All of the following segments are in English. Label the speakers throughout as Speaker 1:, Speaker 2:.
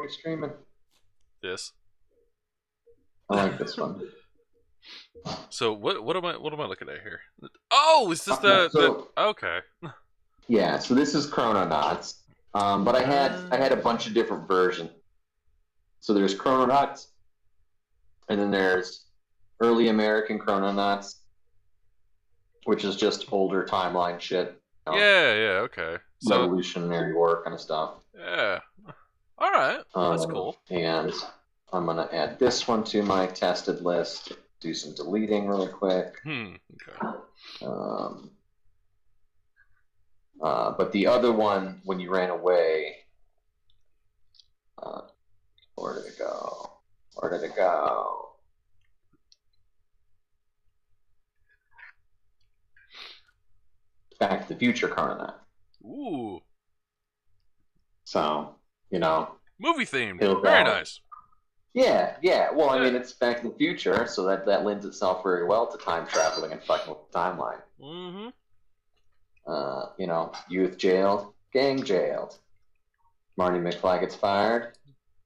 Speaker 1: you're streaming?
Speaker 2: This.
Speaker 1: I like this one.
Speaker 2: So what am I looking at here? Oh, is this
Speaker 1: Okay,
Speaker 2: the
Speaker 1: so
Speaker 2: okay?
Speaker 1: yeah, so this is Chrononauts. But I had a bunch of different versions. So there's Chrononauts, and then there's early American Chrononauts, which is just older timeline shit.
Speaker 2: Yeah, okay. So
Speaker 1: Revolutionary War kind of stuff.
Speaker 2: yeah, all right, that's cool.
Speaker 1: And I'm gonna add this one to my tested list. Do some deleting really quick.
Speaker 2: Okay.
Speaker 1: But the other one, when you ran away, where did it go? Where did it go? Back to the Future Chrononaut.
Speaker 2: Ooh.
Speaker 1: So,
Speaker 2: Movie themed.
Speaker 1: It'll
Speaker 2: Very
Speaker 1: go.
Speaker 2: nice.
Speaker 1: Yeah. Well,
Speaker 2: Yeah.
Speaker 1: I mean, it's Back to the Future, so that lends itself very well to time traveling and fucking with the timeline.
Speaker 2: Mm-hmm.
Speaker 1: Youth jailed, gang jailed. Marty McFly gets fired.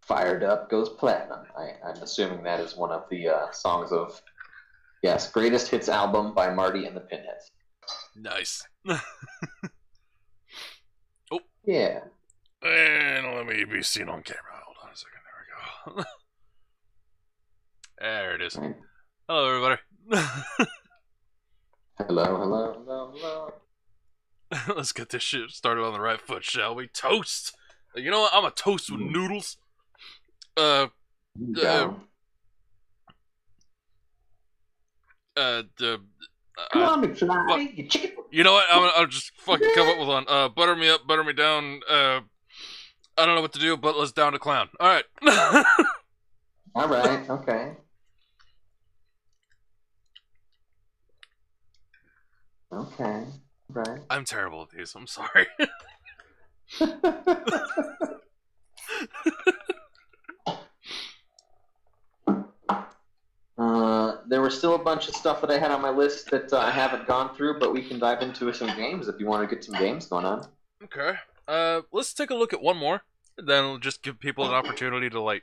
Speaker 1: Fired Up goes platinum. I'm assuming that is one of the songs of, yes, Greatest Hits album by Marty and the Pinheads.
Speaker 2: Nice.
Speaker 1: Oh. Yeah.
Speaker 2: And let me be seen on camera. Hold on a second. There we go. There it is.
Speaker 1: Right.
Speaker 2: Hello, everybody.
Speaker 1: Hello.
Speaker 2: Let's get this shit started on the right foot, shall we? Toast. You know what? I'm a toast with noodles.
Speaker 1: Go. Come on, McFly, you chicken.
Speaker 2: You know what? I'll just fucking come up with one. Butter me up, butter me down. I don't know what to do, but let's down to clown. All right.
Speaker 1: All right. Okay. Okay. Right.
Speaker 2: I'm terrible at these. I'm sorry.
Speaker 1: There was still a bunch of stuff that I had on my list that I haven't gone through, but we can dive into some games if you want to get some games going on.
Speaker 2: Okay. Let's take a look at one more. Then we'll just give people an opportunity to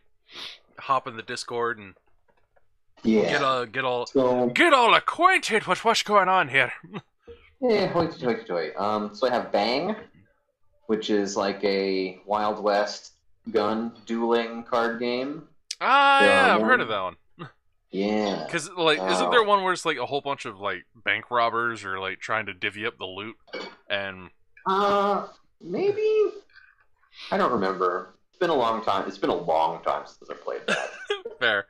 Speaker 2: hop in the Discord and get all acquainted with what's going on here.
Speaker 1: Yeah, hoity. So I have Bang, which is like a Wild West gun dueling card game.
Speaker 2: Yeah, I've heard of that one.
Speaker 1: Yeah.
Speaker 2: Because, isn't there one where it's, a whole bunch of, bank robbers or, trying to divvy up the loot? And...
Speaker 1: maybe? I don't remember. It's been a long time. It's been a long time since I played that.
Speaker 2: Fair.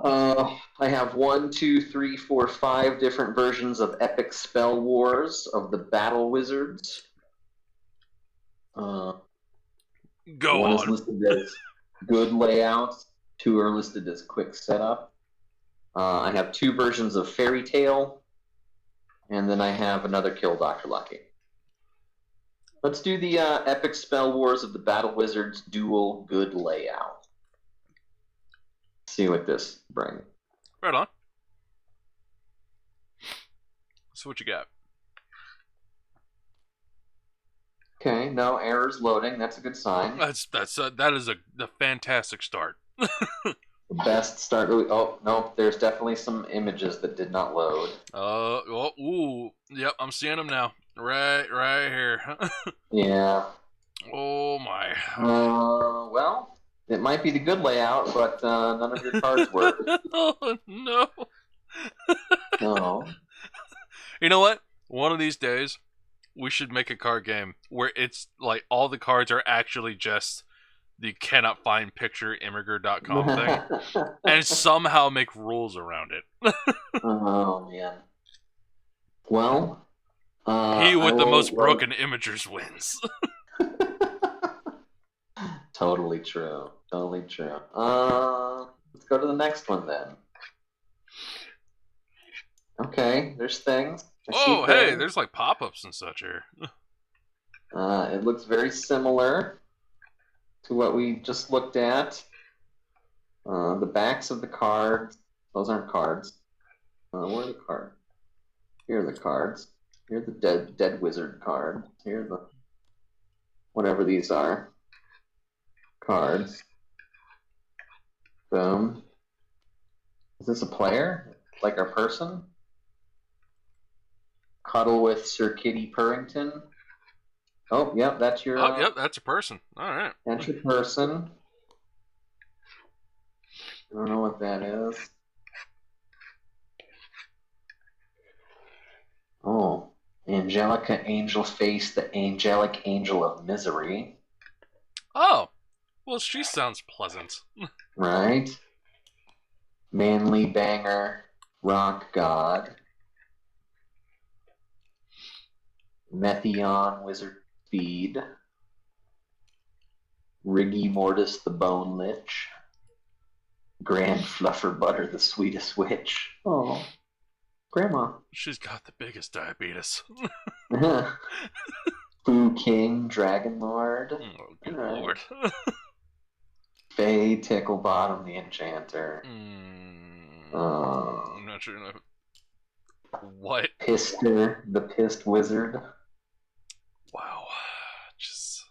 Speaker 1: I have 1, 2, 3, 4, 5 different versions of Epic Spell Wars of the Battle Wizards.
Speaker 2: Go
Speaker 1: one
Speaker 2: on.
Speaker 1: is listed as good layout. 2 are listed as quick setup. I have 2 versions of Fairy Tale, and then I have another Kill Dr. Lucky. Let's do the Epic Spell Wars of the Battle Wizards dual good layout. See what this brings.
Speaker 2: Right on. So what you got?
Speaker 1: Okay, no errors loading. That's a good sign.
Speaker 2: That is a fantastic start.
Speaker 1: The best start. Oh no, there's definitely some images that did not load.
Speaker 2: Yep, I'm seeing them now. Right here.
Speaker 1: Yeah.
Speaker 2: Oh my.
Speaker 1: Well, it might be the good layout, but none of your cards work.
Speaker 2: Oh no.
Speaker 1: No.
Speaker 2: You know what? One of these days, we should make a card game where it's all the cards are actually just the cannot find picture imgur.com thing, and somehow make rules around it.
Speaker 1: Oh man. Well,
Speaker 2: he with the most broken imagers wins.
Speaker 1: Totally true. Let's go to the next one then. Okay, there's things.
Speaker 2: Hey, there's pop-ups and such here.
Speaker 1: It looks very similar to what we just looked at. The backs of the cards. Those aren't cards. Where are the cards? Here are the cards. Here's the dead wizard card. Here are the whatever these are. Cards. Boom. Is this a player? Like our person? Cuddle with Sir Kitty Purrington. Oh, yep, that's your.
Speaker 2: Oh, yep, that's a person. All right.
Speaker 1: That's your person. I don't know what that is. Oh, Angelica Angel Face, the angelic angel of misery.
Speaker 2: Oh, well, she sounds pleasant.
Speaker 1: Right. Manly Banger, Rock God. Methion, Wizard Speed. Riggy Mortis, the Bone Lich. Grand Fluffer Butter, the sweetest witch. Oh, Grandma.
Speaker 2: She's got the biggest diabetes.
Speaker 1: Foo King, Dragon Lord.
Speaker 2: Oh, good lord.
Speaker 1: Faye, Ticklebottom, the Enchanter.
Speaker 2: I'm not sure. What?
Speaker 1: Pister, the Pissed Wizard.
Speaker 2: Wow. Just.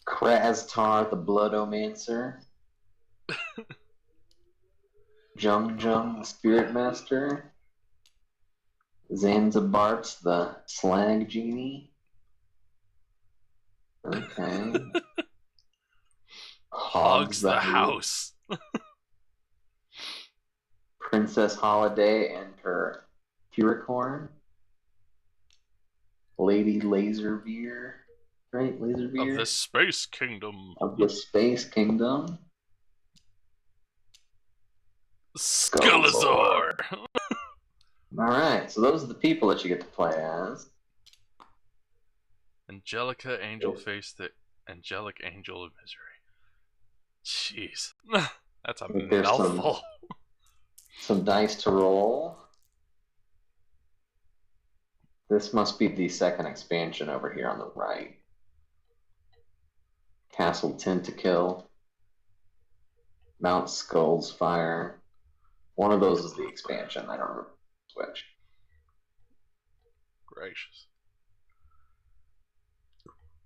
Speaker 1: Krastar, the Bloodomancer. Jung, the Spirit Master. Zanzibarts, the Slag Genie. Okay.
Speaker 2: Hogs the house.
Speaker 1: Princess Holiday and her Puricorn. Lady Laserbeer. Right? Laserbeer?
Speaker 2: Of the Space Kingdom.
Speaker 1: Of the Space Kingdom.
Speaker 2: Skullazor.
Speaker 1: Alright, so those are the people that you get to play as.
Speaker 2: Angelica Angel Face, the angelic angel of misery. Jeez. That's a mouthful.
Speaker 1: Some dice to roll. This must be the second expansion over here on the right. Castle Tentakill. Mount Skull's Fire. One of those is the expansion. I don't remember which.
Speaker 2: Gracious.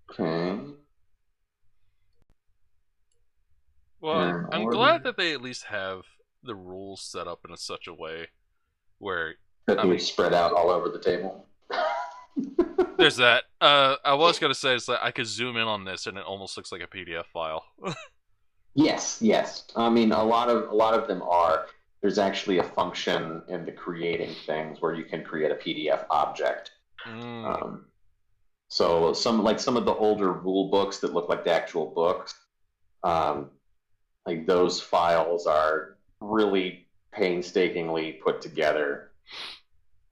Speaker 1: Okay.
Speaker 2: Well, I'm glad that they at least have the rules set up in such a way where
Speaker 1: that they spread out all over the table.
Speaker 2: There's that. I was gonna say it's like I could zoom in on this and it almost looks like a PDF file.
Speaker 1: Yes. I mean, a lot of them are. There's actually a function in the creating things where you can create a PDF object. So some of the older rule books that look like the actual books, like those files are really painstakingly put together.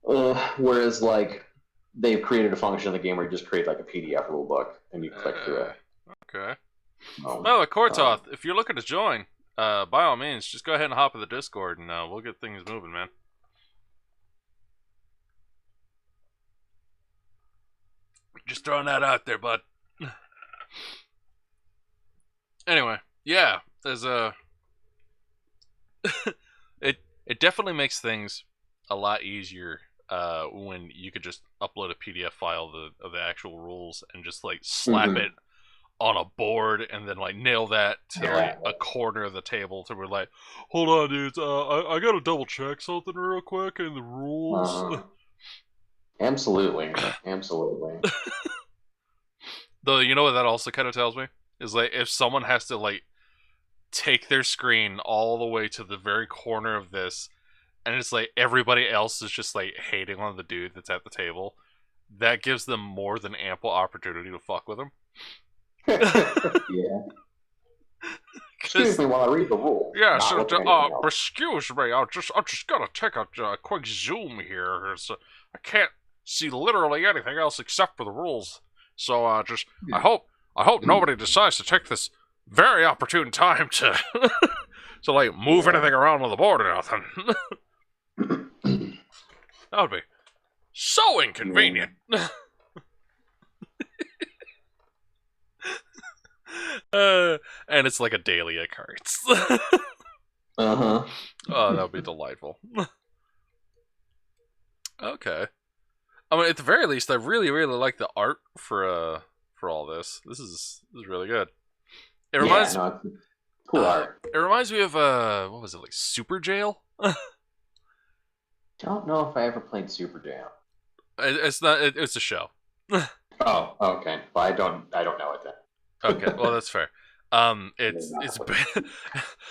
Speaker 1: Whereas like they've created a function in the game where you just create like a PDF rule book and you click through it.
Speaker 2: Okay. Well, Kortoth, if you're looking to join, by all means, just go ahead and hop in the Discord and we'll get things moving, man. Just throwing that out there, bud. Anyway, yeah, there's a it definitely makes things a lot easier when you could just upload a PDF file of the actual rules and just like slap it on a board and then like nail that to like a corner of the table to be like, hold on, dudes, I gotta double check something real quick in the rules.
Speaker 1: Absolutely.
Speaker 2: Though, you know what that also kind of tells me? Is like if someone has to like take their screen all the way to the very corner of this and it's like everybody else is just like hating on the dude that's at the table, that gives them more than ample opportunity to fuck with him.
Speaker 1: Yeah. Excuse me while I read the rules.
Speaker 2: Yeah, so excuse me, I just gotta take a quick zoom here. So I can't see literally anything else except for the rules. So I hope nobody decides to take this very opportune time to to like move anything around on the board or nothing. That would be so inconvenient. And it's like a daily occurrence. Oh, that would be delightful. Okay. I mean, at the very least, I really, really like the art for all this. This is really good. It reminds
Speaker 1: Cool art.
Speaker 2: It reminds me of what was it, like Super Jail?
Speaker 1: Don't know if I ever played Super Jam.
Speaker 2: It's not. It's a show.
Speaker 1: Oh, okay. Well, I don't know it then.
Speaker 2: Okay, well that's fair.
Speaker 1: Maybe not
Speaker 2: It's
Speaker 1: played.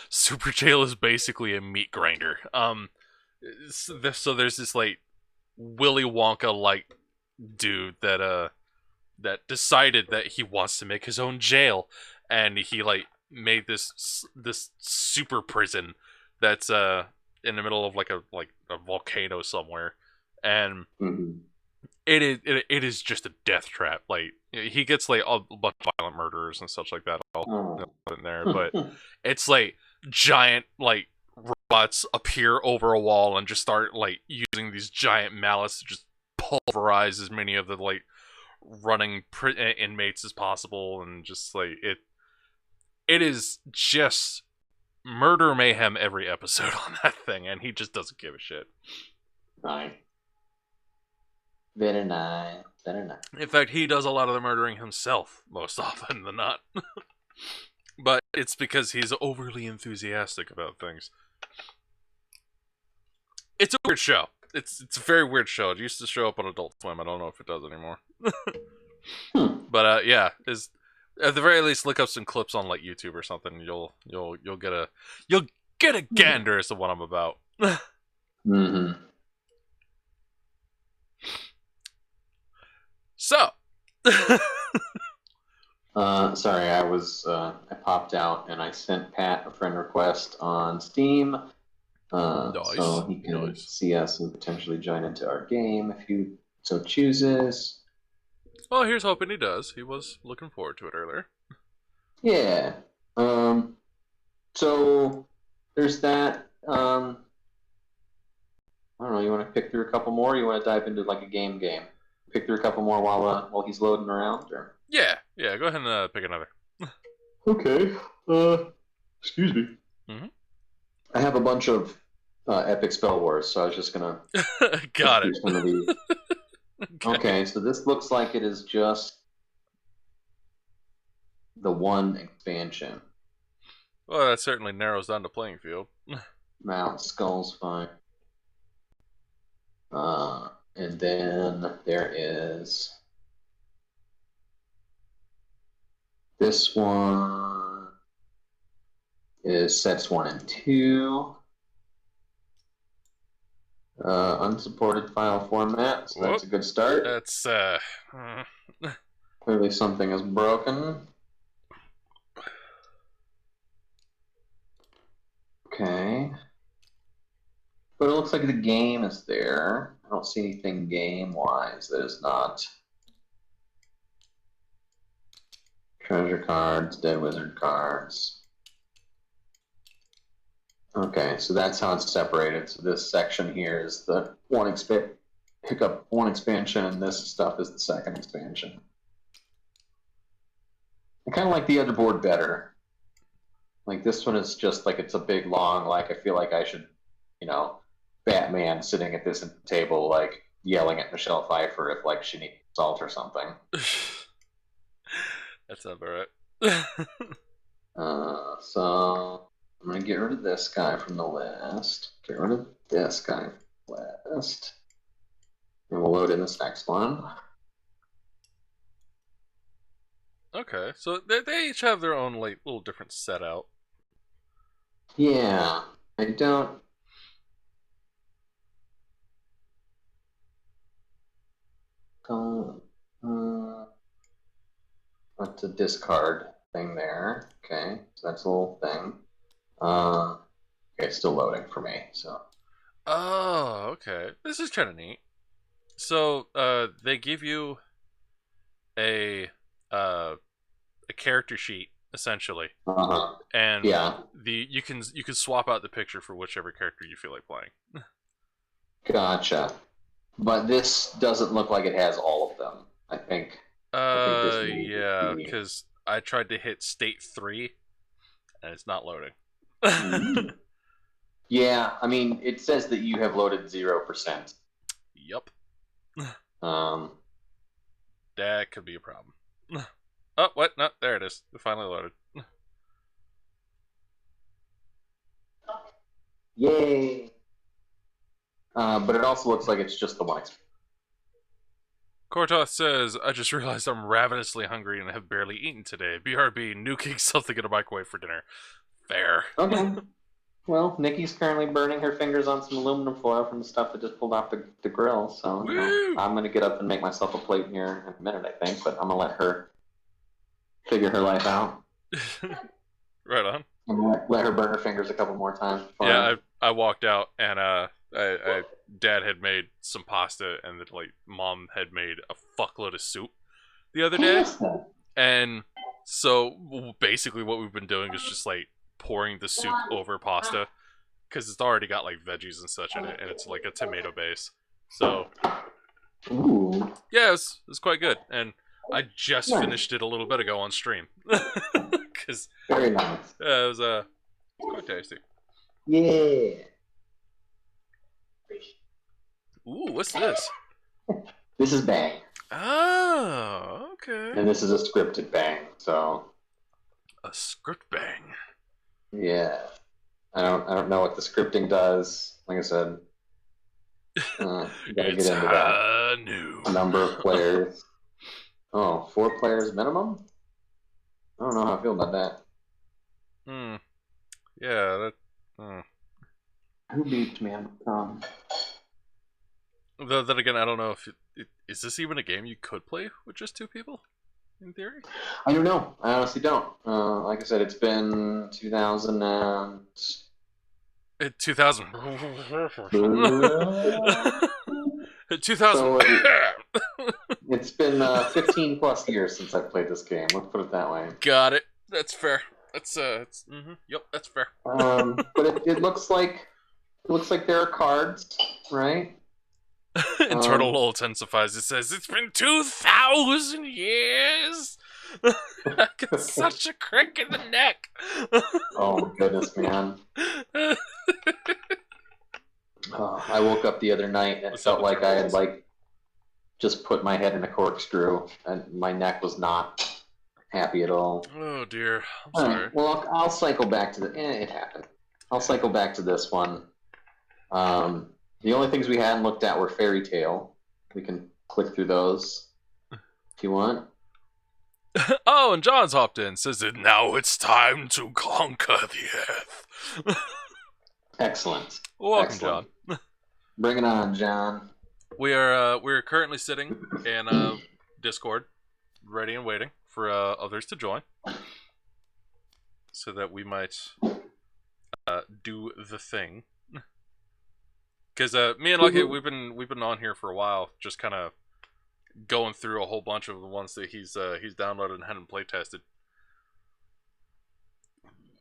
Speaker 2: Super Jail is basically a meat grinder. So there's this like Willy Wonka like dude that decided that he wants to make his own jail, and he like made this super prison that's in the middle of like a volcano somewhere, and
Speaker 1: Mhm.
Speaker 2: it is just a death trap. Like he gets like a bunch of violent murderers and such like that all
Speaker 1: Oh.
Speaker 2: in there, but it's like giant like robots appear over a wall and just start like using these giant mallets to just pulverize as many of the like running inmates as possible, and just like it is just murder mayhem every episode on that thing, and he just doesn't give a shit.
Speaker 1: Nice. Very nice. Very nice.
Speaker 2: In fact, he does a lot of the murdering himself most often than not. But it's because he's overly enthusiastic about things. It's a weird show. It's a very weird show. It used to show up on Adult Swim. I don't know if it does anymore. But yeah, is at the very least look up some clips on like YouTube or something. You'll get a gander as to what I'm about.
Speaker 1: Mm-hmm.
Speaker 2: So,
Speaker 1: Sorry, I popped out and I sent Pat a friend request on Steam,
Speaker 2: nice,
Speaker 1: so he can
Speaker 2: nice.
Speaker 1: see us and potentially join into our game if he so chooses.
Speaker 2: Well, here's hoping he does. He was looking forward to it earlier.
Speaker 1: Yeah. So there's that. I don't know. You want to pick through a couple more? Or you want to dive into like a game? Pick through a couple more while he's loading around, or
Speaker 2: Yeah. Go ahead and pick another.
Speaker 1: okay. Excuse me.
Speaker 2: Mm-hmm.
Speaker 1: I have a bunch of epic spell wars, so I was just gonna
Speaker 2: Got it.
Speaker 1: some of these. Okay, so this looks like it is just the one expansion.
Speaker 2: Well, that certainly narrows down the playing field.
Speaker 1: Mount Skull's fine. And then there is this one is sets 1 and 2. Unsupported file format, so that's a good start.
Speaker 2: That's
Speaker 1: Clearly something is broken. Okay. But it looks like the game is there. I don't see anything game-wise that is not. Treasure cards, Dead Wizard cards. Okay, so that's how it's separated. So this section here is the pick up one expansion, and this stuff is the second expansion. I kind of like the other board better. Like this one is just like it's a big long. Like I feel like I should, Batman sitting at this table, like yelling at Michelle Pfeiffer if like she needs salt or something.
Speaker 2: That's not right.
Speaker 1: So I'm gonna get rid of this guy from the list. Get rid of this guy from the list. And we'll load in this next one.
Speaker 2: Okay, so they each have their own like little different set out.
Speaker 1: Yeah, I don't. That's a discard thing there. Okay, so that's a little thing. Okay, it's still loading for me. So.
Speaker 2: Oh, okay. This is kind of neat. So, they give you a a character sheet essentially,
Speaker 1: Uh-huh.
Speaker 2: and
Speaker 1: Yeah.
Speaker 2: you can swap out the picture for whichever character you feel like playing.
Speaker 1: Gotcha. But this doesn't look like it has all of them. I think this may
Speaker 2: Yeah,
Speaker 1: be.
Speaker 2: because I tried to hit state 3 and it's not loading.
Speaker 1: Yeah, I mean, it says that you have loaded 0%.
Speaker 2: Yup.
Speaker 1: Um,
Speaker 2: That could be a problem. Oh, what? No, there it is. It finally loaded.
Speaker 1: Yay! But it also looks like it's just the one experience.
Speaker 2: Kortoth says, I just realized I'm ravenously hungry and have barely eaten today. BRB, nuking something in a microwave for dinner. Fair.
Speaker 1: Okay. Well, Nikki's currently burning her fingers on some aluminum foil from the stuff that just pulled off the grill, so I'm going to get up and make myself a plate here in a minute, I think, but I'm going to let her figure her life out.
Speaker 2: Right on.
Speaker 1: I'm going to let her burn her fingers a couple more times.
Speaker 2: Yeah, I walked out and Dad had made some pasta and then like Mom had made a fuckload of soup the other day. And so basically what we've been doing is just like pouring the soup over pasta because it's already got like veggies and such in it, and it's like a tomato base. So
Speaker 1: Ooh.
Speaker 2: yeah, it's quite good, and I just finished it a little bit ago on stream because
Speaker 1: very nice.
Speaker 2: It was quite tasty.
Speaker 1: Yeah.
Speaker 2: Ooh, what's this?
Speaker 1: This is Bang.
Speaker 2: Oh, okay.
Speaker 1: And this is a scripted Bang, so
Speaker 2: a script Bang.
Speaker 1: Yeah. I don't know what the scripting does. Like I said, you gotta get into that.
Speaker 2: New.
Speaker 1: Number of players. Oh, 4 players minimum? I don't know how I feel about that.
Speaker 2: Yeah,
Speaker 1: Who beat me?
Speaker 2: Then again, I don't know if is this even a game you could play with just 2 people, in theory?
Speaker 1: I don't know. I honestly don't. Like I said, it's been 2000 and...
Speaker 2: 2000. 2000.
Speaker 1: So it's been 15 plus years since I've played this game. Let's put it that way.
Speaker 2: Got it. That's fair. That's yep, that's fair.
Speaker 1: But it looks like there are cards, right?
Speaker 2: Internal lol intensifies. It says it's been 2,000 years. I got such a crick in the neck.
Speaker 1: Oh my goodness, man. I woke up the other night and it felt like I had just put my head in a corkscrew, and my neck was not happy at all.
Speaker 2: Oh dear, I'm sorry.
Speaker 1: Right, well, I'll cycle back to it happened. I'll cycle back to this one. The only things we hadn't looked at were Fairy Tale. We can click through those if you want.
Speaker 2: Oh, and John's hopped in. Says that now it's time to conquer the earth.
Speaker 1: Excellent.
Speaker 2: Welcome,
Speaker 1: Excellent.
Speaker 2: John.
Speaker 1: Bring it on, John.
Speaker 2: We're currently sitting in Discord, ready and waiting for others to join, so that we might do the thing. Because me and Lucky, we've been on here for a while, just kind of going through a whole bunch of the ones that he's downloaded and hadn't play tested.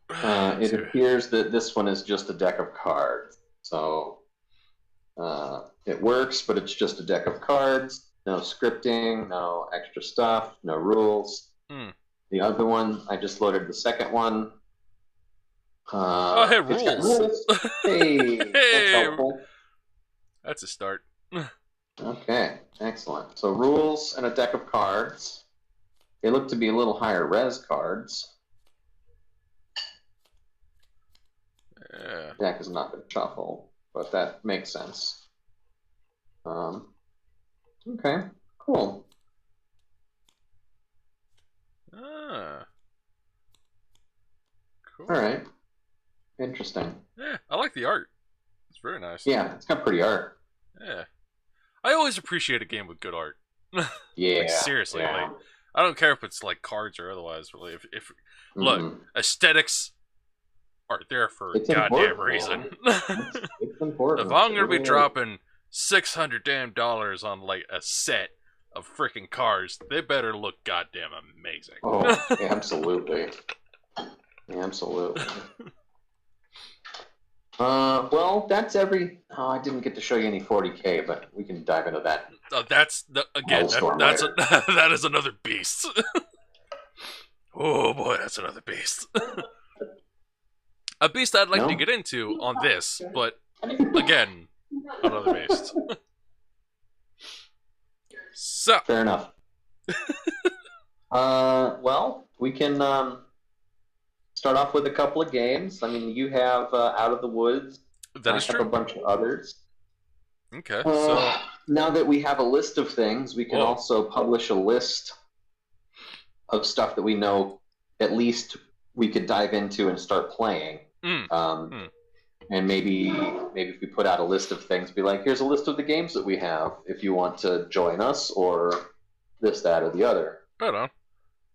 Speaker 1: It appears that this one is just a deck of cards, so it works, but it's just a deck of cards. No scripting, no extra stuff, no rules. The other one, I just loaded the second one.
Speaker 2: Hey, rules.
Speaker 1: Got rules. Hey, that's helpful.
Speaker 2: That's a start.
Speaker 1: Okay, excellent. So rules and a deck of cards. They look to be a little higher res cards.
Speaker 2: Yeah.
Speaker 1: The deck has not been shuffled, but that makes sense. Okay, cool. Cool. All right. Interesting.
Speaker 2: Yeah, I like the art. It's very nice.
Speaker 1: Yeah, it's got pretty art.
Speaker 2: Yeah. I always appreciate a game with good art.
Speaker 1: Yeah.
Speaker 2: Like, seriously,
Speaker 1: yeah.
Speaker 2: like I don't care if it's like cards or otherwise, but if look, aesthetics are there for a goddamn reason.
Speaker 1: It's important.
Speaker 2: If I'm gonna be dropping $600 on like a set of freaking cars, they better look goddamn amazing.
Speaker 1: Oh, absolutely. Absolutely. Well, that's every. Oh, I didn't get to show you any 40K, but we can dive into that.
Speaker 2: That's that is another beast. Oh boy, that's another beast. A beast I'd like to get into on this, but again, another beast. So
Speaker 1: fair enough. Well, we can start off with a couple of games. I mean, you have Out of the Woods.
Speaker 2: That
Speaker 1: I
Speaker 2: is
Speaker 1: have a
Speaker 2: true.
Speaker 1: bunch of others.
Speaker 2: Okay, so
Speaker 1: Now that we have a list of things, we can
Speaker 2: whoa.
Speaker 1: also publish a list of stuff that we know at least we could dive into and start playing.
Speaker 2: Mm.
Speaker 1: Um,
Speaker 2: Mm.
Speaker 1: and maybe if we put out a list of things, be like, here's a list of the games that we have if you want to join us or this, that, or the other.
Speaker 2: Right on.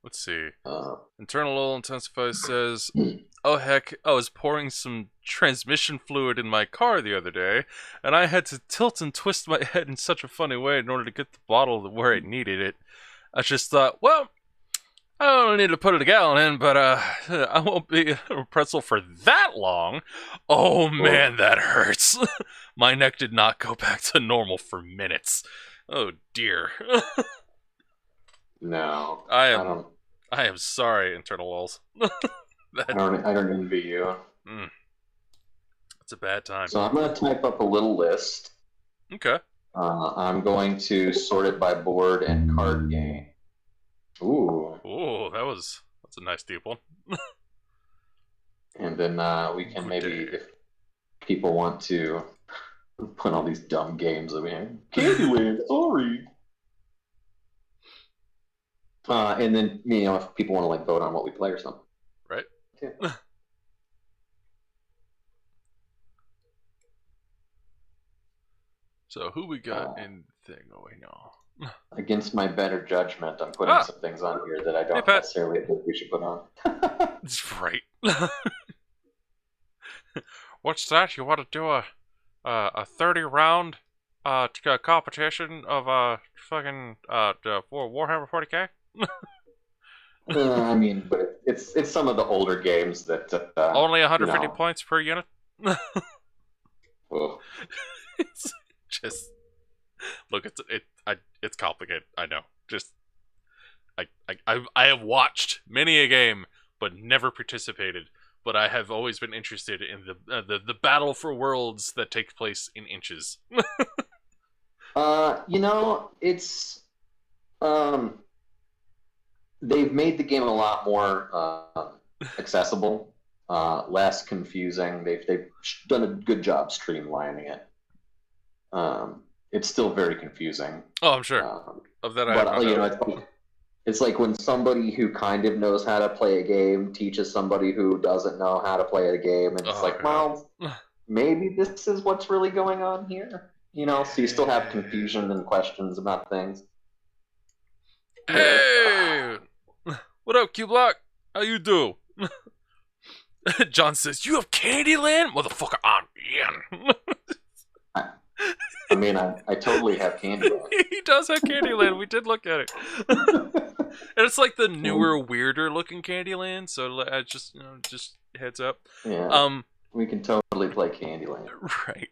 Speaker 2: Let's see.
Speaker 1: Uh,
Speaker 2: Internal Oil Intensify says, "Oh heck, I was pouring some transmission fluid in my car the other day, and I had to tilt and twist my head in such a funny way in order to get the bottle where I needed it. I just thought, well, I don't need to put a gallon in, but I won't be a pretzel for that long. Oh man, that hurts. My neck did not go back to normal for minutes. Oh dear.
Speaker 1: no,
Speaker 2: I
Speaker 1: I
Speaker 2: am
Speaker 1: don't.
Speaker 2: I am sorry, Internal Walls.
Speaker 1: I don't envy you.
Speaker 2: It's a bad time.
Speaker 1: So I'm going to type up a little list.
Speaker 2: Okay.
Speaker 1: I'm going to sort it by board and card game. Ooh.
Speaker 2: Oh, that's a nice deep one.
Speaker 1: And then we can
Speaker 2: Good
Speaker 1: maybe,
Speaker 2: day.
Speaker 1: if people want to put all these dumb games in here. Candyland, sorry. And then, if people want to like vote on what we play or something.
Speaker 2: Right?
Speaker 1: Yeah.
Speaker 2: So who we got in thing? Oh wait, no.
Speaker 1: Against my better judgment, I'm putting some things on here that I don't
Speaker 2: Pat.
Speaker 1: necessarily think we should put on.
Speaker 2: Right. What's that? You want to do a 30-round competition of fucking for Warhammer 40K?
Speaker 1: I mean, but it's some of the older games that
Speaker 2: Only 150 points per unit.
Speaker 1: Oh.
Speaker 2: It's just look, it's complicated. I know. Just I have watched many a game, but never participated. But I have always been interested in the battle for worlds that takes place in inches.
Speaker 1: It's they've made the game a lot more accessible, less confusing. They've done a good job streamlining it. It's still very confusing.
Speaker 2: Oh, I'm sure. Of that, I have no doubt.
Speaker 1: It's like when somebody who kind of knows how to play a game teaches somebody who doesn't know how to play a game, and it's well, maybe this is what's really going on here. So you still have confusion and questions about things.
Speaker 2: Hey, what up, Q-Block? How you do? John says, "You have Candyland, motherfucker." I'm in.
Speaker 1: I mean, I totally have Candyland.
Speaker 2: He does have Candyland. We did look at it. And it's like the newer, weirder looking Candyland, so just heads up.
Speaker 1: Yeah. We can totally play Candyland.
Speaker 2: Right.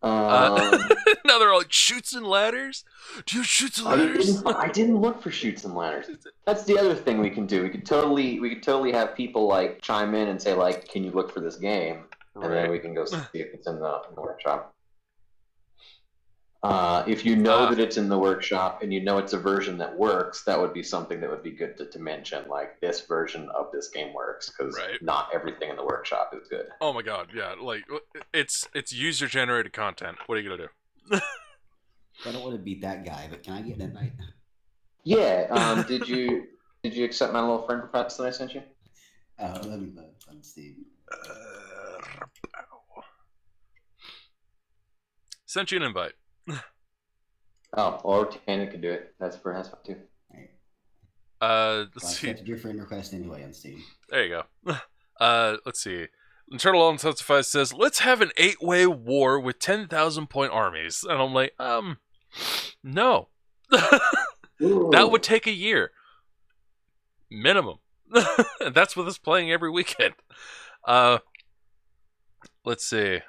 Speaker 2: Now they're all like, shoots and ladders? Do you shoot and ladders?
Speaker 1: I didn't look for shoots and ladders. That's the other thing we can do. We could totally have people like chime in and say like, can you look for this game? And then we can go see if it's in the workshop. If you know that it's in the workshop and you know it's a version that works, that would be something that would be good to mention. Like, this version of this game works, because not everything in the workshop is good.
Speaker 2: Oh my god, yeah. Like, it's user-generated content. What are you going to do?
Speaker 3: I don't want to beat that guy, but can I get an invite?
Speaker 1: Yeah. Did you accept my little friend request that I sent you?
Speaker 3: Let me look. Let's see.
Speaker 2: Sent you an invite.
Speaker 1: Oh, or Tana can do it. That's fine too.
Speaker 3: Right.
Speaker 2: Let's see.
Speaker 3: Accepted your friend request anyway on Steam.
Speaker 2: There you go. Let's see. Internal Law Intensifies says, let's have an 8-way war with 10,000-point armies. And I'm like, no. That would take a year. Minimum. That's with us playing every weekend. Let's see.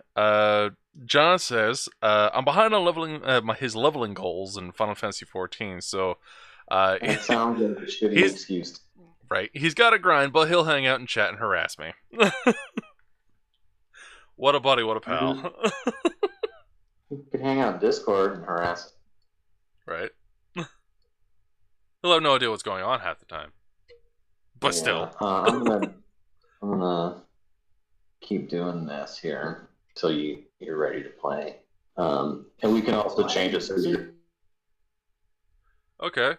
Speaker 2: John says, I'm behind on leveling his leveling goals in Final Fantasy XIV, so
Speaker 1: it sounds like a shitty excuse.
Speaker 2: Right. He's got to grind, but he'll hang out and chat and harass me. What a buddy, what a pal.
Speaker 1: You could hang out in Discord and harass.
Speaker 2: Right. He'll have no idea what's going on half the time. But still.
Speaker 1: I'm gonna keep doing this here until you're ready to play. And we can also change it so you're...
Speaker 2: Okay.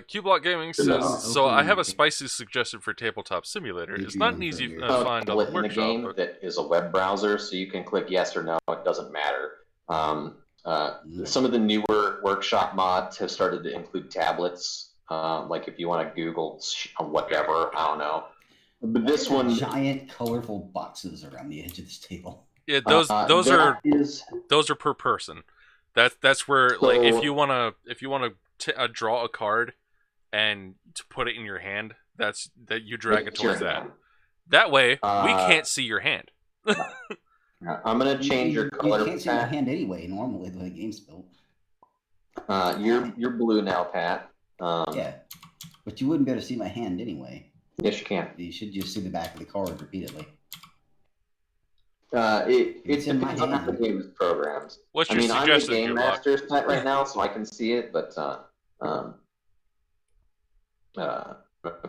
Speaker 2: Q-Block Gaming says, so I have a spicy suggestion for Tabletop Simulator. It's not an easy find on the
Speaker 1: in
Speaker 2: workshop.
Speaker 1: The game
Speaker 2: but...
Speaker 1: that is a web browser, so you can click yes or no. It doesn't matter. Some of the newer workshop mods have started to include tablets. Like if you want to Google whatever, I don't know. But this one,
Speaker 3: giant colorful boxes around the edge of this table.
Speaker 2: Yeah, those are per person. That's where like if you wanna draw a card and to put it in your hand, that you drag it towards that. That way we can't see your hand.
Speaker 1: I'm gonna change your color.
Speaker 3: You can't see my hand anyway. Normally, the way the game's built.
Speaker 1: You're blue now, Pat.
Speaker 3: Yeah, but you wouldn't be able to see my hand anyway.
Speaker 1: Yes, you can.
Speaker 3: You should just see the back of the card repeatedly.
Speaker 1: It depends on how the game is programmed.
Speaker 2: What's your suggestion?
Speaker 1: I'm the game master set right now, so I can see it, but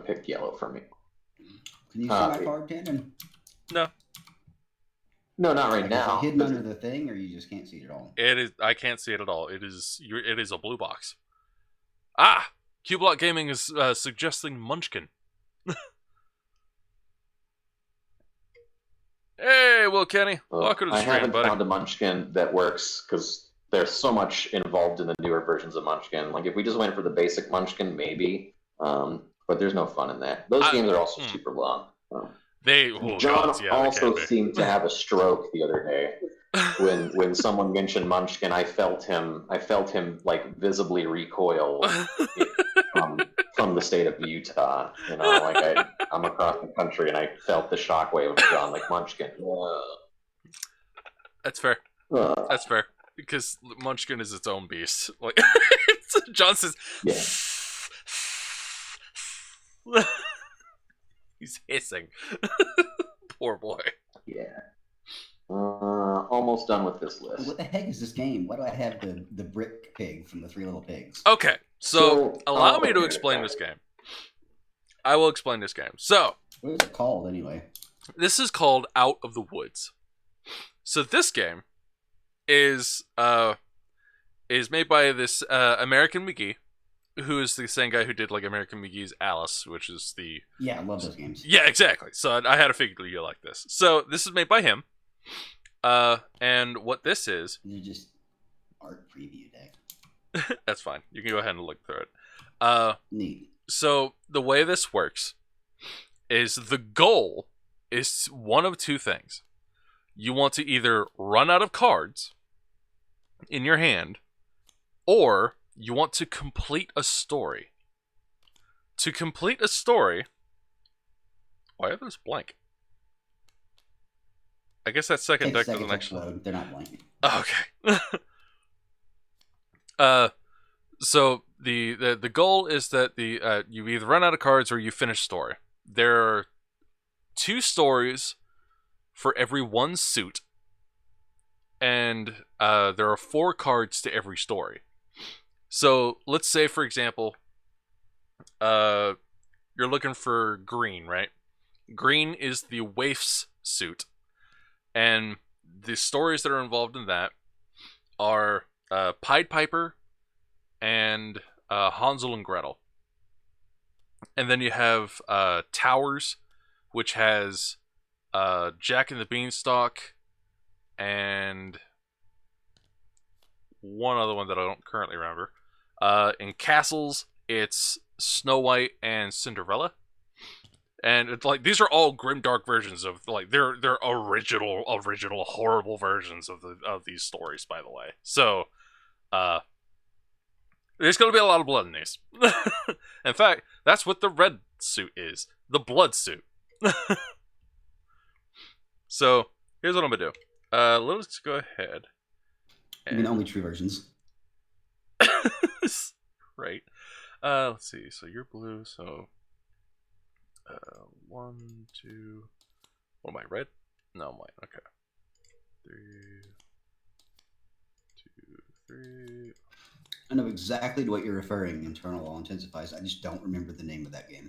Speaker 1: pick yellow for me.
Speaker 3: Can you see my card, Tandon?
Speaker 2: No.
Speaker 1: No, not right now.
Speaker 3: Is it hidden under the thing, or you just can't see it at all?
Speaker 2: It is. I can't see it at all. It is a blue box. Ah, Q-Block Gaming is suggesting Munchkin. Hey, Will Kenny, welcome to the stream,
Speaker 1: haven't
Speaker 2: buddy.
Speaker 1: found a Munchkin that works because there's so much involved in the newer versions of Munchkin. Like if we just went for the basic Munchkin, maybe, but there's no fun in that. Those games are also super long. John also seemed to have a stroke the other day when someone mentioned Munchkin. I felt him like visibly recoil from the state of Utah. You know, like I'm across the country and I felt the shockwave of John like Munchkin.
Speaker 2: That's fair. That's fair because Munchkin is its own beast. Like John says, yeah. He's hissing. Poor boy.
Speaker 1: Yeah. Almost done with this list.
Speaker 3: What the heck is this game? Why do I have the brick pig from the Three Little Pigs?
Speaker 2: Okay, so allow me to explain this game. I will explain this game. So,
Speaker 3: what is it called anyway?
Speaker 2: This is called Out of the Woods. So this game is made by this American McGee, who is the same guy who did like American McGee's Alice, which is the...
Speaker 3: Yeah, I love those games.
Speaker 2: Yeah, exactly. So I had to figure you like this. So this is made by him. And what this is...
Speaker 3: You're just art preview deck.
Speaker 2: That's fine. You can go ahead and look through it.
Speaker 3: Neat.
Speaker 2: So the way this works is the goal is one of two things. You want to either run out of cards in your hand, or you want to complete a story. To complete a story... Why are those blank? I guess that second deck doesn't actually...
Speaker 3: They're not blank.
Speaker 2: Okay. So the goal is that you either run out of cards or you finish story. There are 2 stories for every 1 suit, and there are 4 cards to every story. So let's say, for example, you're looking for green, right? Green is the waif's suit, and the stories that are involved in that are Pied Piper and Hansel and Gretel. And then you have Towers, which has Jack and the Beanstalk and one other one that I don't currently remember. In Castles, it's Snow White and Cinderella. And it's like these are all grimdark versions of like they're original horrible versions of these stories, by the way. So there's going to be a lot of blood in these. In fact, that's what the red suit is. The blood suit. So, here's what I'm going to do. Let's go ahead.
Speaker 3: You mean only true versions?
Speaker 2: Right. Let's see. So, you're blue. So, 1, 2... What am I, red? No, I'm white. Okay. 3... 2, 3...
Speaker 3: I know exactly to what you're referring, Internal Law Intensifies. I just don't remember the name of that game.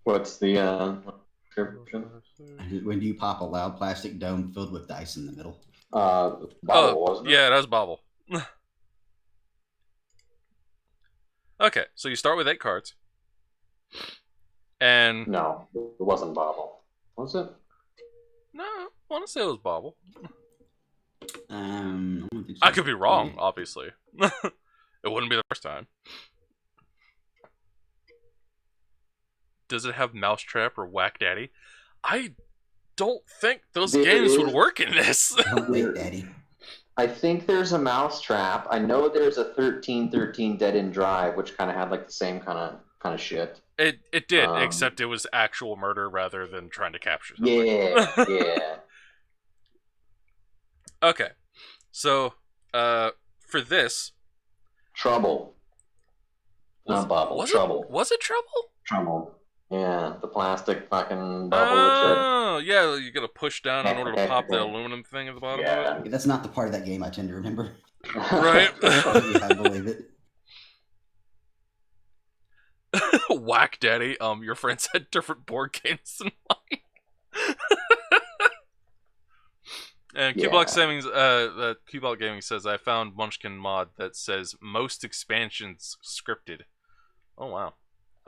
Speaker 1: What's the description?
Speaker 3: When do you pop a loud plastic dome filled with dice in the middle?
Speaker 1: Bobble, wasn't it?
Speaker 2: Yeah, that's Bobble. Okay, so you start with 8 cards. And...
Speaker 1: No, it wasn't Bobble. Was it?
Speaker 2: No, I want to say it was Bobble.
Speaker 3: I don't think so.
Speaker 2: I could be wrong, obviously. It wouldn't be the first time. Does it have Mousetrap or Whack Daddy? I don't think those games would work in this.
Speaker 3: Don't wait, Daddy.
Speaker 1: I think there's a Mousetrap. I know there's a 1313 Dead End Drive, which kind of had like the same kind of shit.
Speaker 2: It did, except it was actual murder rather than trying to capture something.
Speaker 1: Yeah.
Speaker 2: Okay, so for this,
Speaker 1: Trouble. Not Bobble. Trouble.
Speaker 2: Was it Trouble?
Speaker 1: Trouble. Yeah, the plastic fucking bubble.
Speaker 2: Oh, yeah, you gotta push down in order to pop the aluminum thing at the bottom of it.
Speaker 3: That's not the part of that game I tend to remember.
Speaker 2: Right?
Speaker 3: Yeah, I believe it.
Speaker 2: Whack Daddy, your friends had different board games than mine. And Cublock Gaming says, I found Munchkin mod that says most expansions scripted. Oh, wow.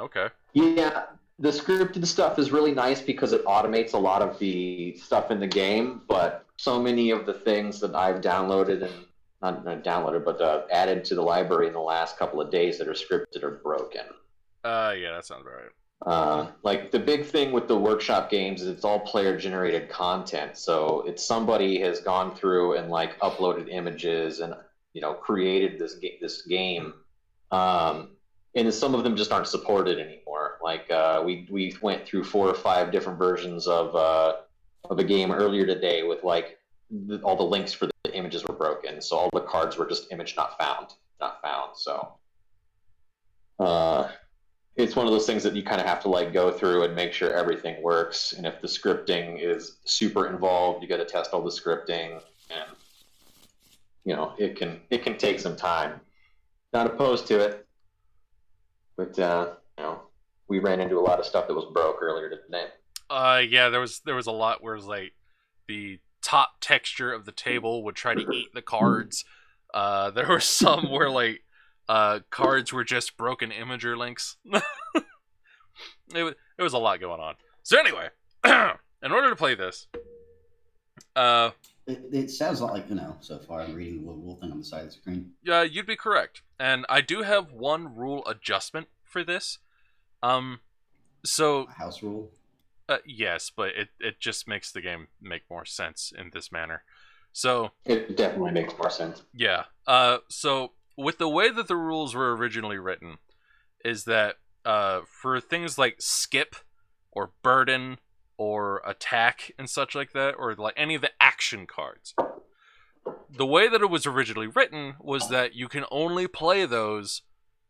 Speaker 2: Okay.
Speaker 1: Yeah, the scripted stuff is really nice because it automates a lot of the stuff in the game, but so many of the things that I've downloaded and not downloaded, but added to the library in the last couple of days that are scripted are broken.
Speaker 2: Yeah, that sounds right.
Speaker 1: Like the big thing with the workshop games is it's all player generated content. So it's somebody has gone through and like uploaded images and created this game. And some of them just aren't supported anymore. Like we went through 4 or 5 different versions of a game earlier today with like all the links for the images were broken, so all the cards were just image not found. So it's one of those things that you kind of have to like go through and make sure everything works. And if the scripting is super involved, you got to test all the scripting, and it can take some time. Not opposed to it. But we ran into a lot of stuff that was broke earlier today.
Speaker 2: Yeah, there was a lot where it was like the top texture of the table would try to eat the cards. There were some where like cards were just broken imager links. It was a lot going on. So anyway, in order to play this,
Speaker 3: it sounds like so far I'm reading the little wolf thing on the side of the screen.
Speaker 2: Yeah, you'd be correct. And I do have one rule adjustment for this. So
Speaker 3: A house rule.
Speaker 2: yes, but it just makes the game make more sense in this manner. So
Speaker 1: it definitely makes more sense.
Speaker 2: Yeah. So with the way that the rules were originally written, is that for things like skip or burden or attack and such like that, or like any of the action cards, the way that it was originally written was that you can only play those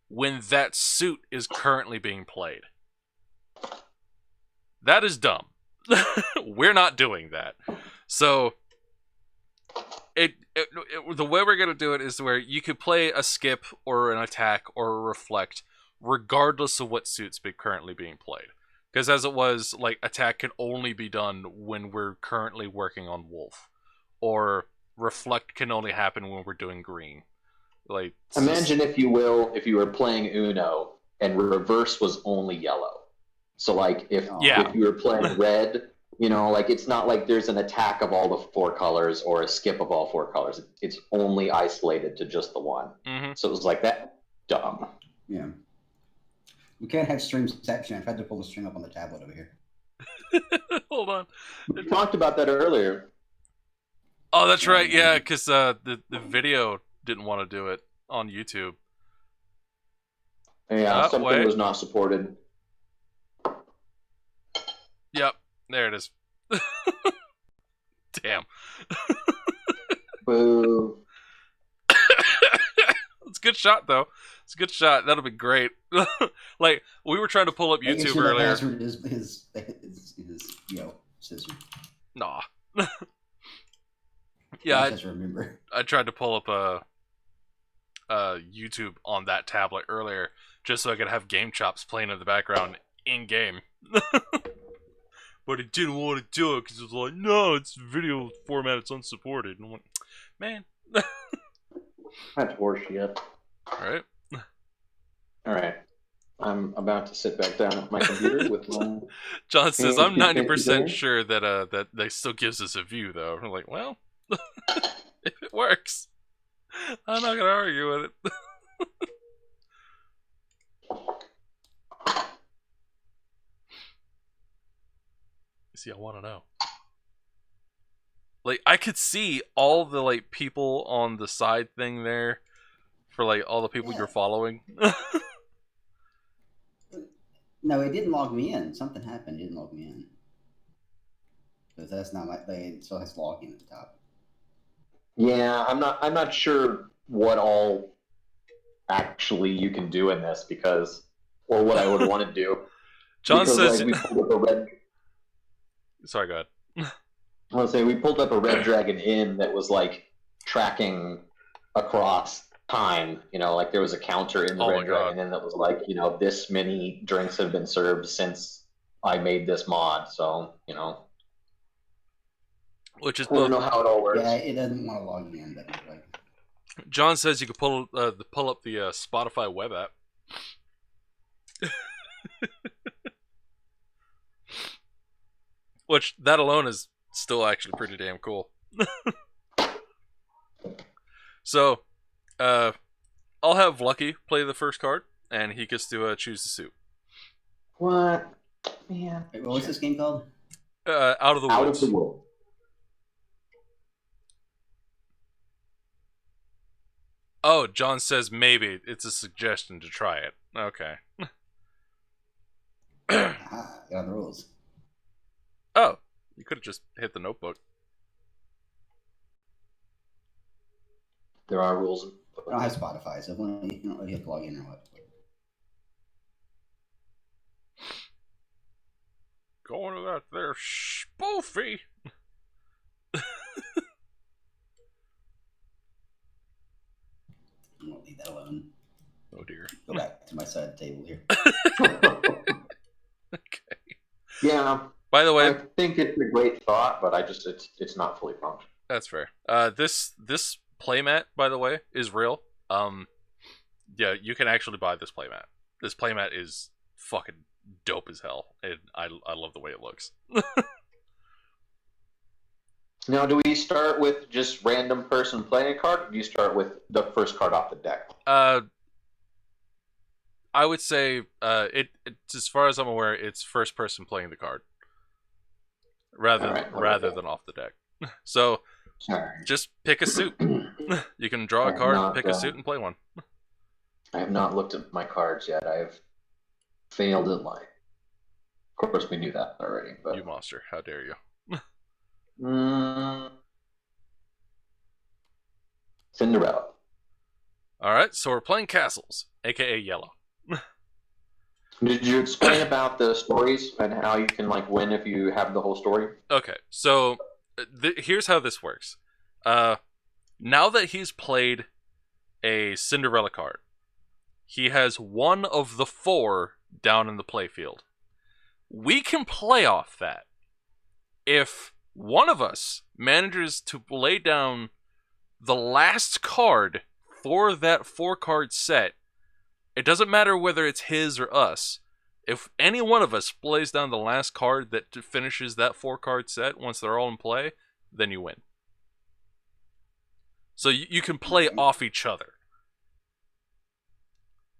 Speaker 2: when that suit is currently being played. That is dumb. We're not doing that. So the way we're going to do it is where you could play a skip or an attack or a reflect regardless of what suit's currently being played. Because as it was, like, attack can only be done when we're currently working on wolf. Or reflect can only happen when we're doing green. Like,
Speaker 1: imagine, if you will, if you were playing Uno and reverse was only yellow. So, like, if you were playing red, like, it's not like there's an attack of all the 4 colors or a skip of all 4 colors. It's only isolated to just the one.
Speaker 2: Mm-hmm.
Speaker 1: So it was like that. Dumb.
Speaker 3: Yeah. We can't have streamception. I've had to pull the string up on the tablet over here.
Speaker 2: Hold on.
Speaker 1: We talked about that earlier.
Speaker 2: Oh, that's right. Yeah, because the video didn't want to do it on YouTube.
Speaker 1: Yeah, something was not supported.
Speaker 2: Yep, there it is. Damn.
Speaker 1: Boo.
Speaker 2: It's a good shot, though. It's a good shot. That'll be great. Like, we were trying to pull up YouTube earlier.
Speaker 3: His scissor.
Speaker 2: Nah. Yeah,
Speaker 3: I just remember.
Speaker 2: I tried to pull up YouTube on that tablet earlier just so I could have Game Chops playing in the background in game. But he didn't want to do it because it was like, no, it's video format, it's unsupported. And I'm like, man.
Speaker 1: That's horseshit.
Speaker 2: Alright.
Speaker 1: Alright. I'm about to sit back down at my computer with my...
Speaker 2: John says, I'm 90%
Speaker 1: there.
Speaker 2: sure that that still gives us a view, though. I'm like, well, if it works, I'm not going to argue with it. See, I want to know. Like, I could see all the, like, people on the side thing there for, like, all the people you're following.
Speaker 3: No, it didn't log me in. Something happened. It didn't log me in. Because that's not my... It still has login at the top.
Speaker 1: Yeah, I'm not sure what all actually you can do in this because... Or what I would want to do.
Speaker 2: John
Speaker 1: because,
Speaker 2: says...
Speaker 1: like, we pulled up a red...
Speaker 2: Sorry, go ahead.
Speaker 1: I want to say we pulled up a Red Dragon Inn that was like tracking across time. You know, like there was a counter in the
Speaker 2: Oh my
Speaker 1: Red Dragon
Speaker 2: God.
Speaker 1: Inn that was like, you know, this many drinks have been served since I made this mod. So, you know,
Speaker 2: Which is
Speaker 1: I don't know
Speaker 2: both.
Speaker 1: how it all works.
Speaker 3: Yeah, it doesn't want to log me in. But like...
Speaker 2: John says you could pull up the Spotify web app. Which, that alone is still actually pretty damn cool. So, I'll have Lucky play the first card, and he gets to choose the suit.
Speaker 1: What? Man.
Speaker 3: Wait, what was this game called?
Speaker 2: Out of the
Speaker 1: Out
Speaker 2: Woods.
Speaker 1: of the world.
Speaker 2: Oh, John says maybe it's a suggestion to try it. Okay.
Speaker 3: Aha, got the rules.
Speaker 2: Oh, you could have just hit the notebook.
Speaker 1: There are rules.
Speaker 3: I don't have Spotify, so you don't really have to log in or what.
Speaker 2: Going to that there spoofy.
Speaker 3: I'm gonna leave that alone.
Speaker 2: Oh dear.
Speaker 3: Go back to my side of the table here.
Speaker 2: Okay.
Speaker 1: Yeah.
Speaker 2: By the way,
Speaker 1: I think it's a great thought, but it's not fully functional.
Speaker 2: that's fair. This playmat, by the way, is real. Yeah, you can actually buy this playmat. This playmat is fucking dope as hell. I love the way it looks.
Speaker 1: Now, do we start with just random person playing a card, or do you start with the first card off the deck?
Speaker 2: I would say it's, as far as I'm aware, it's first person playing the card rather than off the deck. So just pick a suit. You can draw a card, pick a suit, and play one.
Speaker 1: I have not looked at my cards yet. I have failed at life. Of course, we knew that already. But
Speaker 2: You monster! How dare you?
Speaker 1: Cinderella.
Speaker 2: All right, so we're playing castles, aka yellow.
Speaker 1: Did you explain about the stories and how you can like win if you have the whole story?
Speaker 2: Okay, so here's how this works. Now that he's played a Cinderella card, he has one of the 4 down in the playfield. We can play off that. If one of us manages to lay down the last card for that 4-card set, it doesn't matter whether it's his or us. If any one of us lays down the last card that finishes that 4-card set once they're all in play, then you win. So you can play off each other.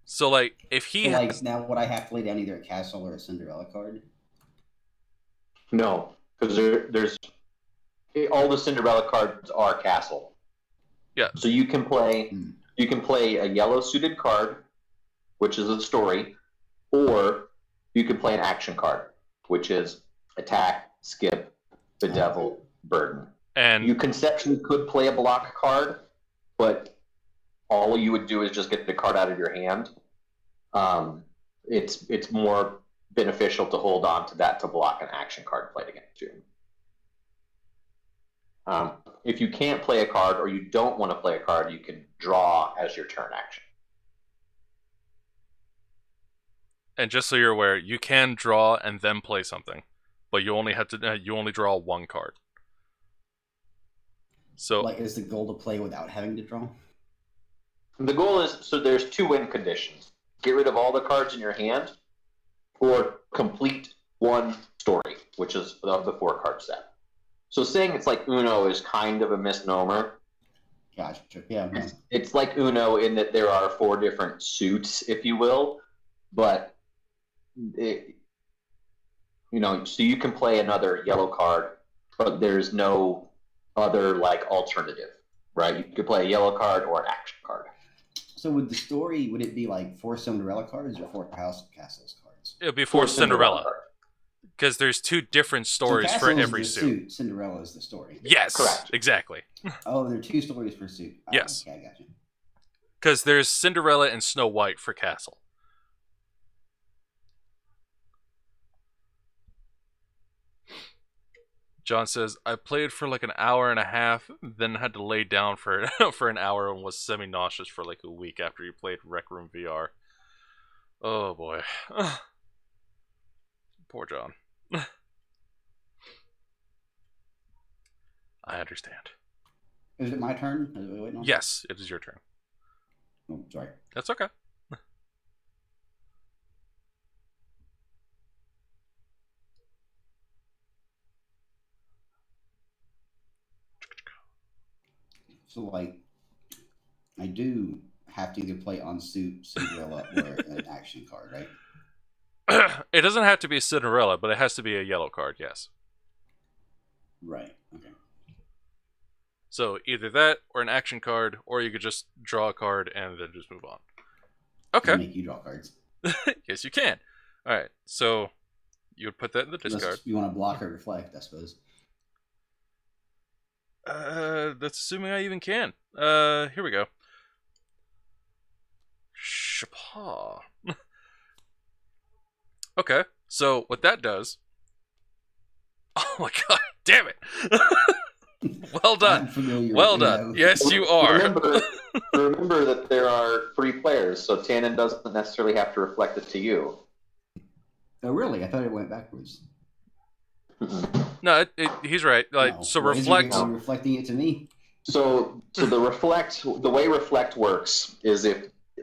Speaker 2: So, like, if he...
Speaker 3: So, like, now would I have to lay down either a castle or a Cinderella card?
Speaker 1: No, because there's all the Cinderella cards are castle.
Speaker 2: Yeah.
Speaker 1: So you can play a yellow suited card, which is a story, or you can play an action card, which is attack, skip, bedevil, burden.
Speaker 2: And
Speaker 1: you conceptually could play a block card, but all you would do is just get the card out of your hand. It's more beneficial to hold on to that to block an action card played against you. If you can't play a card or you don't want to play a card, you can draw as your turn action.
Speaker 2: And just so you're aware, you can draw and then play something, but you only have to you only draw one card. So
Speaker 3: Like, is the goal to play without having to draw?
Speaker 1: The goal is, so there's 2 win conditions. Get rid of all the cards in your hand, or complete one story, which is of the 4 card set. So saying it's like Uno is kind of a misnomer.
Speaker 3: Gotcha. Yeah. No.
Speaker 1: It's like Uno in that there are 4 different suits, if you will, but it, so you can play another yellow card, but there's no other like alternative, right? You could play a yellow card or an action card.
Speaker 3: So would the story, would it be like 4 Cinderella cards or 4 House of Castles cards?
Speaker 2: it would be 4 Cinderella. Because there's 2 different stories
Speaker 3: So
Speaker 2: for
Speaker 3: Castle is
Speaker 2: every
Speaker 3: the
Speaker 2: suit.
Speaker 3: Cinderella is the story.
Speaker 2: Yes,
Speaker 1: Correct.
Speaker 2: Exactly.
Speaker 3: Oh, there are 2 stories per suit. Oh,
Speaker 2: Yes.
Speaker 3: Okay, I got you.
Speaker 2: Because there's Cinderella and Snow White for Castle. John says, I played for like an hour and a half, then had to lay down for for an hour and was semi-nauseous for like a week after you played Rec Room VR. Oh boy. Poor John. I understand.
Speaker 3: Is it my turn? Are we waiting on?
Speaker 2: Yes, it is your turn.
Speaker 3: Oh, sorry.
Speaker 2: That's okay.
Speaker 3: So, like, I do have to either play on suit, Cinderella, or an action card, right?
Speaker 2: It doesn't have to be Cinderella, but it has to be a yellow card, yes.
Speaker 3: Right. Okay.
Speaker 2: So either that or an action card, or you could just draw a card and then just move on. Okay.
Speaker 3: I'll make you draw cards.
Speaker 2: Yes, you can. All right. So you would put that in the discard.
Speaker 3: Unless you want to block or reflect, I suppose.
Speaker 2: That's assuming I even can. Here we go. Shapaw. Okay. So what that does? Oh my god! Damn it! Well done. Well done. Yes, you are.
Speaker 1: Remember that there are 3 players, so Tannen doesn't necessarily have to reflect it to you.
Speaker 3: Oh, really? I thought it went backwards.
Speaker 2: No, he's right. Like,
Speaker 3: No.
Speaker 2: so
Speaker 3: Why is
Speaker 2: reflect.
Speaker 3: it reflecting it to me.
Speaker 1: So the way reflect works is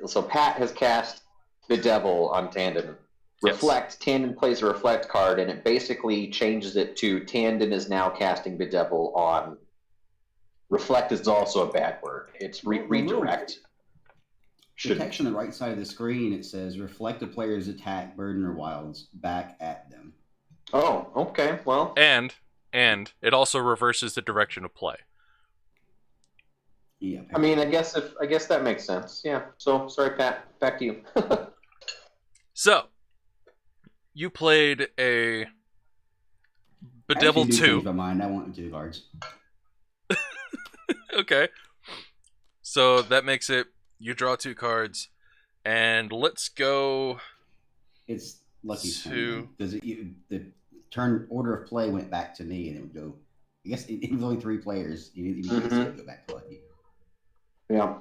Speaker 1: so Pat has cast the devil on Tandon. Reflect, yes. Tandon plays a reflect card, and it basically changes it to Tandon is now casting Bedevil on. Reflect is also a bad word. It's redirect.
Speaker 3: The text on the right side of the screen, it says reflect a player's attack, burden, or wilds back at them.
Speaker 1: Oh, okay. Well,
Speaker 2: and it also reverses the direction of play.
Speaker 3: Yeah.
Speaker 1: I mean, I guess that makes sense. Yeah. So sorry, Pat. Back to you.
Speaker 2: So you played a Bedevil 2.
Speaker 3: My mind. I want 2 cards.
Speaker 2: Okay. So that makes it you draw 2 cards, and let's go.
Speaker 3: It's Lucky's
Speaker 2: turn
Speaker 3: because the turn order of play went back to me, and it would go. I guess it was only 3 players. You need to go back to Lucky.
Speaker 1: Yeah.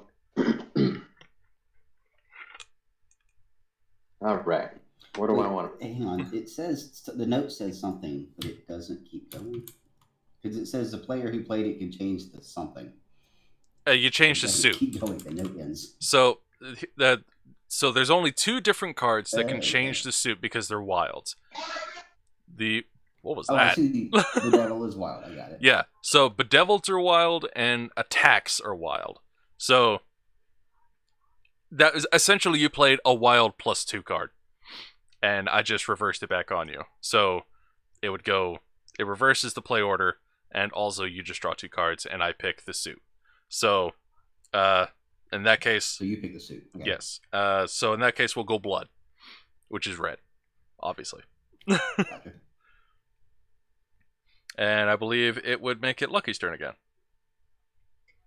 Speaker 1: All right. What do I want?
Speaker 3: Hang on. It says the note says something, but it doesn't keep going. Because it says the player who played it can change the something.
Speaker 2: You change the suit.
Speaker 3: Keep going. The note ends.
Speaker 2: So there's only 2 different cards that can change the suit because they're wilds. What was that?
Speaker 3: I see. The devil is wild. I got it.
Speaker 2: Yeah. So Bedevils are wild and attacks are wild. So that is essentially you played a wild +2 card. And I just reversed it back on you. So it reverses the play order, and also you just draw 2 cards, and I pick the suit. So, in that case...
Speaker 3: So you pick the suit. Okay.
Speaker 2: Yes. So in that case, we'll go blood, which is red, obviously.
Speaker 3: Gotcha.
Speaker 2: And I believe it would make it Lucky's turn again.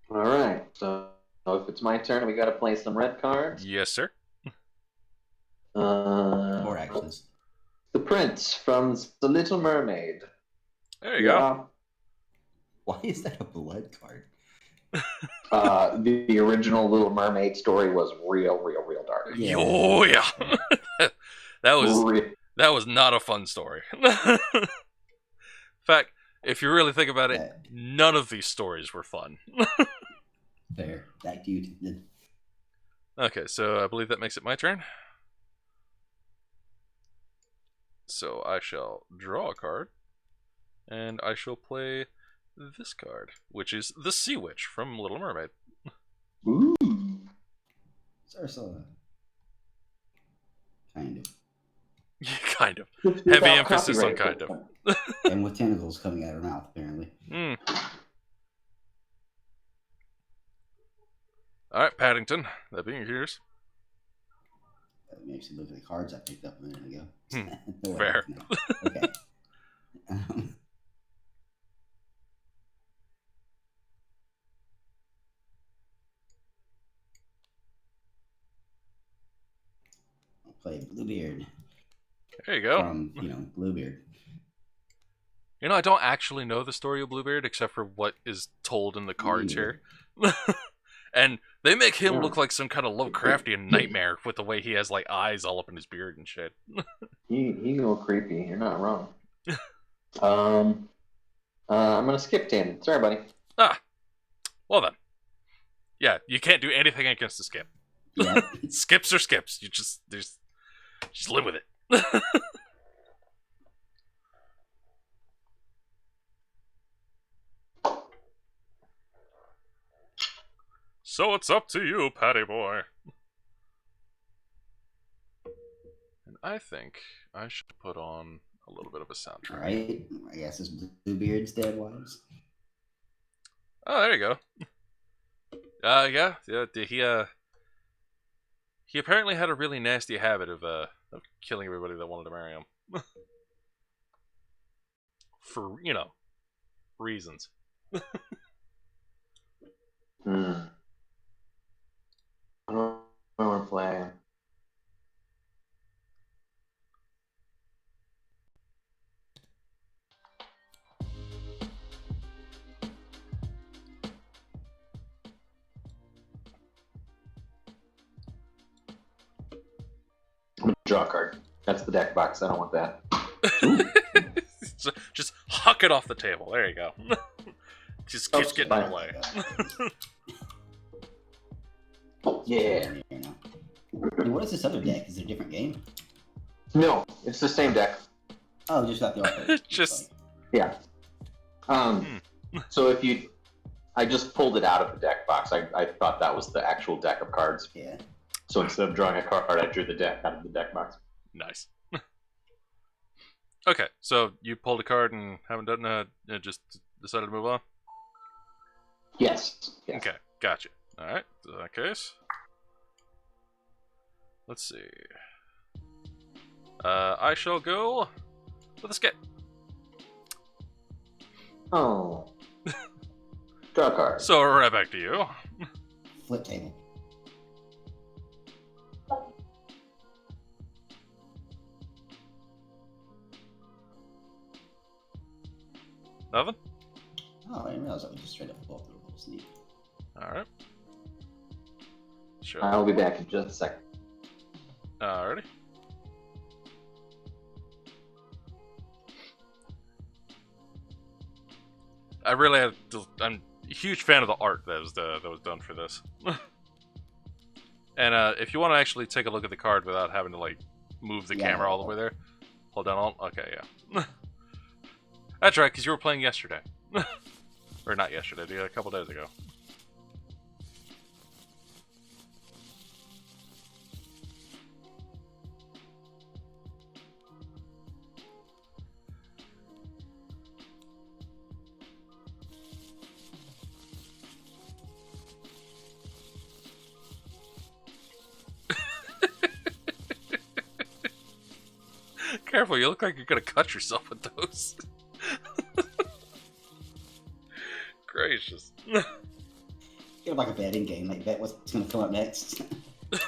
Speaker 1: All right. So if it's my turn, we got to play some red cards.
Speaker 2: Yes, sir.
Speaker 3: 4 actions.
Speaker 1: The Prince from The Little Mermaid.
Speaker 2: There you go.
Speaker 3: Why is that a blood card?
Speaker 1: The original Little Mermaid story was real dark.
Speaker 3: Yeah.
Speaker 2: Oh, yeah. That was not a fun story. In fact, if you really think about it, none of these stories were fun.
Speaker 3: Fair. Back to you.
Speaker 2: Okay, so I believe that makes it my turn. So I shall draw a card, and I shall play this card, which is the Sea Witch from Little Mermaid.
Speaker 1: Ooh.
Speaker 3: Ursula. Kind of.
Speaker 2: Kind of. Heavy emphasis on kind of.
Speaker 3: And with tentacles coming out of her mouth, apparently.
Speaker 2: Alright, Paddington. That being yours.
Speaker 3: Let me actually look at the cards I picked up a minute ago.
Speaker 2: Fair.
Speaker 3: Okay. I'll play Bluebeard.
Speaker 2: There you go.
Speaker 3: From, Bluebeard.
Speaker 2: You know, I don't actually know the story of Bluebeard except for what is told in the cards here. And they make him look like some kind of Lovecraftian nightmare with the way he has like eyes all up in his beard and shit.
Speaker 1: He's a little creepy. You're not wrong. I'm gonna skip 10. Sorry, buddy.
Speaker 2: Ah, well then. Yeah, you can't do anything against a skip.
Speaker 3: Yeah.
Speaker 2: Skips are skips. You just live with it. So it's up to you, Patty boy. And I think I should put on a little bit of a soundtrack.
Speaker 3: All right. I guess it's Bluebeard's Dead Wives.
Speaker 2: Oh, there you go. Yeah. He apparently had a really nasty habit of killing everybody that wanted to marry him. For, reasons.
Speaker 1: I don't want to play. I'm gonna draw a card. That's the deck box. I don't want that.
Speaker 2: Just huck it off the table. There you go. Just keeps getting in the way.
Speaker 1: Yeah.
Speaker 3: And what is this other deck? Is it a different game?
Speaker 1: No, it's the same deck.
Speaker 3: Oh, just got the art.
Speaker 2: Just
Speaker 1: yeah. So I just pulled it out of the deck box. I thought that was the actual deck of cards.
Speaker 3: Yeah.
Speaker 1: So instead of drawing a card, I drew the deck out of the deck box.
Speaker 2: Nice. Okay, so you pulled a card and haven't done just decided to move on?
Speaker 1: Yes.
Speaker 2: Okay, gotcha. Alright, in that case. Let's see. I shall go with a skip.
Speaker 1: Oh. Draw a card.
Speaker 2: So right back to you.
Speaker 3: Flip table.
Speaker 2: Nothing?
Speaker 3: Oh, I didn't realize that we just straight up pull through a little sneak.
Speaker 2: Alright. Sure.
Speaker 1: I'll be back in just a second.
Speaker 2: Alrighty. I'm a huge fan of the art that was done for this. And if you want to actually take a look at the card without having to like move the camera all the way there, hold down Alt. Okay, yeah. That's right, because you were playing yesterday. Or not yesterday, a couple days ago. Careful, you look like you're gonna cut yourself with those. Gracious.
Speaker 3: Get like a betting game, like bet what's gonna come up next. That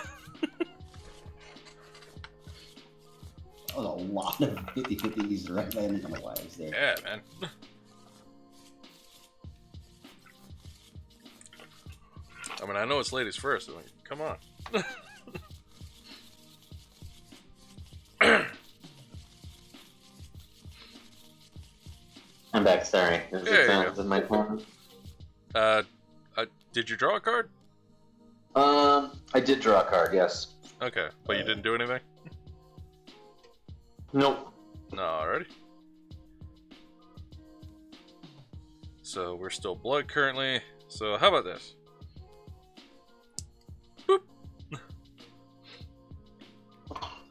Speaker 3: was a lot of 50-50s right landing on the wives there.
Speaker 2: Yeah, man. I mean, I know it's ladies first. But come on.
Speaker 1: I'm back. Sorry.
Speaker 2: There you
Speaker 1: Is it my turn?
Speaker 2: Did you draw a card?
Speaker 1: I did draw a card. Yes.
Speaker 2: Okay, but you didn't do anything?
Speaker 1: Nope.
Speaker 2: Alrighty. So we're still blood currently. So how about this? Boop.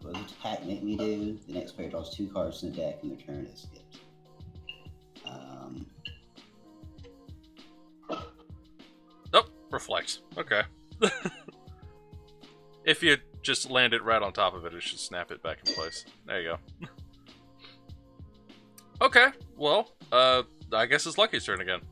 Speaker 3: What does attack make me do? The next player draws 2 cards in the deck and their turn is skipped.
Speaker 2: Nope, reflects. Okay. If you just land it right on top of it, it should snap it back in place. There you go. Okay, well, I guess it's Lucky's turn again.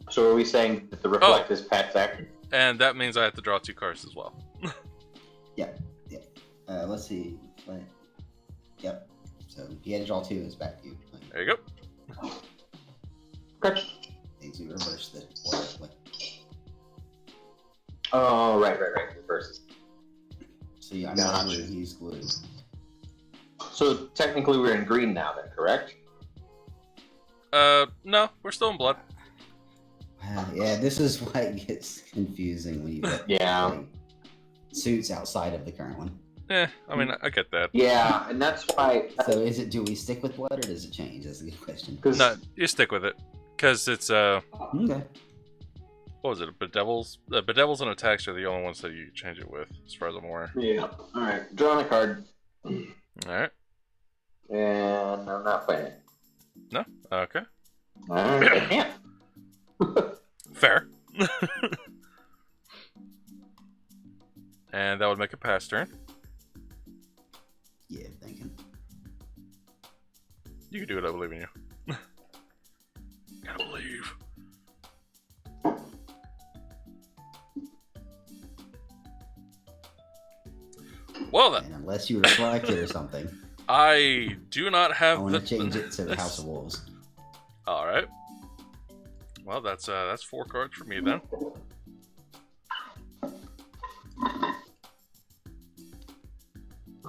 Speaker 1: So are we saying that the reflect is Pat's action?
Speaker 2: And that means I have to draw 2 cards as well.
Speaker 3: Yep. Let's see. Yep. So he had to draw 2. It's back to you.
Speaker 2: There you go.
Speaker 1: Okay.
Speaker 3: Things we reverse the order.
Speaker 1: Oh, right. Reverses.
Speaker 3: So yeah, I'm
Speaker 1: Gotcha.
Speaker 3: not he's blue.
Speaker 1: So technically we're in green now then, correct?
Speaker 2: No, we're still in blood.
Speaker 3: Yeah, this is why it gets confusing when you get like, suits outside of the current one.
Speaker 2: I mean, I get that.
Speaker 1: Yeah, and that's why...
Speaker 3: So do we stick with blood or does it change? That's a good question.
Speaker 2: No, you stick with it. Because it's,
Speaker 3: Okay.
Speaker 2: what was it? Bedevils? Bedevils and attacks are the only ones that you change it with, as far as I'm aware.
Speaker 1: Yeah. Alright, drawing a card.
Speaker 2: Alright.
Speaker 1: And I'm not playing it.
Speaker 2: No? Okay.
Speaker 1: Alright, I can't.
Speaker 2: Fair. And that would make a pass turn.
Speaker 3: Yeah, thinking.
Speaker 2: You can do it, I believe in you. Gotta believe. Well then.
Speaker 3: And unless you reflect it or something,
Speaker 2: I do not
Speaker 3: I
Speaker 2: have
Speaker 3: want to change it to the House of Wolves.
Speaker 2: Alright. Well, that's 4 cards for me then.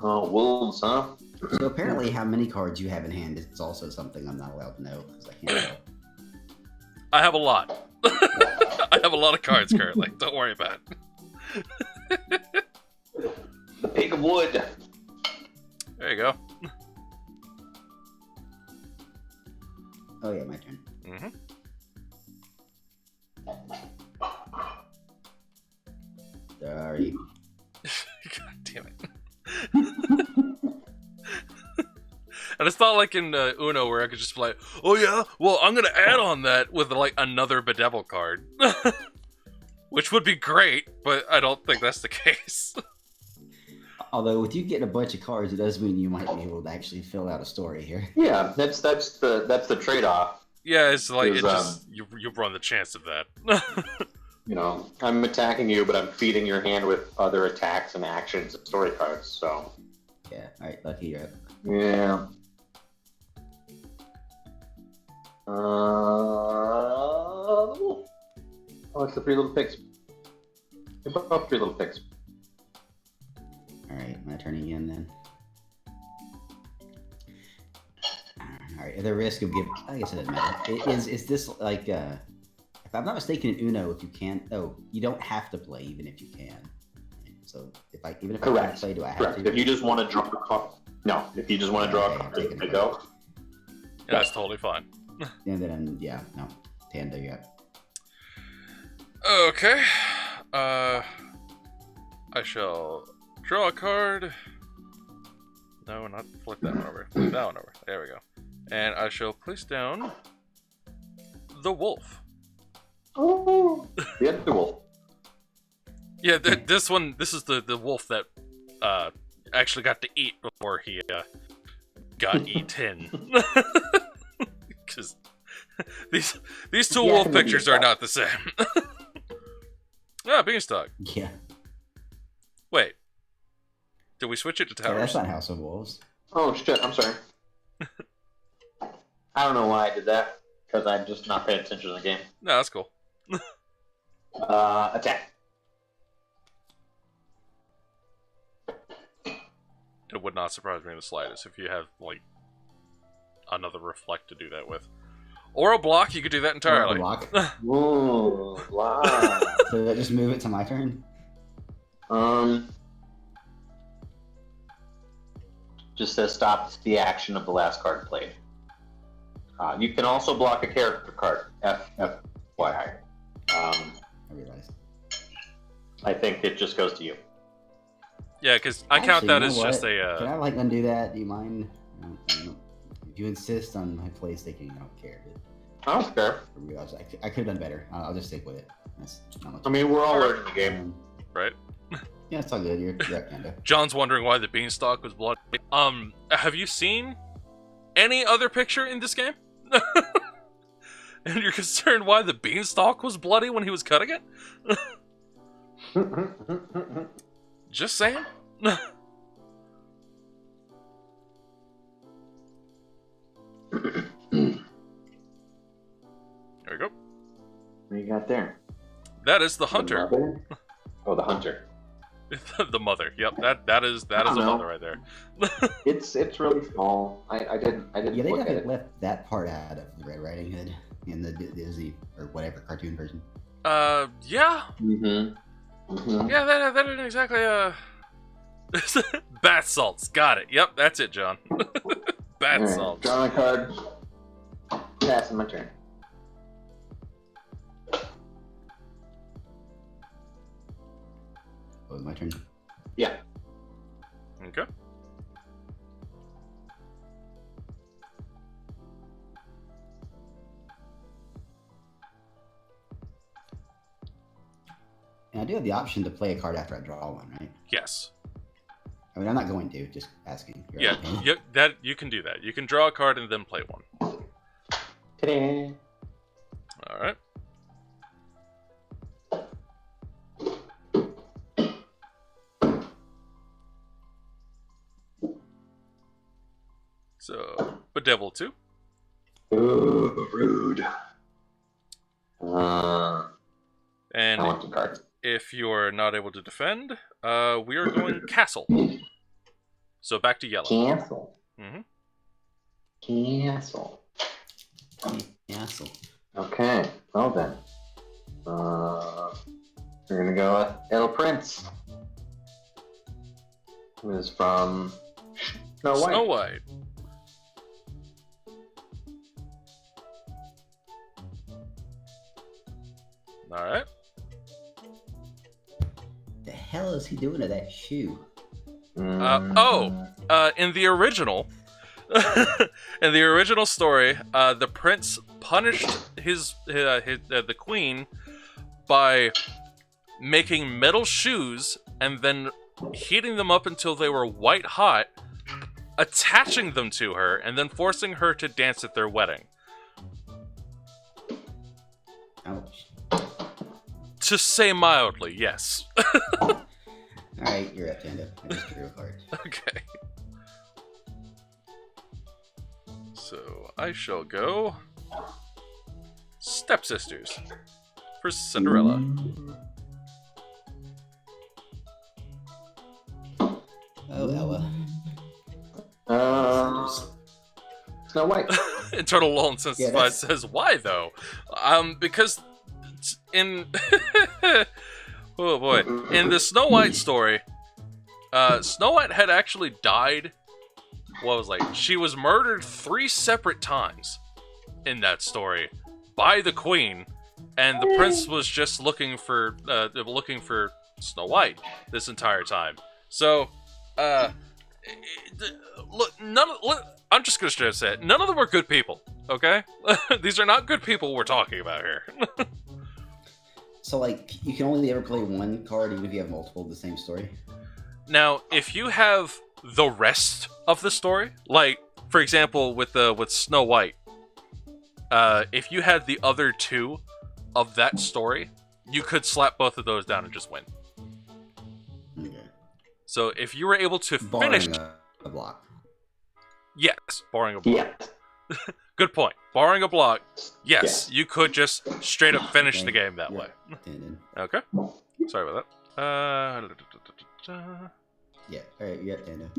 Speaker 1: Oh, wolves, huh?
Speaker 3: So apparently how many cards you have in hand is also something I'm not allowed to know because I can't tell.
Speaker 2: I have a lot. I have a lot of cards currently. Don't worry about it.
Speaker 1: The pig of wood.
Speaker 2: There you go.
Speaker 3: Oh yeah, my turn.
Speaker 2: Mm-hmm.
Speaker 3: Sorry.
Speaker 2: God damn it. And it's not like in Uno where I could just be like, oh yeah, well I'm gonna add on that with like another Bedevil card. Which would be great, but I don't think that's the case.
Speaker 3: Although with you getting a bunch of cards, it does mean you might be able to actually fill out a story here.
Speaker 1: Yeah, that's the trade-off.
Speaker 2: Yeah, it's like,
Speaker 1: Is,
Speaker 2: it just, you run the chance of that.
Speaker 1: You know, I'm attacking you, but I'm feeding your hand with other attacks and actions and story cards, so...
Speaker 3: Yeah, alright, Lucky, you're up.
Speaker 1: Yeah. Oh, it's the 3 little pigs. They're both 3 little pigs.
Speaker 3: Alright, my turn again then. Alright, at the risk of giving... I guess it doesn't matter. Is this like... if I'm not mistaken in Uno, if you can't... Oh, you don't have to play even if you can. So, even if I can't play, do I have
Speaker 1: Correct.
Speaker 3: to?
Speaker 1: If you just want to draw a card... No, if you just want to draw a card, to go.
Speaker 2: Yeah, that's totally fine.
Speaker 3: And then, yeah, no. Tanda, yeah.
Speaker 2: Okay. I shall draw a card. No, not flip that one over. Flip that one over. There we go. And I shall place down the wolf.
Speaker 1: Oh, the other wolf.
Speaker 2: Yeah, this is the wolf that actually got to eat before he got eaten. Because these two wolf pictures are not the same. Ah, Beanstalk.
Speaker 3: Yeah.
Speaker 2: Wait. Did we switch it to
Speaker 3: Yeah,
Speaker 2: towers?
Speaker 3: that's not House of Wolves.
Speaker 1: Oh, shit, I'm sorry. I don't know why I did that, because I'm just not paying attention to the game.
Speaker 2: No, that's cool.
Speaker 1: Attack.
Speaker 2: it would not surprise me in the slightest if you have like another reflect to do that with, or a block. You could do that entirely.
Speaker 3: Block.
Speaker 1: Ooh, wow.
Speaker 3: So just move it to my turn.
Speaker 1: Just says stop the action of the last card played. You can also block a character card. FYI.
Speaker 3: I realized.
Speaker 1: I think it just goes to you.
Speaker 2: Yeah, because I count
Speaker 3: Actually,
Speaker 2: that
Speaker 3: you know
Speaker 2: as just
Speaker 3: what?
Speaker 2: a.
Speaker 3: Can I like undo that? Do you mind? I don't- if you insist on my place taking, I don't care.
Speaker 1: I don't care.
Speaker 3: I could have done better. I'll just stick with it. That's not much.
Speaker 1: I mean, we're all learning the game.
Speaker 2: Right.
Speaker 3: Yeah, it's all good. You're right, Kendo.
Speaker 2: John's wondering why the beanstalk was bloody. Have you seen any other picture in this game? And you're concerned why the beanstalk was bloody when he was cutting it? Just saying. There we go.
Speaker 1: What you got there?
Speaker 2: That is the hunter.
Speaker 1: The mother? Oh, the hunter.
Speaker 2: The mother. Yep, that is a mother right there.
Speaker 1: It's really small. I didn't
Speaker 3: Yeah, they
Speaker 1: look at
Speaker 3: definitely
Speaker 1: it.
Speaker 3: left that part out of the Red Riding Hood in the Disney or whatever cartoon version.
Speaker 2: Yeah.
Speaker 1: Mm-hmm.
Speaker 2: Yeah, that isn't exactly bath salts. Got it. Yep, that's it, John. Bath salts.
Speaker 1: Drawing a card. Passing my turn.
Speaker 3: Oh, my turn.
Speaker 1: Yeah.
Speaker 2: Okay.
Speaker 3: And I do have the option to play a card after I draw one, right?
Speaker 2: Yes.
Speaker 3: I mean, I'm not going to. Just asking. You're
Speaker 2: Yeah.
Speaker 3: okay.
Speaker 2: Yeah. That you can do that. You can draw a card and then play one.
Speaker 1: Ta-da.
Speaker 2: All right. So, Bedevil 2.
Speaker 1: Ooh, rude.
Speaker 2: And
Speaker 1: I want the card.
Speaker 2: if you're not able to defend, we are going Castle. So back to yellow.
Speaker 1: Cancel.
Speaker 2: Mm-hmm.
Speaker 1: Cancel.
Speaker 3: Castle.
Speaker 1: Okay. Well then. We're gonna go with El Prince. Who is from Snow White.
Speaker 2: Snow White. All right.
Speaker 3: The hell is he doing to that shoe?
Speaker 2: In the original, in the original story, the prince punished the queen by making metal shoes and then heating them up until they were white hot, attaching them to her, and then forcing her to dance at their wedding.
Speaker 3: Ouch.
Speaker 2: To say mildly, yes.
Speaker 3: Alright, you're up, Tanda. I just drew a card.
Speaker 2: Okay. So I shall go Stepsisters for Cinderella.
Speaker 3: Oh, Ella.
Speaker 1: Snow White.
Speaker 2: Internal lull and Sensified
Speaker 3: that's-
Speaker 2: says, why though? Because in oh boy, in the Snow White story, Snow White had actually died. She was murdered 3 separate times in that story by the queen, and the prince was just looking for Snow White this entire time. So, look, I'm just gonna straight up say it. None of them were good people. Okay, these are not good people we're talking about here.
Speaker 3: So, like, you can only ever play one card even if you have multiple of the same story?
Speaker 2: Now, if you have the rest of the story, like, for example, with Snow White, if you had the other 2 of that story, you could slap both of those down and just win.
Speaker 3: Okay.
Speaker 2: So if you were able to finish...
Speaker 3: Barring a block.
Speaker 2: Yes, barring a block.
Speaker 1: Yeah.
Speaker 2: Good point. Barring a block, yes, you could just straight up finish
Speaker 3: Okay.
Speaker 2: the game that
Speaker 3: Yeah.
Speaker 2: way.
Speaker 3: Tandon.
Speaker 2: Okay. Sorry about that.
Speaker 3: Yeah, alright, you're up, Tanda.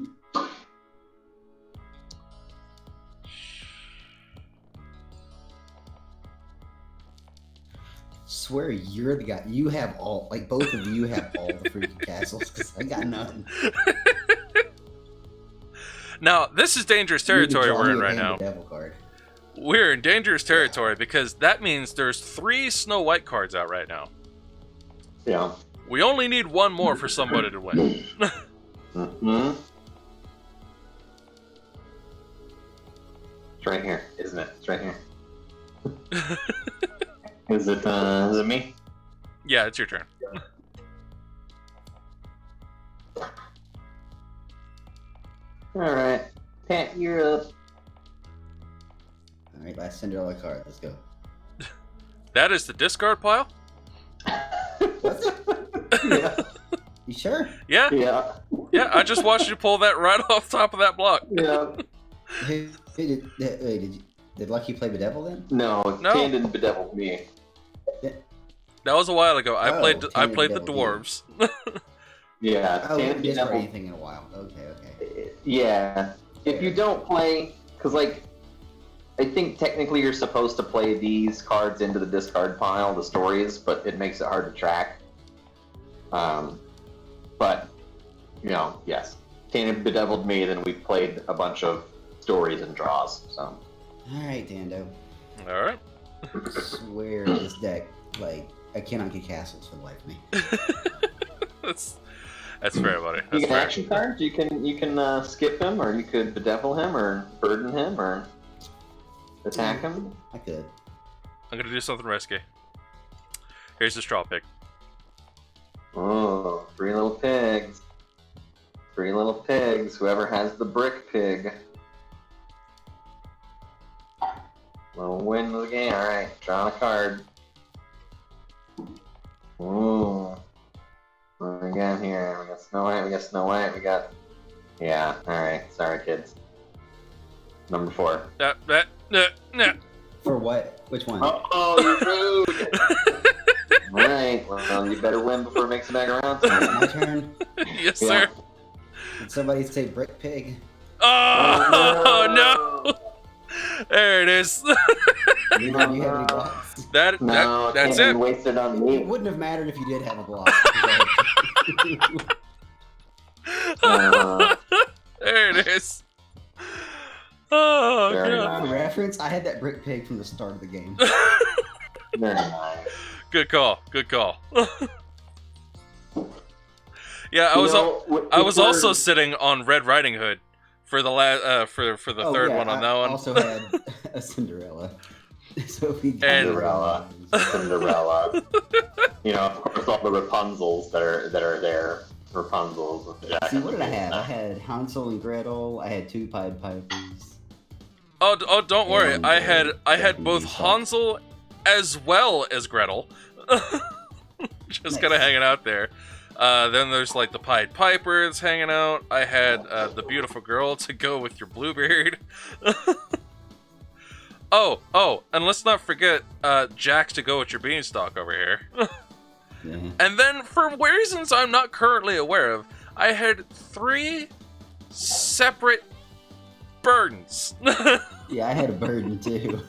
Speaker 3: swear you're the guy. You have all, like, both of you have all the freaking castles, because I got none.
Speaker 2: Now, this is dangerous
Speaker 3: You need to
Speaker 2: territory
Speaker 3: draw
Speaker 2: we're
Speaker 3: me
Speaker 2: in
Speaker 3: a
Speaker 2: right
Speaker 3: Damn
Speaker 2: now.
Speaker 3: the Devil card.
Speaker 2: We're in dangerous territory because that means there's 3 Snow White cards out right now.
Speaker 1: Yeah.
Speaker 2: We only need 1 more for somebody to win.
Speaker 1: Mm-hmm. It's right here, isn't it? It's right here. Is it me?
Speaker 2: Yeah, it's your turn.
Speaker 1: Alright. Pat, you're up.
Speaker 3: Alright, last Cinderella card. Let's go.
Speaker 2: That is the discard pile?
Speaker 3: What's it?
Speaker 1: Yeah.
Speaker 3: You sure?
Speaker 2: Yeah,
Speaker 1: Yeah.
Speaker 2: yeah, I just watched you pull that right off top of that block.
Speaker 1: Yeah.
Speaker 3: Did Lucky play the Devil then?
Speaker 1: No,
Speaker 2: No.
Speaker 1: Tan didn't bedevil me.
Speaker 2: That was a while ago. I
Speaker 3: Oh,
Speaker 2: played
Speaker 3: Tanner
Speaker 2: the
Speaker 3: Devil,
Speaker 2: dwarves.
Speaker 1: Yeah,
Speaker 3: Oh,
Speaker 1: Tan
Speaker 3: we didn't for
Speaker 1: bedeviled.
Speaker 3: anything in a while. Okay.
Speaker 1: Yeah. If you don't play, because, like, I think technically you're supposed to play these cards into the discard pile, the stories, but it makes it hard to track. But, you know, yes. Tana bedeviled me, then we played a bunch of stories and draws, so.
Speaker 3: Alright, Dando.
Speaker 2: Alright.
Speaker 3: I swear this deck, like, I cannot get castles for the life of me.
Speaker 2: That's fair, buddy.
Speaker 1: You
Speaker 2: That's
Speaker 1: get
Speaker 2: fair.
Speaker 1: action cards, you can skip him, or you could bedevil him, or burden him, or attack him.
Speaker 3: I could.
Speaker 2: I'm gonna do something risky. Here's the straw pick.
Speaker 1: Oh, 3 little pigs. 3 little pigs. Whoever has the brick pig will win the game. Alright, draw a card. Ooh. What do we got here? We got Snow White, we got Snow White, we got... Yeah, alright. Sorry, kids. Number 4.
Speaker 2: Nah.
Speaker 3: For what? Which one?
Speaker 1: Oh, you're rude! Alright, well, you better win before it makes it back around to me.
Speaker 3: My turn.
Speaker 2: Yes,
Speaker 1: Yeah.
Speaker 2: sir.
Speaker 3: Did somebody say Brick Pig?
Speaker 2: Oh, no! There it is.
Speaker 3: You have any blocks?
Speaker 1: No,
Speaker 2: that's
Speaker 1: can't
Speaker 2: it.
Speaker 1: waste it on
Speaker 3: It
Speaker 1: me.
Speaker 3: wouldn't have mattered if you did have a block.
Speaker 2: There it is. Oh,
Speaker 1: Very
Speaker 2: God.
Speaker 3: For reference, I had that Brick Pig from the start of the game.
Speaker 1: Very nice.
Speaker 2: Good call. Good call. Yeah, I
Speaker 1: You
Speaker 2: was
Speaker 1: know,
Speaker 2: I was
Speaker 1: we're-
Speaker 2: also sitting on Red Riding Hood for the for the third
Speaker 3: yeah,
Speaker 2: one on
Speaker 3: I
Speaker 2: that one.
Speaker 3: also had a Cinderella. So we got
Speaker 2: And-
Speaker 1: Cinderella. You know, of course, all the Rapunzels that are there. Rapunzels with the jacket.
Speaker 3: See, what did I have? I had Hansel and Gretel. I had 2 Pied Pipers.
Speaker 2: Oh, don't worry.
Speaker 3: And,
Speaker 2: I had
Speaker 3: Japanese
Speaker 2: both
Speaker 3: stuff.
Speaker 2: Hansel as well as Gretel. Just kind of
Speaker 3: Nice.
Speaker 2: hanging out there. Then there's like the Pied Piper that's hanging out. I had the beautiful girl to go with your Bluebeard. Oh, and let's not forget Jax to go with your Beanstalk over here.
Speaker 3: Yeah.
Speaker 2: And then, for reasons I'm not currently aware of, I had 3 separate burdens.
Speaker 3: Yeah, I had a burden too.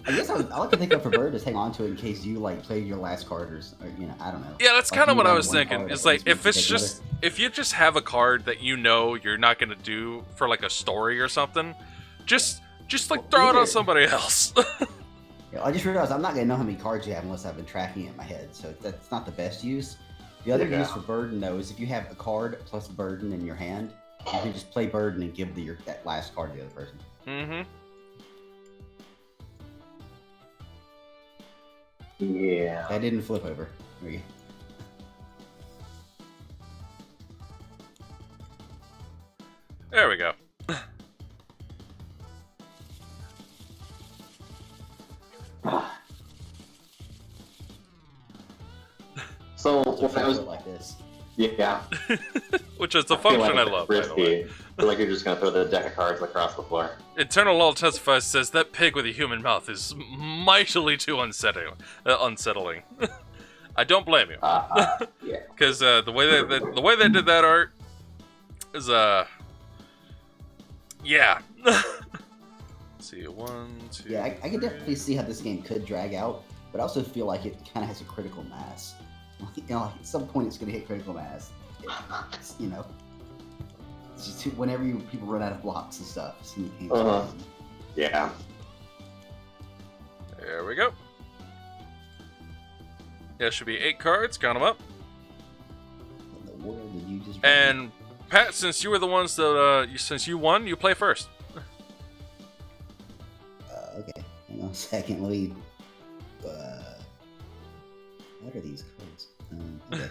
Speaker 3: I guess all I can think of for burden is hang on to it in case you like played your last card or you know, I don't know.
Speaker 2: Yeah, that's
Speaker 3: Like,
Speaker 2: kind of
Speaker 3: you
Speaker 2: what I
Speaker 3: run
Speaker 2: was
Speaker 3: one
Speaker 2: thinking.
Speaker 3: card,
Speaker 2: It's
Speaker 3: that
Speaker 2: like
Speaker 3: means
Speaker 2: if
Speaker 3: you
Speaker 2: it's
Speaker 3: take
Speaker 2: just if you just have a card that you know you're not gonna do for like a story or something, just like throw it on somebody else.
Speaker 3: Yeah, I just realized I'm not gonna know how many cards you have unless I've been tracking it in my head, so that's not the best use. The other
Speaker 1: Yeah.
Speaker 3: use for burden though is if you have a card plus burden in your hand, you can just play burden and give that last card to the other person.
Speaker 2: Mm-hmm.
Speaker 1: Yeah.
Speaker 3: I didn't flip over. There you
Speaker 2: There we go.
Speaker 1: So
Speaker 3: go.
Speaker 1: when I was,
Speaker 3: like this.
Speaker 1: yeah,
Speaker 2: Which is the
Speaker 1: feel
Speaker 2: function I
Speaker 1: it's
Speaker 2: love, by the way.
Speaker 1: risky. I feel like you're just gonna throw the deck of cards across the floor.
Speaker 2: Eternal Law testifies says that pig with a human mouth is mightily too unsettling. I don't blame you,
Speaker 1: Yeah.
Speaker 2: because the way they did that art is yeah. Let's see, 1, 2.
Speaker 3: Yeah, I can definitely see how this game could drag out. but I also feel like it kind of has a critical mass. You know, like at some point it's going to hit critical mass. You know, it's just whenever people run out of blocks and stuff. So you can't
Speaker 1: Yeah.
Speaker 2: There we go. There should be 8 cards. Count them up.
Speaker 3: What in the world did you just?
Speaker 2: And Pat, since you were the ones that since you won, you play first.
Speaker 3: Okay, hang on a second. Let me. What are these cards? Okay.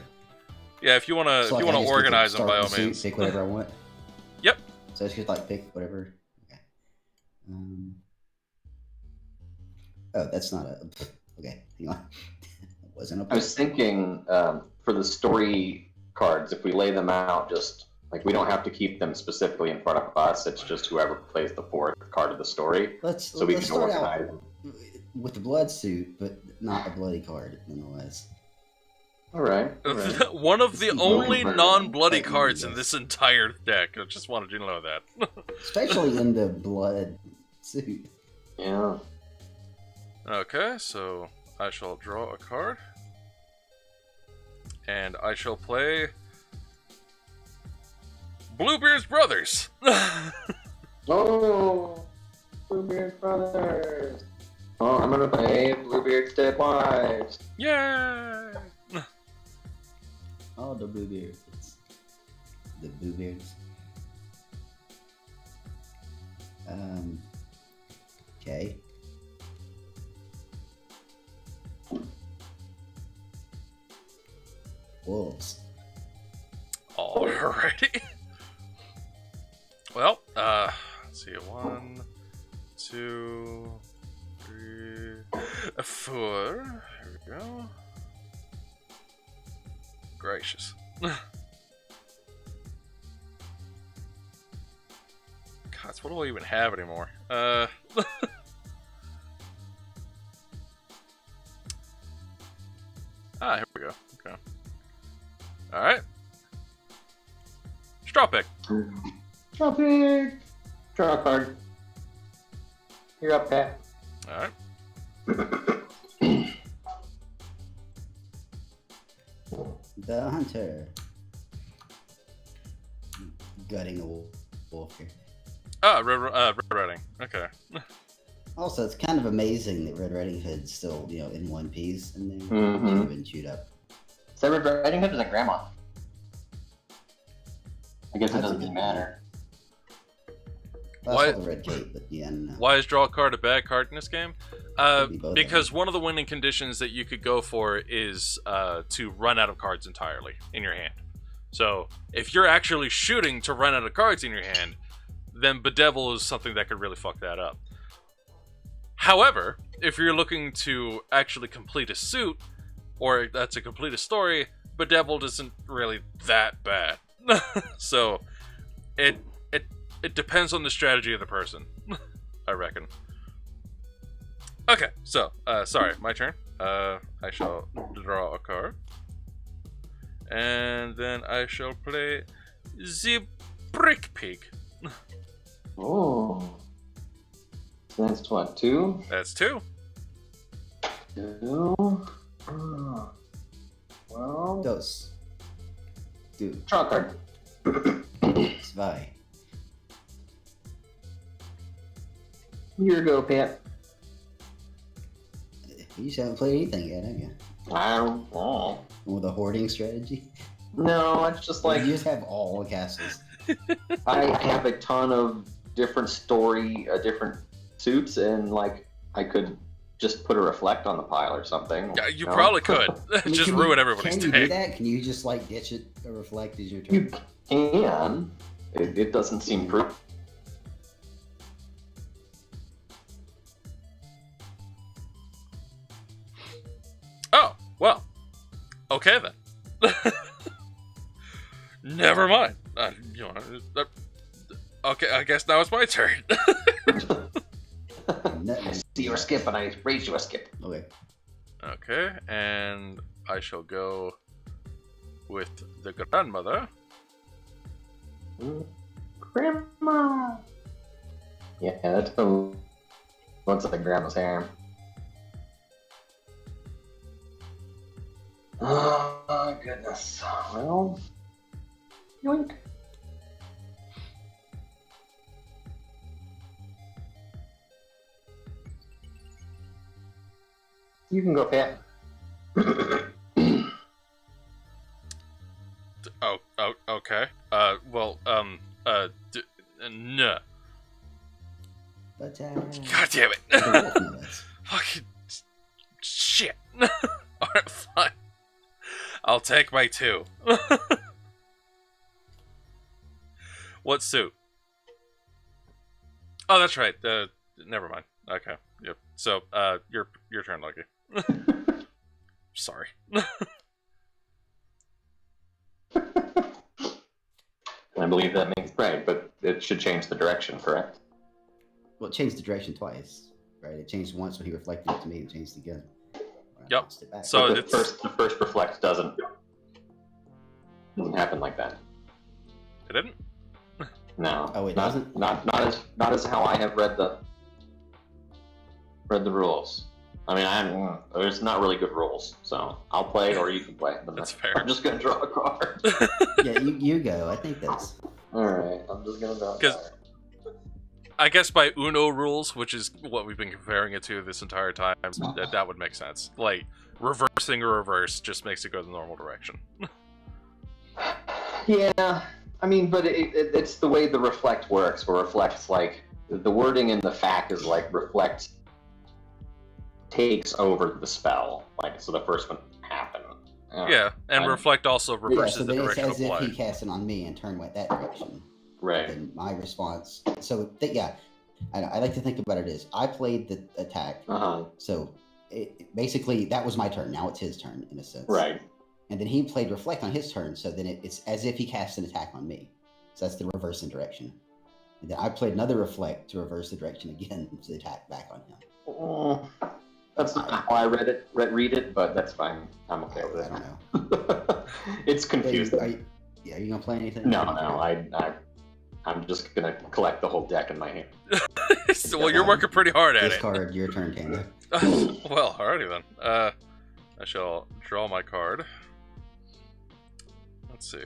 Speaker 2: Yeah, if you wanna
Speaker 3: So,
Speaker 2: if you
Speaker 3: like, I
Speaker 2: wanna
Speaker 3: just get to
Speaker 2: organize them,
Speaker 3: start
Speaker 2: by
Speaker 3: the
Speaker 2: all
Speaker 3: suit,
Speaker 2: means.
Speaker 3: pick whatever I want.
Speaker 2: Yep.
Speaker 3: So I just like pick whatever. Okay. Oh, that's not a. Okay, hang on. It wasn't a.
Speaker 1: I was thinking for the story cards, if we lay them out, just like we don't have to keep them specifically in front of us. It's just whoever plays the 4th card of the story.
Speaker 3: Let's
Speaker 1: So we can
Speaker 3: start
Speaker 1: organize
Speaker 3: out with the blood suit, but not a bloody card, nonetheless.
Speaker 1: All right. All right.
Speaker 2: One of the
Speaker 3: It's
Speaker 2: only
Speaker 1: over.
Speaker 2: non-bloody
Speaker 3: Like,
Speaker 2: cards in
Speaker 3: yes.
Speaker 2: this entire deck. I just wanted you to know that.
Speaker 3: Especially in the blood suit.
Speaker 1: Yeah.
Speaker 2: Okay, so I shall draw a card. And I shall play Bluebeard's Brothers.
Speaker 1: Oh, Bluebeard Brothers. Oh, I'm gonna play Bluebeard's Dead Wives.
Speaker 2: Yay!
Speaker 3: Oh, the Bluebeards. The Bluebeards. Okay. Wolves.
Speaker 2: Alrighty. Well, let's see. 1, 2, 3, 4. Here we go. Gracious. God, what do I even have anymore? Here we go. Okay. Alright. Straw pick.
Speaker 1: Draw pick. Draw a card. You're up, Pat.
Speaker 2: Alright.
Speaker 3: The Hunter. Gutting a wolf here.
Speaker 2: Red Redding. Okay.
Speaker 3: Also, it's kind of amazing that Red Riding Hood's still, in one piece, and then
Speaker 1: Mhm.
Speaker 3: should have been chewed up.
Speaker 1: Is that Red Riding Hood or is that Grandma? I guess it
Speaker 3: That's a
Speaker 1: doesn't
Speaker 3: good
Speaker 1: really matter.
Speaker 3: Well,
Speaker 2: Why-
Speaker 3: I saw the red cape, but yeah, no.
Speaker 2: Why is draw a card a bad card in this game?
Speaker 3: Could be both of
Speaker 2: Because one of the winning conditions that you could go for is to run out of cards entirely in your hand. So if you're actually shooting to run out of cards in your hand, then Bedevil is something that could really fuck that up. However, if you're looking to actually complete a suit, or to complete a story, Bedeviled isn't really that bad. So it depends on the strategy of the person, I reckon. Okay, so sorry, my turn. I shall draw a card, and then I shall play the Brick Pig.
Speaker 1: Oh. So that's what, 2?
Speaker 2: That's 2.
Speaker 1: 2. Oh. Well,
Speaker 3: Dos. Dude,
Speaker 1: draw a card.
Speaker 3: Zwei.
Speaker 1: Here you go, Pat.
Speaker 3: You just haven't played anything yet, have you?
Speaker 1: I don't know.
Speaker 3: With a hoarding strategy?
Speaker 1: No, it's just like
Speaker 3: You just have all the castles.
Speaker 1: I have a ton of different different suits, and like I could just put a reflect on the pile or something.
Speaker 2: Yeah, you
Speaker 1: know?
Speaker 2: probably could.
Speaker 3: I mean,
Speaker 2: Just
Speaker 3: can
Speaker 2: ruin
Speaker 3: you-
Speaker 2: everybody's
Speaker 3: Can you
Speaker 2: day.
Speaker 3: do that? Can you just like ditch it or reflect as your turn?
Speaker 1: You can. It doesn't seem proof.
Speaker 2: Oh, well. Okay then. Never mind. Okay, I guess now it's my turn.
Speaker 1: I see your skip, and I raised you a skip.
Speaker 3: Okay.
Speaker 2: Okay, and I shall go with the grandmother.
Speaker 1: Grandma. Yeah, that's what's like Grandma's hair. Oh my goodness. Well, yoink. You can go, Pat.
Speaker 2: Oh, okay. No.
Speaker 3: But
Speaker 2: God damn it.
Speaker 3: the wolf knows.
Speaker 2: Fucking shit. Alright, fine. I'll take my 2. What suit? Oh, that's right. Never mind. Okay. Yep. So, your turn, Lucky. Sorry.
Speaker 1: I believe that makes right, but it should change the direction, correct?
Speaker 3: Well, it changed the direction twice, right? It changed once when he reflected it to me, and changed again. when I
Speaker 2: Yep.
Speaker 3: bounced it back.
Speaker 2: So
Speaker 1: But
Speaker 2: it's
Speaker 1: the first reflect doesn't happen like that.
Speaker 2: it didn't.
Speaker 1: No.
Speaker 3: Oh, it
Speaker 1: not,
Speaker 3: doesn't?
Speaker 1: Not as how I have read the rules. I mean, there's not really good rules, so I'll play or you can play.
Speaker 2: That's fair.
Speaker 1: I'm just gonna draw a card.
Speaker 3: Yeah, you go. I think that's.
Speaker 1: All right, I'm just gonna draw a
Speaker 2: 'Cause-
Speaker 1: card.
Speaker 2: I guess by Uno rules, which is what we've been comparing it to this entire time, that would make sense. Like, reversing a reverse just makes it go the normal direction.
Speaker 1: Yeah, I mean, but it's the way the reflect works. Where reflects like the wording in the fact is like reflect takes over the spell. Like, so the first one happened.
Speaker 2: Yeah, and
Speaker 1: I-
Speaker 2: reflect also
Speaker 3: Yeah,
Speaker 2: reverses
Speaker 3: so
Speaker 2: the
Speaker 3: then it's
Speaker 2: direction of
Speaker 3: as if
Speaker 2: play.
Speaker 3: he cast it on me and turned went that direction.
Speaker 1: Right.
Speaker 3: And my response. So yeah, I like to think about it as I played the attack.
Speaker 1: Uh-huh.
Speaker 3: So basically that was my turn. Now it's his turn in a sense.
Speaker 1: Right.
Speaker 3: And then he played reflect on his turn. So then it's as if he cast an attack on me. So that's the reverse in direction. And then I played another reflect to reverse the direction again to attack back on him.
Speaker 1: That's not how I read it, but that's fine. I'm okay with
Speaker 3: I
Speaker 1: it.
Speaker 3: don't know.
Speaker 1: It's confusing.
Speaker 3: Are you gonna play anything?
Speaker 1: No, I'm just gonna collect the whole deck in my hand.
Speaker 2: Well, you're working pretty hard at it.
Speaker 3: Discard your turn, Tanda.
Speaker 2: Well, alrighty then. I shall draw my card. Let's see.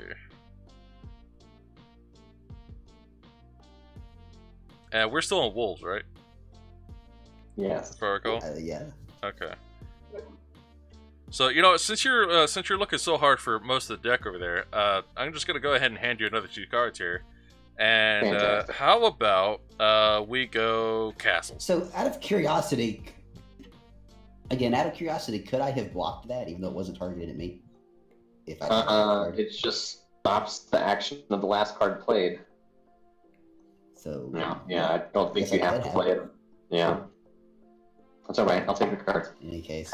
Speaker 2: And we're still on wolves, right?
Speaker 1: Yes.
Speaker 2: If I recall.
Speaker 3: Yeah.
Speaker 2: Okay. So since you're looking so hard for most of the deck over there, I'm just gonna go ahead and hand you another 2 cards here. And
Speaker 1: Fantastic.
Speaker 2: how about we go castles?
Speaker 3: So, out of curiosity, could I have blocked that even though it wasn't targeted at me? If I had that card?
Speaker 1: It just stops the action of the last card played.
Speaker 3: So
Speaker 1: Yeah, I don't think
Speaker 3: Guess
Speaker 1: you
Speaker 3: I
Speaker 1: have
Speaker 3: could
Speaker 1: to play it. Yeah. That's all right. I'll take the cards.
Speaker 3: In any case,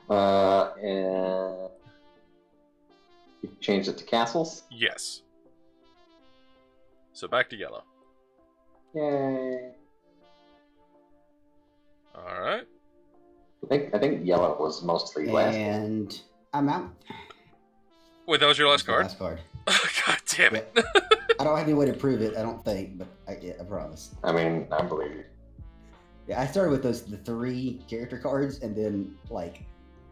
Speaker 1: And you changed it to castles.
Speaker 2: Yes. So back to yellow.
Speaker 1: Yay!
Speaker 2: All right.
Speaker 1: I think yellow was mostly last.
Speaker 3: and I'm out.
Speaker 2: Wait, that was your last
Speaker 3: That's the
Speaker 2: card?
Speaker 3: Last card.
Speaker 2: God damn it.
Speaker 3: I don't have any way to prove it. I don't think, but I promise.
Speaker 1: I mean, I believe you.
Speaker 3: Yeah, I started with the 3 character cards, and then like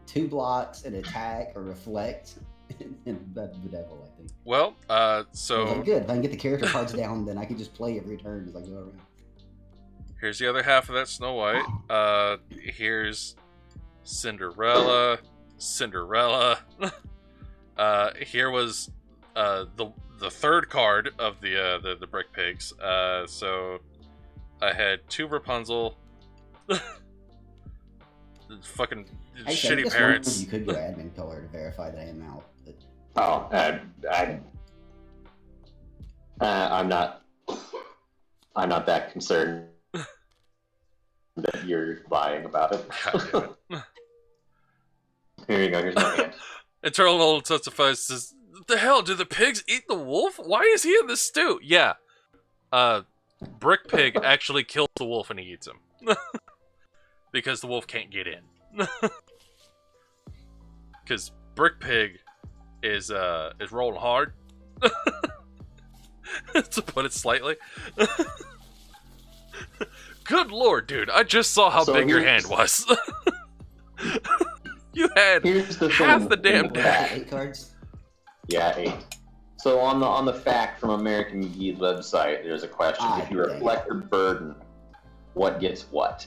Speaker 3: 2 blocks, an attack, a reflect, and bedevil. I think.
Speaker 2: Well,
Speaker 3: I was
Speaker 2: so
Speaker 3: like, good. If I can get the character cards down, then I can just play every turn as I go around.
Speaker 2: here's the other half of that Snow White. Here's Cinderella. Here was the third card of the Brick Pigs. So I had 2 Rapunzel. Fucking
Speaker 3: Actually, I
Speaker 2: shitty
Speaker 3: guess
Speaker 2: parents.
Speaker 3: You could go admin color to verify that I am out. But
Speaker 1: Oh, I'm not that concerned that you're lying about it.
Speaker 2: God damn it.
Speaker 1: Here you go. Here's my hand.
Speaker 2: Eternal Old testifies says, "What the hell? Do the pigs eat the wolf? Why is he in the stew?" Yeah. Brick Pig actually kills the wolf and he eats him. Because the wolf can't get in. Because Brick Pig is rolling hard. To put it slightly. Good lord, dude. I just saw how
Speaker 1: So
Speaker 2: big your
Speaker 1: here's-
Speaker 2: hand was. You had
Speaker 1: Here's the
Speaker 2: half
Speaker 1: thing.
Speaker 2: the damn deck.
Speaker 3: 8 cards?
Speaker 1: Yeah, 8. So on the fact from American McGee's website, there's a question: if you reflect the burden, what gets what?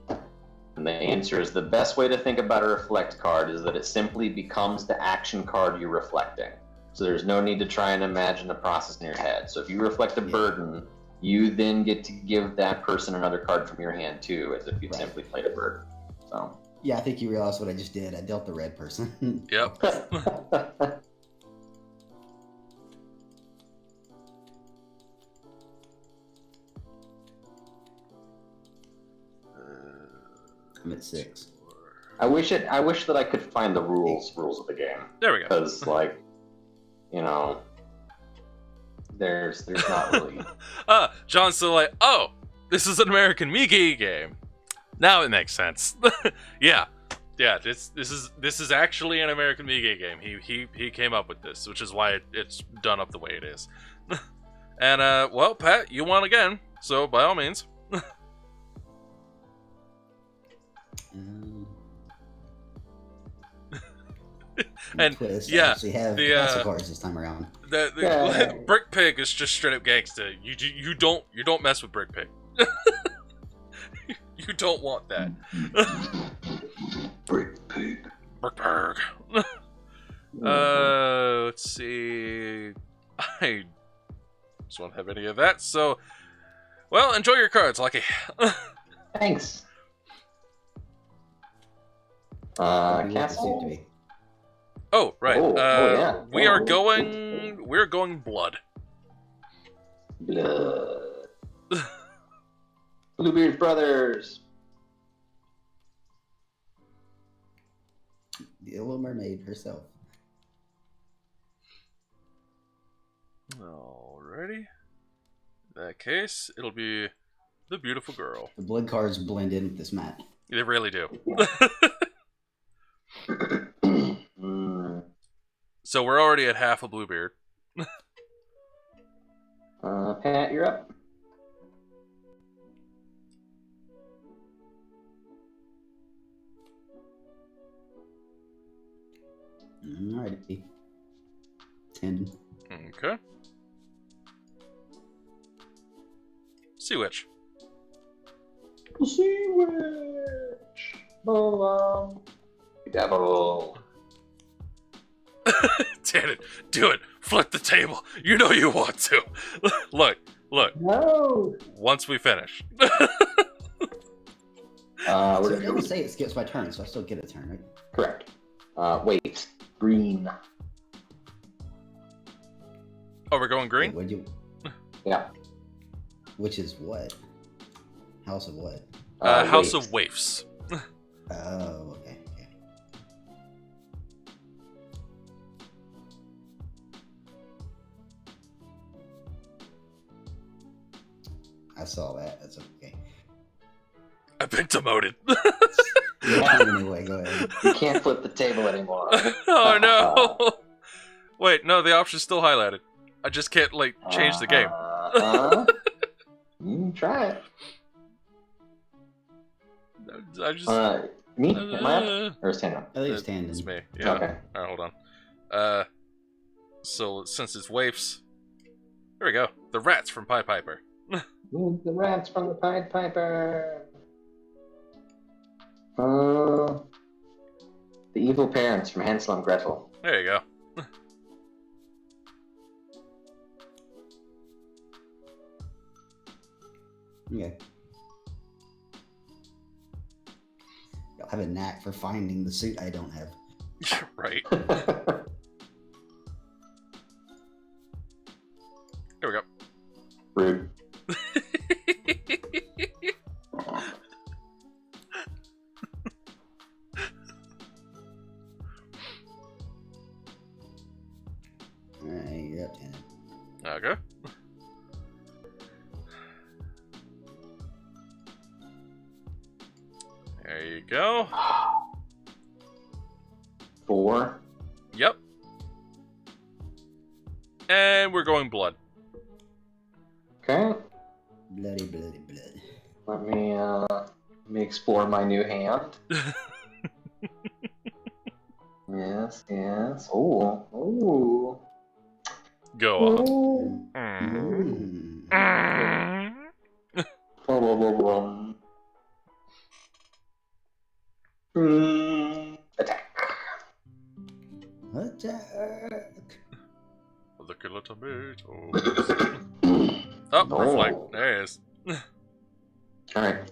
Speaker 1: And the answer is the best way to think about a reflect card is that it simply becomes the action card you're reflecting. So there's no need to try and imagine the process in your head. So if you reflect a burden, you then get to give that person another card from your hand too, as if you'd simply played a burden. So.
Speaker 3: Yeah, I think you realize what I just did. I dealt the red person.
Speaker 2: Yep.
Speaker 3: I'm at 6.
Speaker 1: I wish that I could find the rules of the game.
Speaker 2: There we go.
Speaker 1: Because there's not really.
Speaker 2: John's still like, oh, this is an American McGee game. Now it makes sense. Yeah. This is actually an American McGee game. He came up with this, which is why it's done up the way it is. And well, Pat, you won again, so by all means. And
Speaker 3: twist.
Speaker 2: yeah,
Speaker 3: I actually have classic cards this time around.
Speaker 2: The Brick Pig is just straight up gangsta. You don't mess with Brick Pig. You don't want that.
Speaker 1: Brick Pig.
Speaker 2: Brick Pig. Let's see. I just won't have any of that. So, well, enjoy your cards, Lucky.
Speaker 1: Thanks. Castle.
Speaker 2: Oh, right.
Speaker 1: Yeah.
Speaker 2: We're going blood.
Speaker 1: Blood. Bluebeard Brothers.
Speaker 3: The Little Mermaid herself.
Speaker 2: Alrighty. In that case, it'll be the beautiful girl.
Speaker 3: The blood cards blend in with this map.
Speaker 2: They really do. So we're already at half a Bluebeard.
Speaker 1: Pat, you're up.
Speaker 3: Alrighty. 10.
Speaker 2: Okay. Sea Witch.
Speaker 1: Sea Witch. Devil.
Speaker 2: Damn it. Do it. Flip the table. You know you want to. Look.
Speaker 1: No.
Speaker 2: Once we finish.
Speaker 3: So it doesn't say it skips my turn, so I still get a turn, right?
Speaker 1: Correct. Wait. Green.
Speaker 2: Oh, we're going green?
Speaker 3: Wait,
Speaker 1: Yeah.
Speaker 3: Which is what? House of what?
Speaker 2: House of Waifs.
Speaker 3: Oh, okay. I saw that. That's okay.
Speaker 2: I've been demoted.
Speaker 3: Anyway, go ahead.
Speaker 1: You can't flip the table anymore.
Speaker 2: Oh no! Wait, no, the option's still highlighted. I just can't change the game.
Speaker 1: Try it.
Speaker 2: I just
Speaker 1: me? Am I up? Or is Tandem?
Speaker 3: I think it's tandem.
Speaker 2: It's me. Yeah.
Speaker 1: Okay.
Speaker 2: All right, hold on. So since it's waifs, here we go. The rats from Pied Piper.
Speaker 1: The rats from the Pied Piper. The evil parents from Hansel and Gretel.
Speaker 2: There you go.
Speaker 3: Okay. Y'all have a knack for finding the suit I don't have.
Speaker 2: Right. Here we go.
Speaker 1: Rude.
Speaker 3: Alright, you're up, Tanner.
Speaker 2: Okay. There you go.
Speaker 1: 4.
Speaker 2: Yep. And we're going blood.
Speaker 1: Okay.
Speaker 3: Bloody.
Speaker 1: Let me explore my new hand. Yes, yes. Oh, oh.
Speaker 2: Go on.
Speaker 1: Oh.
Speaker 3: Mm.
Speaker 1: Attack.
Speaker 3: Attack.
Speaker 2: The killer tomatoes. Oh, reflect. There it is.
Speaker 1: Alright.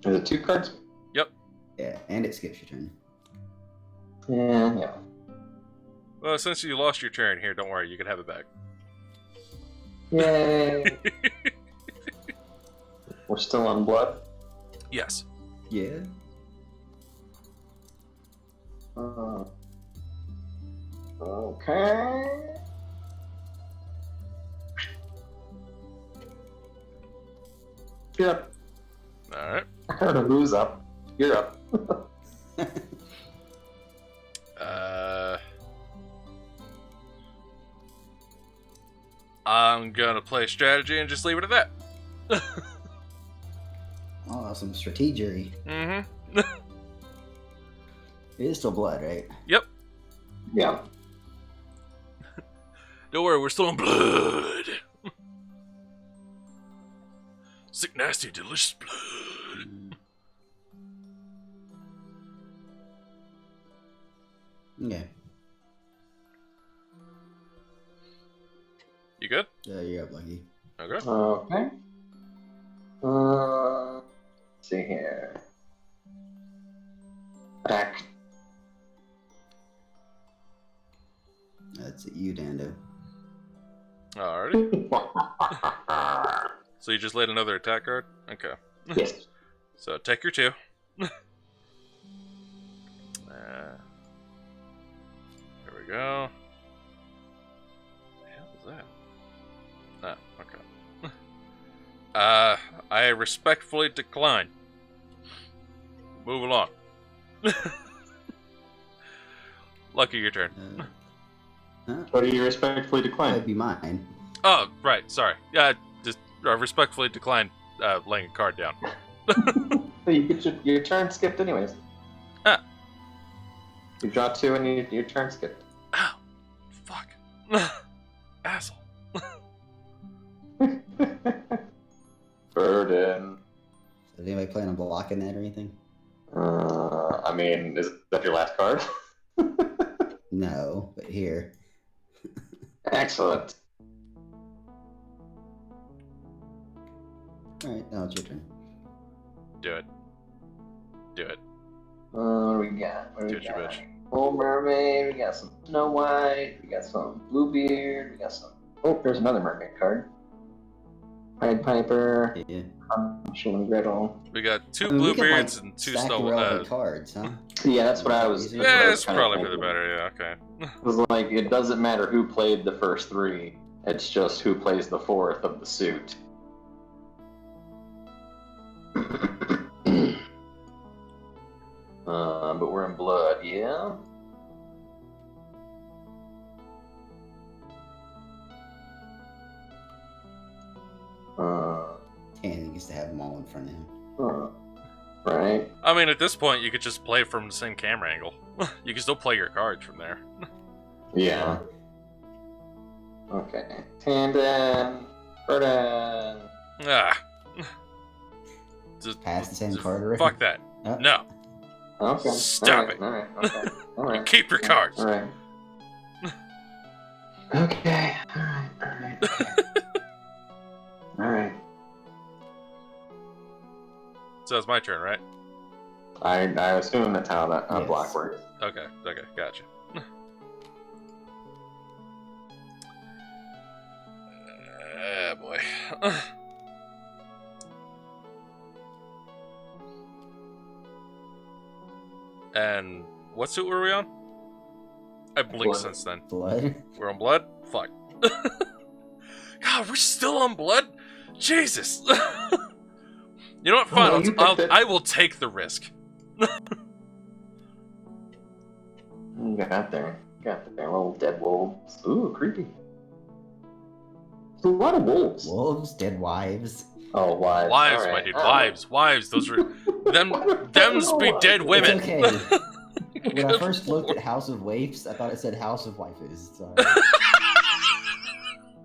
Speaker 1: Is it 2 cards?
Speaker 3: Yeah, and it skips your turn.
Speaker 1: Yeah.
Speaker 2: Well, since you lost your turn here, don't worry, you can have it back.
Speaker 1: Yay. We're still on blood?
Speaker 2: Yes.
Speaker 3: Yeah.
Speaker 1: Okay. You're up.
Speaker 2: Alright.
Speaker 1: I don't know who's up. You're up.
Speaker 2: I'm gonna play strategy and just leave it at that.
Speaker 3: Oh, some strategery.
Speaker 2: Mm-hmm.
Speaker 3: It is still blood, right?
Speaker 2: Yep.
Speaker 1: Yeah.
Speaker 2: Don't worry, we're still in blood. Sick, nasty, delicious blood.
Speaker 3: Okay.
Speaker 2: You good?
Speaker 3: You're up, Lucky.
Speaker 2: Okay.
Speaker 1: Okay. Let's see here. Attack.
Speaker 3: That's you, Dando.
Speaker 2: Alrighty. So you just laid another attack card? Okay.
Speaker 1: Yes.
Speaker 2: So take your 2. There we go. What the hell is that? Oh, okay. I respectfully decline. Move along. Lucky, your turn.
Speaker 3: Huh?
Speaker 1: What do you respectfully decline?
Speaker 3: That'd be mine.
Speaker 2: Oh, right. Sorry. Yeah, just respectfully decline laying a card down.
Speaker 1: You get your turn skipped anyways.
Speaker 2: Ah.
Speaker 1: You draw 2 and your turn skipped.
Speaker 2: Ow. Fuck. Asshole.
Speaker 1: Burden.
Speaker 3: Is anybody planning on blocking that or anything?
Speaker 1: I mean, is that your last card?
Speaker 3: No, but here.
Speaker 1: Excellent.
Speaker 3: Alright, now it's your turn.
Speaker 2: Do it. Do it.
Speaker 1: What do we got? What do
Speaker 2: Do
Speaker 1: we
Speaker 2: it, you
Speaker 1: got?
Speaker 2: bitch.
Speaker 1: Old Mermaid, we got some Snow White, we got some Bluebeard, we got some... Oh, there's another mermaid card. Pied Piper,
Speaker 3: Yeah.
Speaker 1: Hansel and Gretel.
Speaker 2: We got 2
Speaker 3: I mean, we could,
Speaker 2: Bluebeards
Speaker 3: like,
Speaker 2: and 2
Speaker 3: stack the
Speaker 2: Snow
Speaker 3: relevant cards, huh?
Speaker 1: Yeah, that's what I was... that's what I
Speaker 2: Yeah,
Speaker 1: was
Speaker 2: it's
Speaker 1: kinda
Speaker 2: probably for the
Speaker 1: thinking.
Speaker 2: better, yeah, okay.
Speaker 1: It was like, it doesn't matter who played the first 3, it's just who plays the 4th of the suit. But we're in blood, yeah?
Speaker 3: And he used to have them all in front of him.
Speaker 1: Right?
Speaker 2: I mean, at this point, you could just play from the same camera angle. You can still play your cards from there.
Speaker 1: Yeah. Okay. Tandon, Burden.
Speaker 2: Ah. Just,
Speaker 3: Pass the same
Speaker 2: just
Speaker 3: card already?
Speaker 2: Fuck that.
Speaker 3: Oh.
Speaker 2: No.
Speaker 1: Okay.
Speaker 2: Stop it.
Speaker 1: Alright, okay. Alright.
Speaker 2: Keep your cards.
Speaker 1: Alright. Okay. Alright. Alright.
Speaker 2: So it's my turn, right?
Speaker 1: I assume that's how that
Speaker 3: Yes.
Speaker 1: block works.
Speaker 2: Okay, gotcha. Boy. And what suit were we on? I blinked
Speaker 1: Blood.
Speaker 2: since then.
Speaker 3: Blood?
Speaker 2: We're on blood? Fuck. God, we're still on blood? Jesus. You know what? Fine.
Speaker 1: Oh, you picked it.
Speaker 2: I will take the risk.
Speaker 1: Got there. Little dead wolves. Ooh, creepy. There's a lot of wolves.
Speaker 3: Wolves? Dead wives?
Speaker 1: Oh, wives.
Speaker 2: Wives,
Speaker 1: All right.
Speaker 2: my dude.
Speaker 1: All right.
Speaker 2: Wives. Those are... Them's be dead women.
Speaker 3: It's okay. When I first looked at House of Waifs, I thought it said House of Waifus. Sorry.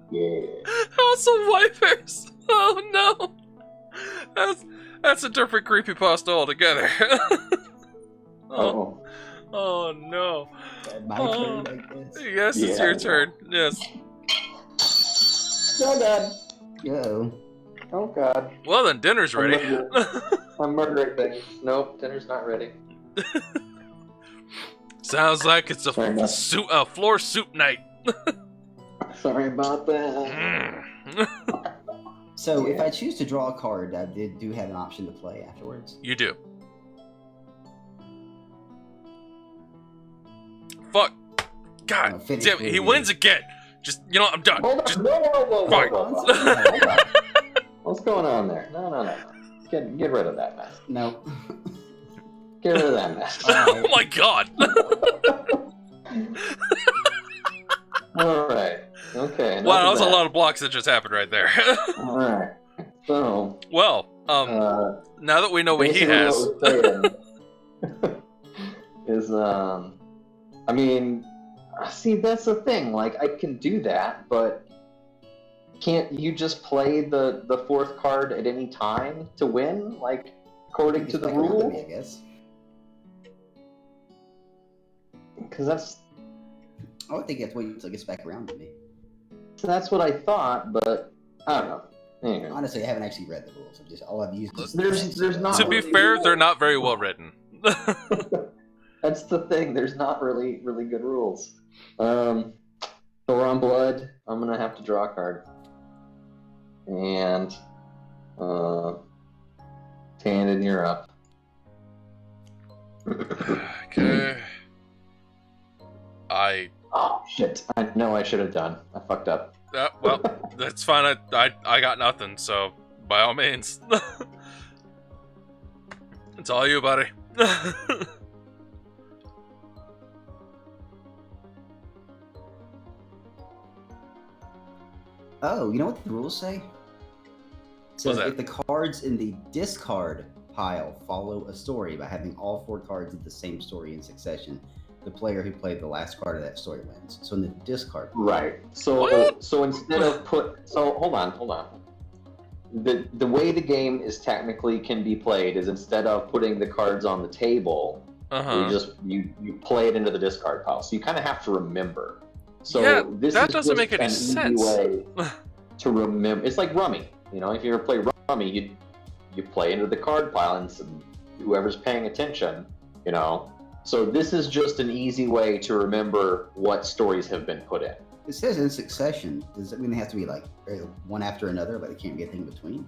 Speaker 1: Yeah.
Speaker 2: House of Wipers. Oh no, that's a different creepypasta altogether.
Speaker 1: Oh.
Speaker 2: Oh no.
Speaker 3: My
Speaker 2: Oh.
Speaker 3: turn, I guess.
Speaker 2: Yes, it's your turn. Yes.
Speaker 1: Oh God.
Speaker 3: Uh-oh.
Speaker 1: Oh God.
Speaker 2: Well then, dinner's ready.
Speaker 1: I'm murdering things. Nope, dinner's not ready.
Speaker 2: Sounds like it's
Speaker 1: Sorry, no.
Speaker 2: a floor soup night.
Speaker 1: Sorry about that.
Speaker 3: So if
Speaker 1: Yeah.
Speaker 3: I choose to draw a card, I do have an option to play afterwards.
Speaker 2: You do. Fuck. God
Speaker 3: Oh, finish
Speaker 2: damn it, he
Speaker 3: with
Speaker 2: wins
Speaker 3: me.
Speaker 2: again. Just, you know what, I'm done.
Speaker 1: Hold on.
Speaker 2: Just,
Speaker 1: Whoa.
Speaker 2: Fine.
Speaker 1: Hold on. What's going on there? No. Get rid of that mess.
Speaker 3: No.
Speaker 1: Get rid of that mess.
Speaker 2: oh my god.
Speaker 1: All right. Okay.
Speaker 2: Wow, that was a lot of blocks that just happened right there.
Speaker 1: All right. So.
Speaker 2: Well, now that we know what he
Speaker 1: basically
Speaker 2: has.
Speaker 1: what we're saying is, I mean, see, that's the thing. Like, I can do that, but can't you just play the fourth card at any time to win? Like, according to the rule?
Speaker 3: I guess.
Speaker 1: Because that's
Speaker 3: I would think that's wait until it gets back around to me.
Speaker 1: what I thought, but I don't know. Anyway.
Speaker 3: Honestly, I haven't actually read the rules. I'm just all I've used is
Speaker 1: There's not
Speaker 2: To be
Speaker 1: really
Speaker 2: fair,
Speaker 1: rules.
Speaker 2: they're not very well written.
Speaker 1: That's the thing. There's not really good rules. So we're on blood. I'm gonna have to draw a card. And Tandon, you're up.
Speaker 2: Okay.
Speaker 1: Oh shit! I know I should have done. I fucked up.
Speaker 2: Well, that's fine. I got nothing, so by all means. It's all you, buddy.
Speaker 3: Oh, you know what the rules say? It says
Speaker 2: that?
Speaker 3: if the cards in the discard pile follow a story by having all 4 cards of the same story in succession, the player who played the last card of that story wins. So in the discard pile,
Speaker 1: Right. So
Speaker 2: What?
Speaker 1: so instead of hold on. The way the game is technically can be played is instead of putting the cards on the table, you play it into the discard pile. So you kind of have to remember. So
Speaker 2: Yeah,
Speaker 1: this
Speaker 2: that
Speaker 1: is
Speaker 2: doesn't
Speaker 1: just
Speaker 2: make any
Speaker 1: an easy
Speaker 2: sense.
Speaker 1: way to remember. It's like Rummy. You know, if you ever play Rummy, you play into the card pile, and whoever's paying attention, you know. So this is just an easy way to remember what stories have been put in.
Speaker 3: it says in succession. Does that mean they have to be like one after another, but they can't be a thing in between?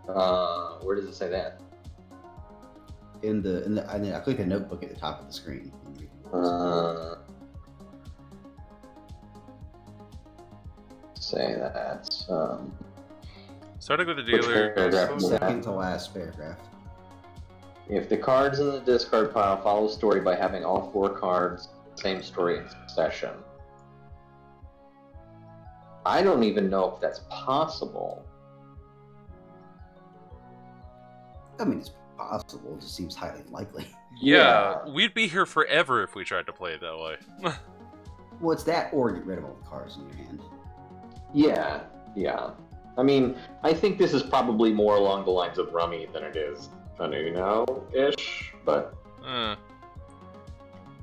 Speaker 1: Where does it say that?
Speaker 3: I click the notebook at the top of the screen.
Speaker 1: Say that.
Speaker 2: Starting with the
Speaker 1: Which
Speaker 2: dealer.
Speaker 1: paragraph is that?
Speaker 3: Second to last paragraph.
Speaker 1: If the cards in the discard pile follow the story by having all 4 cards, same story in succession. I don't even know if that's possible.
Speaker 3: I mean, it's possible. It just seems highly unlikely.
Speaker 2: Yeah, we'd be here forever if we tried to play it that way.
Speaker 3: Well, it's that or get rid of all the cards in your hand.
Speaker 1: Yeah. I mean, I think this is probably more along the lines of Rummy than it is Uno-ish, but
Speaker 2: Uh,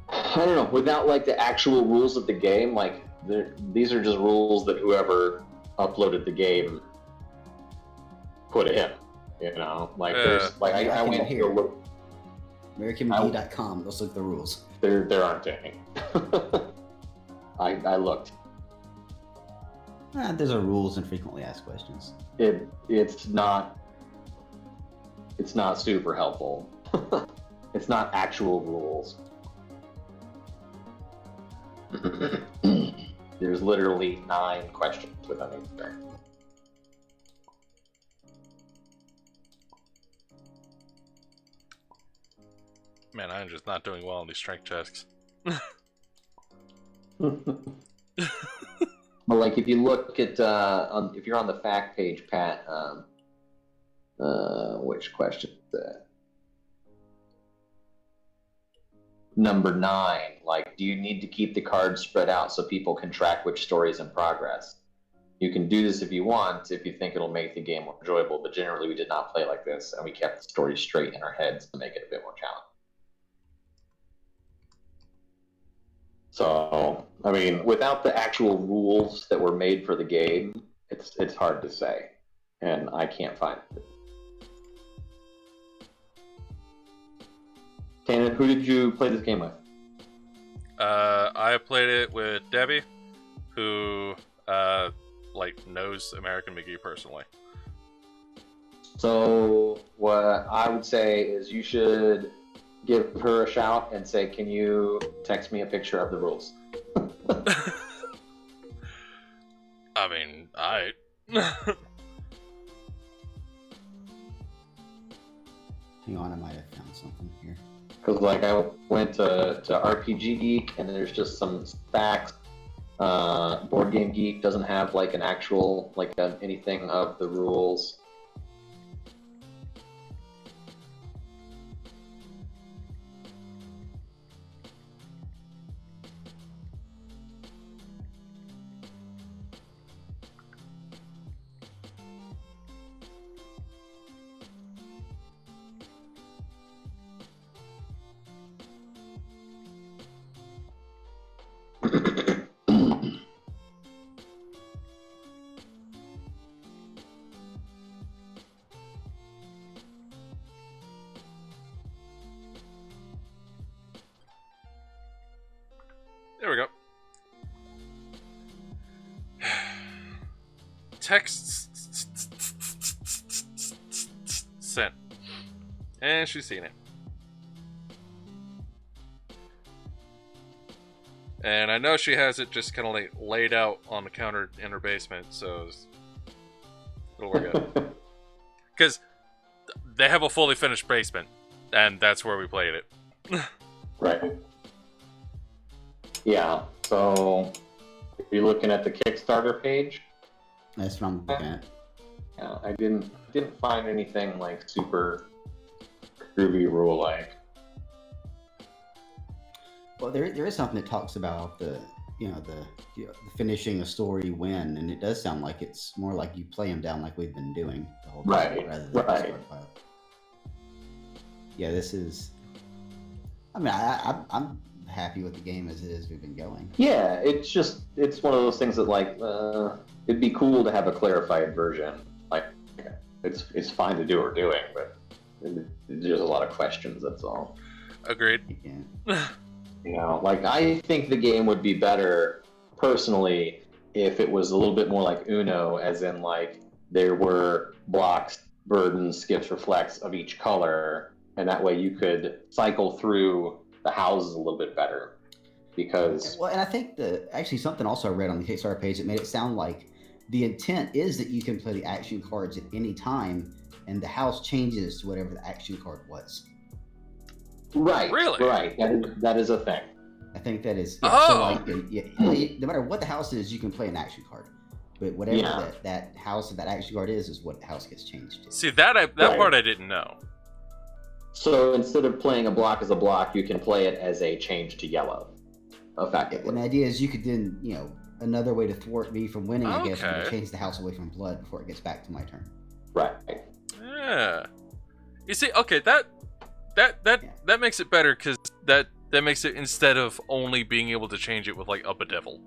Speaker 1: I don't know. Without like the actual rules of the game, like these are just rules that whoever uploaded the game put in. You know, like there's like I went
Speaker 3: here.
Speaker 1: to look.
Speaker 3: AmericanMD.com. Let's look at the rules.
Speaker 1: There aren't any. I looked.
Speaker 3: There's a rules and frequently asked questions.
Speaker 1: It's not super helpful. It's not actual rules. There's literally 9 questions within each thing.
Speaker 2: man, I'm just not doing well on these strength checks.
Speaker 1: Well, like if you look at if you're on the fact page, Pat, which question is that? number 9, like, do you need to keep the cards spread out so people can track which story is in progress? You can do this if you want, if you think it'll make the game more enjoyable, but generally we did not play like this, and we kept the story straight in our heads to make it a bit more challenging. So, I mean, without the actual rules that were made for the game, it's hard to say, and I can't find it. Tannen, who did you play this game with?
Speaker 2: I played it with Debbie, who knows American McGee personally.
Speaker 1: So what I would say is you should give her a shout and say, can you text me a picture of the rules?
Speaker 2: I mean, I.
Speaker 3: Hang on, I might have found something here.
Speaker 1: Because I went to RPG Geek and there's just some facts. Board Game Geek doesn't have an actual anything of the rules.
Speaker 2: There we go. Text sent. And she's seen it. And I know she has it just kind of laid out on the counter in her basement, so it'll work out. Because they have a fully finished basement, and that's where we played it.
Speaker 1: Right. Yeah, so if you're looking at the Kickstarter page,
Speaker 3: That's what I'm looking at.
Speaker 1: yeah, I didn't find anything super groovy rule-like.
Speaker 3: Well, there is something that talks about the finishing a story when, and it does sound like it's more like you play them down like we've been doing the whole time,
Speaker 1: Right,
Speaker 3: rather than
Speaker 1: right.
Speaker 3: start file. Yeah, this is. I mean, I'm happy with the game as it is. We've been going.
Speaker 1: Yeah, it's one of those things that it'd be cool to have a clarified version. It's fine to do what we're doing, but there's a lot of questions. That's all.
Speaker 2: Agreed.
Speaker 3: Yeah.
Speaker 1: I think the game would be better, personally, if it was a little bit more like Uno, as in, there were blocks, burdens, skips, reflects of each color, and that way you could cycle through the houses a little bit better. Because...
Speaker 3: Well, and I think actually something also I read on the Kickstarter page that made it sound like the intent is that you can play the action cards at any time, and the house changes to whatever the action card was.
Speaker 1: Right.
Speaker 2: Really?
Speaker 1: Right. That is a thing.
Speaker 3: I think that is.
Speaker 2: Oh.
Speaker 3: So no matter what the house is, you can play an action card. But whatever that house of that action card is what the house gets changed to.
Speaker 2: See, that part I didn't know.
Speaker 1: So instead of playing a block as a block, you can play it as a change to yellow, effectively.
Speaker 3: And the idea is you could then, another way to thwart me from winning, I guess, would be
Speaker 2: Okay.
Speaker 3: to change the house away from blood before it gets back to my turn.
Speaker 1: Right.
Speaker 2: Yeah. You see, okay, that makes it better, because that makes it, instead of only being able to change it with a bedevil.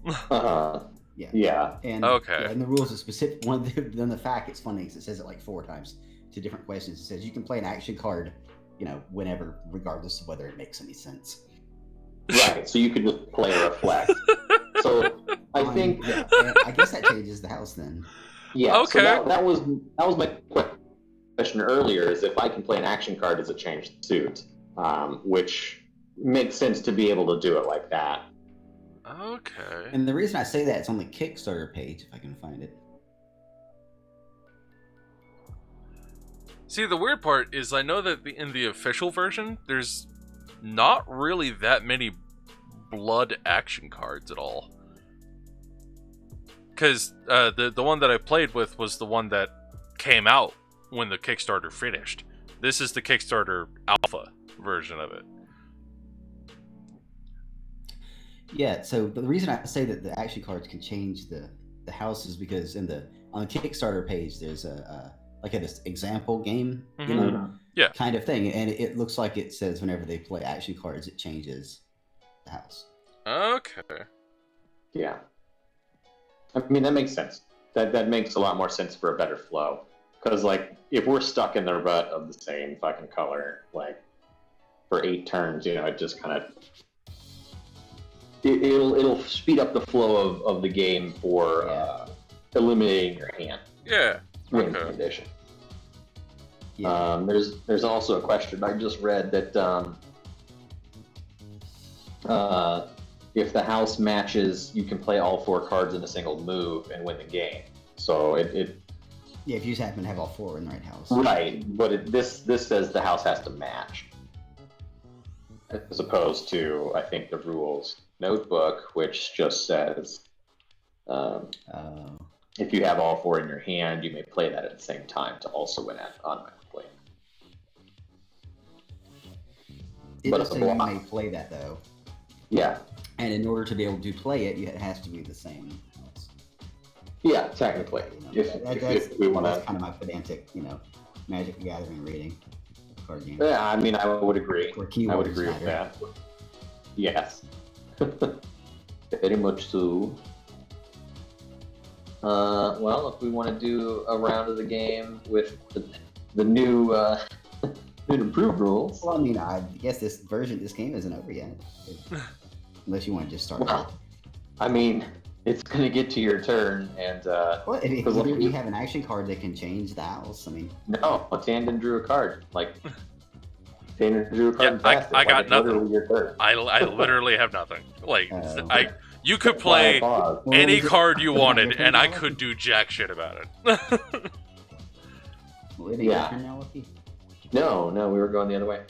Speaker 1: Uh-huh.
Speaker 3: Yeah.
Speaker 1: Yeah.
Speaker 3: And,
Speaker 2: Okay.
Speaker 3: and the rules are specific. Then the fact, it's funny because it says it 4 times to different questions. It says you can play an action card, whenever, regardless of whether it makes any sense.
Speaker 1: Right. So you could just play a reflect. So I think...
Speaker 3: Yeah, and I guess that changes the house then.
Speaker 1: Yeah.
Speaker 2: Okay.
Speaker 1: So that was my question earlier, is if I can play an action card as a changed suit, which makes sense to be able to do it like that.
Speaker 2: Okay.
Speaker 3: And the reason I say that, it's on the Kickstarter page, if I can find it.
Speaker 2: See, the weird part is I know that in the official version, there's not really that many blood action cards at all. Because the one that I played with was the one that came out when the Kickstarter finished. This is the Kickstarter alpha version of it.
Speaker 3: Yeah, so the reason I say that the action cards can change the house is because on the Kickstarter page there's a like an example game, you know,
Speaker 1: Mhm.
Speaker 2: Yeah.
Speaker 3: kind of thing, and it looks like it says whenever they play action cards, it changes the house.
Speaker 2: Okay.
Speaker 1: Yeah. I mean, that makes sense. That makes a lot more sense for a better flow. Because, like, if we're stuck in the rut of the same fucking color, like, for 8 turns, you know, it just kind of... It'll speed up the flow of the game for eliminating your hand.
Speaker 2: Yeah.
Speaker 1: Win
Speaker 2: Okay.
Speaker 1: condition.
Speaker 3: Yeah.
Speaker 1: There's also a question I just read that if the house matches, you can play all 4 cards in a single move and win the game. So
Speaker 3: Yeah, if you just happen to have all 4 in the right house.
Speaker 1: right, but this says the house has to match, as opposed to I think the rules notebook, which just says if you have all 4 in your hand, you may play that at the same time to also win automatically.
Speaker 3: It
Speaker 1: But
Speaker 3: does
Speaker 1: it's a
Speaker 3: say you
Speaker 1: block.
Speaker 3: may play that though,
Speaker 1: Yeah,
Speaker 3: and in order to be able to play it, it has to be the same house.
Speaker 1: yeah, technically.
Speaker 3: You know,
Speaker 1: If we want
Speaker 3: that's
Speaker 1: to,
Speaker 3: kind of my pedantic, Magic the Gathering reading card game.
Speaker 1: yeah, I mean, I would agree.
Speaker 3: Where
Speaker 1: I would
Speaker 3: keywords
Speaker 1: agree with
Speaker 3: matter.
Speaker 1: that. Yes. Very much so. Well, if we want to do a round of the game with the new, new and improved rules.
Speaker 3: Well, I mean, I guess this game isn't over yet. Unless you want to just start.
Speaker 1: Well, I mean, it's going to get to your turn, and
Speaker 3: Well, if
Speaker 1: Because, like,
Speaker 3: either of you have an action card that can change the house, I mean,
Speaker 1: no, Tandon drew a card. Like, Tandon drew a card.
Speaker 2: Yeah,
Speaker 1: and passed it.
Speaker 2: I got
Speaker 1: it's
Speaker 2: nothing.
Speaker 1: literally your turn.
Speaker 2: I literally have nothing. Like,
Speaker 3: Oh.
Speaker 2: you could
Speaker 1: That's why I
Speaker 2: play
Speaker 1: paused.
Speaker 3: Well,
Speaker 2: any
Speaker 3: was it-
Speaker 2: card you
Speaker 3: was it your
Speaker 2: wanted,
Speaker 3: turn
Speaker 2: and I
Speaker 3: now,
Speaker 2: could
Speaker 3: Lucky?
Speaker 2: do jack shit about it.
Speaker 3: Well, it ain't
Speaker 1: Yeah.
Speaker 3: your turn now, Lucky?
Speaker 1: No, we were going the other way.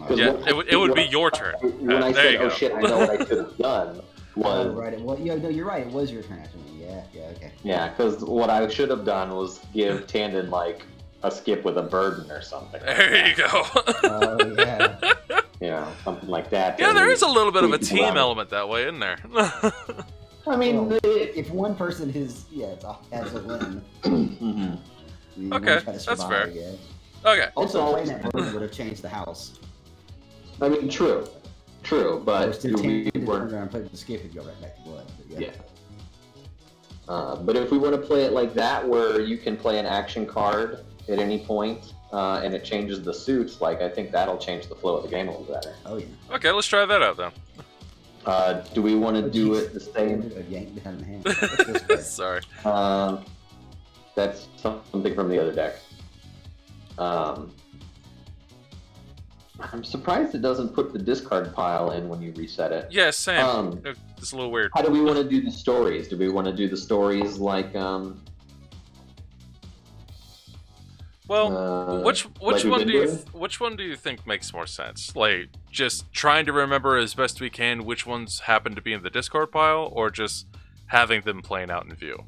Speaker 3: Oh,
Speaker 2: Yeah,
Speaker 1: what-
Speaker 2: it would be your turn.
Speaker 1: When I
Speaker 2: there
Speaker 1: said,
Speaker 2: you
Speaker 1: "Oh
Speaker 2: go.
Speaker 1: shit, I know what I should have done," was
Speaker 3: Oh, right. Well, no, you're right. It was your turn after me. Yeah, okay.
Speaker 1: yeah, because what I should have done was give Tandon like a skip with a burden or something.
Speaker 2: There you go.
Speaker 3: Oh, yeah.
Speaker 1: You know, something like that.
Speaker 2: Yeah, there is a little bit of a
Speaker 1: Tweak
Speaker 2: team
Speaker 1: around.
Speaker 2: element that way, isn't there?
Speaker 1: I mean,
Speaker 3: Well, if one person has a win,
Speaker 1: mhm.
Speaker 3: you
Speaker 2: Okay,
Speaker 3: try to
Speaker 2: that's
Speaker 3: survive,
Speaker 2: fair.
Speaker 3: Yeah.
Speaker 2: Okay.
Speaker 3: Also,
Speaker 1: Also,
Speaker 3: playing that burden would have changed the house.
Speaker 1: I mean, true, but
Speaker 3: Or still
Speaker 1: we
Speaker 3: turn
Speaker 1: weren't.
Speaker 3: around, play with the skip, and go right back to blood. But
Speaker 1: Yeah. But if we want to play it like that, where you can play an action card at any point, and it changes the suits, like I think that'll change the flow of the game a little better.
Speaker 3: Oh yeah.
Speaker 2: Okay, let's try that out then.
Speaker 1: Do we want to
Speaker 3: Oh,
Speaker 1: do
Speaker 3: geez.
Speaker 1: it the same?
Speaker 3: Yanked it out of the hand. What's this card?
Speaker 2: Sorry.
Speaker 1: That's something from the other deck. I'm surprised it doesn't put the discard pile in when you reset it.
Speaker 2: Yeah, Sam.
Speaker 1: Um,
Speaker 2: It's a little weird.
Speaker 1: How do we want to do the stories? Do we want to do the stories like
Speaker 2: Well, which
Speaker 1: like we've
Speaker 2: one
Speaker 1: been
Speaker 2: do you
Speaker 1: doing?
Speaker 2: which one do you think makes more sense? Like just trying to remember as best we can which ones happen to be in the Discord pile, or just having them playing out in view?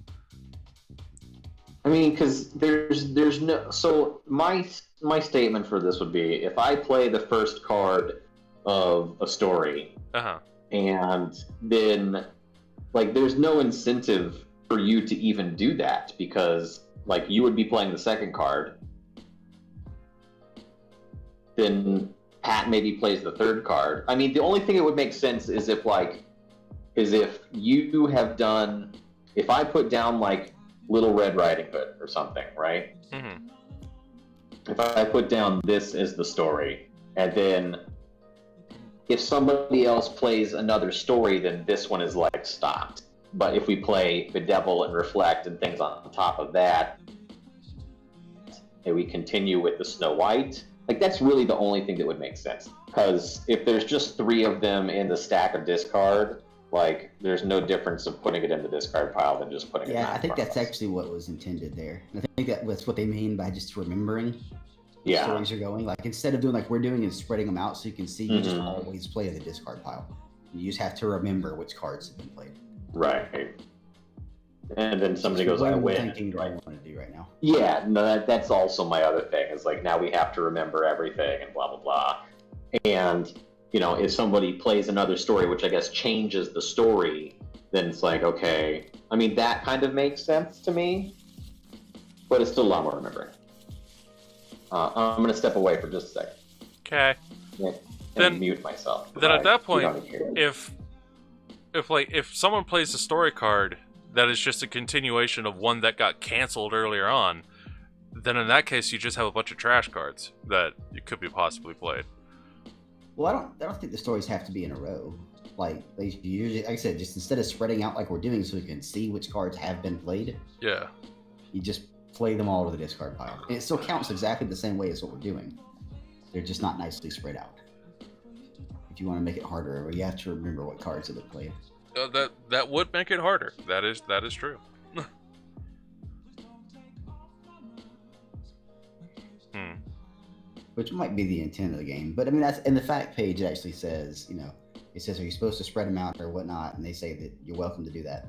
Speaker 1: I mean, because there's no. So my statement for this would be if I play the first card of a story,
Speaker 2: Uh-huh.
Speaker 1: and then like there's no incentive for you to even do that because like you would be playing the second card, then Pat maybe plays the third card. I mean, the only thing that would make sense is if you have done, if I put down like Little Red Riding Hood or something, right?
Speaker 2: Mm-hmm.
Speaker 1: If I put down this as the story, and then if somebody else plays another story, then this one is like stopped. But if we play Bedevil and Reflect and things on top of that, and we continue with the Snow White, like that's really the only thing that would make sense. Because if there's just 3 of them in the stack of discard, like there's no difference of putting it in the discard pile than just putting it in
Speaker 3: Yeah,
Speaker 1: that
Speaker 3: I think
Speaker 1: front
Speaker 3: that's
Speaker 1: of us.
Speaker 3: actually what was intended there. I think that's what they mean by just remembering
Speaker 1: Yeah.
Speaker 3: stories are going. Like instead of doing like we're doing and spreading them out so you can see, you just
Speaker 1: Mhm.
Speaker 3: always play in the discard pile. You just have to remember which cards have been played.
Speaker 1: Right. And then somebody
Speaker 3: So
Speaker 1: goes,
Speaker 3: what
Speaker 1: I
Speaker 3: are you
Speaker 1: win.
Speaker 3: thinking do I want to do right now?
Speaker 1: Yeah, no, that's also my other thing is like now we have to remember everything and blah blah blah. And if somebody plays another story, which I guess changes the story, then it's like, okay. I mean, that kind of makes sense to me, but it's still a lot more remembering. I'm going to step away for just a second.
Speaker 2: Okay.
Speaker 1: And
Speaker 2: Then
Speaker 1: mute myself.
Speaker 2: Then at that point,
Speaker 1: if
Speaker 2: if someone plays a story card that is just a continuation of one that got canceled earlier on, then in that case you just have a bunch of trash cards that you could be possibly played.
Speaker 3: Well, I don't think the stories have to be in a row. Like they usually, like I said, just instead of spreading out like we're doing, so we can see which cards have been played.
Speaker 2: Yeah.
Speaker 3: You just play them all to the discard pile. And it still counts exactly the same way as what we're doing. They're just not nicely spread out. If you want to make it harder, you have to remember what cards have been played.
Speaker 2: That would make it harder. That is true.
Speaker 3: Which might be the intent of the game, but I mean that's in the fact page. It actually says, it says, are you supposed to spread them out or whatnot? And they say that you're welcome to do that.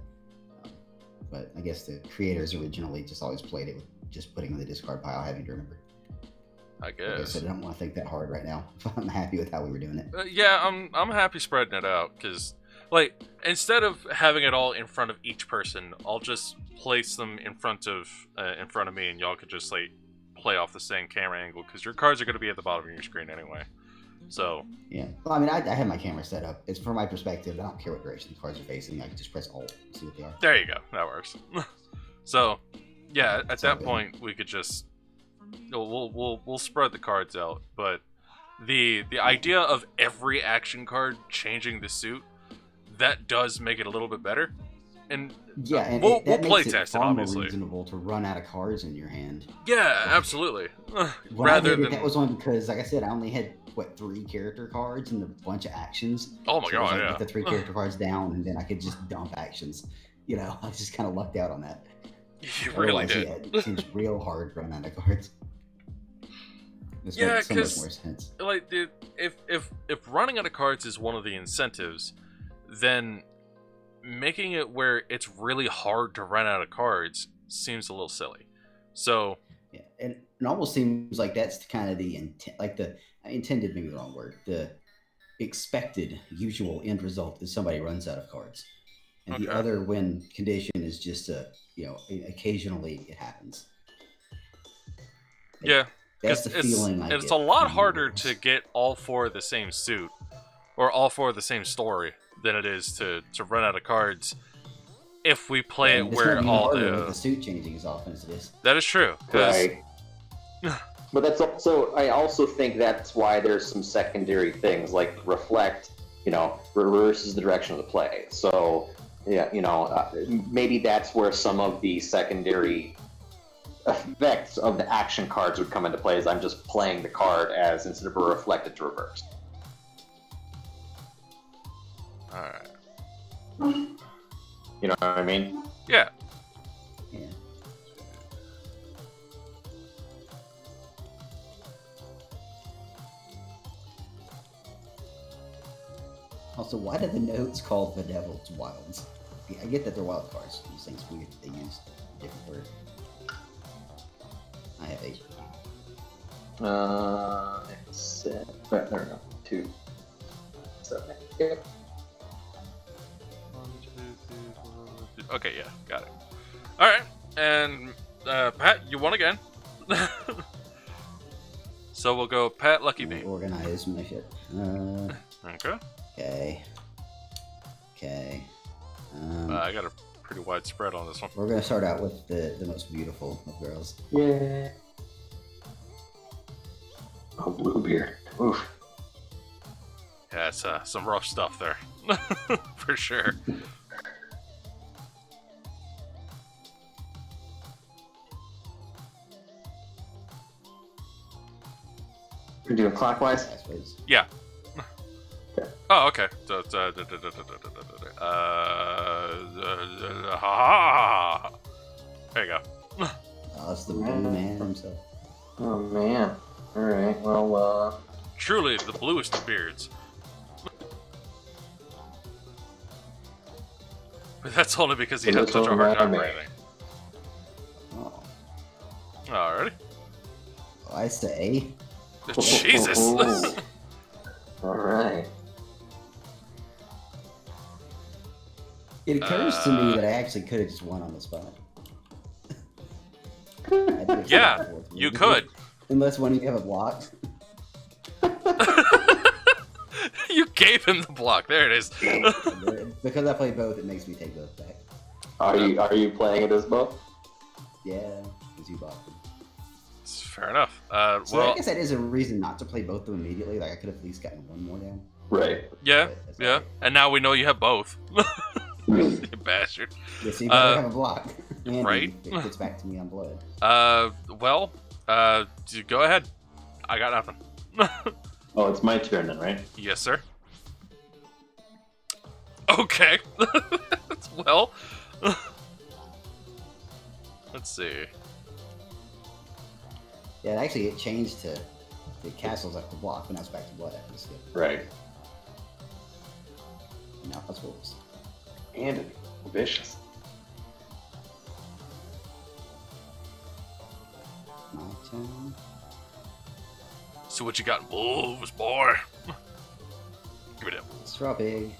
Speaker 3: But I guess the creators originally just always played it with just putting in the discard pile, having to remember.
Speaker 2: I guess.
Speaker 3: Like I said, I don't want to think that hard right now. I'm happy with how we were doing it.
Speaker 2: Yeah, I'm happy spreading it out because, like, instead of having it all in front of each person, I'll just place them in front of me, and y'all could just like play off the same camera angle because your cards are going to be at the bottom of your screen anyway. So
Speaker 3: yeah, well, I mean, I have my camera set up. It's from my perspective. I don't care what direction the cards are facing. I can just press Alt and see what they are.
Speaker 2: There you go. That works. So yeah, at that
Speaker 3: good.
Speaker 2: point we could just we'll spread the cards out. But the idea of every action card changing the suit, that does make it a little bit better. And
Speaker 3: yeah, and
Speaker 2: we'll play
Speaker 3: makes
Speaker 2: test
Speaker 3: it
Speaker 2: it,
Speaker 3: far
Speaker 2: obviously.
Speaker 3: more reasonable to run out of cards in your hand.
Speaker 2: Yeah, absolutely.
Speaker 3: When I
Speaker 2: Rather
Speaker 3: did it,
Speaker 2: than
Speaker 3: that was only because, like I said, I only had 3 character cards and a bunch of actions.
Speaker 2: oh my
Speaker 3: So it was
Speaker 2: god,
Speaker 3: like,
Speaker 2: yeah.
Speaker 3: get the 3 character cards down, and then I could just dump actions. I just kind of lucked out on that.
Speaker 2: You really
Speaker 3: Otherwise,
Speaker 2: did.
Speaker 3: yeah, it seems real hard to run out of cards. This
Speaker 2: Yeah,
Speaker 3: makes so much
Speaker 2: 'cause,
Speaker 3: more sense.
Speaker 2: Like, dude, if running out of cards is one of the incentives, then making it where it's really hard to run out of cards seems a little silly. So
Speaker 3: Yeah, and it almost seems like that's kind of the intent, like the intended, maybe the wrong word. The expected usual end result is somebody runs out of cards, and the
Speaker 2: Okay.
Speaker 3: other win condition is just occasionally it happens.
Speaker 2: yeah,
Speaker 3: That's the feeling I
Speaker 2: it's
Speaker 3: get
Speaker 2: a lot
Speaker 3: from
Speaker 2: harder
Speaker 3: those.
Speaker 2: to get all 4 of the same suit or all 4 of the same story than it is to run out of cards if we play
Speaker 3: And
Speaker 2: it
Speaker 3: it's
Speaker 2: where
Speaker 3: gonna be
Speaker 2: all
Speaker 3: harder with the
Speaker 2: the
Speaker 3: suit changing as often as it is.
Speaker 2: that is true. 'Cause-
Speaker 1: right. But that's also, I also think that's why there's some secondary things like reflect, reverses the direction of the play. So, yeah, maybe that's where some of the secondary effects of the action cards would come into play. As I'm just playing the card as instead of a reflected to reverse.
Speaker 2: all right.
Speaker 1: You know what I mean?
Speaker 2: Yeah.
Speaker 3: Yeah. Also, why do the notes called the Devil's Wilds? I get that they're wild cards. These things weird that they use a different word. I have 8.
Speaker 1: It's there we go. 2. So, yeah.
Speaker 2: Okay, yeah, got it. All right, and Pat, you won again. So we'll go Pat, Lucky B.
Speaker 3: Organize my shit.
Speaker 2: Okay.
Speaker 3: Okay.
Speaker 2: I got a pretty wide spread on this one.
Speaker 3: We're gonna start out with the most beautiful of girls.
Speaker 1: Yeah. Oh, Bluebeard. Oof.
Speaker 2: Yeah, it's some rough stuff there, for sure.
Speaker 1: We're doing clockwise?
Speaker 3: I suppose.
Speaker 2: Yeah.
Speaker 1: Okay.
Speaker 2: Oh, okay. So it's there you go.
Speaker 3: Oh, it's the blue man himself.
Speaker 1: Oh, man. Alright, well,
Speaker 2: Truly the bluest of beards. But that's only because he had such a hard time breathing.
Speaker 3: Oh,
Speaker 2: Alrighty.
Speaker 3: I say.
Speaker 2: Jesus.
Speaker 1: All right.
Speaker 3: It occurs to me that I actually could have just won on the spot. I do have
Speaker 2: Yeah,
Speaker 3: some fourth
Speaker 2: you
Speaker 3: move.
Speaker 2: could.
Speaker 3: Unless one of you have a block.
Speaker 2: You gave him the block. There it is.
Speaker 3: Because I play both, it makes me take both back.
Speaker 1: Are you playing it as both?
Speaker 3: Yeah, because you blocked them.
Speaker 2: Fair enough.
Speaker 3: So
Speaker 2: Well,
Speaker 3: I guess that is a reason not to play both of them immediately. Like I could have at least gotten one more down.
Speaker 1: Right.
Speaker 2: yeah,
Speaker 3: But that's
Speaker 2: yeah.
Speaker 3: alright.
Speaker 2: And now we know you have both. You bastard.
Speaker 3: Yeah, so you better have a block. And
Speaker 2: right?
Speaker 3: It gets back to me on blood.
Speaker 2: Well, go ahead. I got nothing.
Speaker 1: Oh, it's my turn then, right?
Speaker 2: Yes, sir. Okay. Well, let's see.
Speaker 3: Yeah, actually, it changed to the castles like the block when I was back to blood after the skip.
Speaker 1: Right.
Speaker 3: And now it's wolves.
Speaker 1: And vicious.
Speaker 3: My turn.
Speaker 2: See what you got in wolves, boy. Give it up.
Speaker 3: Straw pig.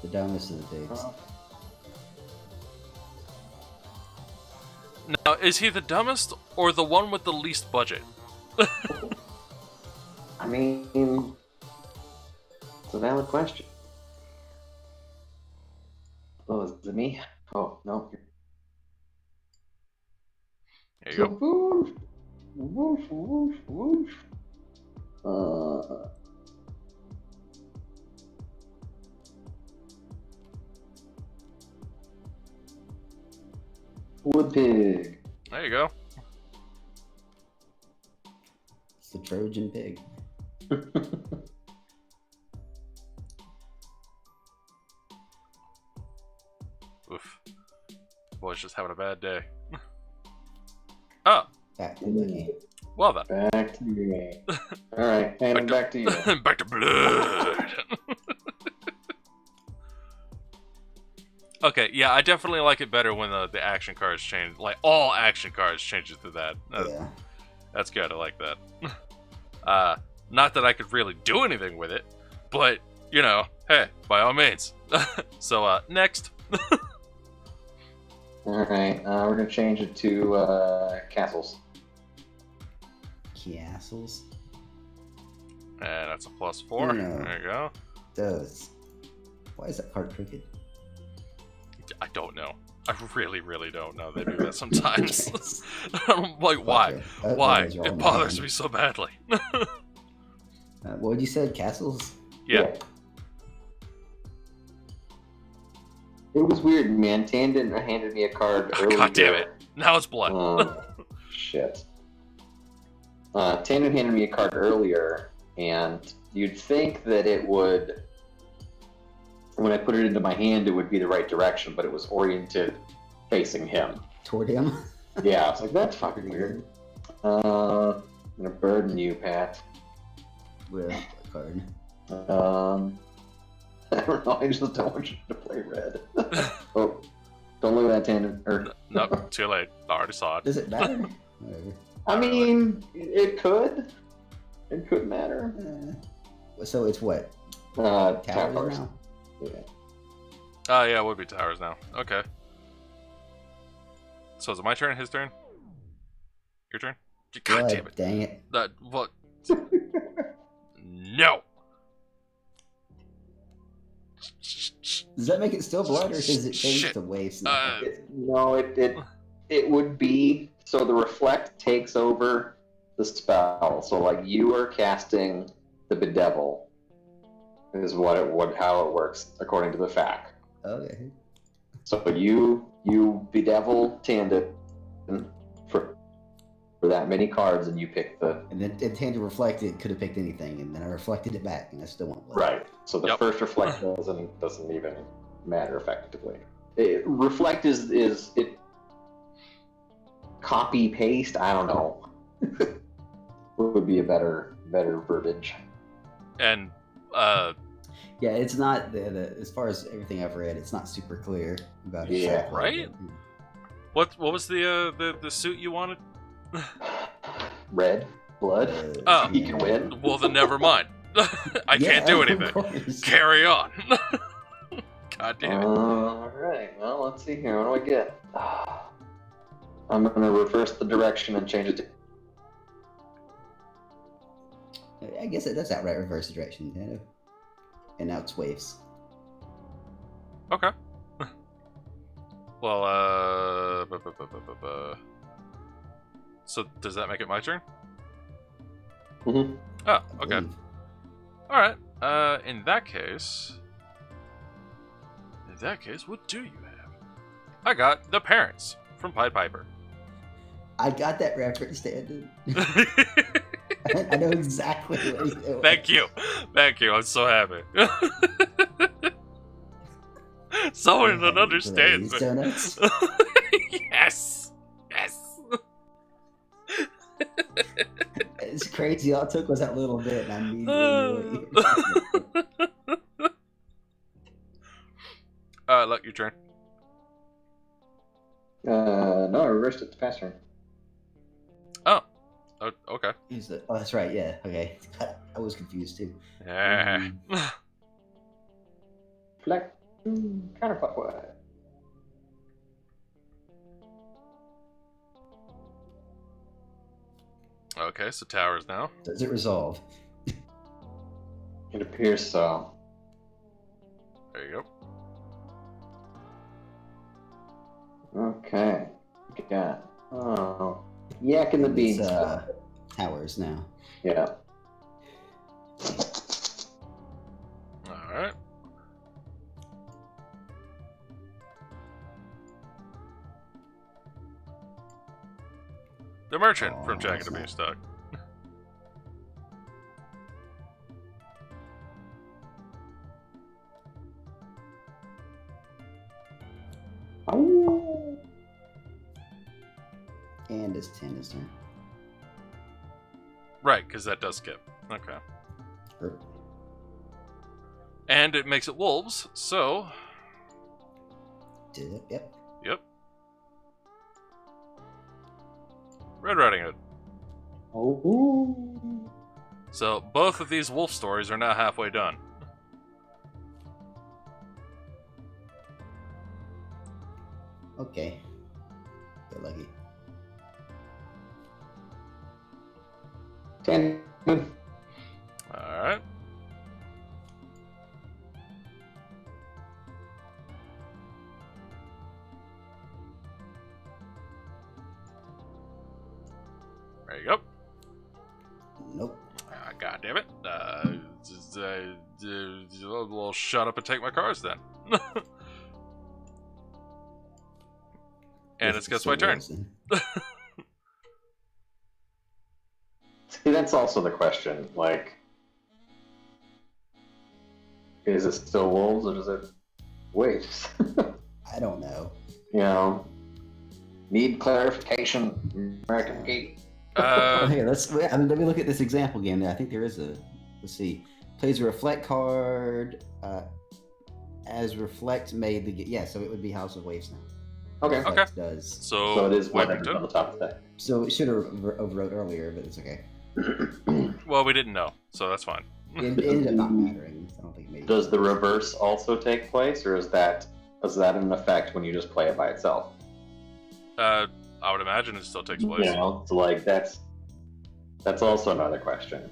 Speaker 3: The dumbest of the pigs.
Speaker 2: Now, is he the dumbest or the one with the least budget?
Speaker 1: I mean, it's a valid question. Oh, is it me? Oh, no.
Speaker 2: There you go.
Speaker 1: Woof, woof, woof, woof. Wood pig.
Speaker 2: There you go.
Speaker 3: It's the Trojan pig.
Speaker 2: Oof. Boy's just having a bad day. Oh,
Speaker 3: Back to Lucky.
Speaker 2: well then.
Speaker 1: Back to you. All right, and I'm back to you.
Speaker 2: Back to blood. Okay, yeah, I definitely like it better when the action cards change. Like, all action cards changes to that.
Speaker 3: Yeah.
Speaker 2: That's good, I like that. Not that I could really do anything with it, but, you know, hey, by all means. So, next.
Speaker 1: All right, we're gonna change it to castles.
Speaker 3: Castles.
Speaker 2: And that's a +4.
Speaker 3: No.
Speaker 2: There you go.
Speaker 3: Does. Why is that card crooked?
Speaker 2: I don't know. I really, really don't know. They do that sometimes. I'm like, why?
Speaker 3: Okay.
Speaker 2: Why?
Speaker 3: Otherwise, you're all
Speaker 2: It bothers
Speaker 3: mad.
Speaker 2: me so badly.
Speaker 3: What would you say? Castles?
Speaker 2: Yeah.
Speaker 1: It was weird, man. Tandon handed me a card earlier.
Speaker 2: God damn it. Now it's blood.
Speaker 1: Shit. Tandon handed me a card earlier, and you'd think that it would, when I put it into my hand, it would be the right direction, but it was oriented facing him.
Speaker 3: Toward him?
Speaker 1: Yeah, I was like, that's fucking weird. I'm gonna burden you, Pat.
Speaker 3: With a card.
Speaker 1: I don't know, I just don't want you to play red. Oh, don't look at that Tandon.
Speaker 2: Nope, too late. I already saw it.
Speaker 3: Does it matter? Whatever.
Speaker 1: I mean, it could. It could matter.
Speaker 3: So it's what?
Speaker 1: Towers.
Speaker 3: Towers now?
Speaker 1: Yeah.
Speaker 2: Oh, yeah, it would be towers now. Okay. So is it my turn? His turn? Your turn? God
Speaker 3: Blood,
Speaker 2: damn it.
Speaker 3: dang it.
Speaker 2: That, what? No!
Speaker 3: Does that make it still blood, or does it change
Speaker 2: Shit.
Speaker 3: to waves?
Speaker 1: No, it would be, so the reflect takes over the spell. So like you are casting the bedevil is how it works according to the fact.
Speaker 3: Okay.
Speaker 1: So you bedevil Tandon for that many cards, and you pick the
Speaker 3: And then it had to reflect it, could have picked anything, and then I reflected it back, and I still won't blood.
Speaker 1: right. So the
Speaker 2: Yep.
Speaker 1: first reflect doesn't even matter effectively. Reflect is it copy paste. I don't know. Would be a better verbiage.
Speaker 2: And,
Speaker 3: Yeah, it's not as far as everything I've read, it's not super clear about it.
Speaker 1: Yeah.
Speaker 2: Right? what was the suit you wanted?
Speaker 1: Red blood.
Speaker 2: Oh.
Speaker 1: You can win.
Speaker 2: Well, then never mind. I can't do
Speaker 3: of
Speaker 2: anything.
Speaker 3: course.
Speaker 2: Carry on. God damn it.
Speaker 1: Alright, well, let's see here. What do I get? I'm going to reverse the direction and change it to...
Speaker 3: I guess it does outright reverse the direction, you know? And now it's waves.
Speaker 2: Okay. Well, so does that make it my turn?
Speaker 1: Mm-hmm.
Speaker 2: Oh,
Speaker 3: I
Speaker 2: okay.
Speaker 3: believe.
Speaker 2: Alright. In that case, what do you have? I got The Parents from Pied Piper.
Speaker 3: I got that reference, Standon. I know exactly what he's doing.
Speaker 2: Thank you. I'm so happy. Someone that understands
Speaker 3: Please,
Speaker 2: me.
Speaker 3: donuts.
Speaker 2: Yes.
Speaker 3: It's crazy. All it took was that little bit, and I immediately knew it.
Speaker 2: Look, your turn.
Speaker 1: No, I reversed it to pass turn.
Speaker 2: Oh, okay.
Speaker 3: Oh, that's right. Yeah. Okay. I was confused too.
Speaker 2: Yeah.
Speaker 1: Flex. Counterclockwise.
Speaker 2: Okay, so towers now.
Speaker 3: Does it resolve?
Speaker 1: It appears so.
Speaker 2: There you go.
Speaker 1: Okay. Got. Oh. Yak in the
Speaker 3: It's,
Speaker 1: beans.
Speaker 3: towers now.
Speaker 1: Yeah.
Speaker 2: Alright. The Merchant from Jack and the
Speaker 3: that's
Speaker 2: Beanstalk.
Speaker 1: Oh.
Speaker 3: And it's 10 his turn.
Speaker 2: Right, because that does skip. Okay.
Speaker 3: Or,
Speaker 2: And it makes it wolves, so...
Speaker 3: did it? Yep.
Speaker 2: Yep. Red Riding Hood.
Speaker 1: Oh.
Speaker 2: So both of these wolf stories are now halfway done.
Speaker 3: Okay. Get lucky.
Speaker 1: 10.
Speaker 2: Alright. There you go.
Speaker 3: Nope.
Speaker 2: God damn it. Well, shut up and take my cards then. And it's guess my turn.
Speaker 3: Wilson.
Speaker 1: See, that's also the question. Like, is it still wolves or does it waves?
Speaker 3: I don't know.
Speaker 1: You know, need clarification. American Geek.
Speaker 3: Here, let me look at this example game. I think there is a. Let's see. Plays a reflect card. As reflect made the yeah, so it would be House of Waves now.
Speaker 1: Okay.
Speaker 2: Okay.
Speaker 3: Reflect does.
Speaker 1: So it is whatever's
Speaker 2: Wavington.
Speaker 1: on the top of that.
Speaker 3: So it should have overwrote earlier, but it's okay.
Speaker 2: Well, we didn't know, so that's fine.
Speaker 3: It ended up not mattering. I don't think it made.
Speaker 1: Does the reverse also take place, or is that an effect when you just play it by itself?
Speaker 2: I would imagine it still takes place.
Speaker 1: You know, it's like that's also another question.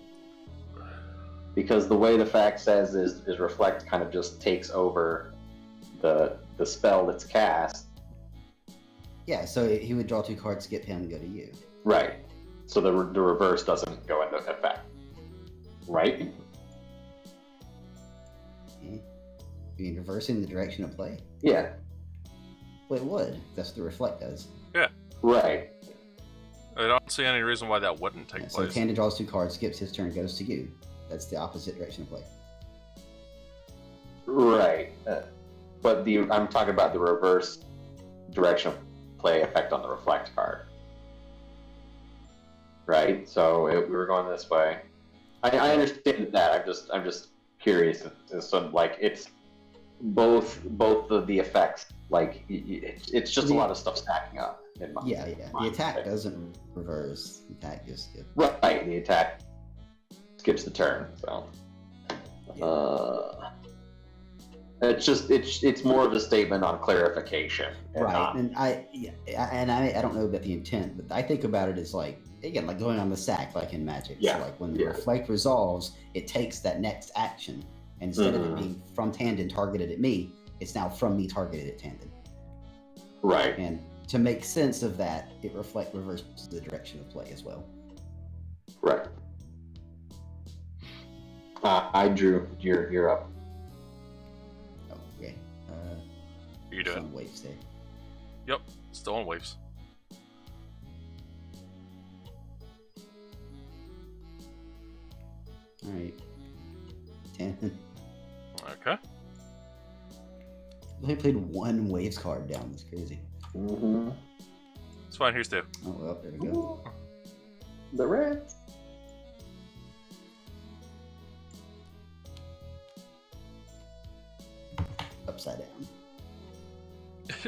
Speaker 1: Because the way the fact says is reflect kind of just takes over the spell that's cast.
Speaker 3: Yeah, so he would draw 2 cards, skip him, go to you.
Speaker 1: Right. So the reverse doesn't go into effect. Right?
Speaker 3: You mean reversing the direction of play?
Speaker 1: Yeah.
Speaker 3: Well, it would. That's what the reflect does.
Speaker 1: Right.
Speaker 2: I don't see any reason why that wouldn't take
Speaker 3: Yeah, so
Speaker 2: place.
Speaker 3: Tanda draws 2 cards, skips his turn, goes to you. That's the opposite direction of play.
Speaker 1: Right. But I'm talking about the reverse direction of play effect on the reflect card. Right? So we were going this way. I understand that. I'm just curious. So like it's both of the effects. Like it's just a lot of stuff stacking up. In my
Speaker 3: Yeah. The
Speaker 1: mind.
Speaker 3: attack doesn't reverse. The attack just skips.
Speaker 1: Right. The attack skips the turn. So It's just it's more of a statement on clarification,
Speaker 3: Right,
Speaker 1: not-
Speaker 3: and I don't know about the intent, but I think about it as like, again, like going on the sack, like in Magic.
Speaker 1: Yeah,
Speaker 3: So like when the
Speaker 1: yeah.
Speaker 3: reflect resolves, it takes that next action, and instead of it
Speaker 1: Mhm.
Speaker 3: being from Tandon targeted at me, it's now from me targeted at Tandon.
Speaker 1: right.
Speaker 3: And to make sense of that, it reverses the direction of play as well.
Speaker 1: Right. I drew. You're up.
Speaker 3: Oh, okay.
Speaker 2: You do it.
Speaker 3: Some waves there.
Speaker 2: Yep. Still on waves.
Speaker 3: All right. Tandon.
Speaker 2: Okay.
Speaker 3: I only played one waves card down. That's crazy.
Speaker 1: Mm-hmm.
Speaker 2: It's fine. Here's two.
Speaker 3: Oh well, there we go.
Speaker 1: The Reds.
Speaker 3: Upside down.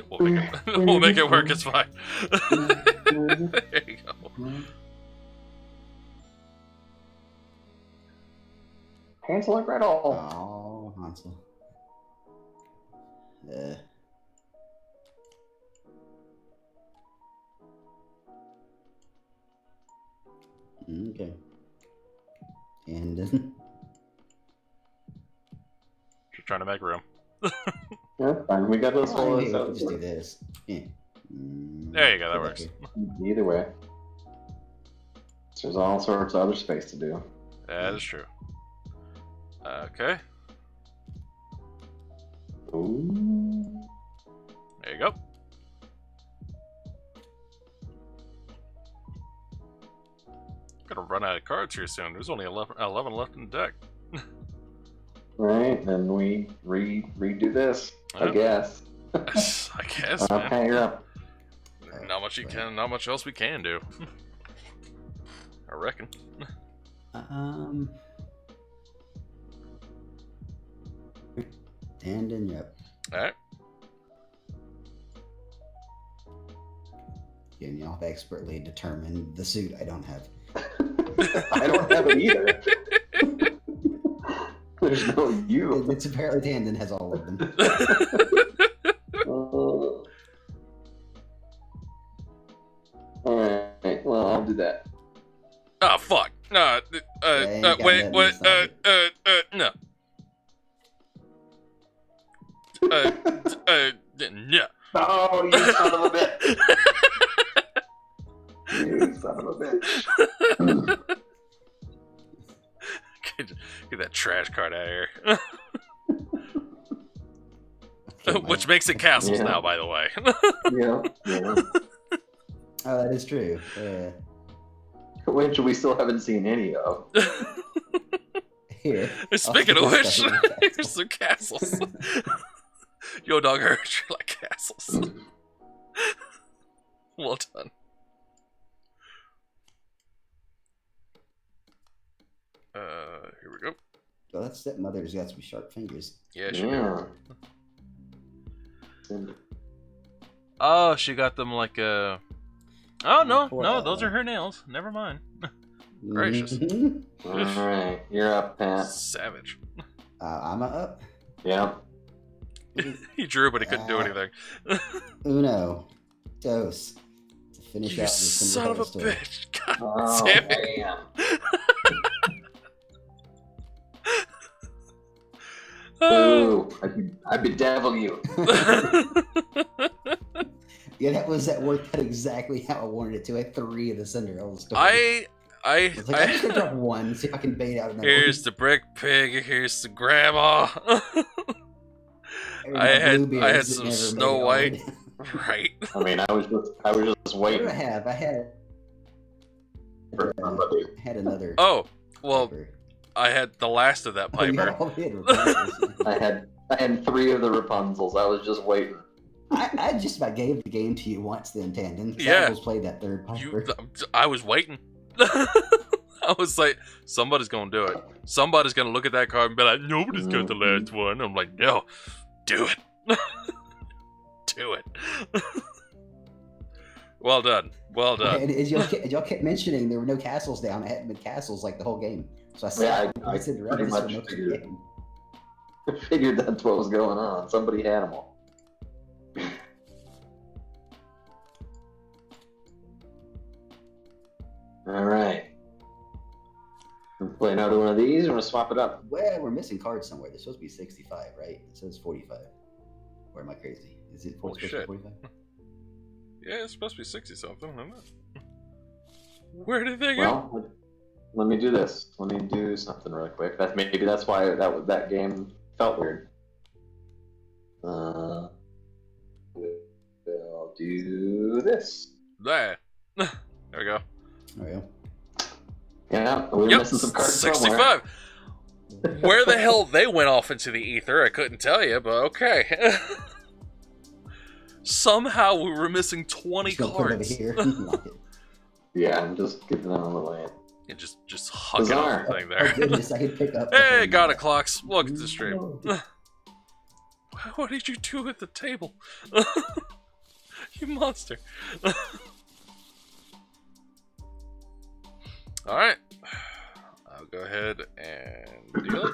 Speaker 2: We'll make it work. It's fine. There you go.
Speaker 1: Hansel and Gretel.
Speaker 3: Oh, Hansel. Okay. And
Speaker 2: Just trying to make room.
Speaker 1: Yeah, fine. We got this
Speaker 3: oh,
Speaker 1: one.
Speaker 3: hey, we
Speaker 1: So
Speaker 3: can just do this. Yeah.
Speaker 2: There you go. That
Speaker 3: Get
Speaker 2: works.
Speaker 3: back
Speaker 1: either way, there's all sorts of other space to do.
Speaker 2: That is true. Okay.
Speaker 1: Ooh.
Speaker 2: There you go. Gonna run out of cards here soon. There's only 11 left in the deck.
Speaker 1: Right, then we redo this. I
Speaker 2: Yeah.
Speaker 1: guess.
Speaker 2: I guess, man.
Speaker 1: Okay, you're up.
Speaker 2: Not much not much else we can do. I reckon.
Speaker 3: Tandon, yep.
Speaker 2: Alright.
Speaker 3: Getting off expertly determined the suit I don't have.
Speaker 1: I don't have it either. There's no you.
Speaker 3: It's apparently Tandon has all of them.
Speaker 1: Alright, well, I'll do that.
Speaker 2: Oh fuck. No.
Speaker 3: ain't got
Speaker 2: Wait.
Speaker 3: nothing
Speaker 2: What?
Speaker 3: to
Speaker 2: No. No.
Speaker 1: Oh, you son of a bitch! You son of a bitch.
Speaker 2: Get that trash card out of here.
Speaker 3: Okay,
Speaker 2: Which makes it castles
Speaker 1: Yeah.
Speaker 2: now, by the way.
Speaker 1: Yeah.
Speaker 3: Oh, that is true.
Speaker 1: Which we still haven't seen any of.
Speaker 3: Here.
Speaker 2: Speaking
Speaker 3: I'll
Speaker 2: of
Speaker 3: put
Speaker 2: which,
Speaker 3: stuff in the
Speaker 2: here's
Speaker 3: castles.
Speaker 2: some castles. Yo, dog, I heard you like castles. Well done. Here we go.
Speaker 3: Oh, that stepmother's got some sharp fingers.
Speaker 2: Yeah, she did.
Speaker 1: Yeah.
Speaker 2: Oh, she got them like Oh no,
Speaker 3: Poor
Speaker 2: no, those
Speaker 3: Ella.
Speaker 2: are her nails. Never mind. Gracious.
Speaker 3: Mhm.
Speaker 1: Alright, you're up, Pat.
Speaker 2: Savage.
Speaker 3: I'm up.
Speaker 1: Yeah.
Speaker 2: He drew, but he couldn't do
Speaker 3: Ah.
Speaker 2: anything.
Speaker 3: Uno. Dos. To finish
Speaker 2: You
Speaker 3: out the
Speaker 2: son of a
Speaker 3: Cinderella story.
Speaker 2: bitch. God
Speaker 1: Oh,
Speaker 2: damn it.
Speaker 1: man. Ooh, I bedevil you.
Speaker 3: Yeah, that worked out exactly how I wanted it to. I had 3 of the Cinderella story. I was like, I'm just gonna drop one, see if I can bait out another.
Speaker 2: Here's the brick pig. Here's the grandma.
Speaker 3: one.
Speaker 2: I had
Speaker 3: Bluebeards that
Speaker 2: some
Speaker 3: never
Speaker 2: Snow
Speaker 3: made it
Speaker 2: White.
Speaker 3: all the way.
Speaker 2: Right.
Speaker 1: I mean, I was just
Speaker 3: What did
Speaker 1: waiting
Speaker 3: I have? I
Speaker 1: for somebody.
Speaker 3: had another.
Speaker 2: Oh, well,
Speaker 3: Piper.
Speaker 2: I had the last of that
Speaker 3: Oh, you
Speaker 2: Piper.
Speaker 3: had all the Rapunzels.
Speaker 1: I had 3 of the Rapunzels. I was just waiting.
Speaker 3: I just about gave the game to you once then, Tandon. 'Cause
Speaker 2: Yeah.
Speaker 3: I almost played that third Piper.
Speaker 2: I was waiting. I was like, somebody's gonna do it. Somebody's gonna look at that card and be like, nobody's got the last one. I'm like, no, do it. Do it. Well done. Well done.
Speaker 3: And as y'all kept mentioning, there were no castles down. I hadn't been castles like the whole game. So I said,
Speaker 1: Yeah, I
Speaker 3: Cinderella
Speaker 1: pretty
Speaker 3: for
Speaker 1: much
Speaker 3: most of the
Speaker 1: figured.
Speaker 3: game.
Speaker 1: I figured that's what was going on. Somebody had them all. All right. We're playing out of one of these. We're gonna swap it up.
Speaker 3: Well, we're missing cards somewhere. They're supposed to be 65, right? It says 45. Or am I crazy? Is it
Speaker 2: Oh,
Speaker 3: supposed to be
Speaker 2: shit.
Speaker 3: 45?
Speaker 2: Yeah, it's supposed to be 60 something, isn't it? Where did they go?
Speaker 1: Well, let me do this. Let me do something really quick. Maybe that's why that game felt weird. We'll do this.
Speaker 2: There. There we go.
Speaker 3: There we go.
Speaker 1: Yeah, we're
Speaker 2: Yep,
Speaker 1: missing some cards
Speaker 2: 65. Where the hell they went off into the ether, I couldn't tell you, but okay. Somehow we were missing 20
Speaker 3: Just gonna put it over
Speaker 2: cards.
Speaker 3: here. Lock it.
Speaker 1: Yeah, I'm just giving them on the way.
Speaker 2: And just hugging
Speaker 1: Bizarre.
Speaker 2: off the thing
Speaker 3: Oh,
Speaker 2: there.
Speaker 3: goodness, I can pick up.
Speaker 2: Hey, got it, clocks. Welcome to the stream. What did you do at the table? You monster. Alright. I'll go ahead and deal it.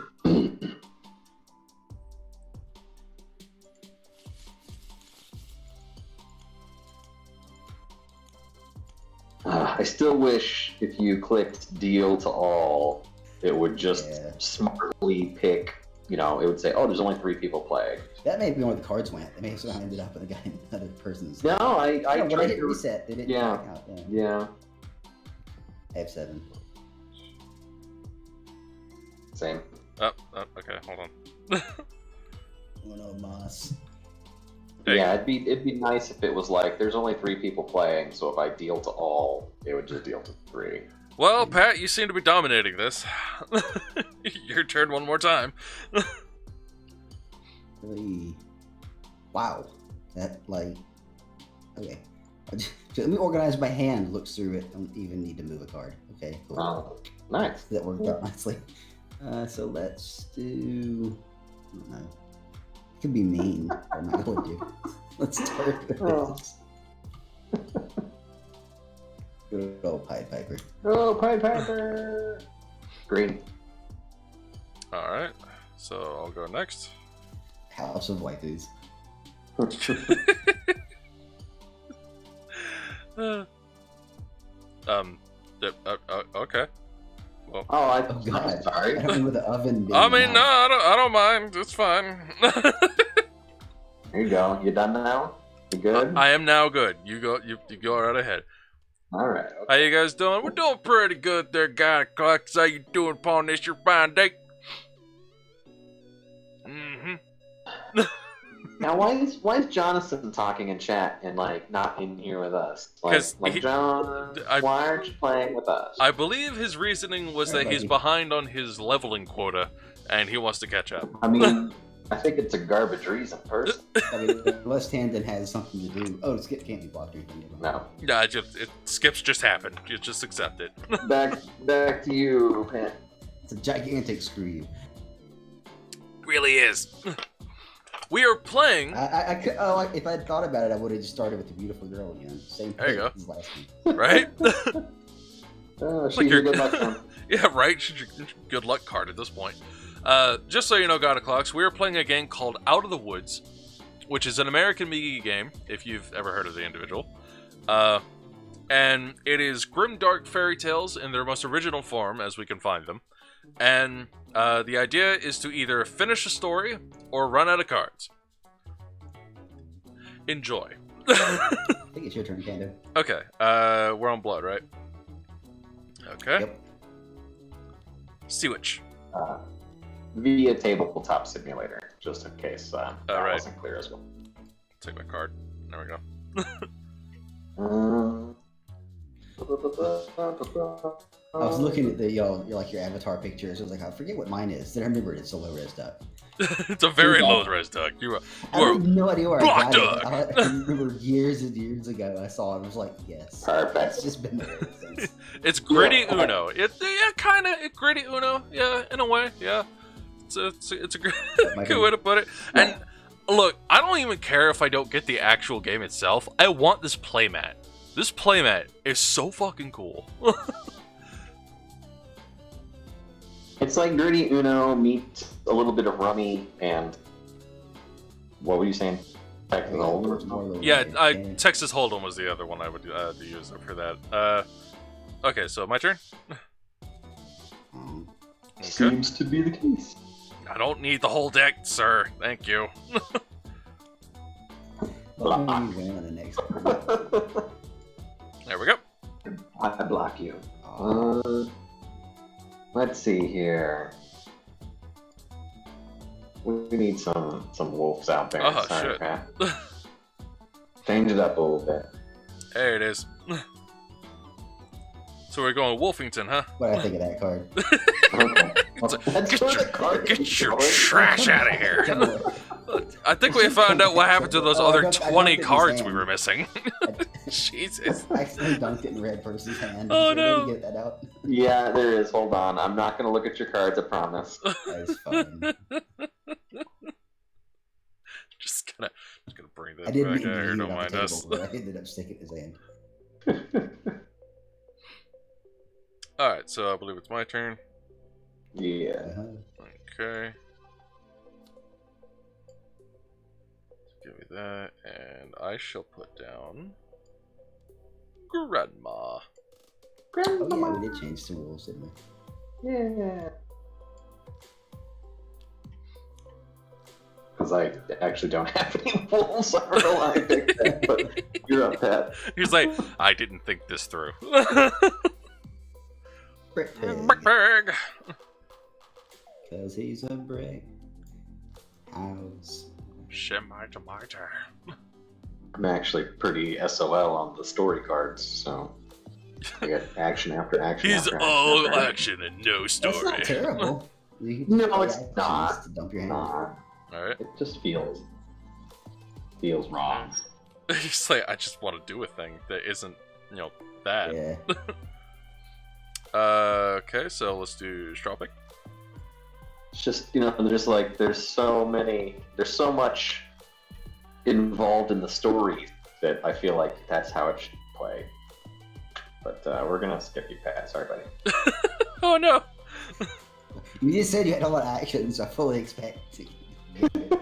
Speaker 1: I still wish if you clicked deal to all, it would just smartly pick, it would say, oh, there's only 3 people playing.
Speaker 3: That may be where the cards went. They may have somehow ended up in the guy in another person's.
Speaker 1: No, I
Speaker 3: when I
Speaker 1: tried
Speaker 3: hit
Speaker 1: to...
Speaker 3: reset, they didn't
Speaker 1: Yeah.
Speaker 3: back out.
Speaker 1: Yeah,
Speaker 3: I have 7.
Speaker 1: same.
Speaker 2: Oh, okay, hold on.
Speaker 3: Uno mas.
Speaker 2: Hey.
Speaker 1: Yeah, it'd be nice if it was like, there's only 3 people playing, so if I deal to all, it would just deal to 3.
Speaker 2: Well, Pat, you seem to be dominating this. Your turn one more time.
Speaker 3: 3. Wow. That, okay. Let me organize my hand, looks through it. Don't even need to move a card. Okay, cool.
Speaker 1: Oh, nice.
Speaker 3: That worked out nicely. So let's do... I don't know. It could be mean. I'm not going to. Let's start with this. Good old Pied Piper.
Speaker 1: Oh, Pied Piper! Green.
Speaker 2: Alright, so I'll go next.
Speaker 3: House of Waifus.
Speaker 2: Okay. Well,
Speaker 1: Oh,
Speaker 3: Oh God!
Speaker 1: I'm sorry.
Speaker 3: I don't remember the oven.
Speaker 2: I
Speaker 3: being
Speaker 2: mean, no,
Speaker 3: out.
Speaker 2: I don't mind. It's fine.
Speaker 1: There you go. You done now? You good?
Speaker 2: I am now good. You go right ahead.
Speaker 1: All right.
Speaker 2: How you guys doing? We're doing pretty good there, guy. Clocks. How you doing upon this your fine day? Mm-hmm.
Speaker 1: Now, why is Jonathan talking in chat and not in here with us?
Speaker 2: 'Cause
Speaker 1: John, why aren't you playing with us?
Speaker 2: I believe his reasoning was that he's behind on his leveling quota, and he wants to catch up.
Speaker 1: I mean, I think it's a garbage reason, personally.
Speaker 3: I mean, unless Tandon has something to do. Oh, skip can't be blocked or anything.
Speaker 1: No.
Speaker 2: Nah, skips just happen. You just accept it.
Speaker 1: Back to you, Pat.
Speaker 3: It's a gigantic screw you.
Speaker 2: Really is. We are playing.
Speaker 3: I could. Oh, if I had thought about it, I would have just started with the beautiful girl again. Same.
Speaker 2: There you go.
Speaker 3: As last one.
Speaker 2: Right?
Speaker 1: Oh, she's
Speaker 2: Like
Speaker 1: your good luck charm.
Speaker 2: Yeah, right? She's your good luck card at this point. Just so you know, God Clocks, we are playing a game called Out of the Woods, which is an American Migi game, if you've ever heard of the individual. And it is grimdark fairy tales in their most original form, as we can find them. And the idea is to either finish a story or run out of cards. Enjoy.
Speaker 3: I think it's your turn, Tandon.
Speaker 2: Okay, we're on blood, right? Okay.
Speaker 3: Yep.
Speaker 2: Switch.
Speaker 1: Via Tabletop Simulator, just in case that
Speaker 2: right.
Speaker 1: wasn't clear as well.
Speaker 2: Take my card. There we go.
Speaker 3: I was looking at your avatar pictures. I was like, I forget what mine is. Then I remembered it's a low res duck.
Speaker 2: It's a very low res duck. You
Speaker 3: I have no idea where I
Speaker 2: block
Speaker 3: got
Speaker 2: duck.
Speaker 3: it. I remember years and years ago I saw it. I was like, yes.
Speaker 1: Perfect.
Speaker 3: It's just been there since.
Speaker 2: It's gritty
Speaker 1: Yeah.
Speaker 2: Uno. Kind of gritty Uno. Yeah, in a way. Yeah, it's a good,
Speaker 3: might
Speaker 2: good
Speaker 3: be-
Speaker 2: way to put it. And look, I don't even care if I don't get the actual game itself. I want this playmat. This playmat is so fucking cool.
Speaker 1: It's like Gritty Uno meets a little bit of Rummy and what were you saying? Texas Hold'em?
Speaker 2: Yeah, Texas Hold'em was the other one I would use for that. Okay, so my turn. Okay.
Speaker 1: Seems to be the case.
Speaker 2: I don't need the whole deck, sir. Thank you. There we go.
Speaker 1: I block you. Let's see here. We need some wolves out there.
Speaker 2: Oh,
Speaker 1: sorry,
Speaker 2: shit.
Speaker 1: Pat. Change it up a little bit.
Speaker 2: There it is. So we're going Wolfington, huh?
Speaker 3: What do I think of that card?
Speaker 1: Okay.
Speaker 2: Get your trash out of here. I think we found out what happened to those other 20 cards we were missing. Jesus.
Speaker 3: I accidentally dunked it in red person's hand.
Speaker 2: Oh, no.
Speaker 3: Get that out.
Speaker 1: Yeah, there is. Hold on. I'm not going to look at your cards, I promise.
Speaker 3: That's fine.
Speaker 2: Just gonna bring this
Speaker 3: I didn't
Speaker 2: back
Speaker 3: mean
Speaker 2: out
Speaker 3: to
Speaker 2: here.
Speaker 3: leave it
Speaker 2: Don't
Speaker 3: on
Speaker 2: mind
Speaker 3: the
Speaker 2: us.
Speaker 3: table, but I ended up sticking his hand.
Speaker 2: Alright, so I believe it's my turn.
Speaker 1: Yeah.
Speaker 2: Okay. Give me that, and I shall put down Grandma.
Speaker 3: Oh yeah, we did change some rules, didn't we?
Speaker 1: Yeah. Because I actually don't have any wolves. I don't know why I picked that, but you're up, Pat.
Speaker 2: He's like, I didn't think this through.
Speaker 3: Brick pig.
Speaker 2: Brick.
Speaker 3: Cause he's a brick house.
Speaker 2: Shemite.
Speaker 1: I'm actually pretty SOL on the story cards, so I got action after action.
Speaker 2: He's
Speaker 1: after
Speaker 2: all
Speaker 1: after
Speaker 2: action and no story.
Speaker 3: That's not terrible. You can
Speaker 1: No,
Speaker 3: play
Speaker 1: it's
Speaker 3: actions
Speaker 1: not.
Speaker 3: To dump your hand.
Speaker 2: Alright.
Speaker 1: It just feels wrong.
Speaker 2: He's like, I just want to do a thing that isn't, bad.
Speaker 3: Yeah.
Speaker 2: Okay, so let's do straw pick.
Speaker 1: It's just there's so much involved in the story that I feel like that's how it should play. But we're gonna skip you, Pat. Sorry, buddy.
Speaker 2: Oh no!
Speaker 3: You just said you had a lot of actions. I fully expect to.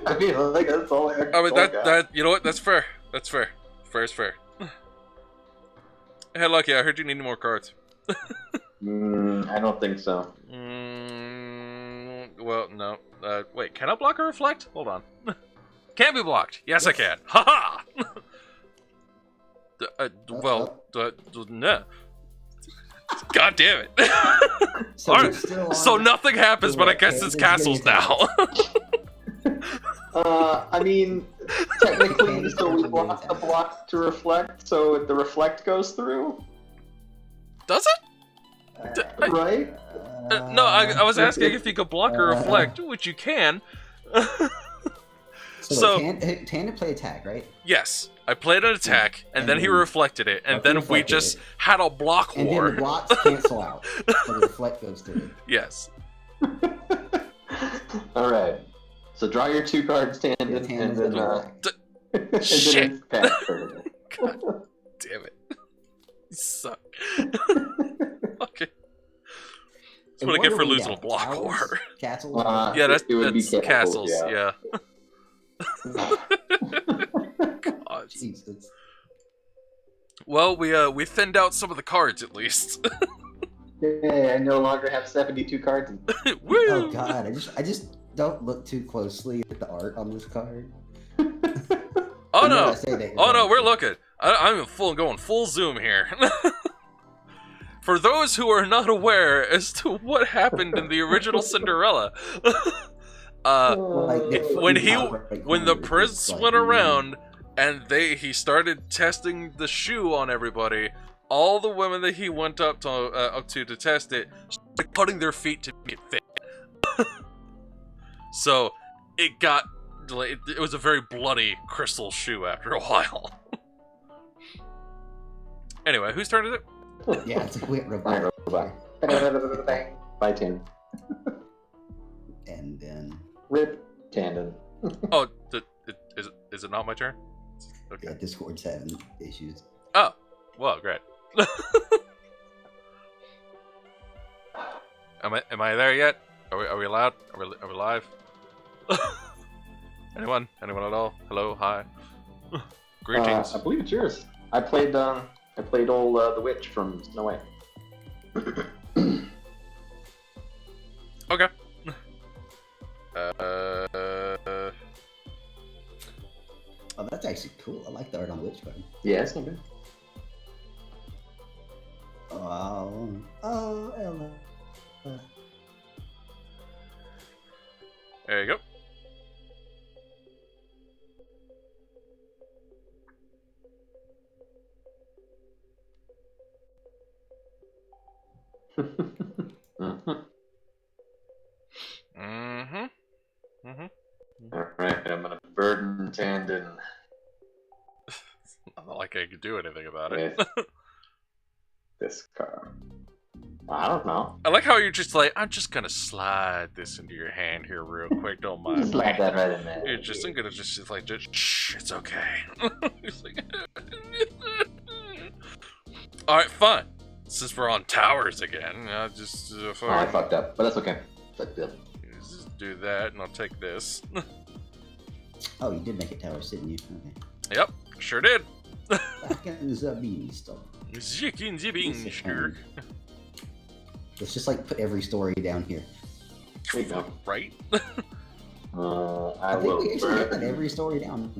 Speaker 1: I mean, like that's all I.
Speaker 2: I mean, that you know what? That's fair. That's fair. Fair is fair. Hey, Lucky, I heard you need more cards.
Speaker 1: I don't think so.
Speaker 2: Well, no. Wait, can I block or reflect? Hold on. Can be blocked. Yes, I can. Ha ha! No. God damn it.
Speaker 3: So,
Speaker 2: Alright, so nothing happens, but I guess it's castles now.
Speaker 1: I mean, technically, so we block the block to reflect, so the reflect goes through,
Speaker 2: Does it?
Speaker 1: right?
Speaker 2: No, I was asking if you could block or reflect, which you can.
Speaker 3: So Tandem play attack, right?
Speaker 2: Yes, I played an attack, and then he reflected it, and then we just had a block
Speaker 3: And
Speaker 2: war.
Speaker 3: then the blocks cancel out, so the reflect goes through.
Speaker 2: Yes.
Speaker 1: All right. So draw your 2 cards, Tandem, and then
Speaker 2: Shit.
Speaker 1: Pat.
Speaker 2: God damn it. You suck. Okay. That's what I get for losing a block war.
Speaker 3: Castles?
Speaker 2: Yeah, that's
Speaker 1: it would be
Speaker 2: castles, yeah. God.
Speaker 3: Jesus.
Speaker 2: Well, we thinned out some of the cards at least.
Speaker 1: Yeah, I no longer have 72 cards.
Speaker 2: Woo!
Speaker 3: Oh god, I just don't look too closely at the art on this card.
Speaker 2: Oh no!
Speaker 3: Oh
Speaker 2: No, we're looking. I'm going full zoom here. For those who are not aware as to what happened in the original Cinderella, when the prince went around and he started testing the shoe on everybody, all the women that he went up to test it started putting their feet to make it fit. So it was a very bloody crystal shoe after a while. Anyway, whose turn is it?
Speaker 3: Yeah, it's a weird
Speaker 1: Bye,
Speaker 3: robot.
Speaker 1: Bye, Tandem.
Speaker 3: And then
Speaker 1: Rip Tandem.
Speaker 2: Oh, is it not my turn? Okay.
Speaker 3: yeah, Discord's having issues.
Speaker 2: Oh, well, great. Am I there yet? Are we allowed? Are we live? Anyone? Anyone at all? Hello, hi. Greetings.
Speaker 1: I believe it's yours. I played old the witch from Snow White.
Speaker 2: Okay.
Speaker 3: Oh, that's actually cool. I like the art on the witch card.
Speaker 1: Yeah, it's not good.
Speaker 3: Oh, Ella.
Speaker 2: There you go.
Speaker 1: All right, I'm gonna burden Tandon
Speaker 2: Not like I could do anything about it.
Speaker 1: with this card. I don't know.
Speaker 2: I like how you're just like, I'm just gonna slide this into your hand here real quick. Don't mind.
Speaker 1: Just slide that right in there.
Speaker 2: I'm gonna just like, shh, it's okay. It's like, all right, fine. Since we're on towers again, I'll just
Speaker 1: Oh, I fucked up, but that's okay. Fucked up.
Speaker 2: just do that, and I'll take this.
Speaker 3: Oh, you did make it towers, didn't you? Okay.
Speaker 2: Yep, sure did.
Speaker 3: Back in the beanstalk.
Speaker 2: Chicken zipping,
Speaker 3: Let's just like put every story down here.
Speaker 1: There you go.
Speaker 2: right?
Speaker 1: I
Speaker 3: I think
Speaker 1: will
Speaker 3: we actually got
Speaker 1: burn.
Speaker 3: every story down.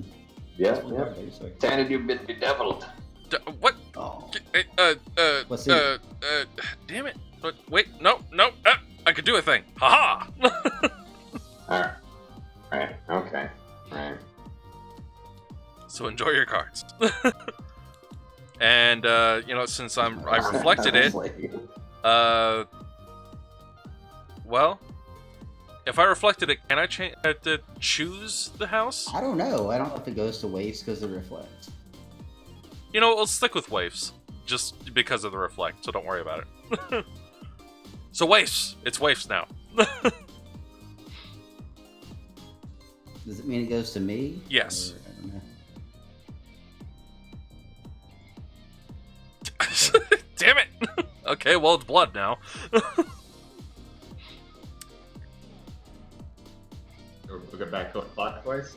Speaker 1: Yeah,
Speaker 3: That's one
Speaker 1: yeah.
Speaker 3: part there, sorry.
Speaker 1: Tandon, you've been bedeviled.
Speaker 2: What?
Speaker 3: Oh, What's
Speaker 2: Damn it. But wait, no, I could do a thing. Haha!
Speaker 1: Alright. Right, okay. Right.
Speaker 2: So enjoy your cards. And, since I reflected it, well, if I reflected it, can I to choose the house?
Speaker 3: I don't know. I don't know if it goes to waste because it reflects.
Speaker 2: You know, we'll stick with waifs, just because of the reflect, so don't worry about it. So waifs! It's waifs now.
Speaker 3: Does it mean it goes to me?
Speaker 2: Yes.
Speaker 3: Or, I don't know.
Speaker 2: Damn it! Okay, well, it's blood now.
Speaker 1: We'll get back to clockwise.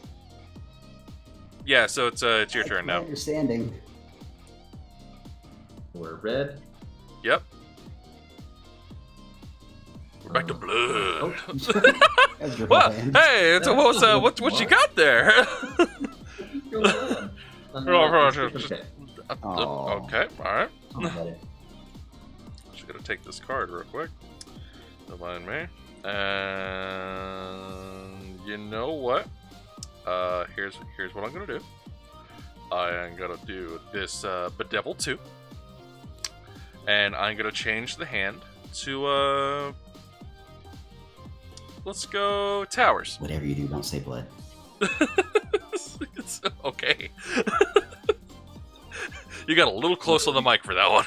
Speaker 2: Yeah, so it's your turn
Speaker 3: My
Speaker 2: now.
Speaker 3: understanding.
Speaker 1: We're red.
Speaker 2: Yep. We're back to blood.
Speaker 3: That's your
Speaker 2: Well,
Speaker 3: hand.
Speaker 2: hey, it's what you got there?
Speaker 3: Aw.
Speaker 2: Okay, alright.
Speaker 1: Okay.
Speaker 2: Just gonna take this card real quick. Don't mind me. And you know what? Here's what I'm gonna do. I am gonna do this Bedevil 2. And I'm gonna change the hand to let's go towers.
Speaker 3: Whatever you do, don't say blood.
Speaker 2: It's okay. You got a little close on the mic for that one.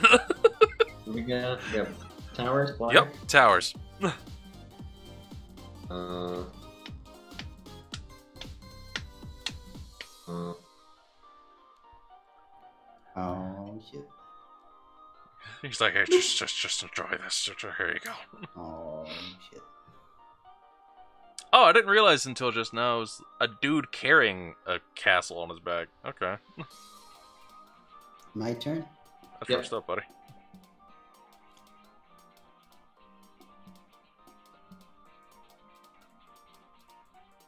Speaker 1: We got towers. Black.
Speaker 2: Yep, towers.
Speaker 3: Oh shit.
Speaker 2: He's like, hey, just enjoy this. Here you go.
Speaker 3: Oh shit.
Speaker 2: Oh, I didn't realize until just now it was a dude carrying a castle on his back. Okay.
Speaker 3: My turn?
Speaker 2: That's
Speaker 1: Yep.
Speaker 2: first up, buddy.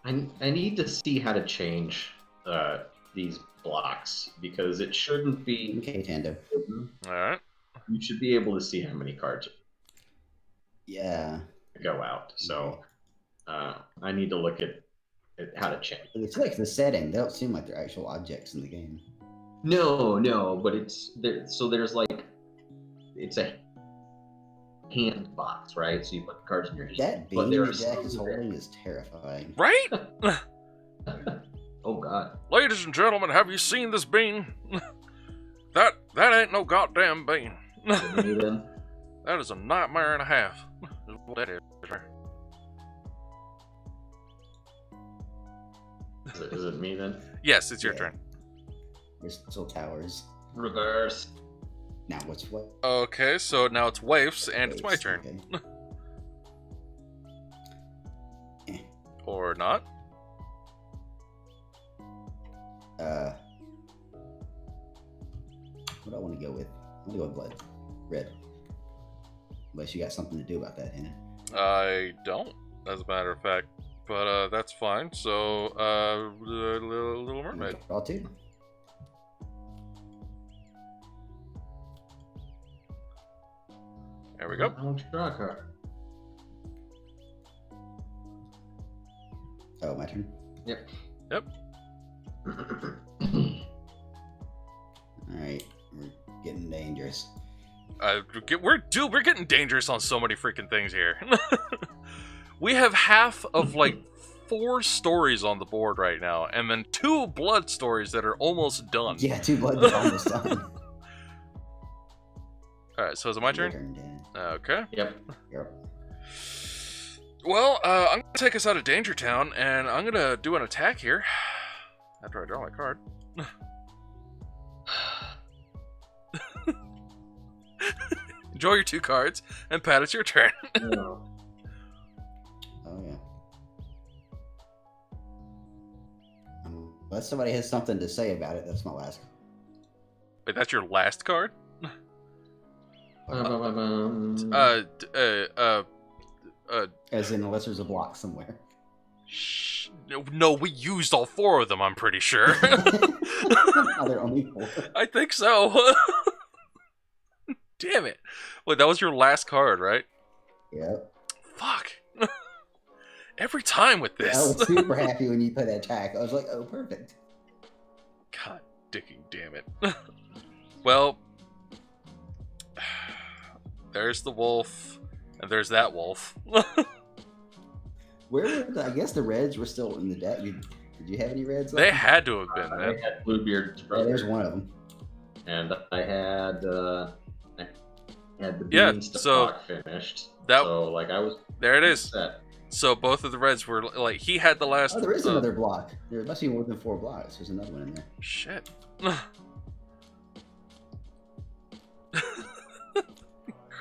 Speaker 1: I need to see how to change these blocks because it shouldn't be.
Speaker 3: Okay, Tando.
Speaker 2: Alright.
Speaker 1: You should be able to see how many cards
Speaker 3: Yeah.
Speaker 1: go out. So I need to look at how to change.
Speaker 3: It's like the setting. They don't seem like they're actual objects in the game.
Speaker 1: No, but it's there. So there's like it's a hand box, right? So you put the cards in your hand.
Speaker 3: That
Speaker 1: but
Speaker 3: beam
Speaker 1: there
Speaker 3: that
Speaker 1: are
Speaker 3: Jack
Speaker 1: some
Speaker 3: is
Speaker 1: that-
Speaker 3: holding is terrifying.
Speaker 2: Right?
Speaker 1: Oh God.
Speaker 2: Ladies and gentlemen, have you seen this bean? That ain't no goddamn bean.
Speaker 1: Then?
Speaker 2: That is a nightmare and a half. Is what that is.
Speaker 1: Is it me then?
Speaker 2: Yes, it's your
Speaker 3: Yeah.
Speaker 2: turn.
Speaker 3: There's still towers.
Speaker 1: Reverse.
Speaker 3: Now what's what?
Speaker 2: Okay, so now it's waifs, and it's my
Speaker 3: Waves,
Speaker 2: turn.
Speaker 3: okay.
Speaker 2: Or not.
Speaker 3: What do I want to go with? I'm gonna go with blood. Red. Unless you got something to do about that, Hannah.
Speaker 2: I don't, as a matter of fact. But that's fine. So, Little Mermaid.
Speaker 3: Draw two.
Speaker 2: There we go.
Speaker 1: I'll draw a card.
Speaker 3: Oh, my turn.
Speaker 1: Yep.
Speaker 2: Yep.
Speaker 3: Alright, we're getting dangerous.
Speaker 2: We're getting dangerous on so many freaking things here. We have half of like 4 stories on the board right now, and then 2 blood stories that are almost done.
Speaker 3: Yeah, 2 blood is almost done.
Speaker 2: Alright, so is it my turn?
Speaker 3: Dan.
Speaker 2: Okay.
Speaker 1: Yep.
Speaker 3: Yep.
Speaker 2: Well, I'm gonna take us out of Danger Town, and I'm gonna do an attack here. After I draw my card. Enjoy your 2 cards, and Pat, it's your turn.
Speaker 1: No.
Speaker 3: Oh, yeah. Unless somebody has something to say about it, that's my last.
Speaker 2: Wait, that's your last card?
Speaker 3: As in, unless there's a block somewhere.
Speaker 2: No, we used all 4 of them, I'm pretty sure.
Speaker 3: Oh, there are only 4.
Speaker 2: I think so. Damn it. Wait, that was your last card, right?
Speaker 3: Yep.
Speaker 2: Fuck. Every time with this.
Speaker 3: I was super happy when you put that attack. I was like, oh, perfect.
Speaker 2: God dicking damn it. Well, there's the wolf, and there's that wolf.
Speaker 3: Where were I guess the reds were still in the deck. Did you have any reds?
Speaker 2: They had to have been,
Speaker 1: I
Speaker 2: man.
Speaker 1: had Bluebeard's
Speaker 3: Yeah,
Speaker 1: brother.
Speaker 3: there's one of them.
Speaker 1: And I had the
Speaker 2: Yeah,
Speaker 1: beanstalk
Speaker 2: so
Speaker 1: finished.
Speaker 2: that-
Speaker 1: So like I was
Speaker 2: There it is.
Speaker 1: set.
Speaker 2: So both of the reds were like, he had the last.
Speaker 3: Oh, there is another block. There must be more than 4 blocks. There's another one in there.
Speaker 2: Shit.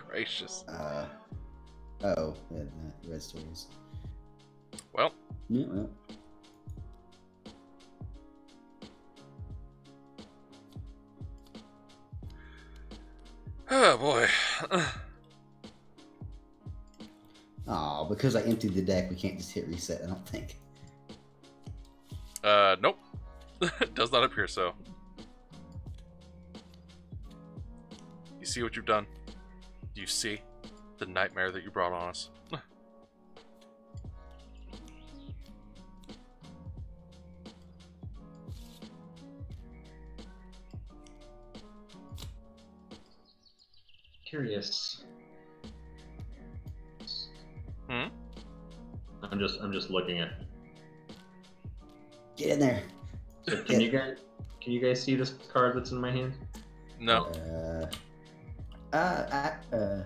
Speaker 2: Gracious.
Speaker 3: Oh, the red stories.
Speaker 2: Well.
Speaker 3: Yeah, well.
Speaker 2: Oh boy.
Speaker 3: Oh, because I emptied the deck, we can't just hit reset, I don't think.
Speaker 2: Nope. Does not appear so. You see what you've done? Do you see the nightmare that you brought on us?
Speaker 1: Curious.
Speaker 2: Hmm?
Speaker 1: I'm just looking at.
Speaker 3: Get in there.
Speaker 1: So can you guys see this card that's in my hand?
Speaker 2: No.
Speaker 3: No.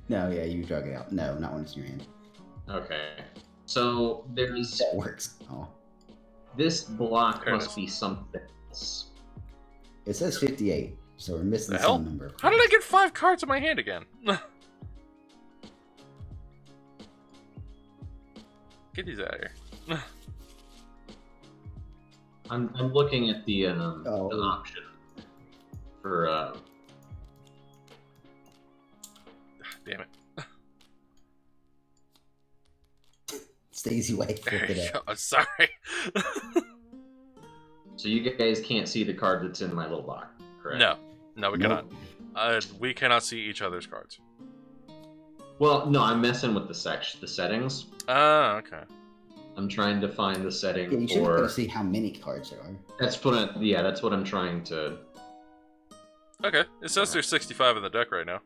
Speaker 3: No, yeah, you drug it out. No, not when it's in your hand.
Speaker 1: Okay. So there's
Speaker 3: That works. Oh.
Speaker 1: this block
Speaker 2: There it
Speaker 1: must
Speaker 2: is.
Speaker 1: be something else.
Speaker 3: It says 58, so we're missing
Speaker 2: The hell?
Speaker 3: some number.
Speaker 2: How did I get 5 cards in my hand again? Get these out of here.
Speaker 1: I'm looking at the
Speaker 3: Oh.
Speaker 1: option for
Speaker 2: Damn it.
Speaker 3: Stays away.
Speaker 2: There
Speaker 3: Flip
Speaker 2: you
Speaker 3: it
Speaker 2: go.
Speaker 3: up.
Speaker 2: I'm sorry.
Speaker 1: so you guys can't see the card that's in my little block, correct?
Speaker 2: No, we
Speaker 3: Nope.
Speaker 2: cannot. We cannot see each other's cards.
Speaker 1: Well, no, I'm messing with the settings.
Speaker 2: Ah, okay.
Speaker 1: I'm trying to find the setting
Speaker 3: Yeah, you should be able
Speaker 1: for.
Speaker 3: to see how many cards there are.
Speaker 1: That's what I'm trying to.
Speaker 2: Okay. It says there's 65 in the deck right now.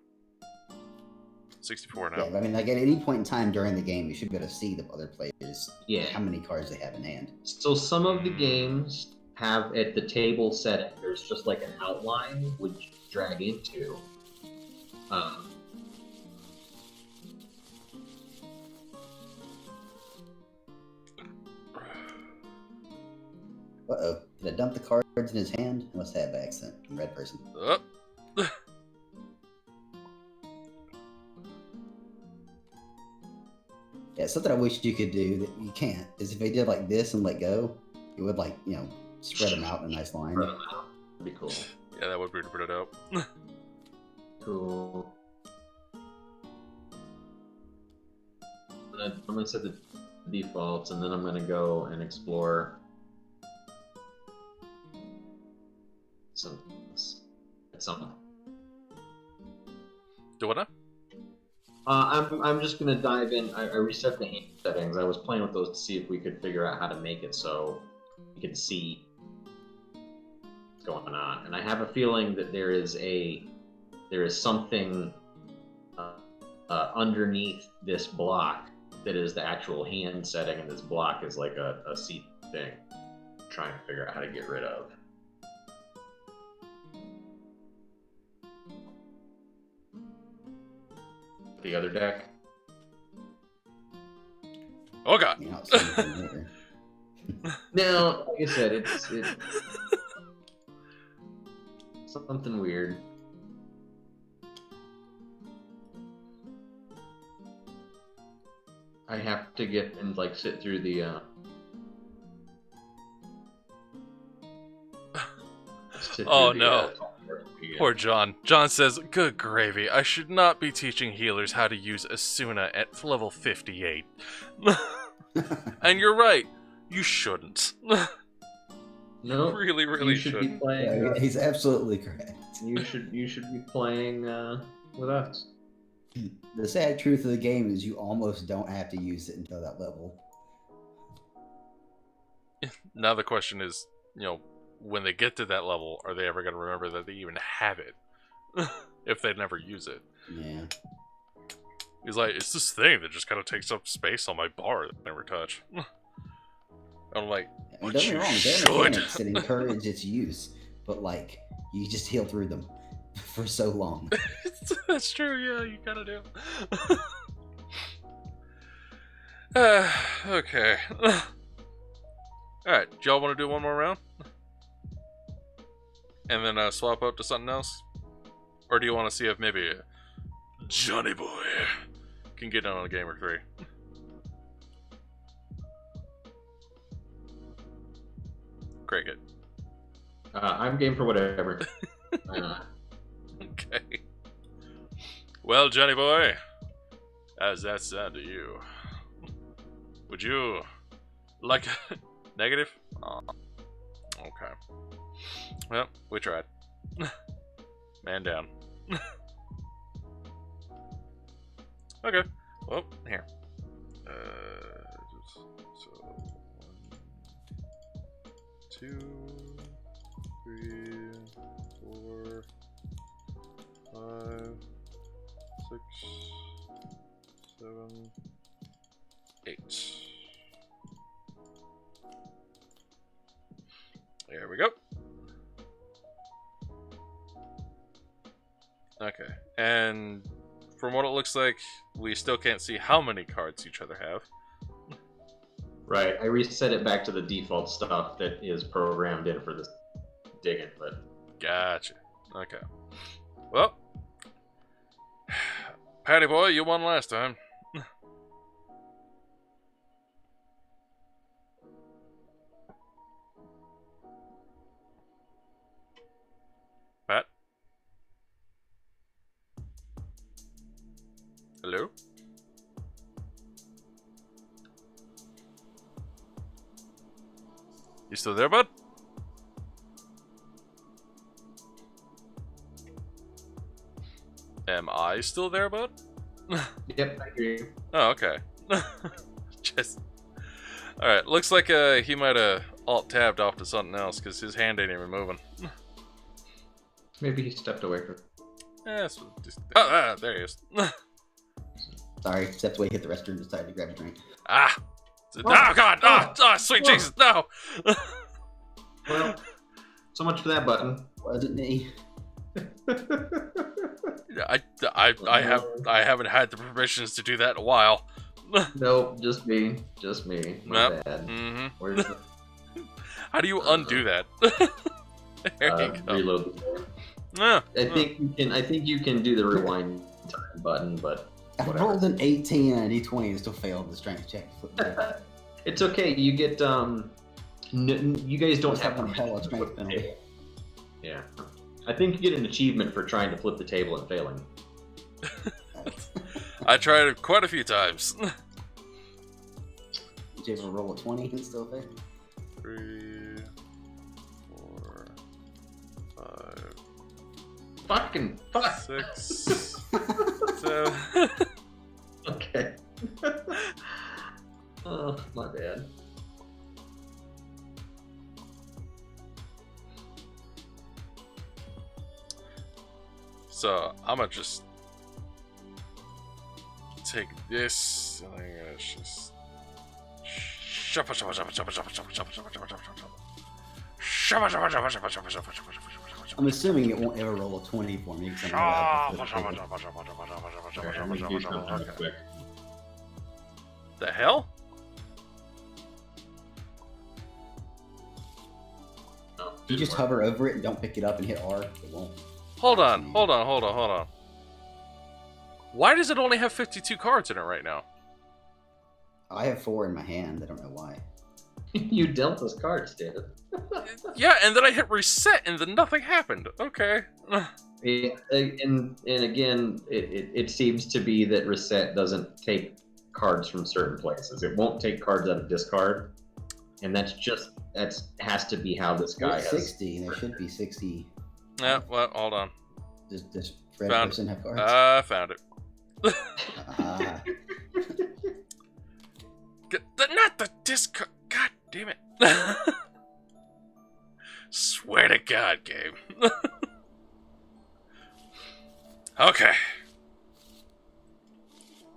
Speaker 2: 64 now.
Speaker 3: Yeah, but I mean, like at any point in time during the game, you should be able to see the other players,
Speaker 1: Yeah.
Speaker 3: how many cards they have in hand.
Speaker 1: So some of the games have at the table setting. There's just like an outline which you drag into.
Speaker 3: Uh-oh. Did I dump the cards in his hand? I must have by accident. I'm a red person.
Speaker 2: Oh.
Speaker 3: Yeah, something I wish you could do that you can't is if they did like this and let go, it would like spread them out in a nice line.
Speaker 1: That'd be cool.
Speaker 2: Yeah, that would be pretty dope.
Speaker 1: Cool. I'm gonna set the defaults, and then I'm gonna go and explore some.
Speaker 2: Do what now?
Speaker 1: I'm just gonna dive in. I reset the hand settings. I was playing with those to see if we could figure out how to make it so we can see what's going on. And I have a feeling that there is something underneath this block that is the actual hand setting, and this block is like a seat thing. I'm trying to figure out how to get rid of. The other deck.
Speaker 2: Oh god.
Speaker 1: No, like I said, it's something weird. I have to get and like sit through the
Speaker 2: Oh no. Poor John. John says, "Good gravy. I should not be teaching healers how to use Asuna at level 58." And you're right. You shouldn't.
Speaker 1: No,
Speaker 2: really
Speaker 1: you should
Speaker 2: shouldn't.
Speaker 1: be playing.
Speaker 3: He's absolutely correct.
Speaker 1: You should be playing with us.
Speaker 3: The sad truth of the game is you almost don't have to use it until that level.
Speaker 2: Now the question is, when they get to that level, are they ever going to remember that they even have it? If they never use it.
Speaker 3: Yeah.
Speaker 2: He's like, it's this thing that just kind of takes up space on my bar that I never touch. I'm like,
Speaker 3: Don't
Speaker 2: but
Speaker 3: get me
Speaker 2: you
Speaker 3: wrong, there are
Speaker 2: should.
Speaker 3: mechanics that encourage its use, but like, you just heal through them for so long.
Speaker 2: That's true, yeah, you kind of do. Okay. Alright, do y'all want to do one more round? And then swap out to something else? Or do you want to see if maybe Johnny Boy can get in on a game or three? Cricket.
Speaker 1: I'm game for whatever.
Speaker 2: Okay. Well, Johnny Boy, how's that sound to you? Would you like a negative? Oh, okay. Well, we tried. Man down. Okay. Well, here. So 1, 2, 3, 4, 5, 6, 7, 8. There we go. Okay, and from what it looks like, we still can't see how many cards each other have.
Speaker 1: Right, I reset it back to the default stuff that is programmed in for this digging, but...
Speaker 2: Gotcha. Okay. Well, Patty Boy, you won last time. Pat? Hello? You still there, bud? Am I still there, bud?
Speaker 1: Yep, I hear you.
Speaker 2: Oh, okay. Just... Alright, looks like he might have alt-tabbed off to something else, because his hand ain't even moving.
Speaker 1: Maybe he stepped away from...
Speaker 2: Yeah, so just... there he is.
Speaker 3: Sorry, stepped away, hit the restroom, decided to grab a drink.
Speaker 2: Ah! Oh, God! Oh, sweet Jesus, no!
Speaker 1: Well, so much for that button.
Speaker 3: Wasn't me.
Speaker 2: I haven't had the permissions to do that in a while.
Speaker 1: Nope, just me. My bad.
Speaker 2: Mm-hmm.
Speaker 1: Where's the...
Speaker 2: How do you undo that? There you go.
Speaker 1: Reload the game.
Speaker 2: Yeah.
Speaker 1: I think you can do the rewind time button, but
Speaker 3: I
Speaker 1: whatever.
Speaker 3: rolled an 18 and a d20 and still failed the strength check.
Speaker 1: It's okay. You get you guys don't
Speaker 3: Must
Speaker 1: have
Speaker 3: have one hell of
Speaker 1: permission to
Speaker 3: strength
Speaker 1: flip the
Speaker 3: penalty.
Speaker 1: table. Yeah, I think you get an achievement for trying to flip the table and failing.
Speaker 2: I tried it quite a few times.
Speaker 3: Did you ever roll a 20 and still fail?
Speaker 2: 3, 4, 5,
Speaker 1: Fucking fuck.
Speaker 2: 6, 7.
Speaker 1: Okay. Oh, my bad.
Speaker 2: So I'm gonna just take this and I'm gonna just
Speaker 3: I'm assuming it won't ever roll a 20 for me because I'm not allowed to flip the table.
Speaker 1: Okay, I'm gonna do something real quick.
Speaker 2: The hell?
Speaker 1: No,
Speaker 3: If you just hover over it and don't pick it up and hit R, it won't.
Speaker 2: Hold on. Why does it only have 52 cards in it right now?
Speaker 3: I have 4 in my hand. I don't know why.
Speaker 1: You dealt us cards, David.
Speaker 2: Yeah, and then I hit reset and then nothing happened. Okay.
Speaker 1: Yeah, and again, it seems to be that reset doesn't take cards from certain places. It won't take cards out of discard, and that's has to be how this guy
Speaker 3: It's
Speaker 1: has.
Speaker 3: 60. There should be 60.
Speaker 2: Yeah, well, hold on.
Speaker 3: Does Fred
Speaker 2: Found-
Speaker 3: person have cards?
Speaker 2: I found it.
Speaker 3: Ah.
Speaker 2: Not the discard. God damn it. Swear to God, game. Okay.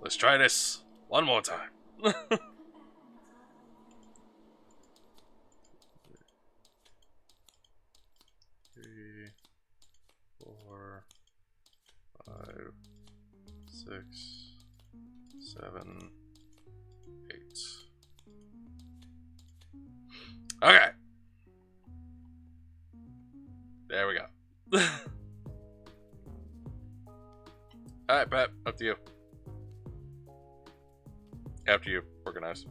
Speaker 2: Let's try this one more time. 3, 4, 5, 6, 7, 8. Okay. There we go. Alright, Pat, up to you. After you organize.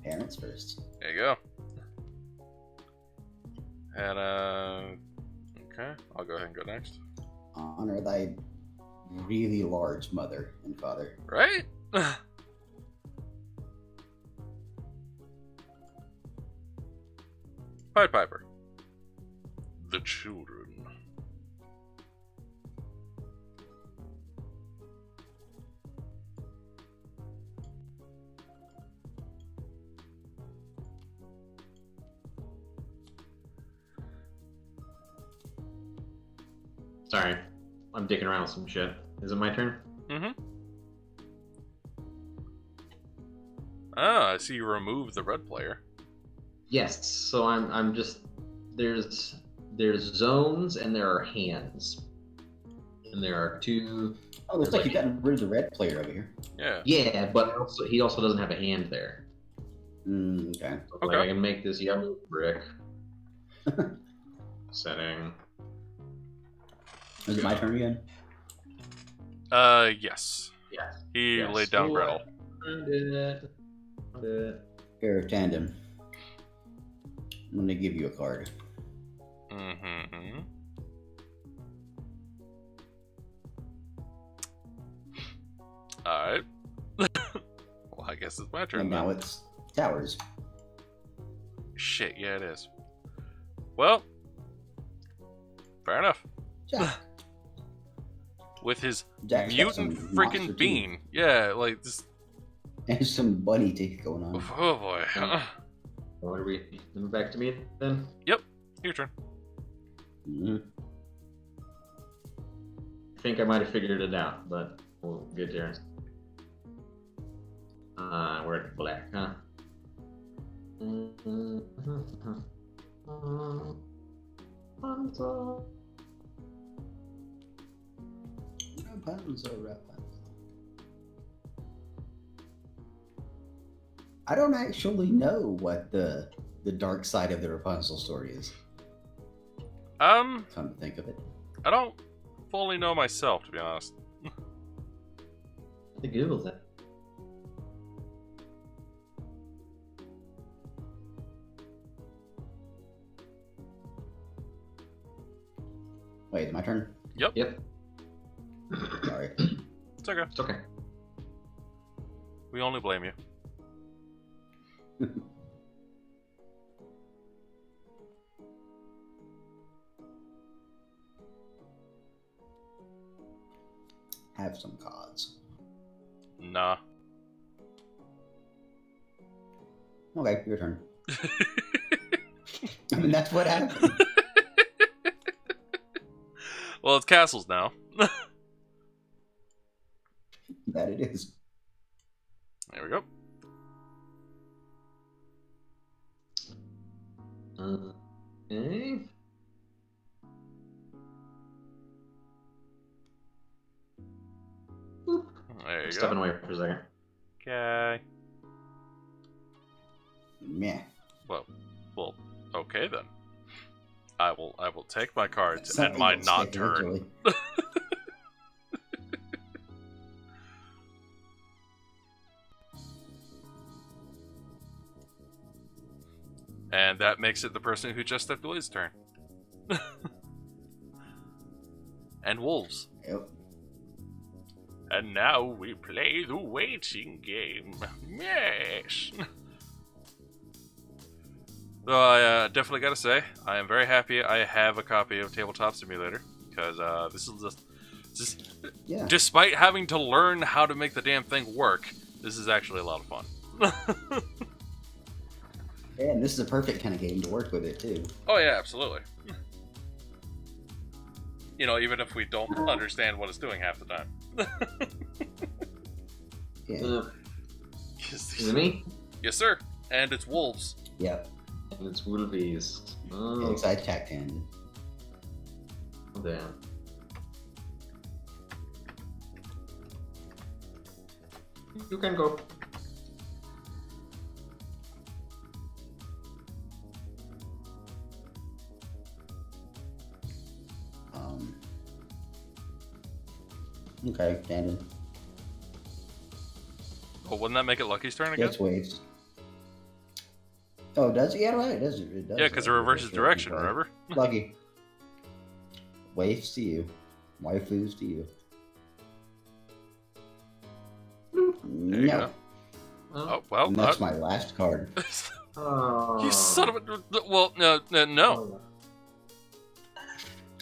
Speaker 3: Parents first.
Speaker 2: There you go. And, okay, I'll go ahead and go next.
Speaker 3: Honor thy really large mother and father.
Speaker 2: Right? Pied Piper. The children.
Speaker 1: Sorry, I'm dicking around with some shit. Is it my turn?
Speaker 2: Mm-hmm. Ah, I see you removed the red player.
Speaker 1: Yes. So I'm just there's zones and there are hands, and there are two.
Speaker 3: Oh, looks like you've gotten rid of the red player over here.
Speaker 2: Yeah.
Speaker 1: Yeah, but he also doesn't have a hand there.
Speaker 3: Okay.
Speaker 1: So
Speaker 2: Okay.
Speaker 1: I can make this yellow brick. Setting.
Speaker 3: Is it my turn again?
Speaker 2: Yes.
Speaker 1: Yes.
Speaker 2: He
Speaker 1: Yes.
Speaker 2: laid down
Speaker 1: Oh,
Speaker 2: Gretel.
Speaker 1: Found it. Found it.
Speaker 3: Pair of tandem. I'm gonna give you a card.
Speaker 2: Mm-hmm. Alright. Well, I guess it's my turn
Speaker 3: And
Speaker 2: now.
Speaker 3: now it's towers.
Speaker 2: Shit, yeah, it is. Well, fair enough.
Speaker 3: Jack.
Speaker 2: With his
Speaker 3: Jack's got some
Speaker 2: mutant
Speaker 3: monster
Speaker 2: freaking
Speaker 3: teeth.
Speaker 2: bean. Yeah, like this.
Speaker 3: And some bunny teeth going on.
Speaker 2: Oh boy.
Speaker 1: What are we? Back to me then.
Speaker 2: Your turn.
Speaker 3: Mhm.
Speaker 1: I think I might have figured it out, but we'll get there. We're at black, huh?
Speaker 3: Rapunzel, Rapunzel. I don't actually know what the dark side of the Rapunzel story is. Come to think of it.
Speaker 2: I don't fully know myself, to be honest.
Speaker 1: The Google's it.
Speaker 3: Wait, is it my turn?
Speaker 2: Yep.
Speaker 1: Yep.
Speaker 3: Sorry.
Speaker 2: It's okay.
Speaker 1: It's okay.
Speaker 2: We only blame you.
Speaker 3: Have some cards.
Speaker 2: Nah.
Speaker 3: Okay, your turn. I mean, that's what happened.
Speaker 2: Well, it's castles now.
Speaker 3: That it is.
Speaker 2: There we go.
Speaker 1: Okay.
Speaker 2: There you
Speaker 1: Stepping
Speaker 2: go.
Speaker 1: away for a second.
Speaker 2: Okay.
Speaker 3: Meh.
Speaker 2: Well, okay then. I will take my cards and
Speaker 3: Something
Speaker 2: my
Speaker 3: will
Speaker 2: not
Speaker 3: stick
Speaker 2: turn.
Speaker 3: eventually.
Speaker 2: And that makes it the person who just stepped away's turn. And wolves.
Speaker 3: Yep.
Speaker 2: And now we play the waiting game. Yes. So I definitely gotta say, I am very happy I have a copy of Tabletop Simulator, because this is just
Speaker 3: Yeah.
Speaker 2: despite having to learn how to make the damn thing work, this is actually a lot of fun.
Speaker 3: Yeah, and this is a perfect kind of game to work with it too.
Speaker 2: Oh yeah, absolutely. You know, even if we don't understand what it's doing half the time.
Speaker 3: Yeah.
Speaker 1: Is it me?
Speaker 2: Yes, sir. And it's wolves.
Speaker 3: Yep.
Speaker 1: And it's Wolvies.
Speaker 3: Yeah,
Speaker 1: Oh,
Speaker 3: because I attacked him.
Speaker 1: damn. You can go.
Speaker 3: Okay, standing.
Speaker 2: Well, wouldn't that make it Lucky's turn again?
Speaker 3: Gets waves. Oh, does it? Yeah, right. It does. It does.
Speaker 2: Yeah, because it reverses direction, remember?
Speaker 3: Lucky. Waves to you. Waifus to you.
Speaker 2: There you
Speaker 3: No.
Speaker 2: go. Oh, well.
Speaker 3: And that's my last card.
Speaker 1: Oh.
Speaker 2: You son of a... Well, no.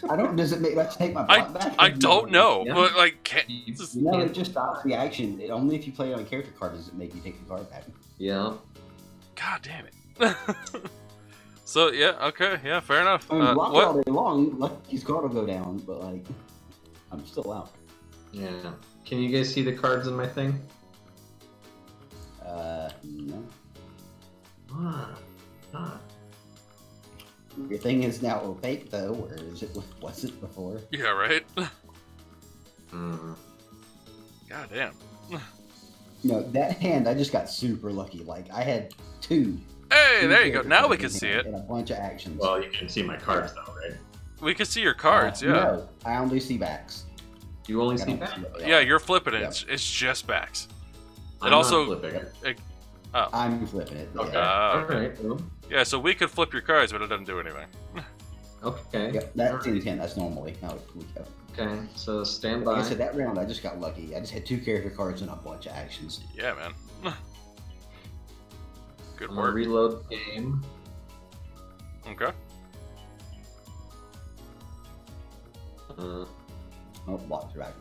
Speaker 3: I don't. Does it make? Let's take my block back.
Speaker 2: I don't know,
Speaker 1: Yeah.
Speaker 2: but like,
Speaker 3: No, it just stops the action. Only if you play it on a character card does it make you take the card back.
Speaker 1: Yeah.
Speaker 2: God damn it. So yeah, okay, yeah, fair enough.
Speaker 3: I mean, block it all
Speaker 2: What?
Speaker 3: day long, Lucky's card will go down, but like, I'm still out.
Speaker 1: Yeah. Can you guys see the cards in my thing?
Speaker 3: No.
Speaker 1: Ah.
Speaker 3: Your thing is now opaque though, or is it? Was it before?
Speaker 2: Yeah, right.
Speaker 1: Hmm.
Speaker 2: God damn.
Speaker 3: No, that hand I just got super lucky. Like I had two.
Speaker 2: Hey, there you go.
Speaker 3: character
Speaker 2: Now we
Speaker 3: cards
Speaker 2: can
Speaker 3: in
Speaker 2: see
Speaker 3: hand
Speaker 2: it.
Speaker 3: and a bunch of actions.
Speaker 1: Well, you can see my cards though, right?
Speaker 2: We can see your cards. Yeah.
Speaker 3: No, I only see backs.
Speaker 1: You only
Speaker 3: I
Speaker 1: see
Speaker 3: don't
Speaker 1: that?
Speaker 3: see what they
Speaker 2: Yeah,
Speaker 3: are.
Speaker 2: you're flipping it.
Speaker 3: Yeah.
Speaker 2: It's just backs.
Speaker 1: I'm
Speaker 2: It also.
Speaker 1: not flipping.
Speaker 3: I'm flipping it.
Speaker 1: Okay.
Speaker 3: Yeah.
Speaker 2: Okay.
Speaker 1: Alright. Well,
Speaker 2: Yeah, so we could flip your cards, but it doesn't do anything.
Speaker 1: okay.
Speaker 3: Yep, that's
Speaker 1: Alright.
Speaker 3: intent. That's normally how it would go.
Speaker 1: Okay. So stand
Speaker 3: Like
Speaker 1: by.
Speaker 3: I said, that round I just got lucky. I just had two character cards and a bunch of actions.
Speaker 2: Yeah, man. Good
Speaker 1: I'm gonna
Speaker 2: work.
Speaker 1: reload the game.
Speaker 2: Okay.
Speaker 3: Oh, block dragon.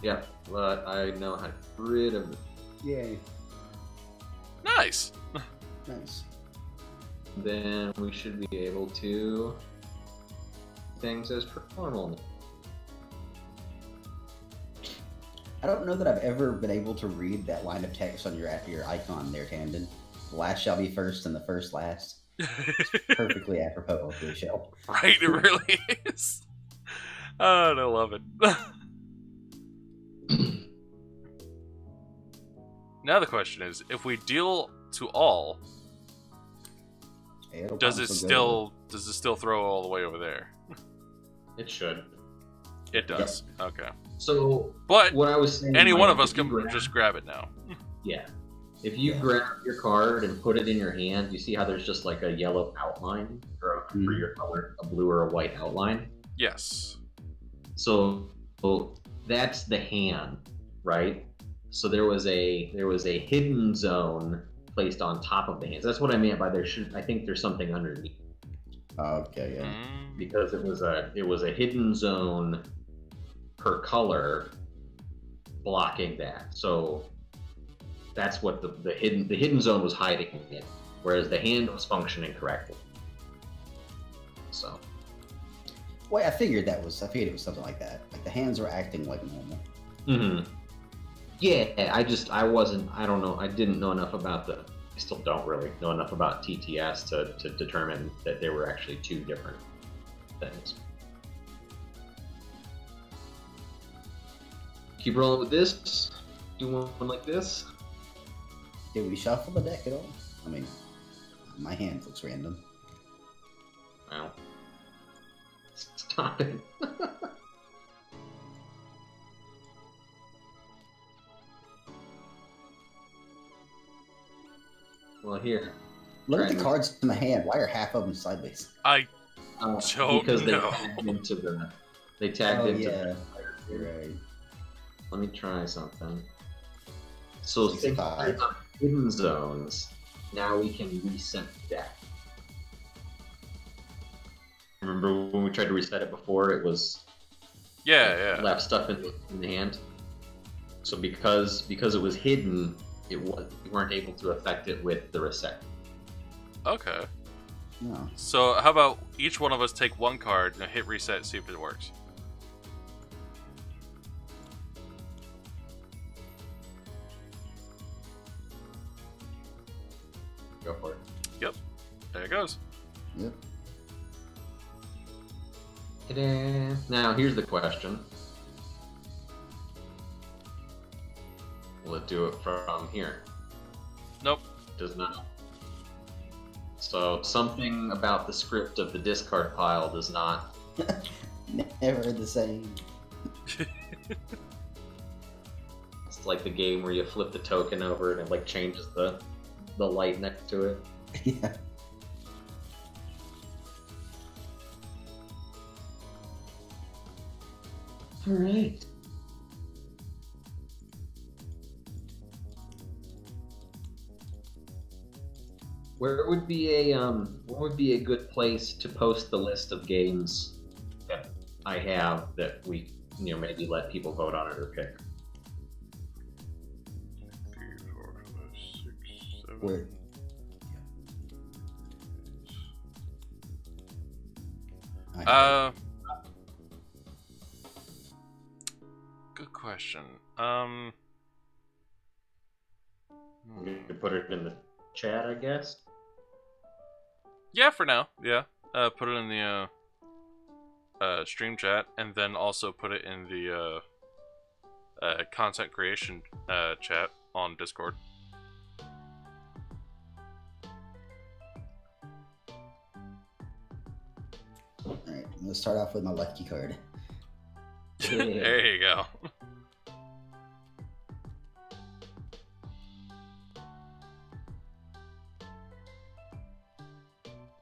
Speaker 1: Yeah, but I know how to get rid of it.
Speaker 3: Yay.
Speaker 2: Nice.
Speaker 3: Nice.
Speaker 1: Then we should be able to things as per normal.
Speaker 3: I don't know that I've ever been able to read that line of text on your icon there, Camden. The last shall be first and the first last. Perfectly apropos of the show.
Speaker 2: Right, it really is. Oh, I love it. Now the question is, if we deal to all,
Speaker 3: Hey, it'll
Speaker 2: does
Speaker 3: probably
Speaker 2: it
Speaker 3: go
Speaker 2: still throw all the way over there?
Speaker 1: It should.
Speaker 2: It does. Okay.
Speaker 1: So,
Speaker 2: But
Speaker 1: what I was saying,
Speaker 2: any one
Speaker 1: Mike,
Speaker 2: of us
Speaker 1: if you
Speaker 2: can
Speaker 1: grab-
Speaker 2: just grab it now.
Speaker 1: Yeah. If you
Speaker 3: Yeah.
Speaker 1: grab your card and put it in your hand, you see how there's just like a yellow outline for your color, a blue or a white outline.
Speaker 2: Yes.
Speaker 1: So that's the hand, right? So there was a hidden zone placed on top of the hands. That's what I meant by I think there's something underneath,
Speaker 3: Okay, yeah.
Speaker 1: because it was a hidden zone per color blocking that. So that's what the hidden zone was hiding it, whereas the hand was functioning correctly. So
Speaker 3: Well, I figured it was something like that. Like the hands were acting like normal.
Speaker 1: mm-hmm. Yeah, I don't know, I didn't know enough about I still don't really know enough about TTS to determine that there were actually two different things. Keep rolling with this. Do one like this.
Speaker 3: Did we shuffle the deck at all? I mean, my hand looks random.
Speaker 1: Wow. Stop it. Well, here.
Speaker 3: Look at
Speaker 1: Try
Speaker 3: the cards in my hand. Why are half of them sideways?
Speaker 2: I don't
Speaker 1: Because they
Speaker 2: know.
Speaker 1: tagged into the. They tagged
Speaker 3: Oh,
Speaker 1: into.
Speaker 3: yeah. You're right.
Speaker 1: Let me try something. So since
Speaker 3: 65.
Speaker 1: there's not hidden zones, now we can reset the deck. Remember when we tried to reset it before? It was
Speaker 2: Yeah.
Speaker 1: left stuff in the hand. So because it was hidden, we weren't able to affect it with the reset.
Speaker 2: Okay.
Speaker 3: No.
Speaker 2: So how about each one of us take one card and hit reset and see if it works?
Speaker 1: Go for it.
Speaker 2: Yep. There it goes.
Speaker 3: Yep.
Speaker 1: Ta-da. Now here's the question. Will it do it from here?
Speaker 2: Nope.
Speaker 1: Does not. So something about the script of the discard pile does not.
Speaker 3: Never the same.
Speaker 1: It's like the game where you flip the token over and it like changes the light next to it.
Speaker 3: Yeah.
Speaker 1: All right. Where would be a good place to post the list of games that I have that we maybe let people vote on it or pick?
Speaker 2: 3, 4, 5, 6, 7.
Speaker 3: Where?
Speaker 2: Good question.
Speaker 1: You could put it in the chat, I guess.
Speaker 2: Yeah, for now. Yeah. Put it in the stream chat, and then also put it in the content creation chat on Discord.
Speaker 3: Alright, I'm gonna start off with my lucky card.
Speaker 2: There you go.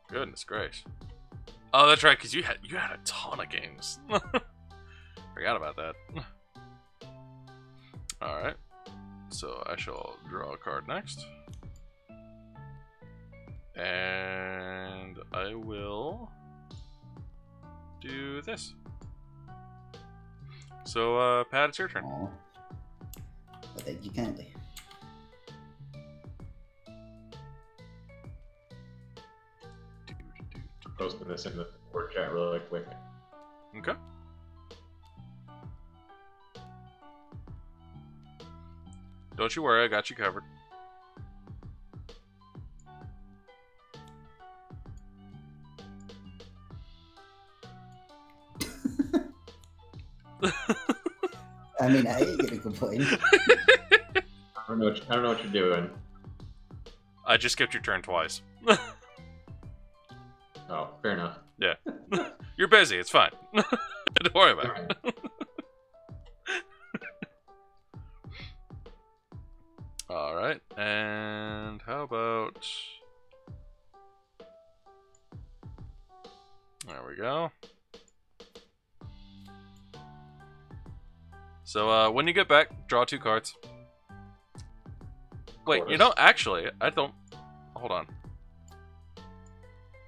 Speaker 2: Goodness gracious. Oh, that's right, because you had a ton of games. Forgot about that. Alright. So I shall draw a card next. And I will do this. So, Pat, it's your turn.
Speaker 3: Aw. Well, thank you kindly.
Speaker 1: Posting this in the Discord chat really quick.
Speaker 2: Okay. Don't you worry, I got you covered.
Speaker 3: I mean, I ain't gonna complain.
Speaker 1: I don't know what you're doing.
Speaker 2: I just skipped your turn twice.
Speaker 1: Oh, fair enough.
Speaker 2: Yeah. You're busy. It's fine. Don't worry about it. All right, and how about? There we go. So when you get back, draw 2 cards. Wait, you know, actually, I don't. Hold on.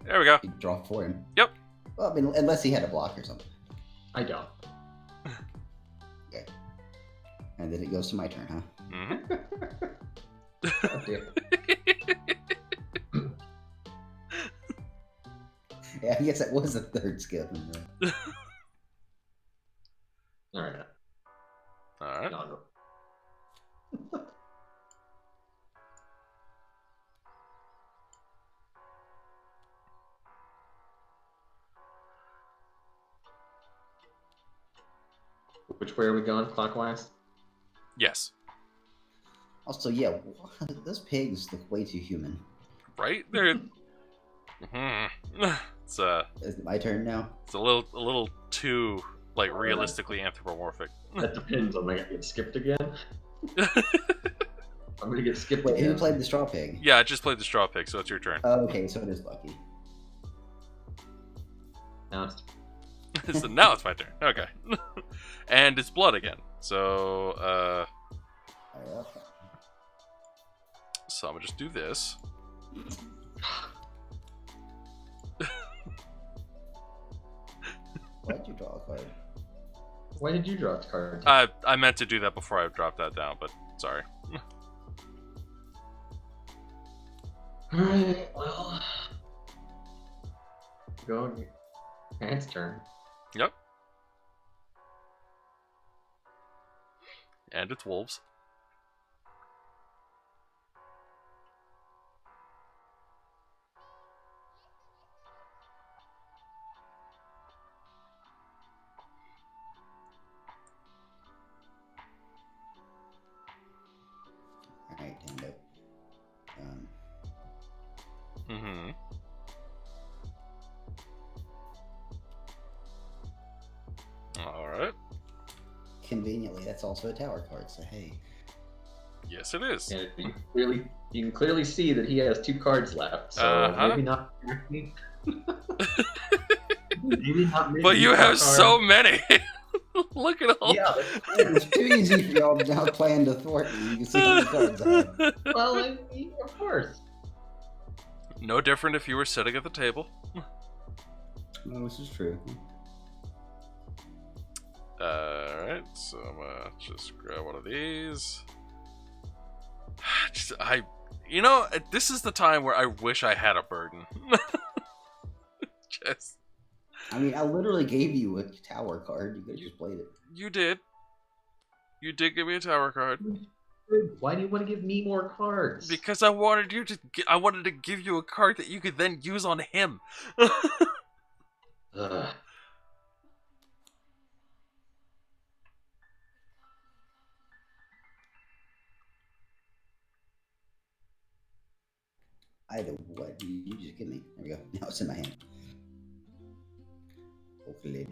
Speaker 2: There we go.
Speaker 3: You draw for him.
Speaker 2: Yep.
Speaker 3: Well, I mean, unless he had a block or something.
Speaker 1: I don't.
Speaker 3: Okay. And then it goes to my turn, huh?
Speaker 2: Mm-hmm.
Speaker 3: Yeah, I guess that was the 3rd skip.
Speaker 1: All right.
Speaker 2: All right.
Speaker 1: No. Which way are we going? Clockwise?
Speaker 2: Yes.
Speaker 3: Also, yeah, those pigs look way too human.
Speaker 2: Right? They're. It's
Speaker 3: Is it my turn now?
Speaker 2: It's a little too like realistically anthropomorphic.
Speaker 1: That depends. Am I gonna get skipped again? I'm gonna get skipped
Speaker 3: Wait,
Speaker 1: again.
Speaker 3: who played the straw pig?
Speaker 2: Yeah, I just played the straw pig, so it's your turn.
Speaker 3: Oh, okay, so it is Bucky.
Speaker 1: Now it's
Speaker 2: So now it's my turn. Okay. And it's blood again. So so I'm gonna just do this.
Speaker 3: Why'd you draw a card?
Speaker 1: Why did you draw the card?
Speaker 2: I meant to do that before I dropped that down, but sorry.
Speaker 1: Alright, well. Go. It's turn.
Speaker 2: Yep. And it's wolves.
Speaker 3: Alright, Tando.
Speaker 2: Mm-hmm. Alright.
Speaker 3: Conveniently, that's also a tower card, so hey.
Speaker 2: Yes, it is.
Speaker 1: And you can clearly see that he has 2 cards left. So maybe not. Maybe not.
Speaker 2: But you have so many. Look at all.
Speaker 1: Yeah.
Speaker 3: It's too easy for y'all now playing to thwart me. You can see how many cards I have.
Speaker 1: Well, I mean, of course.
Speaker 2: No different if you were sitting at the table.
Speaker 3: No, this is true.
Speaker 2: Alright, so I'm gonna just grab one of these. You know, this is the time where I wish I had a burden. Just.
Speaker 3: I mean, I literally gave you a tower card. You could have just played it.
Speaker 2: You did. You did give me a tower card.
Speaker 1: Why do you want to give me more cards?
Speaker 2: Because I wanted you to. I wanted to give you a card that you could then use on him.
Speaker 1: Ugh.
Speaker 3: Either what did you just give me? There we go. Now it's in my hand. Hopefully.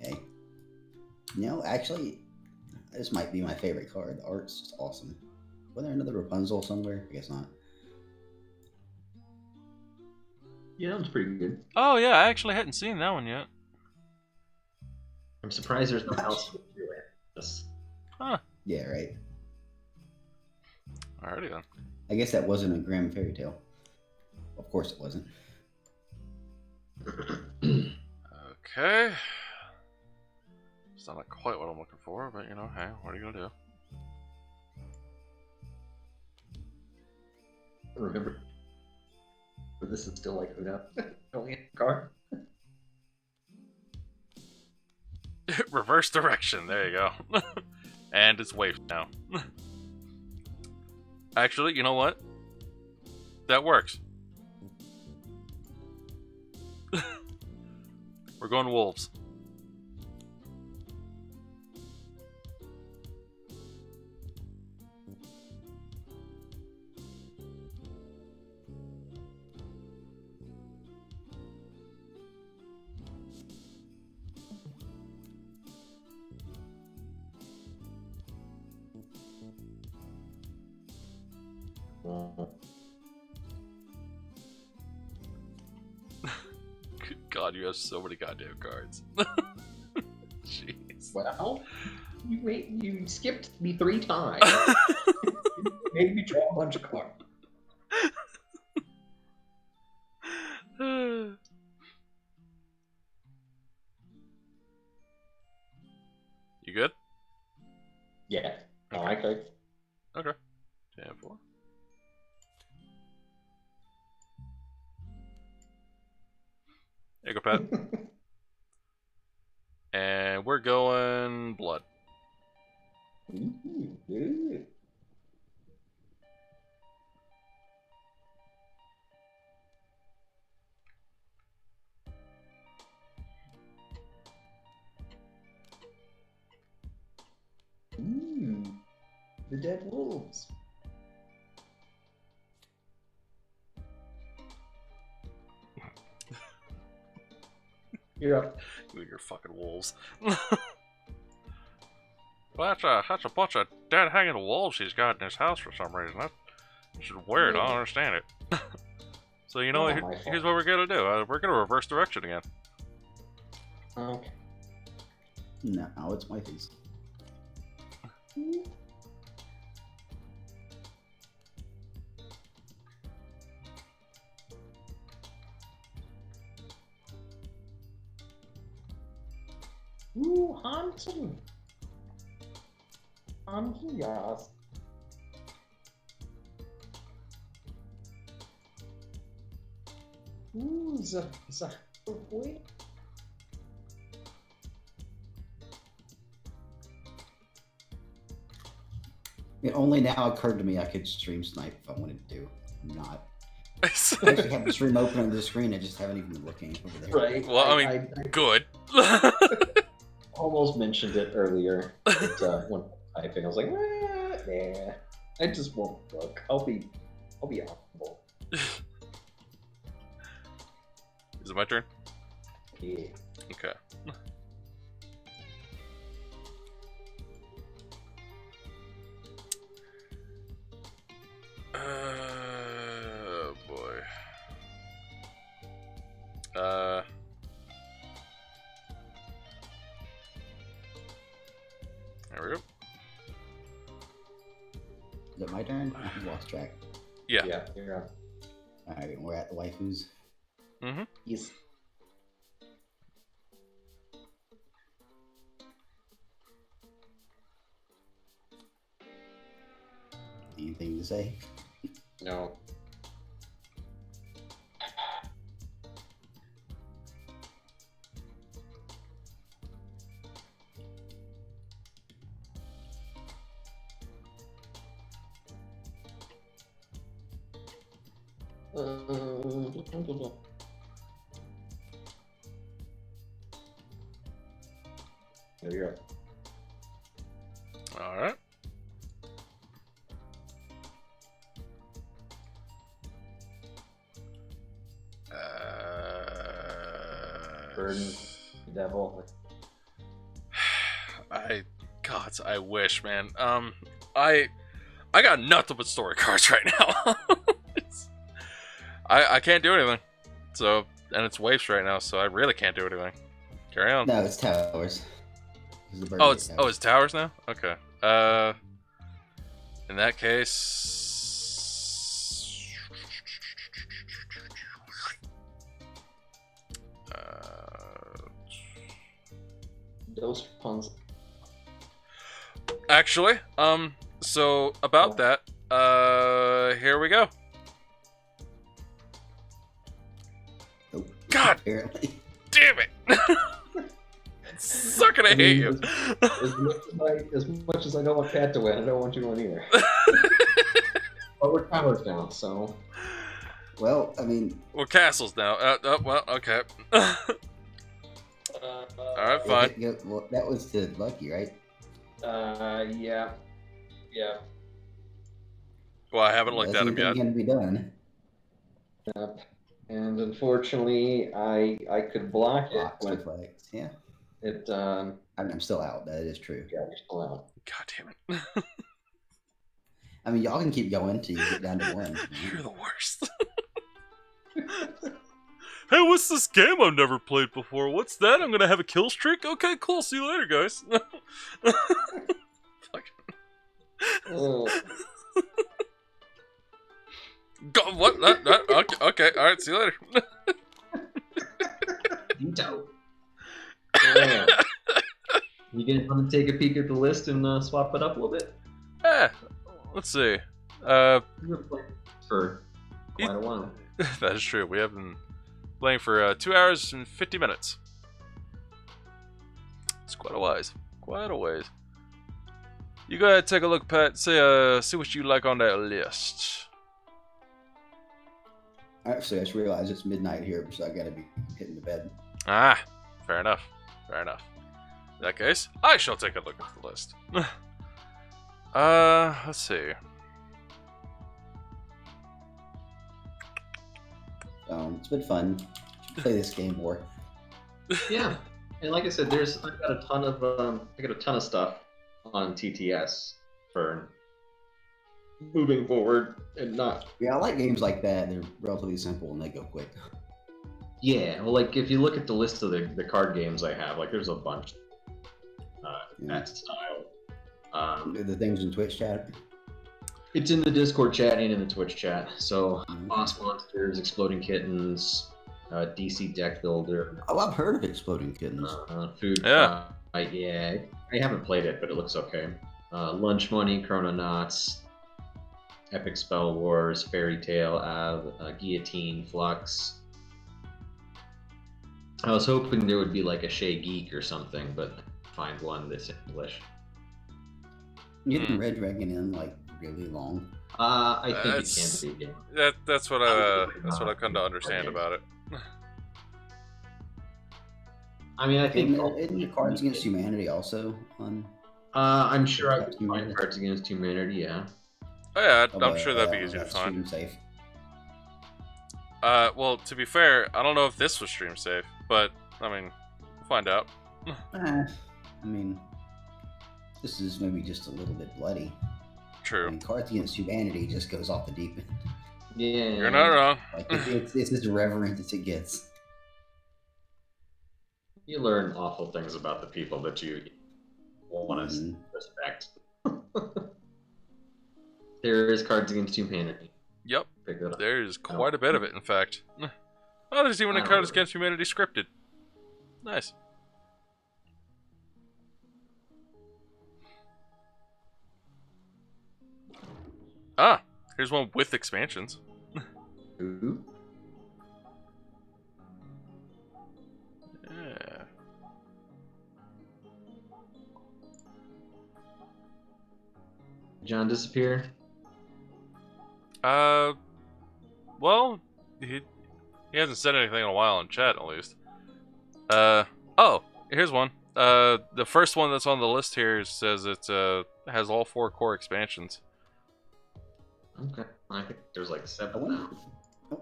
Speaker 3: Okay. No, actually, this might be my favorite card. The art's just awesome. Was there another Rapunzel somewhere? I guess not.
Speaker 1: Yeah, that was pretty good.
Speaker 2: Oh yeah, I actually hadn't seen that one yet.
Speaker 1: I'm surprised there's no else to do it. Just...
Speaker 2: Huh.
Speaker 3: Yeah, right.
Speaker 2: Alrighty then.
Speaker 3: I guess that wasn't a Grimm fairy tale. Of course it wasn't.
Speaker 2: Okay. It's not quite what I'm looking for, but you know, hey, what are you gonna do?
Speaker 1: Remember, but this is still like who up. Only a card.
Speaker 2: Reverse direction. There you go. And it's waved now. Actually, you know what? That works. We're going wolves. Good God, you have so many goddamn cards. Jeez.
Speaker 1: Well, you skipped me 3 times. Made me draw a bunch of cards.
Speaker 2: You good?
Speaker 1: Yeah. Okay.
Speaker 2: Okay. 10-4. There you go, Pat. And we're going blood.
Speaker 1: Ooh, good. Ooh, the dead wolves. You're up.
Speaker 2: You and your fucking wolves. Well, that's a bunch of dead hanging wolves he's got in his house for some reason. That's just weird. I don't understand it. So you know,
Speaker 1: Not my
Speaker 2: here's
Speaker 1: fault.
Speaker 2: what we're gonna do. We're gonna reverse direction again.
Speaker 1: Okay.
Speaker 3: No, it's my face.
Speaker 1: Ooh, hunting. Hunting, yes. Ooh, the boy.
Speaker 3: It only now occurred to me I could stream snipe if I wanted to. I'm not. I actually have the stream open on the screen. I just haven't even been looking over there.
Speaker 1: Right.
Speaker 2: Well, I mean,
Speaker 1: I
Speaker 2: good.
Speaker 1: almost mentioned it earlier, but when typing, I was like, nah, I just won't look. I'll be honorable.
Speaker 2: Is it my turn?
Speaker 1: Yeah.
Speaker 2: Okay. Oh boy. There we go.
Speaker 3: Is it my turn? I've lost track.
Speaker 2: Yeah.
Speaker 1: Yeah, you're up.
Speaker 3: Alright, we're at the waifus.
Speaker 2: Mm-hmm.
Speaker 1: Yes.
Speaker 3: Anything to say?
Speaker 1: No. There you go.
Speaker 2: All right.
Speaker 1: Burden, devil.
Speaker 2: I wish, man. I got nothing but story cards right now. I can't do anything. So, and it's waifs right now, so I really can't do anything. Carry on.
Speaker 3: No, it's towers.
Speaker 2: Oh, it's towers now. Okay. In that case,
Speaker 1: Those puns.
Speaker 2: actually, so about that, here we go.
Speaker 3: Oh,
Speaker 2: God
Speaker 3: apparently.
Speaker 2: damn it! Sucking, I hate you.
Speaker 1: As much as I don't want Pat to win, I don't want you to win either. But we're towers now, so.
Speaker 3: Well, I mean,
Speaker 2: We're castles now. Well, okay. Alright, fine.
Speaker 3: well, that was the lucky, right?
Speaker 1: Yeah. Yeah.
Speaker 2: Well, I haven't looked
Speaker 3: That's
Speaker 2: at him
Speaker 3: anything
Speaker 2: yet.
Speaker 3: can be done.
Speaker 1: And unfortunately, I could block it
Speaker 3: Blocks
Speaker 1: when
Speaker 3: reflects. Yeah.
Speaker 1: it,
Speaker 3: I mean, I'm still out. That is true.
Speaker 1: yeah, you're still out.
Speaker 2: God damn it.
Speaker 3: I mean, y'all can keep going till you get down to one.
Speaker 2: You're the worst. Hey, what's this game I've never played before? What's that? I'm gonna have a kill streak? Okay, cool. See you later, guys.
Speaker 1: Oh.
Speaker 2: Go, what? Okay, alright, see you later.
Speaker 1: Veto. Yeah. You guys want to take a peek at the list and swap it up a little bit?
Speaker 2: Let's see.
Speaker 1: We've been playing for quite a while.
Speaker 2: That is true. We have been playing for 2 hours and 50 minutes. It's quite a ways. Quite a ways. You go ahead, take a look, Pat. See what you like on that list.
Speaker 3: Actually, I just realized it's midnight here, so I gotta be hitting the bed.
Speaker 2: Ah, fair enough. Fair enough. In that case, I shall take a look at the list. Let's see.
Speaker 3: It's been fun. Should play this game more.
Speaker 1: Yeah, and like I said, I've got a ton of stuff on TTS for moving forward and not.
Speaker 3: Yeah, I like games like that. They're relatively simple and they go quick.
Speaker 1: Yeah, well, like if you look at the list of the card games I have, like there's a bunch. That style.
Speaker 3: The things in Twitch chat.
Speaker 1: It's in the Discord chat and in the Twitch chat. So, Boss Monsters, Exploding Kittens, DC Deck Builder.
Speaker 3: Oh, I've heard of Exploding Kittens.
Speaker 1: Food.
Speaker 2: Yeah.
Speaker 1: Yeah. I haven't played it, but it looks okay. Lunch Money, Chrononauts, Epic Spell Wars, Fairy Tale, Guillotine, Flux. I was hoping there would be like a Shay Geek or something, but find one that's English.
Speaker 3: Getting Red Dragon in like really long.
Speaker 1: I think it can be. Yeah.
Speaker 2: That's what I come to understand about it.
Speaker 1: I mean, I think
Speaker 3: Isn't the Cards Against Humanity also on?
Speaker 1: I'm sure I could find Cards Against Humanity. Yeah.
Speaker 2: Oh yeah, I'm sure that'd be easy to find.
Speaker 3: Stream safe.
Speaker 2: Well, to be fair, I don't know if this was stream safe, but I mean, we'll find out.
Speaker 3: I mean, this is maybe just a little bit bloody.
Speaker 2: True.
Speaker 3: I mean, Cards Against Humanity just goes off the deep end.
Speaker 1: Yeah.
Speaker 2: You're not wrong.
Speaker 3: Like it's as irreverent as it gets.
Speaker 1: You learn awful things about the people that you want to respect. There is Cards Against Humanity.
Speaker 2: Yep.
Speaker 1: Pick that up.
Speaker 2: There's quite a bit of it, in fact. Oh, there's even a Cards Against Humanity scripted. Nice. Ah, here's one with expansions.
Speaker 1: Ooh.
Speaker 2: Yeah.
Speaker 1: John disappear?
Speaker 2: Well, he hasn't said anything in a while in chat, at least. Oh, here's one. The first one that's on the list here says it has all 4 core expansions.
Speaker 1: Okay. I think there's like 7 now.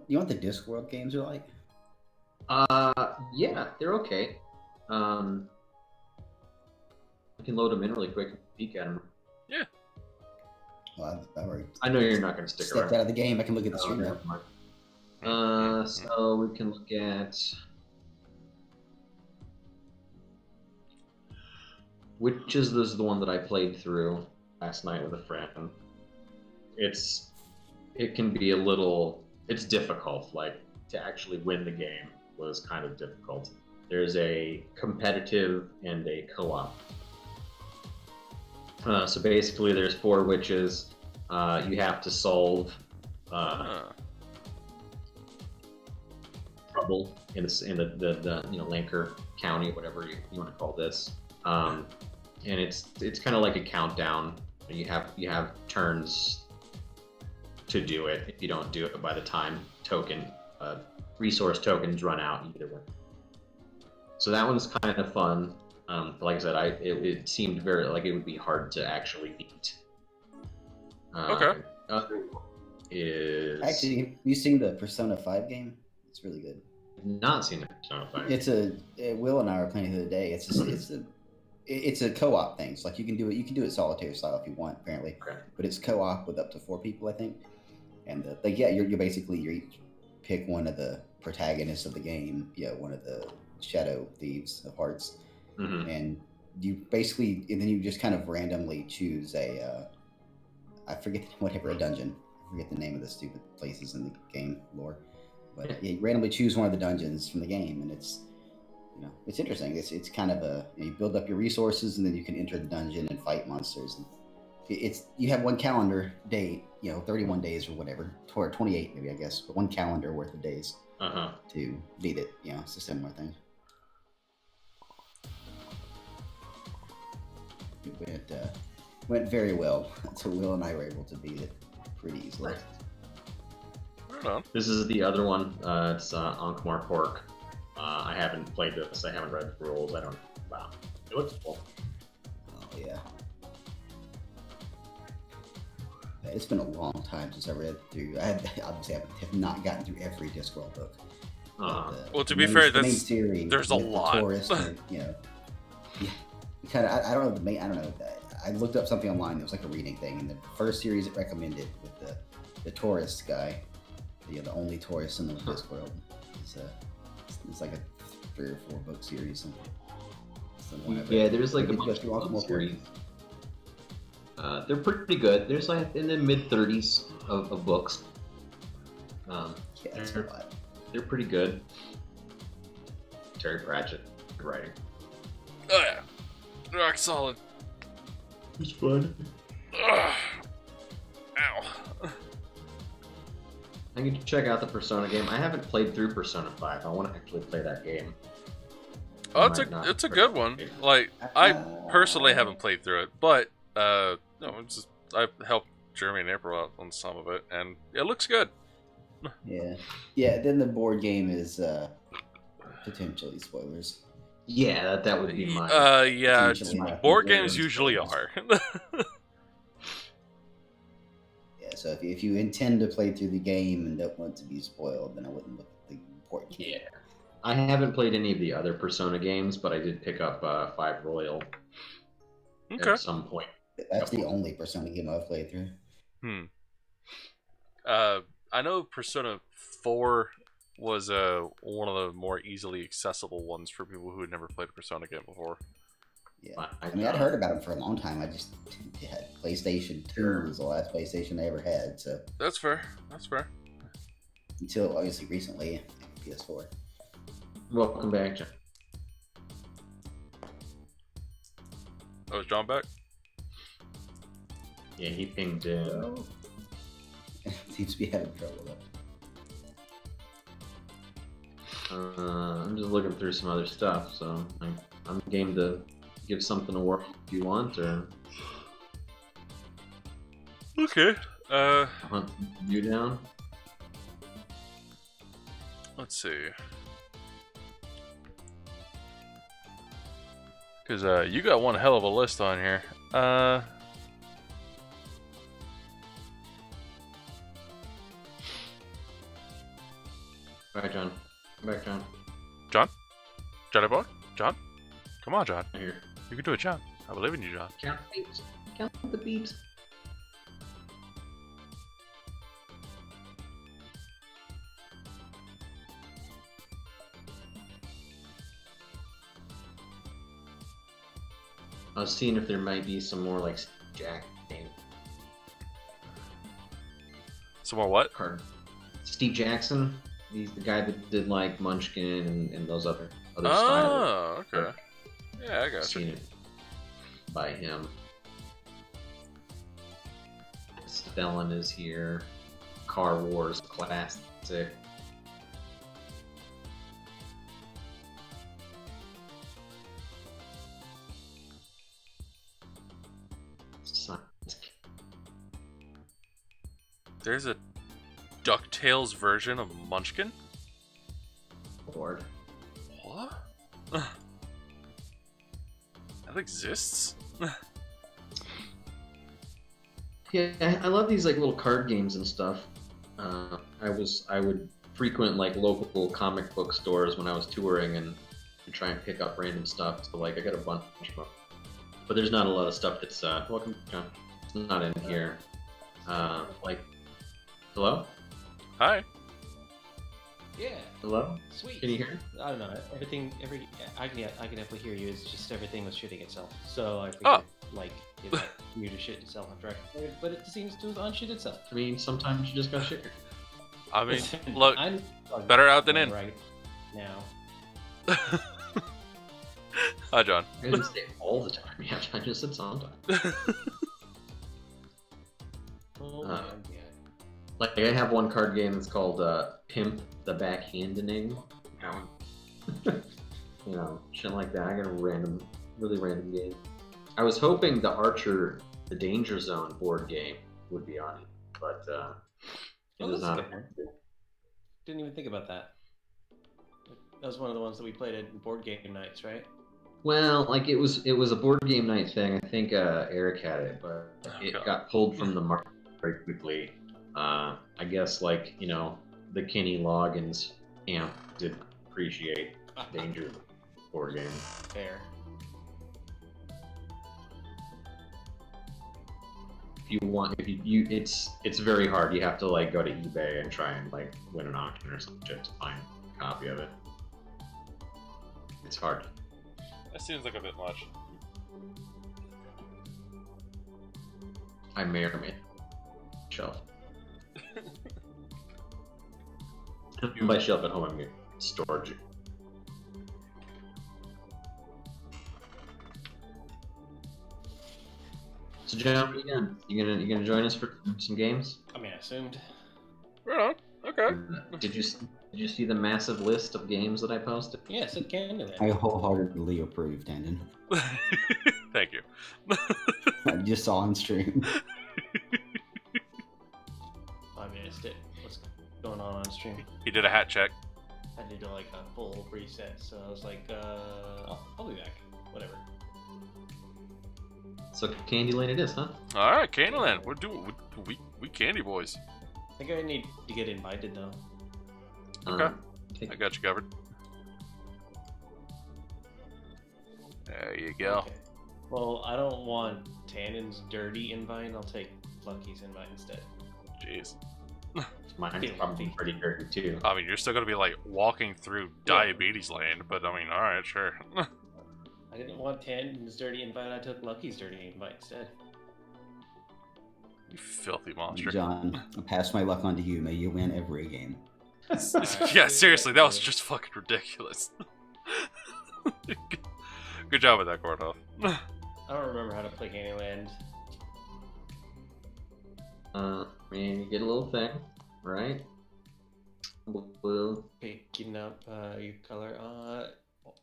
Speaker 3: You know what the Discworld games are like?
Speaker 1: Yeah, they're okay. I can load them in really quick and peek at them.
Speaker 2: Yeah.
Speaker 3: Well, I've already
Speaker 1: I know you're not going to stick
Speaker 3: stepped
Speaker 1: around.
Speaker 3: out of the game. I can look at the stream now.
Speaker 1: Never mind. So we can look at Witches. This is the one that I played through last night with a friend. It can be a little. It's difficult. Like to actually win the game was kind of difficult. There's a competitive and a co-op. So basically, there's 4 witches. You have to solve trouble in the Lanker County, whatever you want to call this. And it's kind of like a countdown. You have turns to do it. If you don't do it by the time resource tokens run out, either way. So that one's kind of fun. Like I said, it seemed very like it would be hard to actually beat.
Speaker 2: Okay.
Speaker 3: Actually, have you seen the Persona 5 game? It's really good.
Speaker 1: Not seen the Persona 5.
Speaker 3: It's Will and I were playing the other day. It's It's a co-op thing. So like you can do it solitaire style if you want, apparently.
Speaker 1: Okay.
Speaker 3: But it's co-op with up to 4 people, I think. And like yeah, you're basically you each pick one of the protagonists of the game. One of the shadow thieves of hearts,
Speaker 1: Mm-hmm.
Speaker 3: and you basically and then you just kind of randomly choose a I forget whatever a dungeon. I forget the name of the stupid places in the game lore, but yeah, you randomly choose one of the dungeons from the game, and it's it's interesting. It's kind of you build up your resources, and then you can enter the dungeon and fight monsters. And it's you have one calendar day, 31 days or whatever, or 28 maybe I guess, but one calendar worth of days to beat it. It's a similar thing. It went very well. So Will and I were able to beat it pretty easily.
Speaker 2: Right on.
Speaker 1: This is the other one. It's Ankh-Morpork Pork. I haven't played this. I haven't read the rules. I don't. Wow, it looks cool.
Speaker 3: Oh yeah. It's been a long time since I read through. Obviously have not gotten through every Discworld book.
Speaker 2: Well, to be fair,
Speaker 3: series,
Speaker 2: there's a lot.
Speaker 3: Yeah. Kind of. I don't know the main. I don't know. I looked up something online. It was like a reading thing, and the first series it recommended with the tourist guy, the only tourist in the Discworld. It's like a 3 or 4 book series.
Speaker 1: Yeah, there's like a bunch of book series. They're pretty good. There's like in the mid-30s of books.
Speaker 3: Yeah, that's a lot.
Speaker 1: They're pretty good. Terry Pratchett, good writing.
Speaker 2: Oh yeah, rock solid.
Speaker 1: It's fun.
Speaker 2: Ugh. Ow.
Speaker 1: I need to check out the Persona game. I haven't played through Persona 5. I want to actually play that game.
Speaker 2: Oh, it's a good one. Like I personally haven't played through it, but no, I helped Jeremy and April out on some of it, and it looks good.
Speaker 3: Yeah. Then the board game is potentially spoilers.
Speaker 1: Yeah, that would be my.
Speaker 2: Yeah, board games usually are.
Speaker 3: Yeah, so if you intend to play through the game and don't want to be spoiled, then I wouldn't look at the board game.
Speaker 1: Yeah, I haven't played any of the other Persona games, but I did pick up 5 Royal at some point.
Speaker 3: That's the only Persona game I've played through.
Speaker 2: I know Persona 4 was one of the more easily accessible ones for people who had never played a Persona game before.
Speaker 3: Yeah, I mean, I'd heard about them for a long time. I just had PlayStation 2 was the last PlayStation I ever had, so
Speaker 2: that's fair.
Speaker 3: Until obviously recently, PS4.
Speaker 1: Welcome back, John.
Speaker 2: Oh, is John back?
Speaker 1: Yeah, he pinged in.
Speaker 3: Seems to be having trouble though.
Speaker 1: I'm just looking through some other stuff, so I'm game to give something a whirl if you want, or
Speaker 2: okay.
Speaker 1: Hunt you down.
Speaker 2: Let's see. Because you got one hell of a list on here.
Speaker 1: All right, John. Come back, John.
Speaker 2: John? Johnny boy? John? Come on, John.
Speaker 1: Here.
Speaker 2: You can do it, John. I believe in you, John.
Speaker 1: Count the beeps. Count the beeps. I was seeing if there might be some more like Jack name
Speaker 2: Some more what?
Speaker 1: card. Steve Jackson. He's the guy that did like Munchkin and those other styles.
Speaker 2: Oh, okay. Yeah, I got
Speaker 1: Seen
Speaker 2: you.
Speaker 1: it by him. Stellan is here. Car Wars Classic.
Speaker 2: There's a DuckTales version of Munchkin?
Speaker 1: Lord.
Speaker 2: What? That exists?
Speaker 1: Yeah, I love these like little card games and stuff. I would frequent like local comic book stores when I was touring and try and pick up random stuff. So like I got a bunch of them. but there's not a lot of stuff that's welcome, John. It's not in here. Like, hello,
Speaker 2: Hi.
Speaker 4: Yeah,
Speaker 1: hello.
Speaker 4: sweet.
Speaker 1: Can you hear?
Speaker 4: I don't know. I can definitely hear you. It's just everything was shitting itself. So I figured,
Speaker 2: Oh.
Speaker 4: like, it might continue to shit itself after I played, but it seems to unshit itself.
Speaker 1: I mean, sometimes you just gotta shit.
Speaker 2: I mean,
Speaker 4: Listen,
Speaker 2: look,
Speaker 4: I'm
Speaker 2: better out than in.
Speaker 4: right now.
Speaker 2: Hi, John.
Speaker 1: I didn't say all the time. Yeah, I just said sometimes.
Speaker 4: Oh
Speaker 1: Uh,
Speaker 4: man, yeah.
Speaker 1: Like I have one card game that's called Pimp the Backhandening. You know, shit like that. I got a really random game. I was hoping the Archer, the Danger Zone board game would be on it, but it
Speaker 4: Oh,
Speaker 1: is
Speaker 4: that's a
Speaker 1: not.
Speaker 4: good one. Didn't even think about that. That was one of the ones that we played at board game nights, right?
Speaker 1: Well, like it was a board game night thing. I think Eric had it, but it
Speaker 2: God.
Speaker 1: got pulled from the market very quickly. I guess like the Kenny Loggins amp did appreciate Danger board game.
Speaker 4: Fair.
Speaker 1: If you it's very hard. You have to like go to eBay and try and like win an auction or some shit to find a copy of it. It's hard.
Speaker 2: That seems like a bit much.
Speaker 1: I may or may shelf. By shelf at home, I mean storage. So John, what you gonna join us for some games?
Speaker 4: I mean, I assumed.
Speaker 2: Right on. Okay.
Speaker 1: Did you see the massive list of games that I posted?
Speaker 4: Yeah, said Canada.
Speaker 3: I wholeheartedly approve, Tandon.
Speaker 2: Thank you.
Speaker 3: I just saw on stream.
Speaker 4: I missed it. What's going on stream?
Speaker 2: He did a hat check.
Speaker 4: I did like a full reset, so I was like, I'll be back. Whatever.
Speaker 1: So Candyland it is, huh?
Speaker 2: All right, Candyland. We're doing we candy boys.
Speaker 4: I think I need to get invited though.
Speaker 2: Okay.
Speaker 1: Okay.
Speaker 2: I got you covered. There you go.
Speaker 4: Okay. Well, I don't want Tannen's dirty invite. I'll take Lucky's invite instead.
Speaker 2: Jeez.
Speaker 1: Mine's probably pretty dirty too.
Speaker 2: I mean, you're still gonna be like walking through diabetes land, but I mean, all right, sure.
Speaker 4: I didn't want Tannen's dirty invite. I took Lucky's dirty invite instead.
Speaker 2: You filthy monster.
Speaker 3: John, I pass my luck on to you. May you win every game.
Speaker 2: Yeah, seriously, that was just fucking ridiculous. Good job with that, Gordoff.
Speaker 4: I don't remember how to play Candyland.
Speaker 1: I mean, you get a little thing, right? Blue.
Speaker 4: Picking up your color.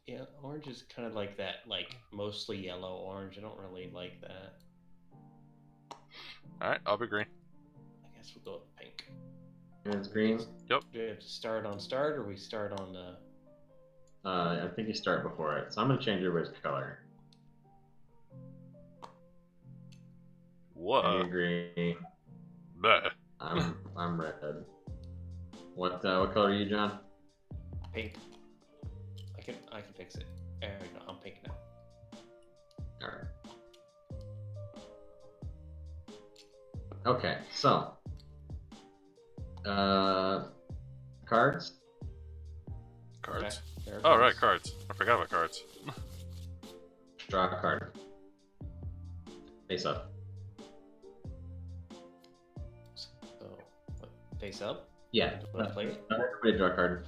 Speaker 4: Yeah, orange is kind of like that, like mostly yellow orange. I don't really like that.
Speaker 2: All right, I'll be green.
Speaker 4: I guess we'll go with pink.
Speaker 1: And it's green.
Speaker 2: Yep.
Speaker 4: Do we have to start on start, or we start on
Speaker 1: I think you start before it. So I'm gonna change everybody's color. I
Speaker 2: What?
Speaker 1: agree.
Speaker 2: Bleh.
Speaker 1: I'm red. What color are you, John?
Speaker 4: pink? I can fix it. There we go. I'm pink now.
Speaker 1: All right. Okay, so cards.
Speaker 2: Cards.
Speaker 4: Okay, there it
Speaker 2: Oh, right,
Speaker 4: goes.
Speaker 2: cards. I forgot about cards.
Speaker 1: Draw a card. Face up.
Speaker 4: So, what, face up?
Speaker 1: Yeah.
Speaker 4: Do I play it?
Speaker 1: Everybody draw a card.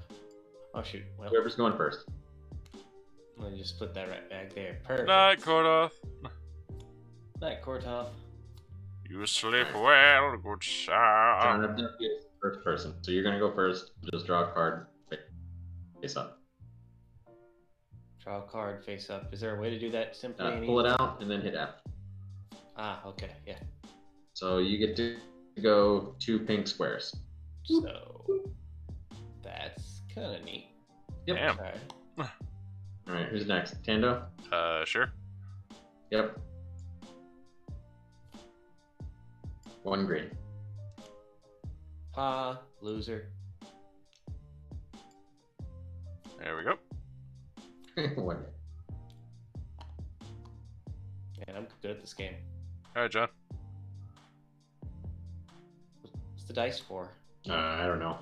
Speaker 4: Oh shoot. Well,
Speaker 1: Whoever's going first.
Speaker 4: let me just put that right back there. Perfect.
Speaker 2: Night, Gordoff.
Speaker 4: Night, Kortov.
Speaker 2: You sleep well, good
Speaker 1: John,
Speaker 2: sir.
Speaker 1: I've done you as the first person, so you're gonna go first. Just draw a card. Face up.
Speaker 4: Draw a card, face up. Is there a way to do that simply? and
Speaker 1: Pull it
Speaker 4: easy?
Speaker 1: out and then hit F.
Speaker 4: Ah, okay, yeah.
Speaker 1: So you get to go 2 pink squares.
Speaker 4: So that's kind of neat.
Speaker 1: Yep.
Speaker 2: Damn.
Speaker 4: Okay.
Speaker 1: All right, who's next? Tando.
Speaker 2: Sure.
Speaker 1: Yep. 1 green.
Speaker 4: Ha, loser.
Speaker 2: There we go.
Speaker 1: 1.
Speaker 4: Yeah, I'm good at this game.
Speaker 2: All right, John.
Speaker 4: What's the dice for?
Speaker 1: I don't know.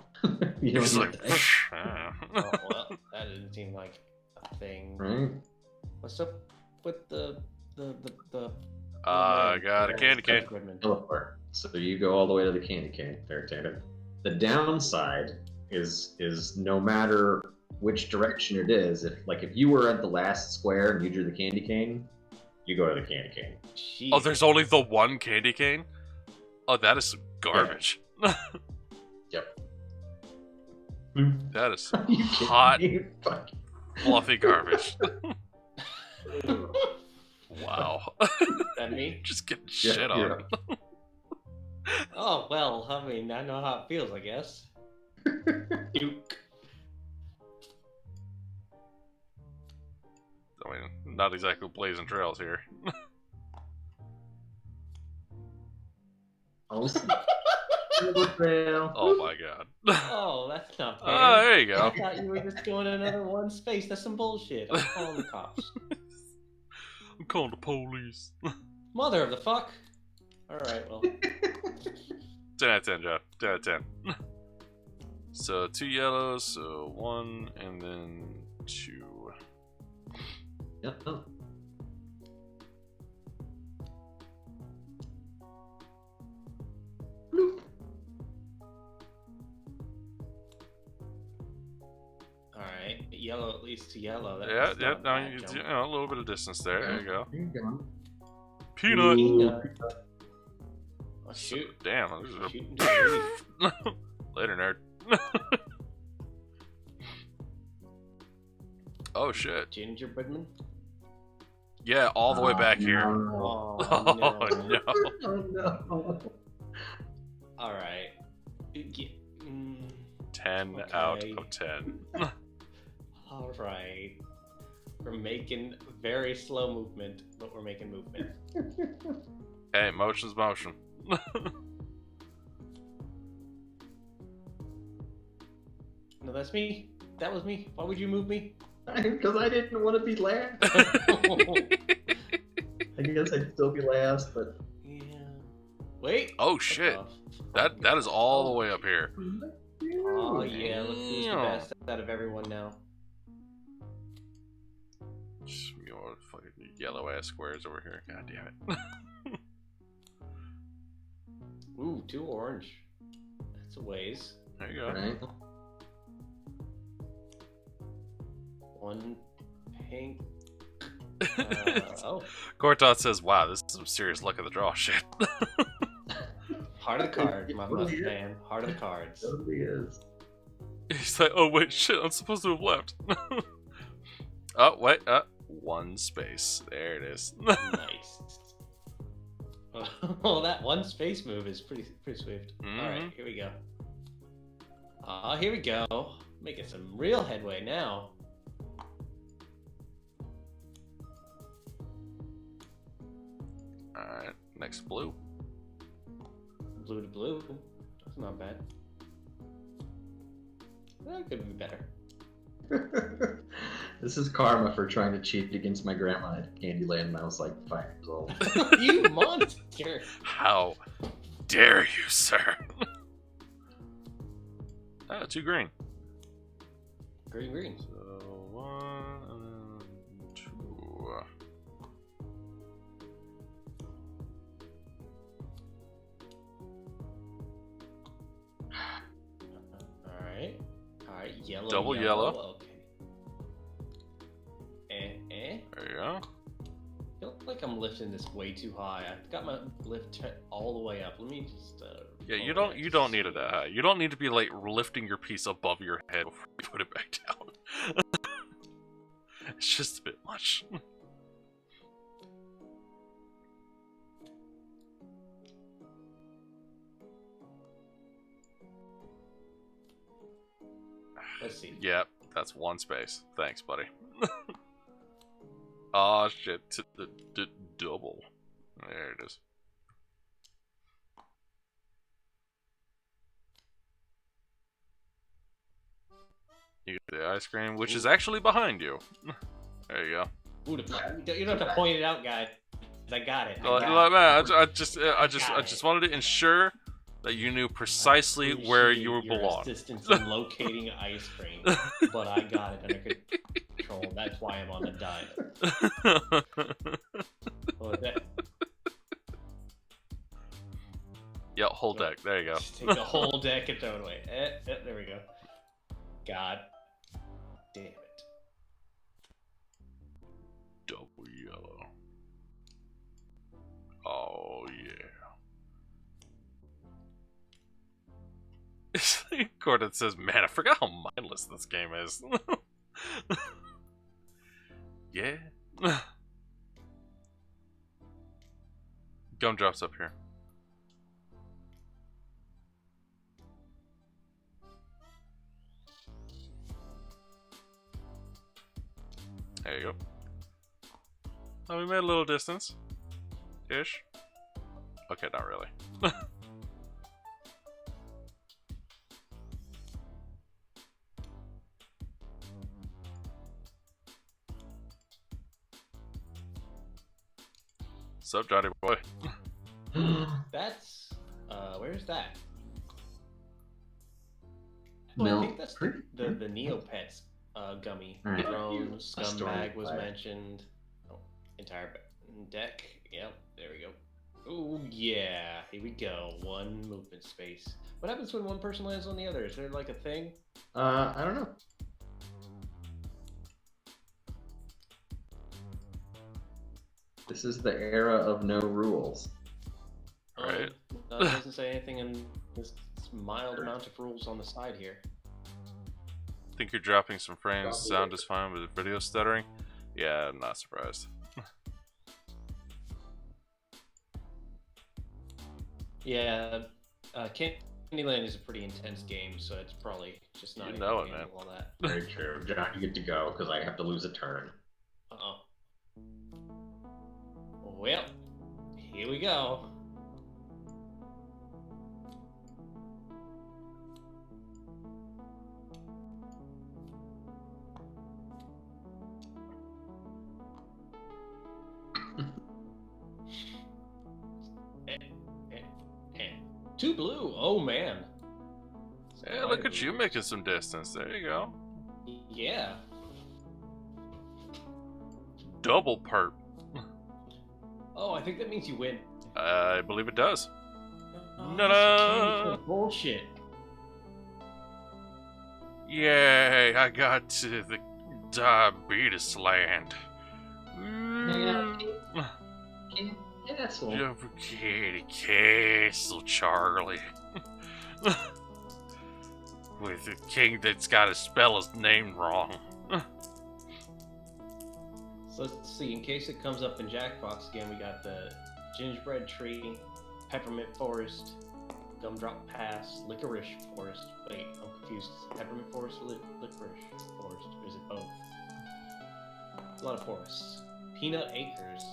Speaker 1: You don't
Speaker 2: He's
Speaker 1: need
Speaker 2: like,
Speaker 1: that,
Speaker 4: Oh, well, that didn't seem like a thing.
Speaker 1: right?
Speaker 4: What's up with the
Speaker 2: I got a candy cane.
Speaker 1: Teleport. So you go all the way to the candy cane. There, Tatum. The downside is no matter which direction it is, if you were at the last square and you drew the candy cane, you go to the candy cane.
Speaker 4: Jeez.
Speaker 2: Oh, there's only the one candy cane? Oh, that is some garbage.
Speaker 1: Yep.
Speaker 2: That is some
Speaker 1: Are you kidding
Speaker 2: hot,
Speaker 1: me? Fuck.
Speaker 2: fluffy garbage. Wow.
Speaker 4: That me?
Speaker 2: Just getting
Speaker 1: Yeah,
Speaker 2: shit
Speaker 1: you're
Speaker 2: on.
Speaker 1: up.
Speaker 4: Oh well, I mean, I know how it feels, I guess. Duke.
Speaker 2: I mean, not exactly blazing trails here.
Speaker 1: Oh, trail.
Speaker 2: Oh my god.
Speaker 4: Oh, that's not fair.
Speaker 2: Oh, there you go.
Speaker 4: I thought you were just going another one space. That's some bullshit. I'm calling the cops.
Speaker 2: I'm calling the police.
Speaker 4: Mother of the fuck. Alright, well.
Speaker 2: 10 out of 10, John. 10 out of 10. So 2 yellows, so 1, and then 2.
Speaker 1: Yep. Oh.
Speaker 4: Alright. Yellow, at least to yellow.
Speaker 2: Yeah,
Speaker 4: That's
Speaker 2: yeah,
Speaker 4: not
Speaker 2: no,
Speaker 4: bad,
Speaker 2: you,
Speaker 4: Joe.
Speaker 2: you know, a little bit of distance there. There you go.
Speaker 1: There you go.
Speaker 2: Peanut!
Speaker 1: Ooh.
Speaker 4: Oh, shoot.
Speaker 2: Damn, this is
Speaker 4: Shooting
Speaker 2: a... Later, nerd. Oh, shit.
Speaker 4: Gingerbreadman?
Speaker 2: Yeah, all the way back here.
Speaker 1: No.
Speaker 4: Oh,
Speaker 2: Oh, no.
Speaker 1: Oh, no.
Speaker 4: Alright.
Speaker 2: 10
Speaker 4: Okay.
Speaker 2: out of 10.
Speaker 4: Alright. We're making very slow movement, but we're making movement.
Speaker 2: Hey, motion's motion.
Speaker 4: No, that's me. That was me. Why would you move me?
Speaker 1: Because I didn't want to be last. I guess I'd still be last, but
Speaker 4: Yeah. Wait.
Speaker 2: Oh, shit. That is all the way up here.
Speaker 4: Oh yeah, look who's the best out of everyone now.
Speaker 2: Just, you know, fucking yellow ass squares over here. God damn it.
Speaker 4: Ooh, 2 orange. That's a ways.
Speaker 2: There you go.
Speaker 1: right?
Speaker 4: 1 pink. Oh,
Speaker 2: Cortot says, wow, this is some serious luck of the draw shit.
Speaker 4: heart of the card, my
Speaker 1: Totally is.
Speaker 4: man. Heart of the cards.
Speaker 1: Totally is.
Speaker 2: He's like, oh wait, shit, I'm supposed to have left. Oh, wait, 1 space. There it is.
Speaker 4: Nice. Oh, that 1 space move is pretty swift.
Speaker 2: Mhm.
Speaker 4: All right, here we go. Here we go. Making some real headway now.
Speaker 2: Alright, next blue.
Speaker 4: Blue to blue. That's not bad. That could be better.
Speaker 1: This is karma for trying to cheat against my grandma at Candyland when I was like 5 years old.
Speaker 4: You monster!
Speaker 2: How dare you, sir? 2 green.
Speaker 4: Green, green.
Speaker 2: So 1 and then 2.
Speaker 4: Alright. Alright, yellow.
Speaker 2: Double yellow.
Speaker 4: Okay.
Speaker 2: There you go.
Speaker 4: I feel like I'm lifting this way too high. I've got my lift all the way up. Let me just.
Speaker 2: Yeah, you don't need it that high. You don't need to be like lifting your piece above your head before you put it back down. It's just a bit much.
Speaker 4: Let's see.
Speaker 2: Yep, that's 1 space. Thanks, buddy. Oh shit, the double. There it is. You get the ice cream, which is actually behind you. There you go.
Speaker 4: Ooh, you don't have to point it out, guy. I got it.
Speaker 2: Man, I just wanted to ensure that you knew precisely where you
Speaker 4: your
Speaker 2: belong.
Speaker 4: assistance in locating ice cream, but I got it under control. That's why I'm on the diet. Oh,
Speaker 2: Yeah, whole deck. There you go.
Speaker 4: Just take the whole deck and throw it away. There we go. God damn it.
Speaker 2: Double yellow. Oh yeah. Gordon says, "Man, I forgot how mindless this game is." Yeah. Gumdrop's up here. There you go. Oh, we made a little distance. Ish. Okay, not really. Sup, Johnny boy?
Speaker 4: That's where's that?
Speaker 1: No.
Speaker 4: I think that's the Neopets gummy.
Speaker 1: Alright.
Speaker 4: Drone,
Speaker 1: A story
Speaker 4: Scumbag was
Speaker 1: fire.
Speaker 4: mentioned. Oh, entire deck. Yep, there we go. Oh yeah, here we go. One movement space. What happens when one person lands on the other? Is there like a thing?
Speaker 1: I don't know. This is the era of no rules.
Speaker 2: Right.
Speaker 4: It doesn't say anything in this mild amount of rules on the side here.
Speaker 2: Think you're dropping some frames. Sound is fine with video stuttering. Yeah, I'm not surprised.
Speaker 4: Yeah, Candyland is a pretty intense game, so it's probably just not
Speaker 2: You
Speaker 4: even
Speaker 2: know
Speaker 4: gonna
Speaker 2: it,
Speaker 4: handle all that.
Speaker 1: Very true. John, you get to go because I have to lose a turn.
Speaker 4: Uh-oh. Well, here we go. Two blue. Oh man.
Speaker 2: Hey, look at you making some distance. There you go.
Speaker 4: Yeah.
Speaker 2: Double perp.
Speaker 4: Oh, I think that means you win.
Speaker 2: I believe it does.
Speaker 4: Oh,
Speaker 2: Ta-da!
Speaker 4: bullshit.
Speaker 2: Yay, I got to the diabetes land.
Speaker 1: Castle.
Speaker 2: Jumper Castle, Charlie. With a king that's got to spell his name wrong.
Speaker 4: So let's see, in case it comes up in Jackbox again, we got the Gingerbread Tree, Peppermint Forest, Gumdrop Pass, Licorice Forest. Wait, I'm confused. Peppermint Forest or Licorice Forest? Or is it both? A lot of forests. Peanut Acres,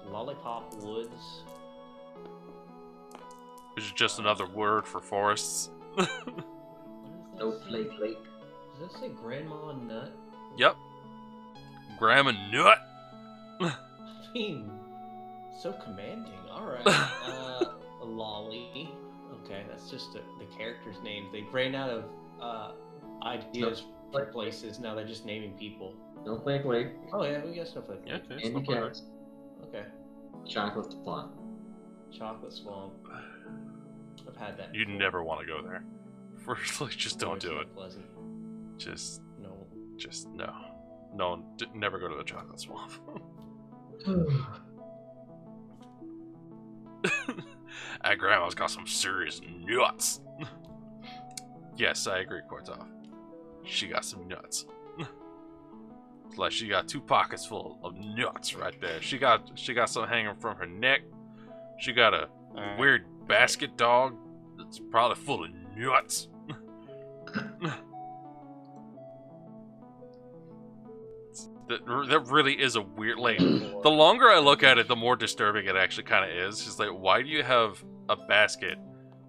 Speaker 4: Lollipop Woods.
Speaker 2: Which is just another word for forests.
Speaker 4: What does that
Speaker 1: No
Speaker 4: say?
Speaker 1: flake lake.
Speaker 4: Does that say Grandma Nut?
Speaker 2: Yep. Grandma Nut.
Speaker 4: I mean, so commanding. Alright. Lolly. Okay, that's just the characters' names. They ran out of ideas for places. Now they're just naming people.
Speaker 1: No flake lake.
Speaker 4: Oh yeah, we got Snowflake.
Speaker 2: Yeah, okay,
Speaker 1: Andy
Speaker 2: Snowflake.
Speaker 1: Cats.
Speaker 4: Okay.
Speaker 1: Chocolate Swamp.
Speaker 4: Chocolate Swamp. I've had that.
Speaker 2: You
Speaker 4: before.
Speaker 2: never want to go there. First, like, just don't
Speaker 4: It's
Speaker 2: do
Speaker 4: not
Speaker 2: it.
Speaker 4: Pleasant.
Speaker 2: Just
Speaker 4: No.
Speaker 2: no. No, never go to the chocolate swamp. That grandma's got some serious nuts. Yes, I agree, Kortov. She got some nuts. Like she got 2 pockets full of nuts right there. She got some hanging from her neck. She got a
Speaker 4: Alright.
Speaker 2: weird basket dog that's probably full of nuts. That really is a weird, like, the longer I look at it, the more disturbing it actually kind of is. It's like, why do you have a basket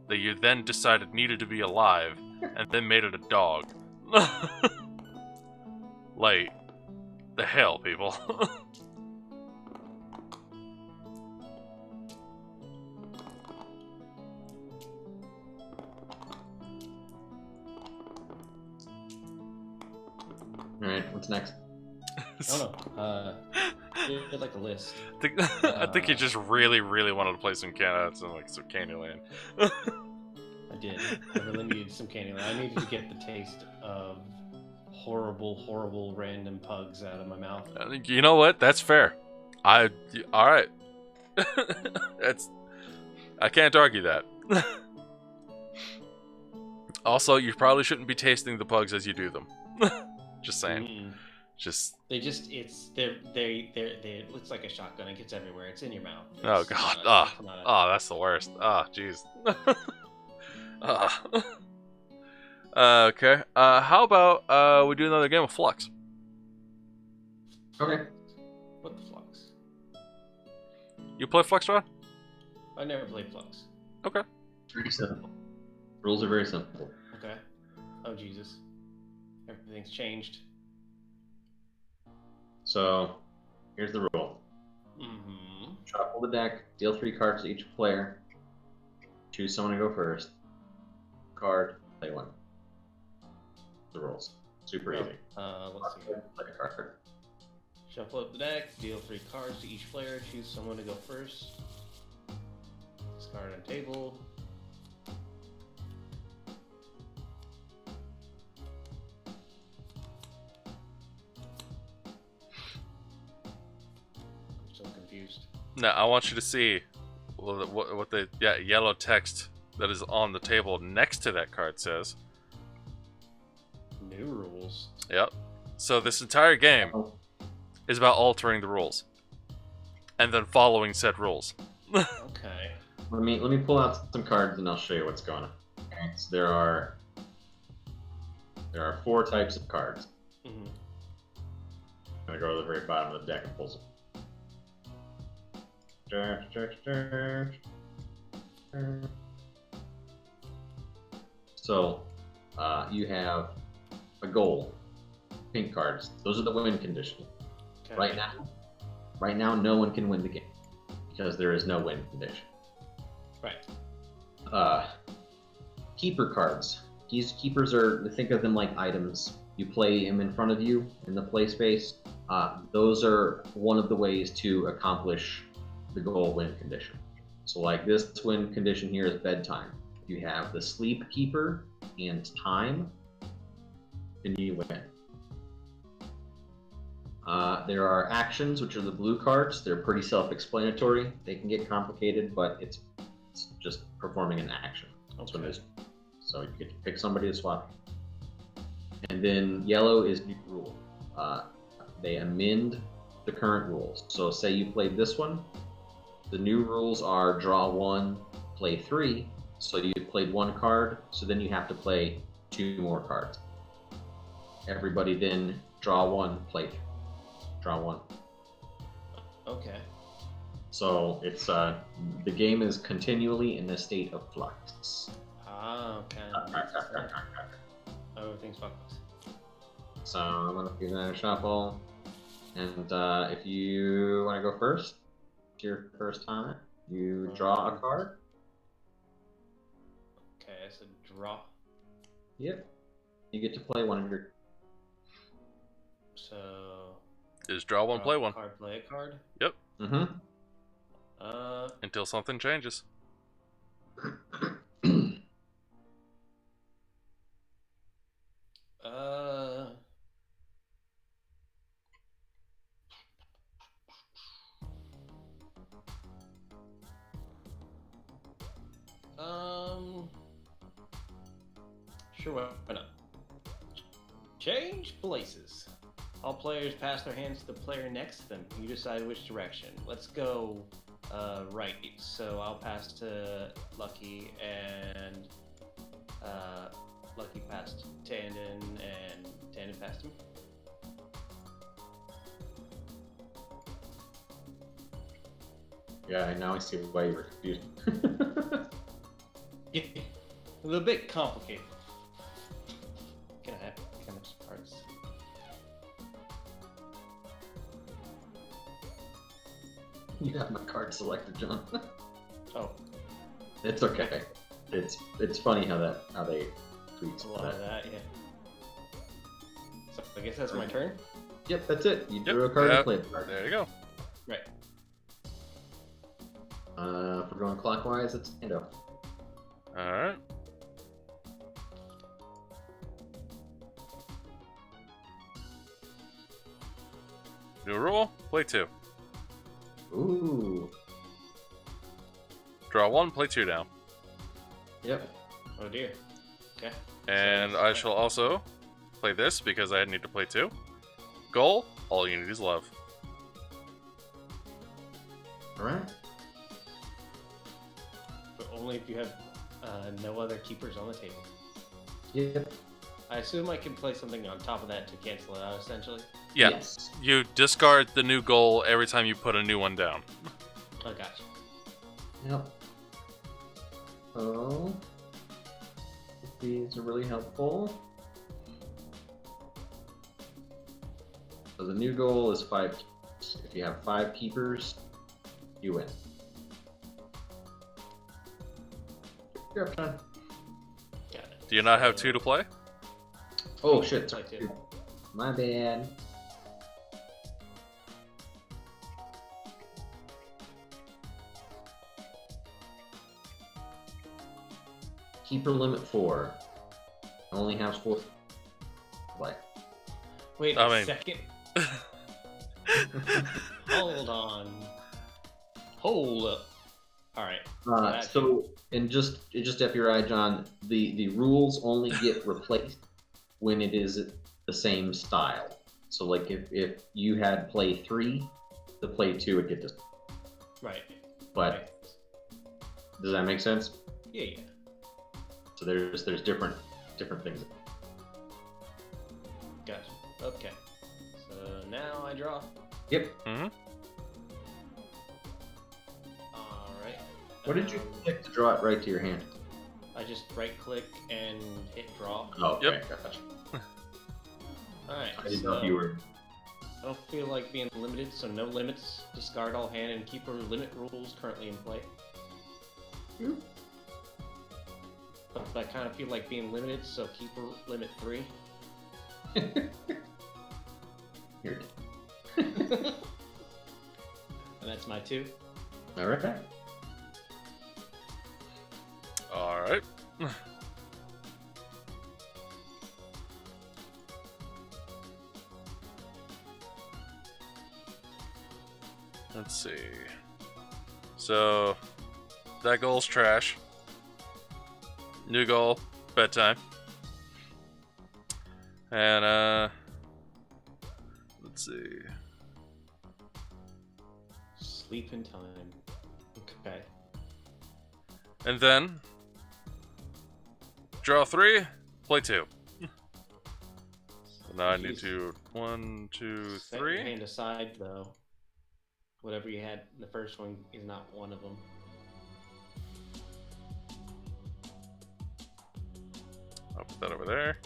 Speaker 2: that you then decided needed to be alive and then made it a dog? Like, the hell, people.
Speaker 1: Alright, what's next?
Speaker 4: I don't know. It's like a list.
Speaker 2: I think he just really, really wanted to play some Candyland.
Speaker 4: I did. I really needed some Candyland. I needed to get the taste of horrible, horrible random pugs out of my mouth.
Speaker 2: You know what? That's fair. All right. I can't argue that. Also, you probably shouldn't be tasting the pugs as you do them. Just saying.
Speaker 4: Mm-mm. It looks like a shotgun. It gets everywhere. It's in your mouth.
Speaker 2: Oh
Speaker 4: It's
Speaker 2: god.
Speaker 4: not
Speaker 2: That's the worst. Jeez. Okay. How about we do another game of Flux?
Speaker 1: Okay.
Speaker 4: What the flux?
Speaker 2: You play Flux, Rod?
Speaker 4: I never played flux.
Speaker 2: Okay.
Speaker 1: Very simple. Rules are very simple.
Speaker 4: Okay. Oh Jesus. Everything's changed.
Speaker 1: So, here's the rule.
Speaker 4: Mm-hmm.
Speaker 1: Shuffle the deck, deal 3 cards to each player. Choose someone to go first. Card, play 1. The rules. Super easy.
Speaker 4: Let's see.
Speaker 1: Play a card.
Speaker 4: Shuffle up the deck, deal 3 cards to each player, choose someone to go first. Discard on table. I'm so confused.
Speaker 2: No, I want you to see what the yellow text that is on the table next to that card says.
Speaker 4: New rules.
Speaker 2: Yep. So this entire game is about altering the rules, and then following said rules.
Speaker 4: Okay.
Speaker 1: Let me pull out some cards and I'll show you what's going on. Okay, so there are 4 types of cards.
Speaker 4: Mm-hmm.
Speaker 1: I'm gonna go to the very bottom of the deck and pull some. So, you have a goal. Pink cards. Those are the win condition.
Speaker 4: Okay.
Speaker 1: Right now, no one can win the game because there is no win condition.
Speaker 4: Right.
Speaker 1: Keeper cards. Keepers are, think of them like items. You play them in front of you in the play space. Those are one of the ways to accomplish the goal win condition. So like this win condition here is bedtime. If you have the sleep keeper and time, then you win. There are actions, which are the blue cards. They're pretty self-explanatory. They can get complicated, but it's just performing an action. That's what it is. So you get to pick somebody to swap. And then yellow is new rule. They amend the current rules. So say you played this one. The new rules are draw 1, play 3. So you played 1 card, so then you have to play 2 more cards. Everybody then draw 1, play 3. Draw 1.
Speaker 4: Okay.
Speaker 1: So it's the game is continually in a state of flux.
Speaker 4: Okay. Everything's fucked.
Speaker 1: So I'm gonna give that a shuffle, and if you want to go first, it's your first time. You draw a card.
Speaker 4: Okay, I said draw.
Speaker 1: Yep. You get to play one of your.
Speaker 4: So.
Speaker 2: Is draw 1, play 1.
Speaker 4: Card, play a card.
Speaker 2: Yep.
Speaker 1: Mm-hmm.
Speaker 2: Until something changes.
Speaker 4: Sure, why not? Change places. All players pass their hands to the player next to them. You decide which direction. Let's go right. So I'll pass to Lucky, and Lucky passed Tandon, and Tandon passed him.
Speaker 1: Yeah, now I see why you were confused.
Speaker 4: Yeah, a little bit complicated. Can I have some cards?
Speaker 1: You have my card selected, John.
Speaker 4: Oh,
Speaker 1: It's okay. It's funny how they tweak
Speaker 4: a lot of that, yeah. So I guess that's my turn.
Speaker 1: Yep, that's it. You
Speaker 2: Yep,
Speaker 1: drew a card
Speaker 2: yep.
Speaker 1: and played a card.
Speaker 2: There you go.
Speaker 4: Right.
Speaker 1: If we're going clockwise, it's Nintendo.
Speaker 2: Alright. New rule, play 2.
Speaker 1: Ooh.
Speaker 2: Draw 1, play 2 now.
Speaker 1: Yep.
Speaker 4: Oh dear. Okay.
Speaker 2: And I shall also play this because I need to play 2. Goal, all you need is love.
Speaker 1: Alright.
Speaker 4: But only if you have no other keepers on the table.
Speaker 1: Yep.
Speaker 4: I assume I can play something on top of that to cancel it out, essentially.
Speaker 2: Yeah,
Speaker 1: Yes.
Speaker 2: you discard the new goal every time you put a new one down.
Speaker 4: Oh, gotcha.
Speaker 1: Yep. Oh. These are really helpful. So the new goal is 5 keepers. If you have 5 keepers, you win. You're up, John.
Speaker 4: Got it.
Speaker 2: Do you not have 2 to play?
Speaker 1: Oh shit.
Speaker 4: Play 2.
Speaker 1: My bad. Keeper limit 4. Only has 4. Play.
Speaker 4: Wait
Speaker 2: I
Speaker 4: a
Speaker 2: mean-
Speaker 4: second. Hold on. Hold up. Alright.
Speaker 1: So, and just FYI, John, the rules only get replaced when it is the same style. So, like, if you had play 3, the play 2 would get this.
Speaker 4: Right.
Speaker 1: But
Speaker 4: Right.
Speaker 1: does that make sense?
Speaker 4: Yeah.
Speaker 1: So there's different things.
Speaker 4: Gotcha. Okay. So now I draw.
Speaker 1: Yep.
Speaker 2: Mm-hmm.
Speaker 4: Alright.
Speaker 1: What did you click to draw it right to your hand?
Speaker 4: I just right click and hit draw.
Speaker 1: Oh, okay.
Speaker 2: Yep.
Speaker 1: Gotcha.
Speaker 4: Alright.
Speaker 1: I didn't know if you were.
Speaker 4: I don't feel like being limited, so no limits. Discard all hand and keeper limit rules currently in play. But I kind of feel like being limited, so keeper limit 3.
Speaker 1: Here.
Speaker 4: And that's my 2.
Speaker 1: All right.
Speaker 2: Alright. Let's see. So, that goal's trash. New goal, bedtime. And, let's see.
Speaker 4: Sleep in time. Okay.
Speaker 2: And then, draw 3, play 2. So now I need to 1, 2,
Speaker 4: Set your
Speaker 2: 3.
Speaker 4: hand aside, though. Whatever you had in the first one is not one of them.
Speaker 2: I'll put that over there.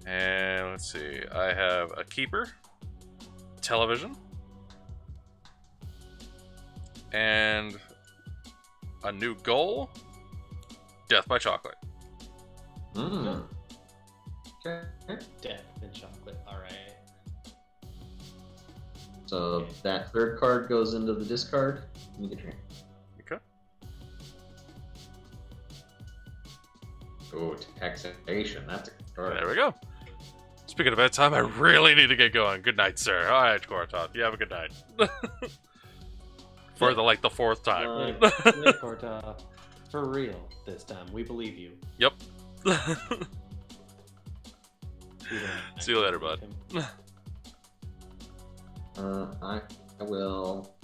Speaker 2: And let's see. I have a keeper, television, and a new goal, Death by Chocolate.
Speaker 1: Mm. Okay.
Speaker 4: Death and chocolate. Alright.
Speaker 1: So that third card goes into the discard. Let me get your hand.
Speaker 2: Okay.
Speaker 1: Oh, taxation. That's a good card.
Speaker 2: There we go. Speaking of bedtime, I really need to get going. Good night, sir. All right, Korotov. You have a good night. For the fourth time.
Speaker 4: Corta, for real this time. We believe you.
Speaker 2: Yep.
Speaker 4: We don't
Speaker 2: See you later,
Speaker 4: believe
Speaker 2: bud.
Speaker 4: him.
Speaker 1: I will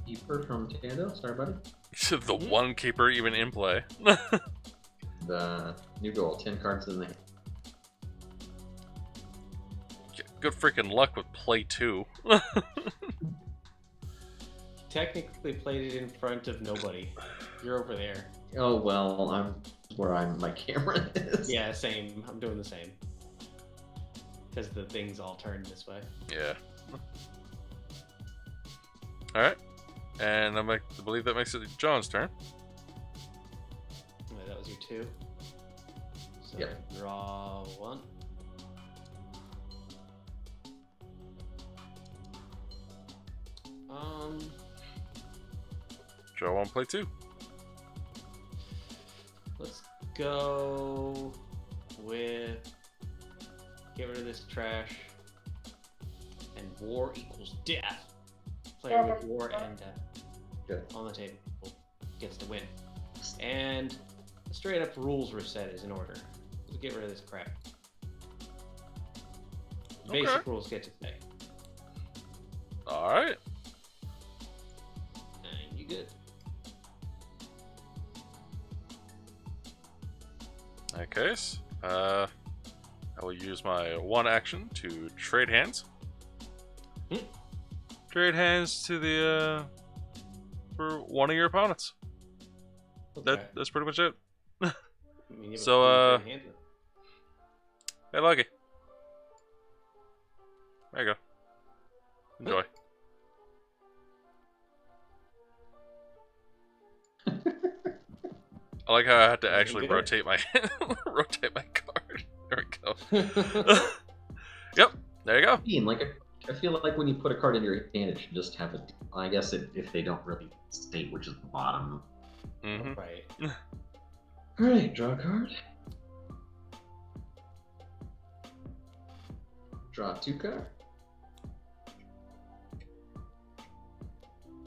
Speaker 1: keeper from Tando. Sorry, buddy.
Speaker 2: The one keeper even in play.
Speaker 1: The new goal. 10 cards in the hand.
Speaker 2: Good freaking luck with play 2.
Speaker 4: Technically played it in front of nobody. You're over there.
Speaker 1: Oh well, I'm where my camera is.
Speaker 4: Yeah, same. I'm doing the same. Because the things all turn this way.
Speaker 2: Yeah. Alright. And I believe that makes it John's turn.
Speaker 4: Wait, that was your 2. So
Speaker 1: Yep.
Speaker 4: draw 1.
Speaker 2: Draw 1, play 2.
Speaker 4: Let's go with get rid of this trash. And war equals death. Player with war and death
Speaker 1: Good.
Speaker 4: on the table gets to win. And the straight up rules reset is in order. Let's get rid of this crap. Basic rules get to stay.
Speaker 2: Alright.
Speaker 4: And you good.
Speaker 2: In that case, I will use my 1 action to trade hands. Trade hands to the for one of your opponents.
Speaker 4: Okay.
Speaker 2: That's pretty much it.
Speaker 4: I mean, you
Speaker 2: So,
Speaker 4: have a hand.
Speaker 2: Hey, Lucky. There you go. Enjoy. I like how I had to actually rotate my rotate my card. There we go. Yep, there you go.
Speaker 1: Like, I feel like when you put a card in your hand, it should just have a. I guess if they don't really state which is the bottom.
Speaker 2: Mm-hmm.
Speaker 4: Right.
Speaker 1: All right, draw a card. Draw 2 cards.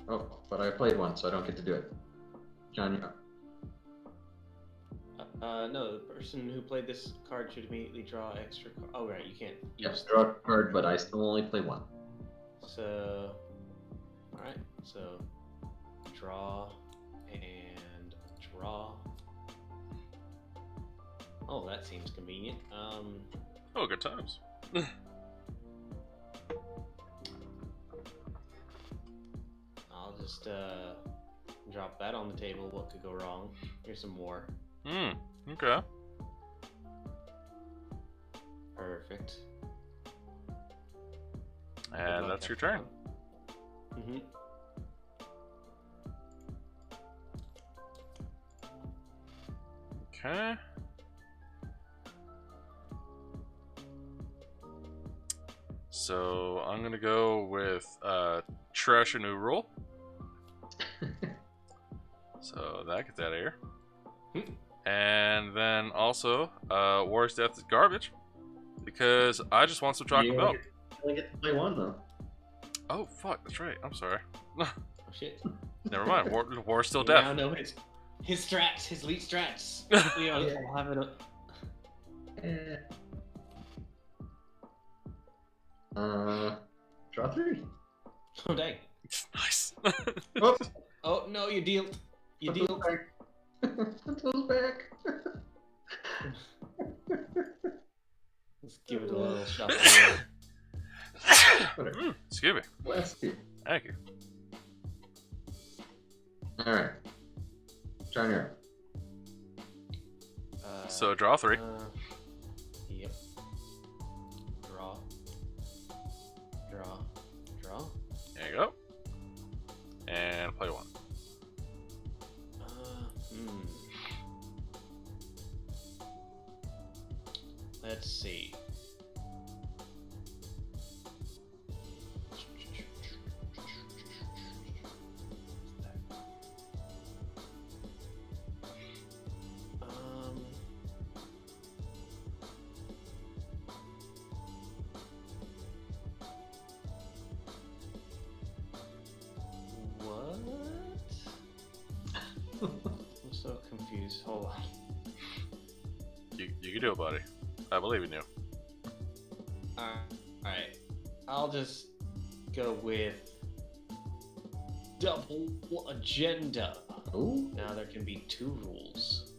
Speaker 1: Oh, but I played 1, so I don't get to do it. John, you're up.
Speaker 4: No, the person who played this card should immediately draw extra. Oh, right, you can't
Speaker 1: Yes,
Speaker 4: use.
Speaker 1: draw a card, but I still only play 1.
Speaker 4: So, all right. So, draw and draw. Oh, that seems convenient.
Speaker 2: Oh, good times.
Speaker 4: I'll just drop that on the table. What could go wrong? Here's some more.
Speaker 2: Okay.
Speaker 4: Perfect.
Speaker 2: And that's your turn.
Speaker 4: Mm-hmm.
Speaker 2: Okay. So I'm gonna go with trash a new rule. So that gets out of here. And then also, War's Death is garbage because I just want some chocolate milk.
Speaker 1: I only get to play 1 though.
Speaker 2: Oh fuck, that's right. I'm sorry.
Speaker 4: Oh shit.
Speaker 2: Never mind. War's still
Speaker 4: We now
Speaker 2: deaf.
Speaker 4: know his strats, his elite strats. We all have it.
Speaker 1: Draw 3.
Speaker 4: Oh dang.
Speaker 2: Nice.
Speaker 1: Oops.
Speaker 4: Oh no, you deal. You
Speaker 1: Put
Speaker 4: deal.
Speaker 1: those back.
Speaker 4: Let's give it a little shuffle.
Speaker 2: Excuse me.
Speaker 1: Bless you.
Speaker 2: Thank you.
Speaker 1: All right. John, you're up.
Speaker 2: So draw 3.
Speaker 4: Yep. Draw. Draw. Draw.
Speaker 2: There you go. And play 1.
Speaker 4: Let's see. What? I'm so confused. Hold on.
Speaker 2: You can do it, buddy. I believe in you.
Speaker 4: Alright. I'll just go with double agenda.
Speaker 1: Oh.
Speaker 4: Now there can be 2 rules.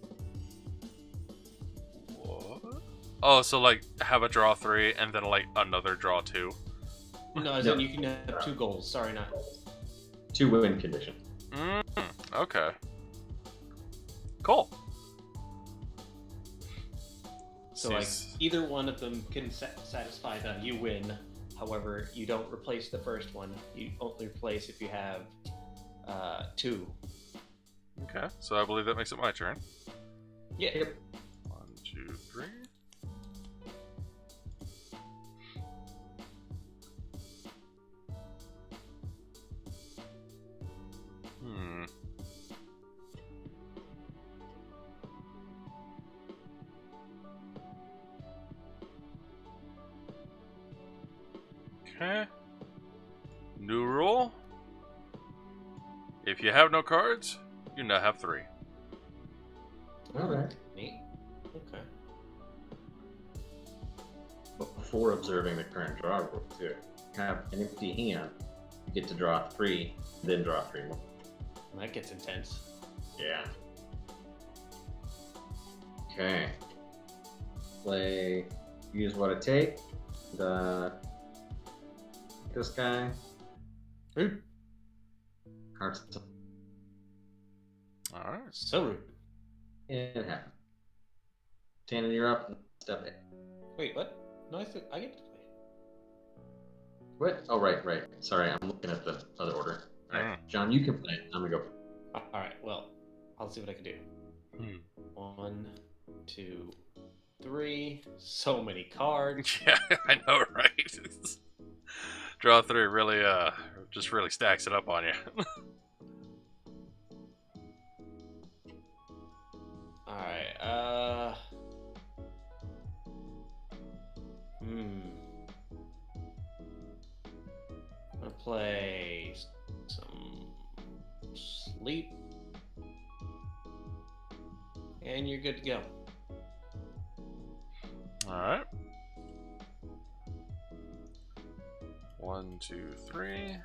Speaker 2: What? Oh, so like have a draw 3 and then like another draw 2.
Speaker 4: No, as in you can have 2 goals. Sorry, not.
Speaker 1: 2 win condition.
Speaker 2: Okay. Cool.
Speaker 4: So like either one of them can satisfy the you win. However, you don't replace the first one. You only replace if you have 2.
Speaker 2: Okay, so I believe that makes it my turn.
Speaker 4: Yeah.
Speaker 1: Yep.
Speaker 2: 1, 2, 3. Okay. New rule. If you have no cards, you now have 3.
Speaker 1: All right.
Speaker 4: Neat. Okay.
Speaker 1: But before observing the current draw rule, too, have an empty hand. You get to draw 3, then draw 3 more.
Speaker 4: That gets intense.
Speaker 1: Yeah. Okay. Play. Use what it take. This guy.
Speaker 4: Rude.
Speaker 1: Cards.
Speaker 2: Alright.
Speaker 4: So rude.
Speaker 1: It happened. Tanner, you're up. Step it.
Speaker 4: Wait, what? No, I get to play.
Speaker 1: What? Oh, right. Sorry, I'm looking at the other order. All right, John, you can play it. I'm gonna go.
Speaker 4: All right. Well, I'll see what I can do. 1, 2, 3. So many cards.
Speaker 2: Yeah, I know, right? Draw 3 really, just really stacks it up on you.
Speaker 4: All right. I'm gonna play some sleep, and you're good to go.
Speaker 2: Alright. 1, 2, 3.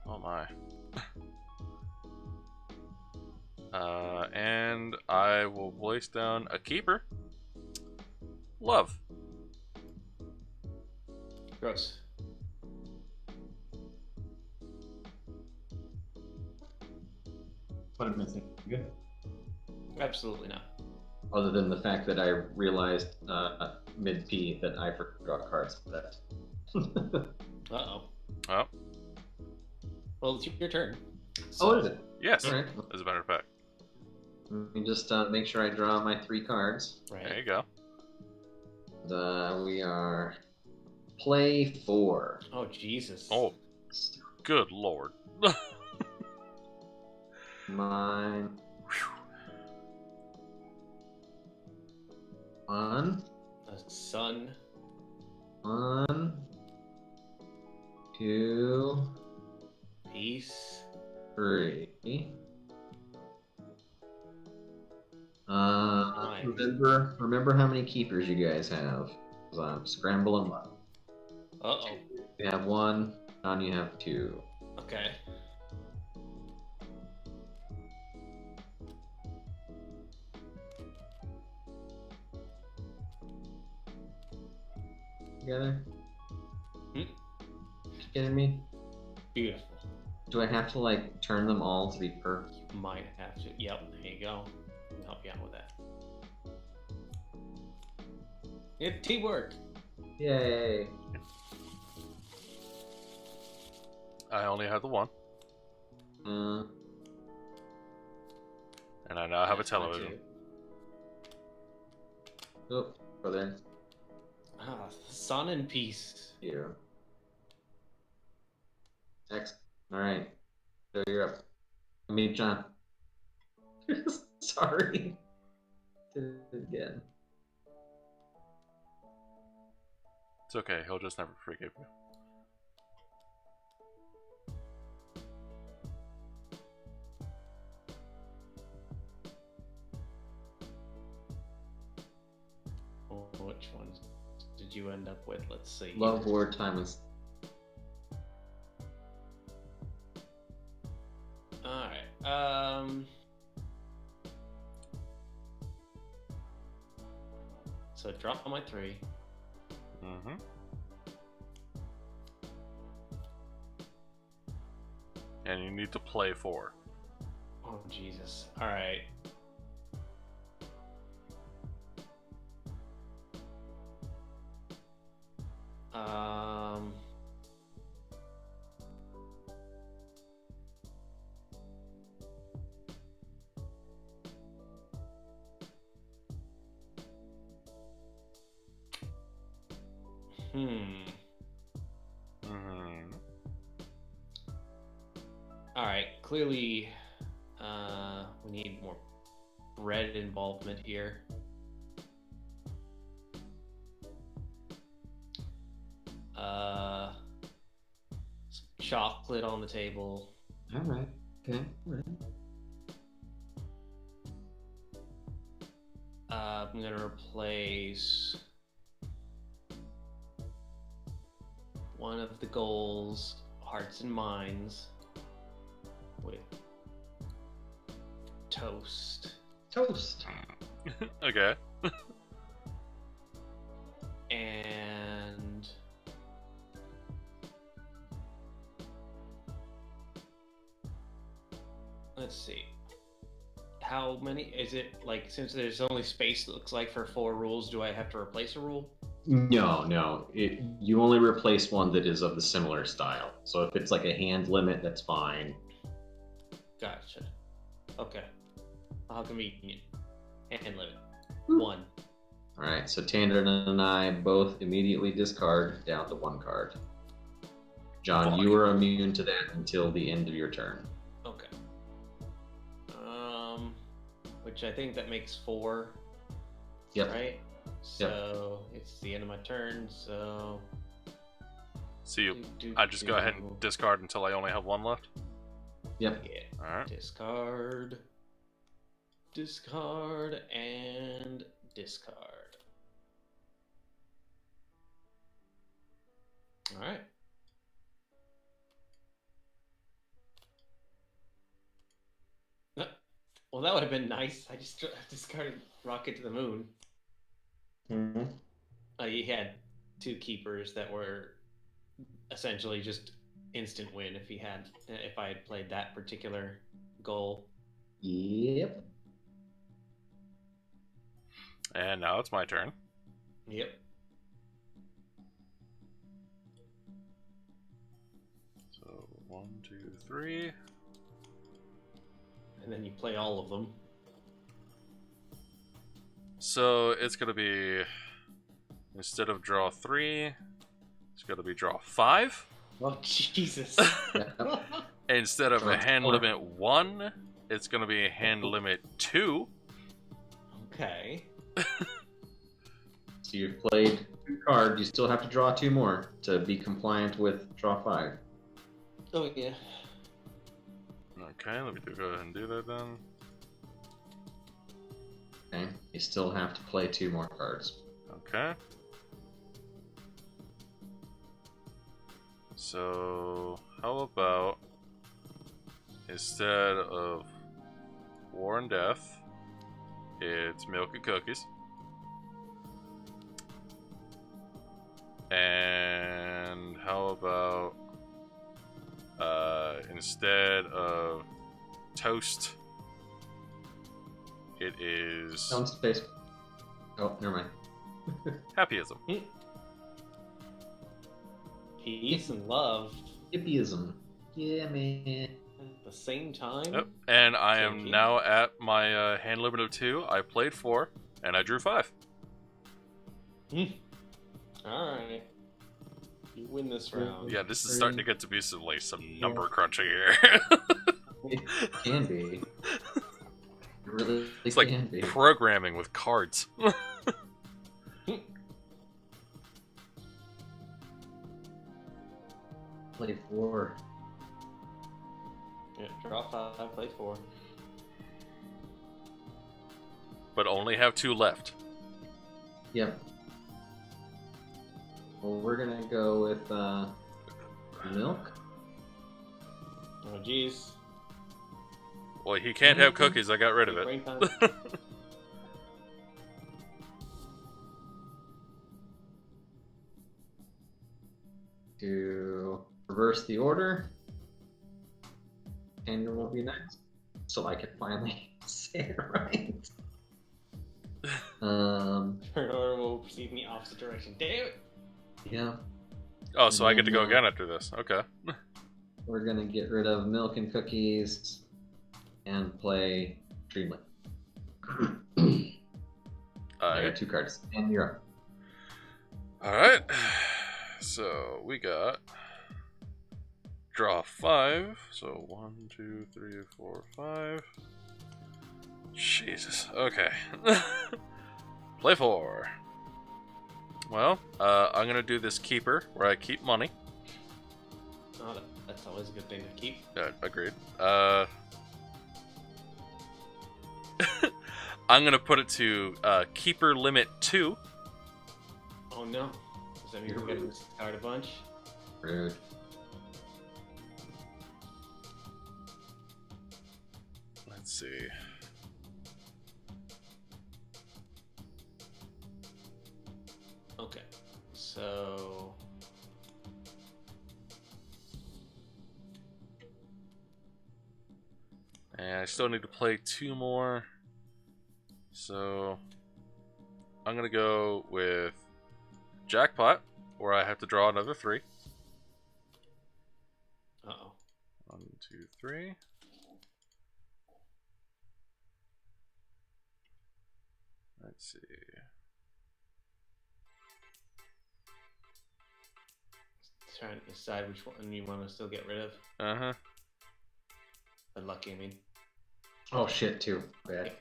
Speaker 2: Oh my. And I will place down a keeper. Love.
Speaker 4: Gross.
Speaker 1: What am I missing? Good.
Speaker 4: Absolutely not.
Speaker 1: Other than the fact that I realized mid P that I forgot cards for that.
Speaker 4: Uh-oh.
Speaker 2: Oh,
Speaker 4: Well, it's your turn.
Speaker 1: Oh, is it?
Speaker 2: yes,
Speaker 1: All right.
Speaker 2: as a matter of fact.
Speaker 1: Let me just make sure I draw my 3 cards.
Speaker 2: There
Speaker 4: Right.
Speaker 2: you go.
Speaker 1: We are play 4.
Speaker 4: Oh, Jesus.
Speaker 2: Oh, good lord.
Speaker 1: Mine. 1,
Speaker 4: A sun.
Speaker 1: 1, 2,
Speaker 4: Peace.
Speaker 1: 3.
Speaker 4: Nice.
Speaker 1: Remember how many keepers you guys have. 'Cause I'm scrambling up.
Speaker 4: Uh-oh.
Speaker 1: You have 1, John, you have 2.
Speaker 4: Okay.
Speaker 1: Together?
Speaker 4: Hmm?
Speaker 1: You kidding me?
Speaker 4: Beautiful.
Speaker 1: Do I have to like turn them all to be per?
Speaker 4: You might have to. Yep, there you go. I'll help you out with that. It's teamwork.
Speaker 1: Yay!
Speaker 2: I only have the 1,
Speaker 1: Mm,
Speaker 2: and I now have a
Speaker 4: That's my
Speaker 2: television.
Speaker 4: 2.
Speaker 1: oh, brother.
Speaker 4: Ah, sun and peace.
Speaker 1: Here. X. All right. So you're up. I mean, John. Sorry. Did it again.
Speaker 2: It's okay, he'll just never forgive you.
Speaker 4: Oh, which ones did you end up with? Let's see.
Speaker 1: Love War Time is.
Speaker 4: Alright. So drop on my 3.
Speaker 2: Mm-hmm. And you need to play 4.
Speaker 4: Oh, Jesus. Alright. Um.
Speaker 2: Mm-hmm.
Speaker 4: Alright, clearly, we need more red involvement here. some chocolate on the table.
Speaker 1: All right. Okay. All right.
Speaker 4: I'm gonna replace one of the goals, hearts and minds, with toast.
Speaker 1: Toast.
Speaker 2: Okay.
Speaker 4: And let's see. How many is it? Like, since there's only space, it looks like, for 4 rules, do I have to replace a rule?
Speaker 1: No. You only replace one that is of the similar style. So if it's like a hand limit, that's fine.
Speaker 4: Gotcha. Okay. How convenient. Hand limit. 1.
Speaker 1: All right. So Tandon and I both immediately discard down to 1 card. John,
Speaker 2: Fuck.
Speaker 1: you are immune to that until the end of your turn.
Speaker 4: Okay. Which I think that makes 4.
Speaker 1: Yep.
Speaker 4: Right? So it's the end of my turn, so
Speaker 2: So I just go ahead and discard until I only have 1 left?
Speaker 1: Yep.
Speaker 4: Yeah.
Speaker 2: Alright.
Speaker 4: Discard, and discard. Alright. Well, that would have been nice. I just discarded Rocket to the Moon.
Speaker 1: Mm-hmm.
Speaker 4: He had 2 keepers that were essentially just instant win if I had played that particular goal.
Speaker 1: Yep.
Speaker 2: And now it's my turn.
Speaker 4: Yep.
Speaker 2: So 1, 2, 3.
Speaker 4: And then you play all of them.
Speaker 2: So it's gonna be, instead of draw 3, it's gonna be draw 5.
Speaker 4: Oh, Jesus.
Speaker 2: Instead of a
Speaker 1: Draw
Speaker 2: hand
Speaker 1: 4.
Speaker 2: limit 1, it's gonna be a hand limit 2.
Speaker 4: Okay.
Speaker 1: So you've played 2 cards. You still have to draw 2 more to be compliant with draw 5.
Speaker 4: Oh, yeah.
Speaker 2: Okay, let me go ahead and do that then.
Speaker 1: Okay. You still have to play 2 more cards.
Speaker 2: Okay. So, how about instead of War and Death, it's Milk and Cookies. And how about instead of Toast, it is
Speaker 1: Down space. Oh, never mind.
Speaker 2: Happyism.
Speaker 4: Peace and love
Speaker 1: Hippieism. Yeah, man.
Speaker 4: at the same time.
Speaker 2: Yep. And I
Speaker 4: Thank
Speaker 2: am
Speaker 4: you.
Speaker 2: now at my hand limit of 2. I played 4, and I drew 5.
Speaker 4: Alright. You win this round.
Speaker 2: Yeah, this is starting to get to be some number crunching here.
Speaker 1: It can be. It really
Speaker 2: It's
Speaker 1: can
Speaker 2: like
Speaker 1: be.
Speaker 2: programming with cards.
Speaker 1: Play 4.
Speaker 4: Yeah, draw 5, play 4.
Speaker 2: But only have 2 left.
Speaker 1: Yep. Well, we're gonna go with milk.
Speaker 4: Oh, jeez.
Speaker 2: Well, he can't have cookies. I got rid of it.
Speaker 4: Brain time.
Speaker 1: To reverse the order, and it will be next, so I can finally say it right.
Speaker 4: Turn order will proceed in the opposite direction. Damn it!
Speaker 1: Yeah,
Speaker 2: Oh, so I get to go again after this. Okay.
Speaker 1: we're gonna get rid of milk and cookies and play Dreamland. I got
Speaker 2: Alright.
Speaker 1: 2 cards, and you're up.
Speaker 2: Alright. So we got draw 5. So 1, 2, 3, 4, 5. Jesus. Okay. Play 4. Well, I'm gonna do this keeper where I keep money.
Speaker 4: Oh, that's always a good thing to keep.
Speaker 2: Agreed. I'm gonna put it to keeper limit 2.
Speaker 4: Oh no. Does that mean you're getting discard a bunch?
Speaker 1: Rude.
Speaker 2: Let's see.
Speaker 4: Okay. So
Speaker 2: And I still need to play 2 more. So I'm gonna go with jackpot, where I have to draw another 3.
Speaker 4: uh-oh.
Speaker 2: 1, 2, 3. Let's see.
Speaker 4: Trying to decide which one you want to still get rid of.
Speaker 2: Uh-huh.
Speaker 4: Unlucky, I mean.
Speaker 1: Oh shit, too bad.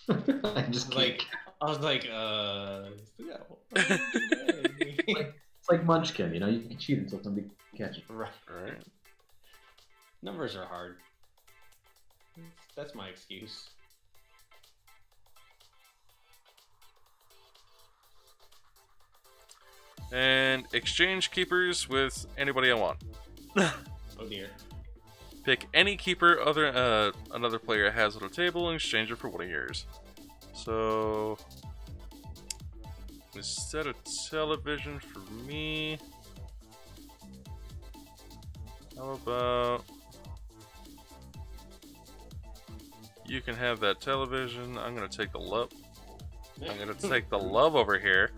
Speaker 1: I just
Speaker 4: Like,
Speaker 1: can't.
Speaker 4: I was like,
Speaker 1: It's like Munchkin, you know, you can cheat until somebody catches you.
Speaker 4: right.
Speaker 2: Alright.
Speaker 4: Numbers are hard. That's my excuse.
Speaker 2: And exchange keepers with anybody I want.
Speaker 4: Oh dear.
Speaker 2: Pick any keeper another player has on the table and exchange it for one of yours. So instead of television for me, how about you can have that television? I'm gonna take the love. I'm gonna take the love over here,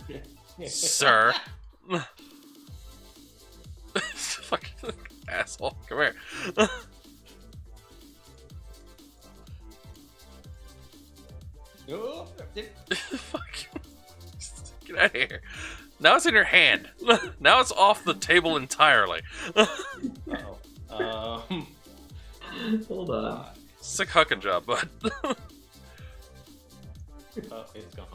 Speaker 2: sir. Fucking asshole! Come here.
Speaker 4: Oh,
Speaker 2: Fuck you. Get out of here. Now it's in your hand. Now it's off the table entirely.
Speaker 4: uh-oh.
Speaker 1: Hold on.
Speaker 2: Sick hucking job, bud.
Speaker 4: Oh, it's gone.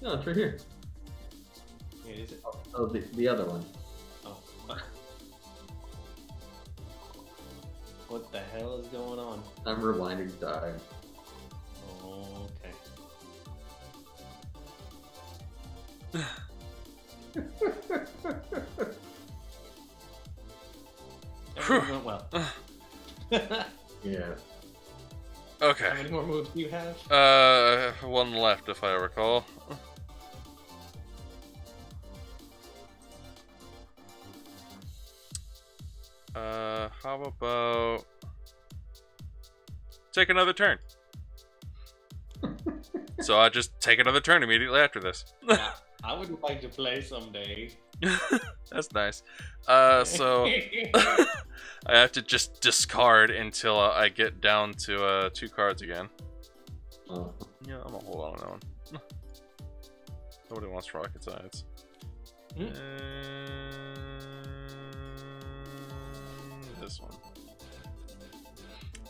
Speaker 1: No, it's right here.
Speaker 4: Yeah, is it?
Speaker 1: Oh, the other one.
Speaker 4: Oh. What the hell is going on?
Speaker 1: I'm rewinding time.
Speaker 4: Oh, okay. Everything went well.
Speaker 1: Yeah.
Speaker 4: How
Speaker 2: Okay.
Speaker 4: many more moves do you have?
Speaker 2: One left if I recall. How about take another turn? So I just take another turn immediately after this.
Speaker 4: Yeah, I would like to play someday.
Speaker 2: That's nice. So I have to just discard until I get down to 2 cards again.
Speaker 1: Oh.
Speaker 2: Yeah, I'm gonna hold on to that one. Nobody wants rocket science.
Speaker 4: Hmm.
Speaker 2: This one.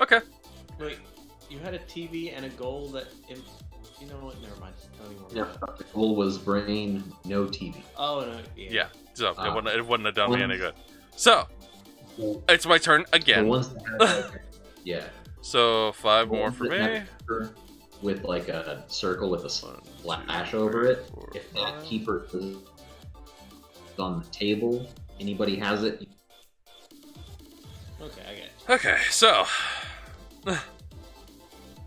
Speaker 2: Okay.
Speaker 4: Wait, you had a TV and a goal that. You know what? Never mind. Don't even worry
Speaker 1: Yeah,
Speaker 4: about it.
Speaker 1: the goal was brain, no TV.
Speaker 4: Oh no. Yeah.
Speaker 2: Yeah. So it
Speaker 1: Ah.
Speaker 2: wouldn't have done me any good. So it's my turn
Speaker 1: The
Speaker 2: again.
Speaker 1: ones that have, yeah.
Speaker 2: So 5 more
Speaker 1: Ones
Speaker 2: for
Speaker 1: that
Speaker 2: me.
Speaker 1: have keeper with like a circle with a
Speaker 2: 1, 2,
Speaker 1: slash over it.
Speaker 2: 4,
Speaker 1: If that
Speaker 2: 5.
Speaker 1: keeper is on the table, anybody has it.
Speaker 4: Okay, I get it.
Speaker 2: Okay, so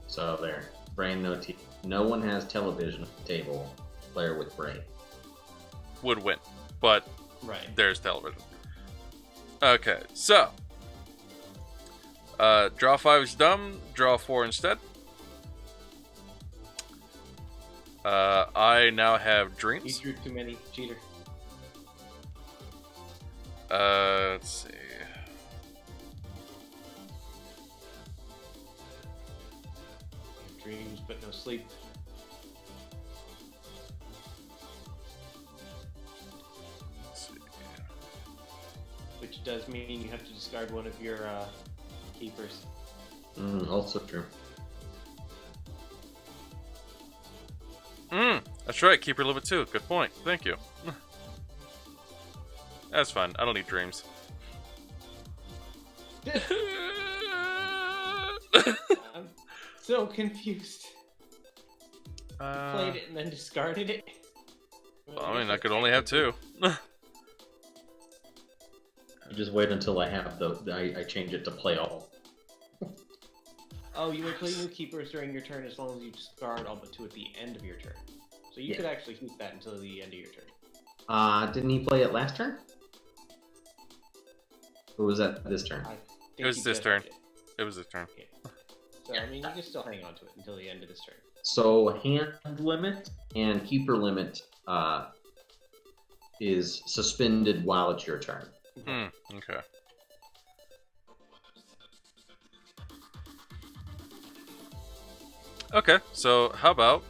Speaker 1: So there, brain, no TV. No one has television at the table. Player with brain.
Speaker 2: would win, but
Speaker 4: Right.
Speaker 2: there's television. Okay, so draw 5 is dumb. Draw 4 instead. I now have
Speaker 4: You
Speaker 2: dreams.
Speaker 4: drew too many, cheater.
Speaker 2: Let's see.
Speaker 4: Dreams but no sleep.
Speaker 2: Let's see.
Speaker 4: Which does mean you have to discard one of your keepers.
Speaker 1: Also true.
Speaker 2: That's right, keeper limit 2. Good point. Thank you. That's fine. I don't need dreams.
Speaker 4: I'm so confused. Played it and then discarded it.
Speaker 2: Well, I mean, I could only have 2.
Speaker 1: You just wait until I have I change it to play all.
Speaker 4: Oh, you may play new keepers during your turn as long as you discard all but 2 at the end of your turn. So you could actually keep that until the end of your turn.
Speaker 1: Didn't he play it last turn? Or was that this turn?
Speaker 2: It was this turn. It was this turn.
Speaker 4: Yeah. So, I mean, you can still hang on to it until the end of this turn.
Speaker 1: So hand limit and keeper limit is suspended while it's your turn.
Speaker 2: Okay. Okay, so how about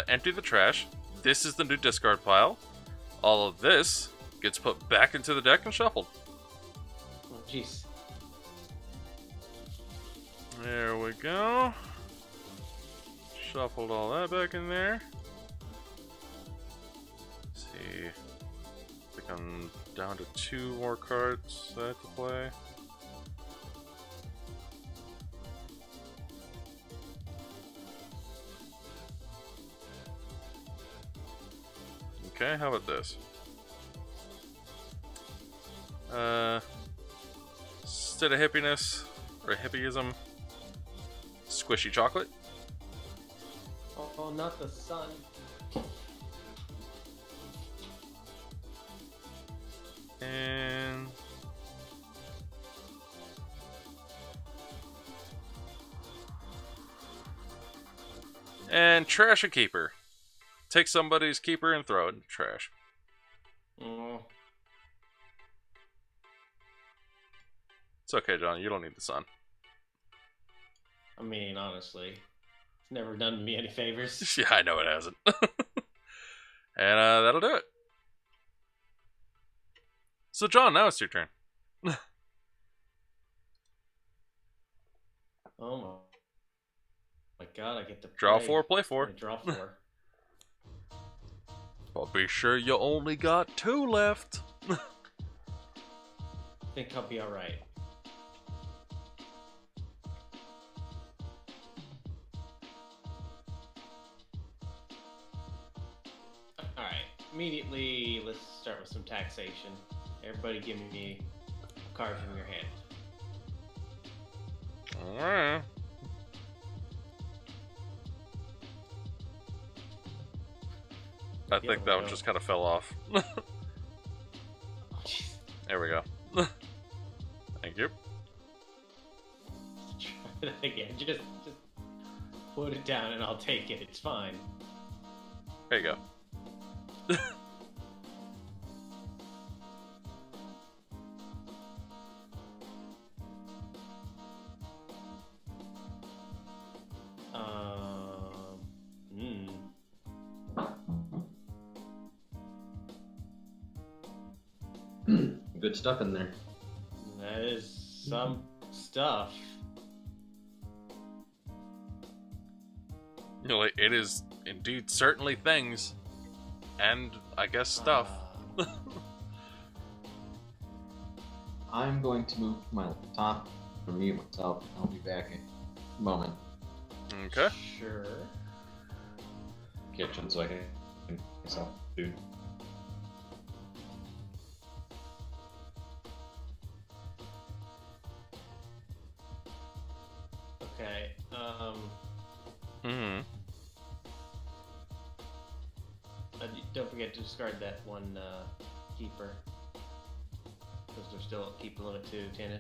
Speaker 2: empty the trash. This is the new discard pile. All of this gets put back into the deck and shuffled.
Speaker 4: Oh, jeez.
Speaker 2: There we go. Shuffled all that back in there. Let's see. I think I'm down to 2 more cards I have to play. Okay, how about this? Instead of hippiness, or hippieism, squishy chocolate.
Speaker 4: Oh, not the sun.
Speaker 2: And trash a keeper. Take somebody's keeper and throw it in the trash.
Speaker 4: Oh.
Speaker 2: It's okay, John. You don't need the sun.
Speaker 4: I mean, honestly, it's never done me any favors.
Speaker 2: Yeah, I know it hasn't. And that'll do it. So, John, now it's your turn.
Speaker 4: Oh my god, I get to
Speaker 2: Draw
Speaker 4: play.
Speaker 2: 4, play 4.
Speaker 4: I draw 4.
Speaker 2: But be sure you only got 2 left.
Speaker 4: I think I'll be alright. Alright, immediately let's start with some taxation. Everybody give me a card from your hand.
Speaker 2: Alright. I think that one just kind of fell off.
Speaker 4: Oh, jeez.
Speaker 2: There we go. Thank you.
Speaker 4: Try that again. Just put it down and I'll take it. It's fine.
Speaker 2: There you go.
Speaker 1: Good stuff in there.
Speaker 4: That is some stuff.
Speaker 2: You know, it is indeed certainly things. And I guess stuff.
Speaker 1: I'm going to move my laptop and mute myself. I'll be back in a moment.
Speaker 2: Okay.
Speaker 4: Sure.
Speaker 1: Kitchen so I can get myself food.
Speaker 4: Okay. Don't forget to discard that one keeper. Because they're still at keeper limit 2, Tannen.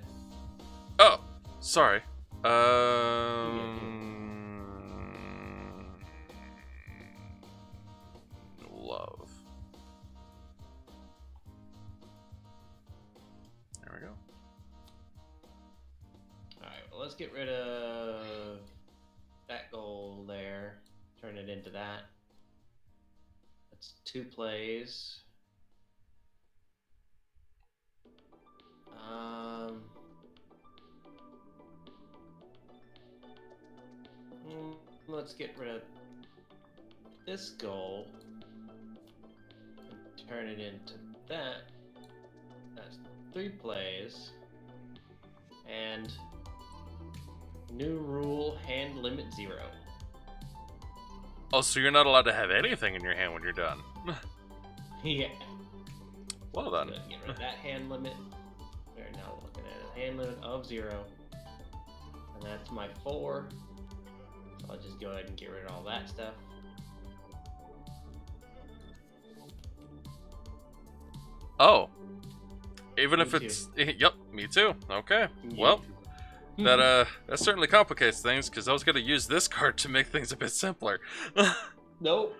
Speaker 2: Oh, sorry. Love. There we go.
Speaker 4: Alright, well, let's get rid of that goal there. Turn it into that. That's 2 plays. Let's get rid of this goal. turn it into that. That's 3 plays. And new rule, hand limit 0.
Speaker 2: Oh, so you're not allowed to have anything in your hand when you're done.
Speaker 4: Yeah.
Speaker 2: Well done.
Speaker 4: Good. Get rid of that hand limit. We're now looking at a hand limit of 0. And that's my 4. So I'll just go ahead and get rid of all that stuff.
Speaker 2: Oh. Even if
Speaker 4: Me
Speaker 2: it's... Yep, me too. Okay. Well, that certainly complicates things, because I was going to use this card to make things a bit simpler.
Speaker 4: Nope.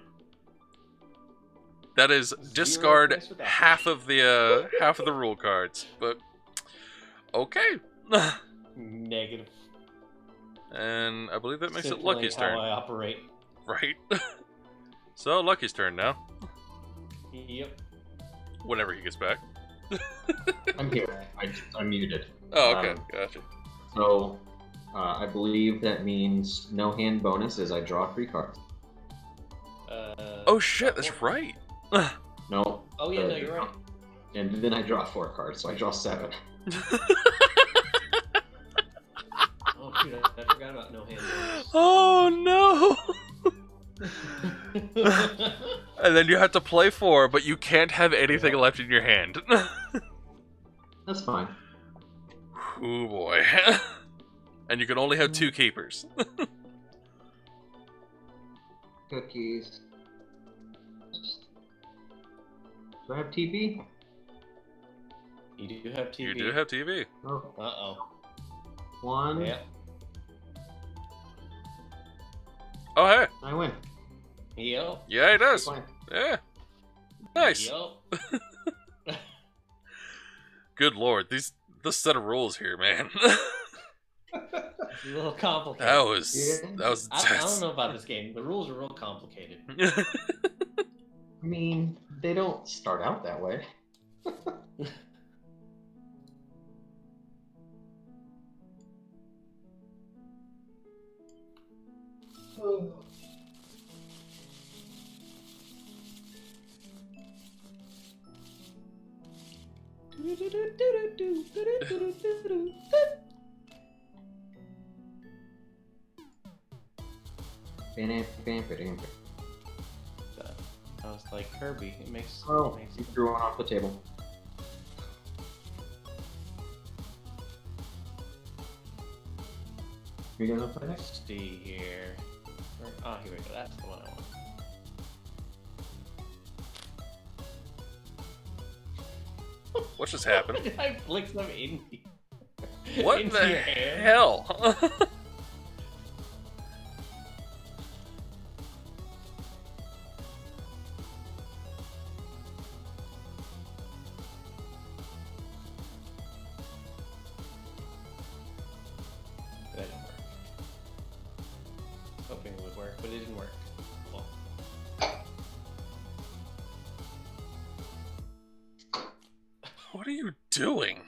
Speaker 2: That is discard half of the rule cards, but okay.
Speaker 4: Negative.
Speaker 2: And I believe that makes it
Speaker 4: Simply
Speaker 2: Lucky's
Speaker 4: how
Speaker 2: turn,
Speaker 4: I operate.
Speaker 2: right? So Lucky's turn now.
Speaker 4: Yep.
Speaker 2: Whenever he gets back.
Speaker 1: I'm here. I'm muted.
Speaker 2: Oh, okay, gotcha.
Speaker 1: So, I believe that means no hand bonus as I draw 3 cards.
Speaker 2: Oh shit, that's right.
Speaker 1: No.
Speaker 4: Oh yeah, no, you're right.
Speaker 1: And then I draw 4 cards, so I draw 7.
Speaker 4: Oh shoot, I forgot about no hand bonus.
Speaker 2: Oh no. And then you have to play 4, but you can't have anything left in your hand.
Speaker 1: That's fine.
Speaker 2: Oh boy. And you can only have 2 keepers.
Speaker 1: Cookies. Do I have TV?
Speaker 4: You do have TV.
Speaker 2: You do have TV.
Speaker 1: Oh,
Speaker 4: Uh-oh.
Speaker 1: 1.
Speaker 4: Yep.
Speaker 2: Oh hey.
Speaker 1: I win.
Speaker 4: Yep.
Speaker 2: Yeah, he does.
Speaker 1: Fine.
Speaker 2: Yeah. Nice.
Speaker 4: Yep.
Speaker 2: Good lord, this set of rules here, man.
Speaker 4: It's a little complicated.
Speaker 2: that was
Speaker 4: I don't know about this game. The rules are real complicated.
Speaker 1: I mean, they don't start out that way.
Speaker 4: Sounds like Kirby. It makes.
Speaker 1: Oh,
Speaker 4: it makes
Speaker 1: you threw one off the table. You gonna play next?
Speaker 4: Let's see here. Oh, here we go. That's the one I want.
Speaker 2: What just happened?
Speaker 4: Did I flick them in?
Speaker 2: What
Speaker 4: into
Speaker 2: the
Speaker 4: your hand?
Speaker 2: hell?
Speaker 4: That didn't work. Hoping it would work, but it didn't work. Well,
Speaker 2: What are you doing?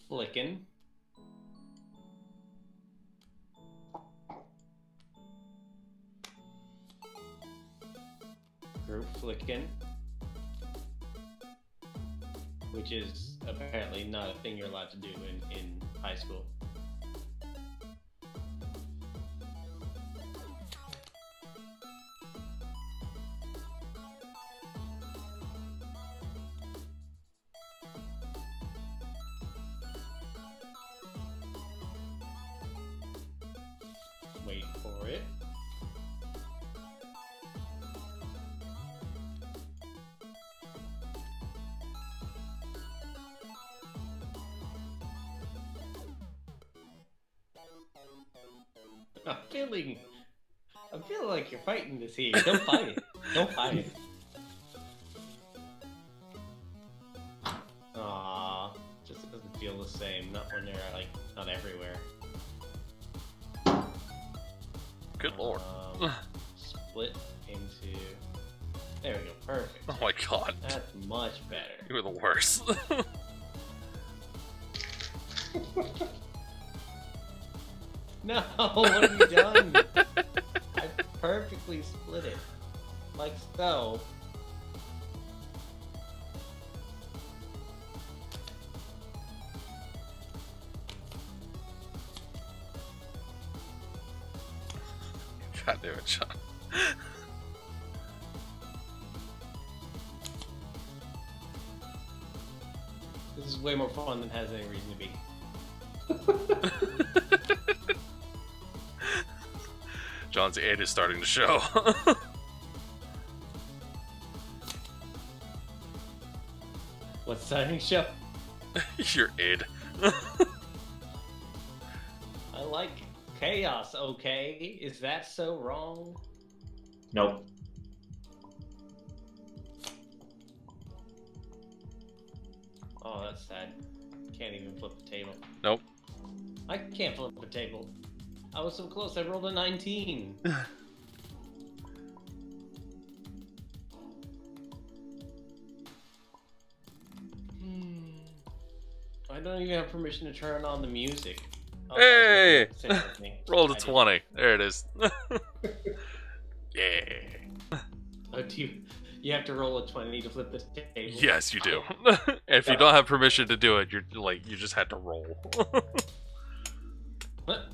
Speaker 4: flicking. Group flicking. Which is apparently not a thing you're allowed to do in high school. Wait for it. I'm feeling like you're fighting this here. Don't fight it. Don't fight it. Aww, just doesn't feel the same. Not when they're like not everywhere.
Speaker 2: Good lord.
Speaker 4: Split into. There we go. Perfect.
Speaker 2: Oh my god.
Speaker 4: That's much better.
Speaker 2: You were the worst.
Speaker 4: No, what have you done? I perfectly split it. Like so.
Speaker 2: damn it, John.
Speaker 4: This is way more fun than has any reason to be.
Speaker 2: John's id is starting to show.
Speaker 4: What's starting to show?
Speaker 2: Your id.
Speaker 4: I like chaos, okay? Is that so wrong?
Speaker 1: Nope.
Speaker 4: Oh, that's sad. Can't even flip the table.
Speaker 2: Nope.
Speaker 4: I can't flip the table. I was so close, I rolled a 19. I don't even have permission to turn on the music. Oh,
Speaker 2: Hey!
Speaker 4: that's really same with me.
Speaker 2: Roll a
Speaker 4: I did.
Speaker 2: 20. There it is. Yeah.
Speaker 4: Oh, you have to roll a 20 to flip the table?
Speaker 2: Yes, you do. If you don't have permission to do it, you're like, you just had to roll.
Speaker 4: What?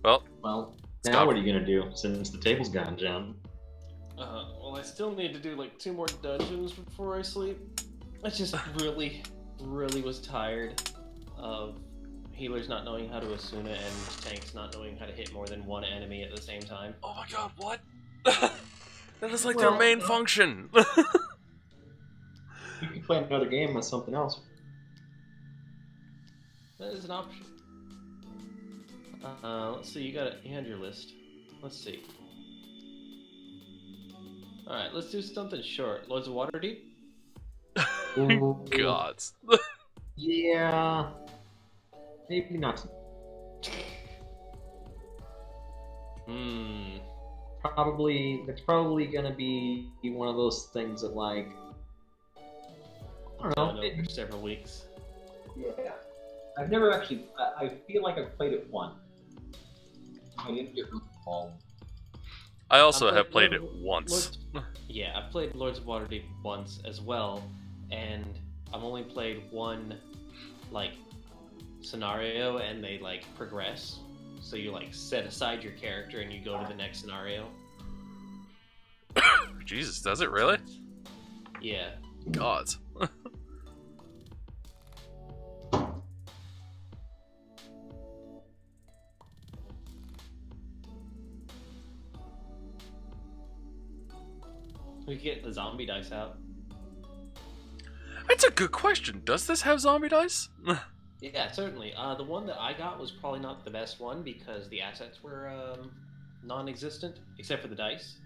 Speaker 2: Well,
Speaker 1: Well,
Speaker 2: Stop.
Speaker 1: now what are you gonna do since the table's gone, John?
Speaker 4: Well, I still need to do like 2 more dungeons before I sleep. I just really was tired of healers not knowing how to Asuna and tanks not knowing how to hit more than one enemy at the same time.
Speaker 2: oh my god, what? That is like their main function.
Speaker 1: You can play another game with something else.
Speaker 4: That is an option. Let's see. You had your list. Let's see. All right, let's do something short. Lords of Waterdeep.
Speaker 2: Gods.
Speaker 1: Yeah. Maybe not. Probably, it's probably gonna be one of those things that, like, I don't know.
Speaker 4: Been over several weeks.
Speaker 1: Yeah. I've never actually, I feel like I've played it once. I didn't get really involved.
Speaker 2: I also
Speaker 4: I've
Speaker 2: have played
Speaker 4: played
Speaker 2: it once.
Speaker 4: Yeah, I've played Lords of Waterdeep once as well, and I've only played one, like, scenario, and they, like, progress. So you, like, set aside your character and you go to the next scenario.
Speaker 2: Jesus, does it really?
Speaker 4: Yeah.
Speaker 2: Gods.
Speaker 4: We could get the zombie dice out.
Speaker 2: That's a good question. Does this have zombie dice?
Speaker 4: Yeah, certainly. The one that I got was probably not the best one because the assets were non-existent, except for the dice.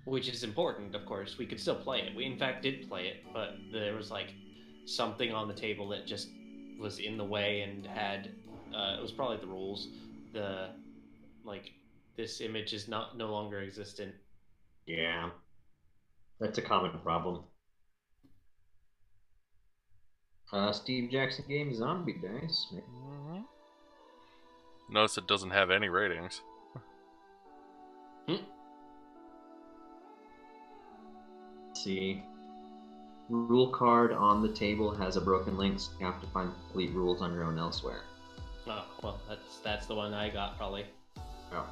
Speaker 4: Which is important, of course. We could still play it. We, in fact, did play it, but there was, like, something on the table that just was in the way and had... it was probably the rules. Like, this image is no longer existent.
Speaker 1: Yeah. That's a common problem. Steve Jackson game zombie dice.
Speaker 2: Notice it doesn't have any ratings.
Speaker 1: Let's see. Rule card on the table has a broken link, so you have to find complete rules on your own elsewhere.
Speaker 4: Oh, well, that's the one I got, probably.
Speaker 1: Oh.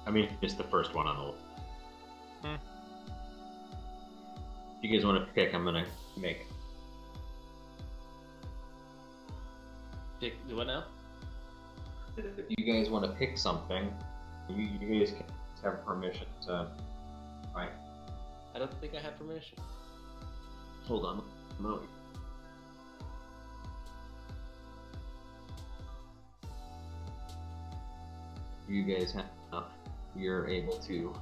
Speaker 1: I mean, it's the first one on the list. If you guys want to pick, I'm gonna make.
Speaker 4: Do what now?
Speaker 1: If you guys want to pick something, you guys can have permission to. Right.
Speaker 4: I don't think I have permission.
Speaker 1: Hold on. No. You guys have. You're able to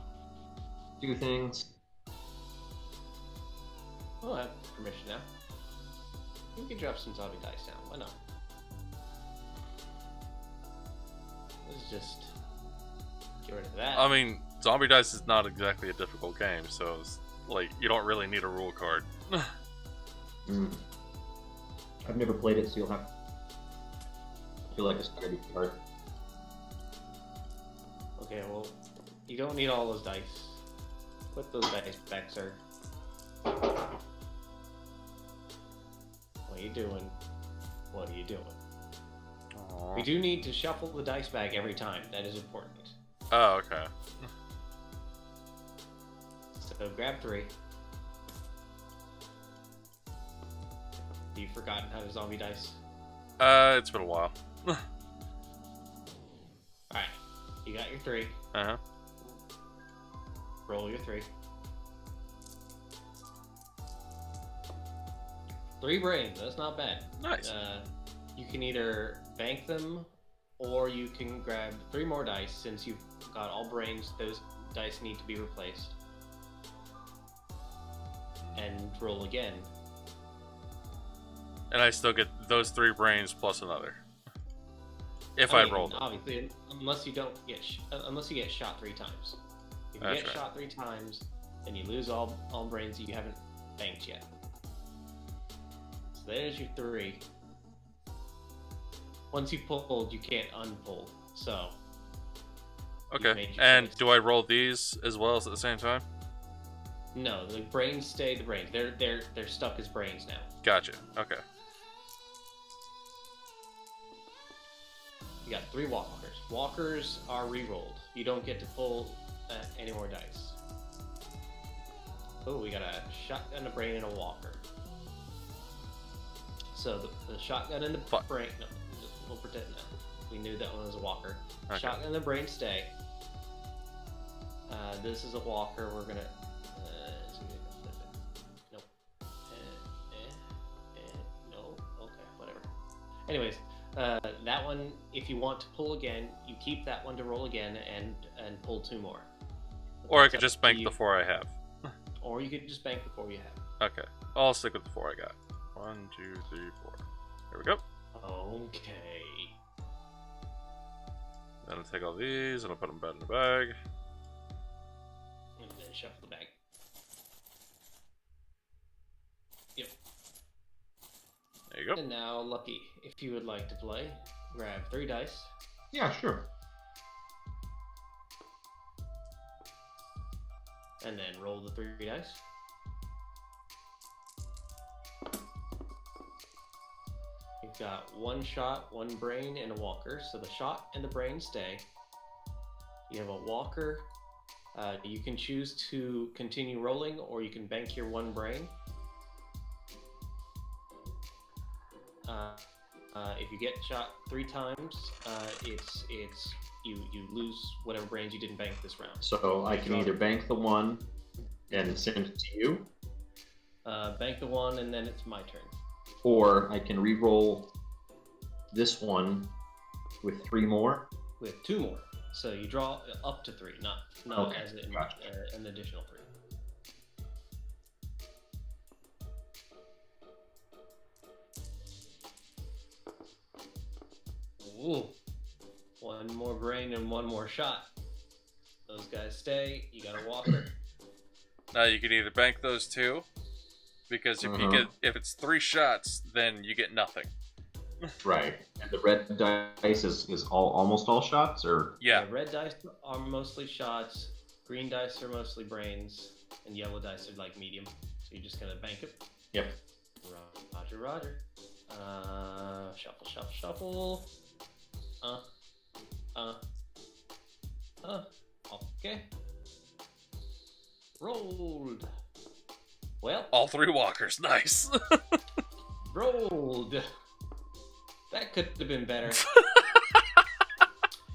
Speaker 1: do things.
Speaker 4: Oh, I have permission now. We can drop some zombie dice down. Why not? Let's just get rid of that.
Speaker 2: I mean, Zombie Dice is not exactly a difficult game, so it's, like, you don't really need a rule card.
Speaker 1: I've never played it, so you'll have. I feel like it's gonna be hard.
Speaker 4: Okay, well, you don't need all those dice. Put those dice back, sir. What are you doing? What are you doing?
Speaker 2: Aw.
Speaker 4: We do need to shuffle the dice bag every time. That is important.
Speaker 2: Oh, okay.
Speaker 4: So grab 3. You've forgotten how to zombie dice?
Speaker 2: It's been a while.
Speaker 4: Alright. You got your 3.
Speaker 2: Uh-huh.
Speaker 4: Roll your 3. 3 brains. That's not bad.
Speaker 2: Nice.
Speaker 4: You can either bank them, or you can grab 3 more dice. Since you've got all brains, those dice need to be replaced. And roll again.
Speaker 2: And I still get those 3 brains plus another. If I roll them.
Speaker 4: Obviously, unless you don't get unless you get shot 3 times. If you
Speaker 2: That's
Speaker 4: get
Speaker 2: right.
Speaker 4: shot 3 times, then you lose all brains that you haven't banked yet. So there's your 3. Once you pulled, you can't unpull. So. you've
Speaker 2: Okay.
Speaker 4: made your
Speaker 2: And
Speaker 4: choice.
Speaker 2: do I roll these as well as at the same time?
Speaker 4: No, the brains stay the brains. They're stuck as brains now.
Speaker 2: Gotcha. Okay.
Speaker 4: You got 3 walkers. Walkers are re-rolled. You don't get to pull any more dice. Oh, we got a shotgun, a brain, and a walker. So the shotgun and the
Speaker 2: Fuck.
Speaker 4: brain. No, we'll pretend that we knew that one was a walker.
Speaker 2: Okay.
Speaker 4: Shotgun and the brain stay. This is a walker. We're gonna. Nope. No. Okay. Whatever. Anyways. That one, if you want to pull again, you keep that one to roll again and pull 2 more.
Speaker 2: Or I
Speaker 4: That's
Speaker 2: could
Speaker 4: up
Speaker 2: just
Speaker 4: to
Speaker 2: bank
Speaker 4: you.
Speaker 2: the 4 I have.
Speaker 4: Or you could just bank the 4 you have.
Speaker 2: Okay. I'll stick with the 4 I got. 1, 2, 3, 4. There we go.
Speaker 4: Okay.
Speaker 2: Then I'll take all these and I'll put them back in the bag.
Speaker 4: And then shuffle the bag. Yep.
Speaker 2: There you go.
Speaker 4: And now, Lucky, if you would like to play, grab 3 dice.
Speaker 1: Yeah, sure.
Speaker 4: And then roll the 3 dice. You've got 1 shot, 1 brain, and a walker. So the shot and the brain stay. You have a walker. You can choose to continue rolling, or you can bank your 1 brain. If you get shot 3 times, you lose whatever brains you didn't bank this round.
Speaker 1: So I can either bank the 1 and send it to you,
Speaker 4: Bank the 1, and then it's my turn.
Speaker 1: or I can re-roll this one with 3 more.
Speaker 4: We have 2 more, so you draw up to 3, not
Speaker 1: Okay,
Speaker 4: as in,
Speaker 1: gotcha.
Speaker 4: an additional 3. Ooh, 1 more brain and 1 more shot. Those guys stay. You got a walker.
Speaker 2: Now you can either bank those 2, because if it's 3 shots, then you get nothing.
Speaker 1: Right. And the red dice is almost all shots, or
Speaker 2: Yeah.
Speaker 4: The red dice are mostly shots. Green dice are mostly brains, and yellow dice are like medium. So you're just gonna bank it.
Speaker 1: Yep.
Speaker 4: Roger, Roger. Shuffle, shuffle, shuffle. Okay. Rolled. Well,
Speaker 2: All 3 walkers. Nice.
Speaker 4: rolled. That could have been better.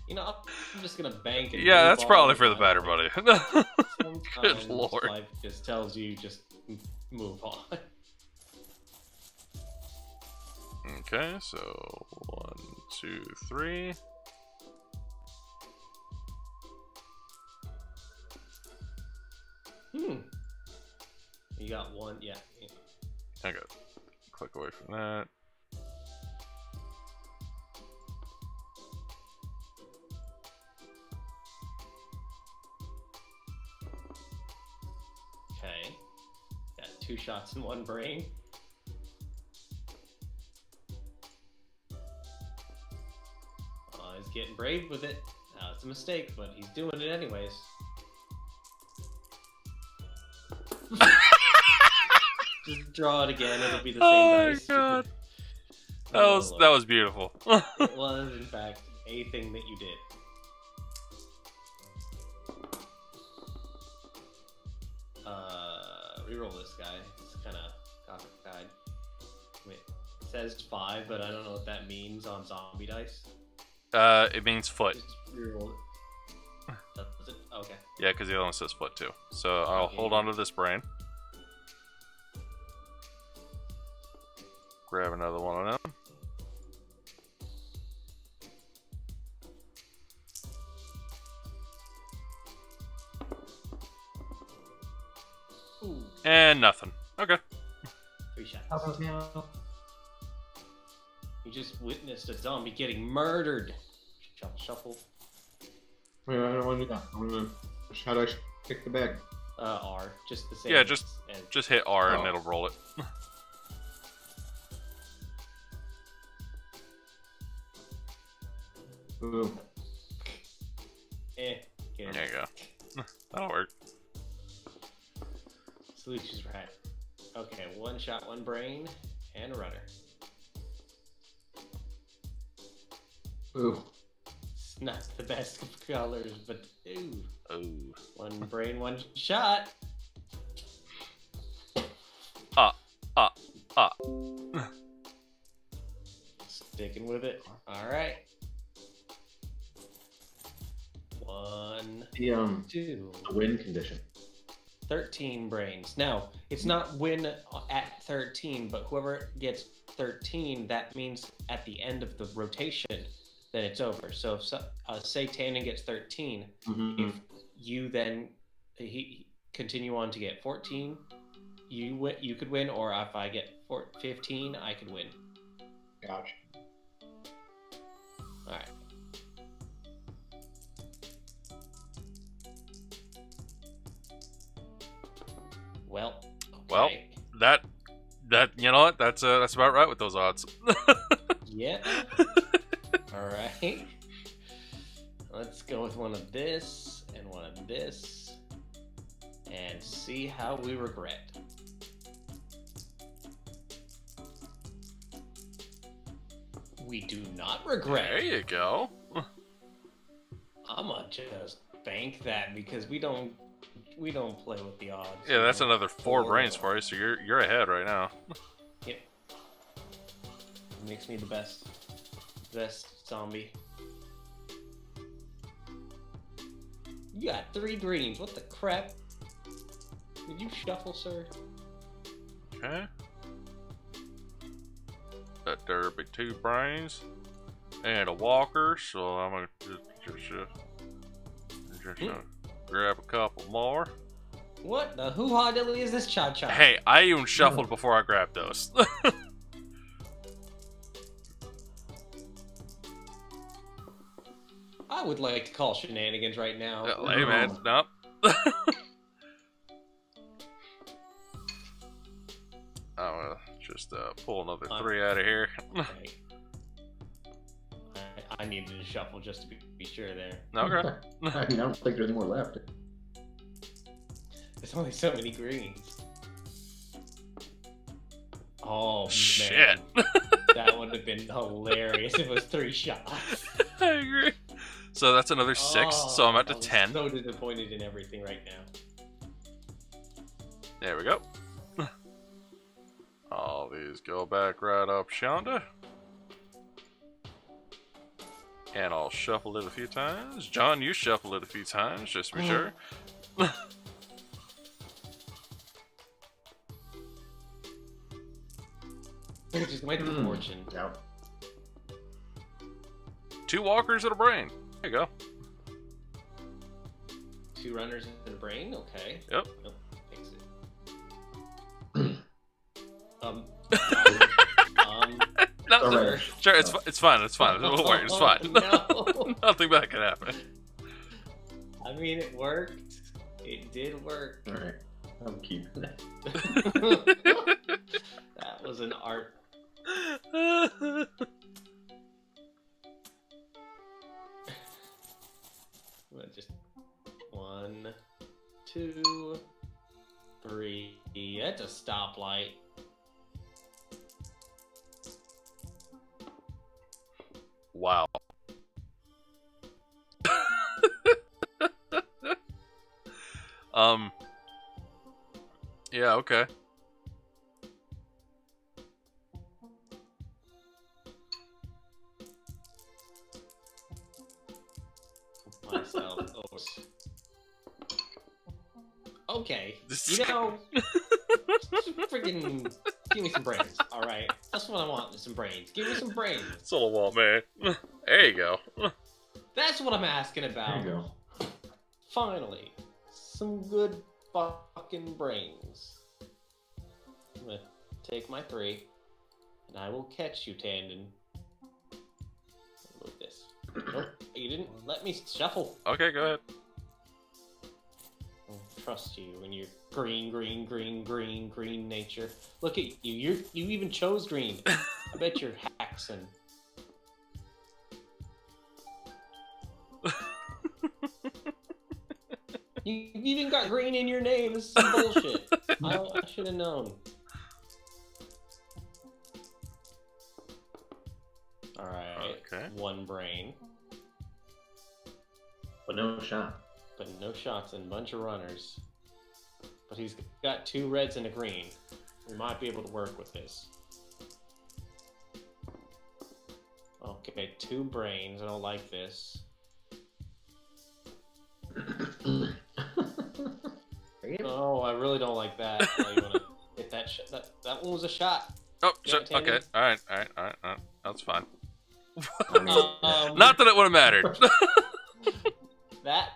Speaker 4: You know, I'm just gonna bank it.
Speaker 2: Yeah, that's probably for the better, buddy.
Speaker 4: Sometimes
Speaker 2: Lord.
Speaker 4: life just tells you just move on.
Speaker 2: Okay, so 1, 2, 3.
Speaker 4: You got 1, yeah.
Speaker 2: Okay. Click away from that.
Speaker 4: Okay. Got 2 shots in 1 brain. Oh, he's getting brave with it. Now it's a mistake, but he's doing it anyways. Just draw it again. It'll be the same
Speaker 2: Oh my
Speaker 4: dice.
Speaker 2: God. That was beautiful.
Speaker 4: It was, in fact, a thing that you did. Reroll this guy. It's kind of cockeyed. Wait, it says 5, but I don't know what that means on zombie dice.
Speaker 2: It means foot.
Speaker 4: Just reroll it. Does it? Okay.
Speaker 2: Yeah, because the other one says foot too. So I'll hold on to this brain. Grab another one of them.
Speaker 4: Ooh,
Speaker 2: And nothing. Okay.
Speaker 4: 3 shots. You just witnessed a zombie getting murdered. Shuffle, shuffle.
Speaker 5: Wait, I don't want to do that. How do I pick the bag?
Speaker 4: R. Just the same.
Speaker 2: Yeah,
Speaker 4: as-
Speaker 2: just hit R and
Speaker 5: Oh.
Speaker 2: it'll roll it.
Speaker 5: Ooh.
Speaker 4: Get it.
Speaker 2: There you go. That'll work.
Speaker 4: Solution's right. Okay, 1 shot, 1 brain, and a rudder.
Speaker 5: Ooh.
Speaker 4: It's not the best of colors, but ooh.
Speaker 2: Oh.
Speaker 4: 1 brain, 1 shot. Sticking with it. Alright. 1,
Speaker 5: The
Speaker 4: 2.
Speaker 5: the win condition.
Speaker 4: 13 brains. Now, it's not win at 13, but whoever gets 13, that means at the end of the rotation, then it's over. So if say Tannen gets 13,
Speaker 5: Mm-hmm.
Speaker 4: if you then he continue on to get 14, you could win, or if I get 15, I could win.
Speaker 5: Gotcha.
Speaker 4: All right. Well.
Speaker 2: Well.
Speaker 4: Okay.
Speaker 2: That you know what? That's about right with those odds.
Speaker 4: Yeah. All right. Let's go with one of this and one of this and see how we regret. We do not regret.
Speaker 2: There you go.
Speaker 4: I'm gonna just bank that because we don't play with the odds.
Speaker 2: Yeah, that's
Speaker 4: You know?
Speaker 2: another 4 brains for you, so you're ahead right now.
Speaker 4: Yep. Makes me the best zombie. You got 3 greens. What the crap? Did you shuffle, sir?
Speaker 2: Okay. There'll be 2 brains and a walker, so I'm gonna just grab a couple more.
Speaker 4: What the hoo-ha dilly is this cha-cha?
Speaker 2: Hey, I even shuffled before I grabbed those.
Speaker 4: I would like to call shenanigans right now.
Speaker 2: Hey man, nope. I'm gonna just pull another 3 out of here.
Speaker 4: Okay. I needed to shuffle just to be sure there.
Speaker 2: Okay.
Speaker 5: I mean, I don't think there's any more left.
Speaker 4: There's only so many greens. Oh, man.
Speaker 2: Shit.
Speaker 4: That would have been hilarious if it was 3 shots.
Speaker 2: I agree. So that's another 6, so I'm at the 10.
Speaker 4: So disappointed in everything right now.
Speaker 2: There we go. All these go back right up Shonda. And I'll shuffle it a few times. John, you shuffle it a few times, just to be sure.
Speaker 4: It just went to fortune.
Speaker 5: Yeah.
Speaker 2: 2 walkers and a brain. There you go.
Speaker 4: 2 runners and a brain. Okay.
Speaker 2: Yep.
Speaker 4: Nope. Fix it.
Speaker 2: No,
Speaker 5: All
Speaker 2: no,
Speaker 5: right.
Speaker 2: sure, it's fine. It's fine. Don't worry, it's fine.
Speaker 4: No.
Speaker 2: Nothing bad can happen.
Speaker 4: I mean, it worked. It did work.
Speaker 5: All right. I'm keeping that.
Speaker 4: That was an art. Just 1, 2, 3. That's a stoplight.
Speaker 2: Yeah, okay.
Speaker 4: Myself. Okay.
Speaker 2: This-
Speaker 4: You know, freaking give me some brains. All right, that's what I want. Is some brains. Give me some brains.
Speaker 2: That's all I want, man. There you go.
Speaker 4: That's what I'm asking
Speaker 5: There
Speaker 4: about.
Speaker 5: you go.
Speaker 4: Finally, some good fucking brains. I'm gonna take my 3, and I will catch you, Tandon. Move this. Nope, you didn't let me shuffle.
Speaker 2: Okay, go ahead.
Speaker 4: I trust you and your green nature. Look at you. You even chose green. I bet you're Haxon. You've even got green in your name. This is some bullshit. I should have known. Alright.
Speaker 2: Okay.
Speaker 4: 1 brain.
Speaker 5: But no shot.
Speaker 4: But no shots and a bunch of runners. But he's got 2 reds and a green. We might be able to work with this. Okay, 2 brains. I don't like this. Oh, I really don't like that. Oh, you wanna hit that shot? That one was a shot.
Speaker 2: Oh,
Speaker 4: Yeah,
Speaker 2: shit. Okay.
Speaker 4: Tandon.
Speaker 2: Alright. That's fine.
Speaker 4: Um,
Speaker 2: Not that it would have mattered.
Speaker 4: that.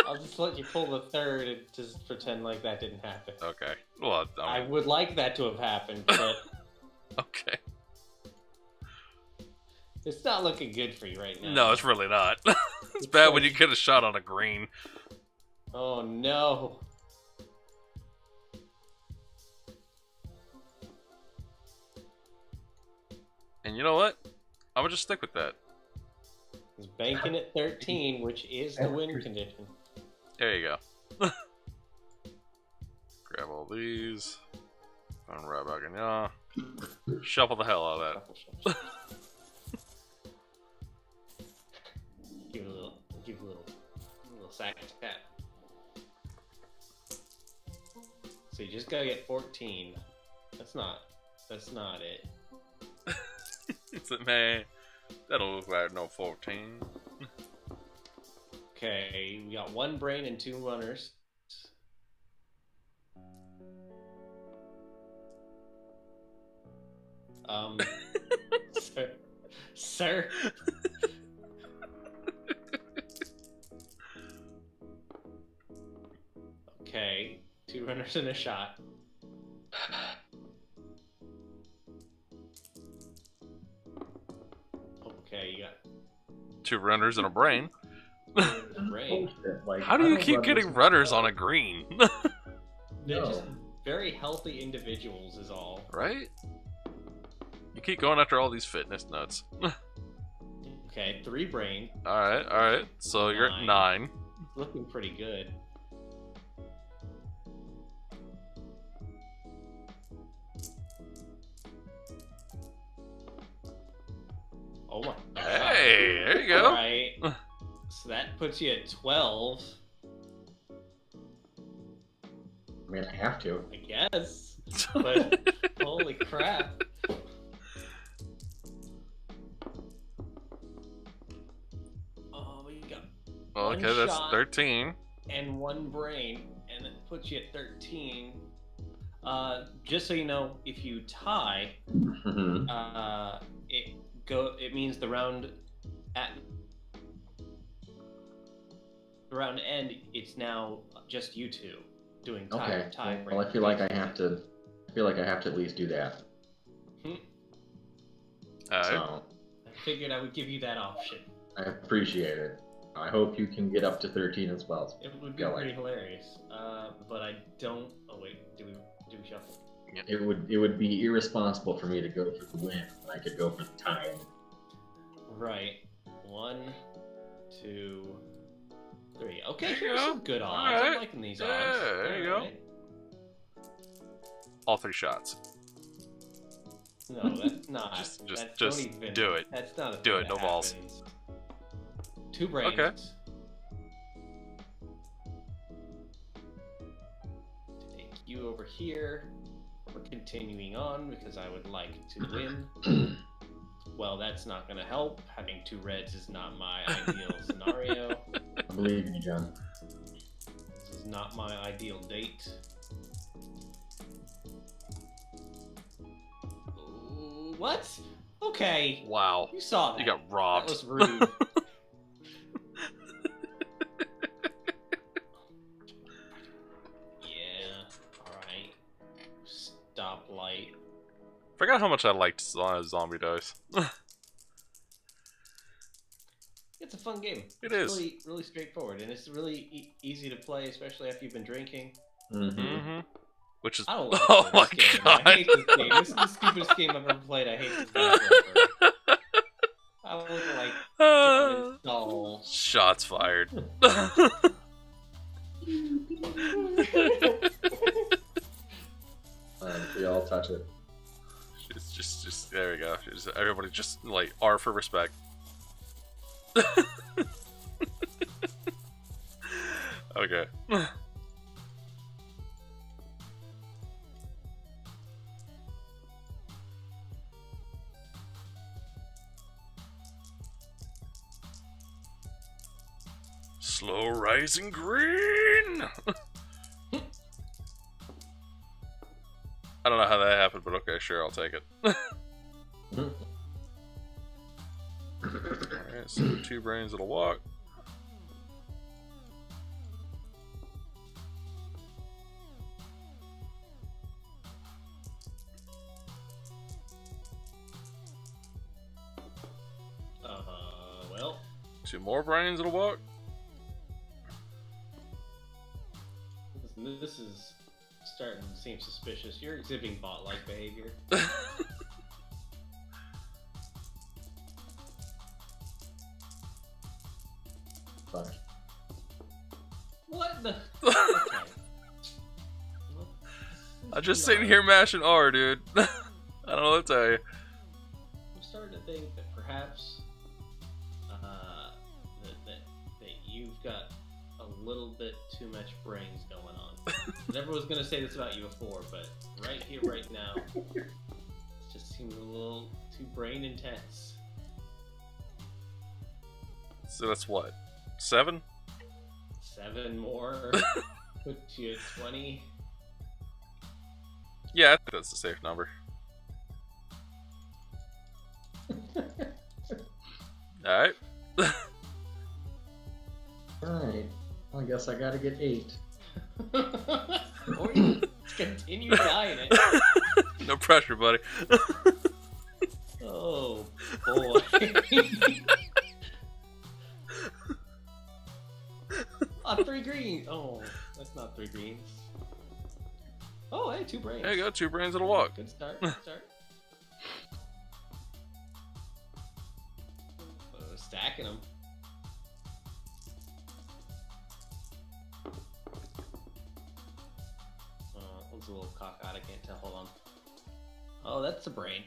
Speaker 4: I'll just let you pull the 3rd and just pretend like that didn't happen.
Speaker 2: Okay. Well,
Speaker 4: I would like that to have happened, but
Speaker 2: okay.
Speaker 4: it's not looking good for you right now.
Speaker 2: No, it's really not. It's bad when you get a shot on a green.
Speaker 4: Oh no.
Speaker 2: And you know what? I'm gonna just stick with that.
Speaker 4: He's banking at 13, which is the win condition.
Speaker 2: There you go. Grab all these. Run right back in ya. Shuffle the hell out of that.
Speaker 4: Give it a little sack tap. So you just gotta get 14. That's not it.
Speaker 2: It's a man. That'll look like no 14.
Speaker 4: Okay, we got 1 brain and 2 runners. Sir. Okay, 2 runners and a shot. Okay, you got
Speaker 2: 2 runners and a brain.
Speaker 4: brain.
Speaker 5: Like,
Speaker 2: How do
Speaker 5: I
Speaker 2: you
Speaker 5: don't
Speaker 2: keep
Speaker 5: run
Speaker 2: getting
Speaker 5: this-
Speaker 2: runners on a green?
Speaker 4: They're
Speaker 5: No.
Speaker 4: just very healthy individuals, is all.
Speaker 2: Right? You keep going after all these fitness nuts.
Speaker 4: Okay, 3 brain.
Speaker 2: Alright. So you're at 9.
Speaker 4: Looking pretty good. Oh my god.
Speaker 2: Hey, there you go.
Speaker 4: Alright. So that puts you at 12,
Speaker 5: I mean, I have to.
Speaker 4: I guess. But holy crap. Oh, you got
Speaker 2: Okay,
Speaker 4: one
Speaker 2: that's
Speaker 4: shot.
Speaker 2: 13.
Speaker 4: and 1 brain, and it puts you at 13. Just so you know, if you tie,
Speaker 5: Mhm.
Speaker 4: it means the round end. It's now just you 2 doing tie.
Speaker 5: Okay. Well, I feel like I have to. I feel like I have to at least do that.
Speaker 2: Alright.
Speaker 5: So
Speaker 4: I figured I would give you that option.
Speaker 5: I appreciate it. I hope you can get up to 13 as well.
Speaker 4: It would be
Speaker 5: Go
Speaker 4: pretty
Speaker 5: ahead.
Speaker 4: hilarious. But I don't. Oh wait, do we shuffle?
Speaker 5: It would be irresponsible for me to go for the win when I could go for the tie.
Speaker 4: Right. 1, 2, 3. Okay,
Speaker 2: There you
Speaker 4: here's
Speaker 2: go.
Speaker 4: some good odds.
Speaker 2: Alright.
Speaker 4: I'm liking these
Speaker 2: Yeah,
Speaker 4: odds.
Speaker 2: there you go.
Speaker 4: Alright.
Speaker 2: All 3 shots.
Speaker 4: No, that's not.
Speaker 2: Just
Speaker 4: don't even,
Speaker 2: do it.
Speaker 4: That's not a
Speaker 2: Do
Speaker 4: thing
Speaker 2: it, no
Speaker 4: that
Speaker 2: balls.
Speaker 4: happens. 2 brains.
Speaker 2: Okay.
Speaker 4: you over here. We're continuing on because I would like to win. Well, that's not going to help. Having 2 reds is not my ideal scenario.
Speaker 5: I believe in you, John.
Speaker 4: This is not my ideal date. Ooh, what? Okay.
Speaker 2: Wow.
Speaker 4: You saw that.
Speaker 2: You got
Speaker 4: That
Speaker 2: robbed.
Speaker 4: was rude. Yeah. Alright. Stoplight.
Speaker 2: Forgot how much I liked zombie dice.
Speaker 4: It's a fun game.
Speaker 2: It
Speaker 4: It's
Speaker 2: is.
Speaker 4: really, really straightforward, and it's really easy to play, especially after you've been drinking.
Speaker 2: Mm-hmm. Which is
Speaker 4: I don't like
Speaker 2: oh my
Speaker 4: this game.
Speaker 2: god.
Speaker 4: I hate this game. This is the stupidest game I've ever played. I hate this game forever. I would like to uninstall.
Speaker 2: Shots fired.
Speaker 5: We all touch it.
Speaker 2: It's just there we go. Everybody just like R for respect. Okay. Slow rising green. I don't know how that happened, but okay, sure, I'll take it. Alright, so 2 brains, it'll walk.
Speaker 4: Well.
Speaker 2: 2 more brains, it'll walk.
Speaker 4: This is starting to seem suspicious. You're exhibiting bot-like behavior.
Speaker 5: Fuck.
Speaker 4: What the?
Speaker 2: I'm just sitting here mashing R, dude. I don't know what to tell you.
Speaker 4: I'm starting to think that perhaps that you've got a little bit too much brains going on. I never was gonna say this about you before, but right here, right now, it just seems a little too brain intense.
Speaker 2: So that's what? 7?
Speaker 4: 7 more put you at 20.
Speaker 2: Yeah, I think that's a safe number. Alright.
Speaker 5: Alright. Well, I guess I gotta get 8.
Speaker 4: Or you continue dying it.
Speaker 2: No pressure, buddy.
Speaker 4: Oh boy. Oh, 3 green. Oh, that's not 3 greens. Oh, hey, 2 brains.
Speaker 2: There you go, 2 brains, it'll walk.
Speaker 4: Good start. Good start. Stacking them. One's a little cockeyed. I can't tell. Hold on. Oh, that's a brain.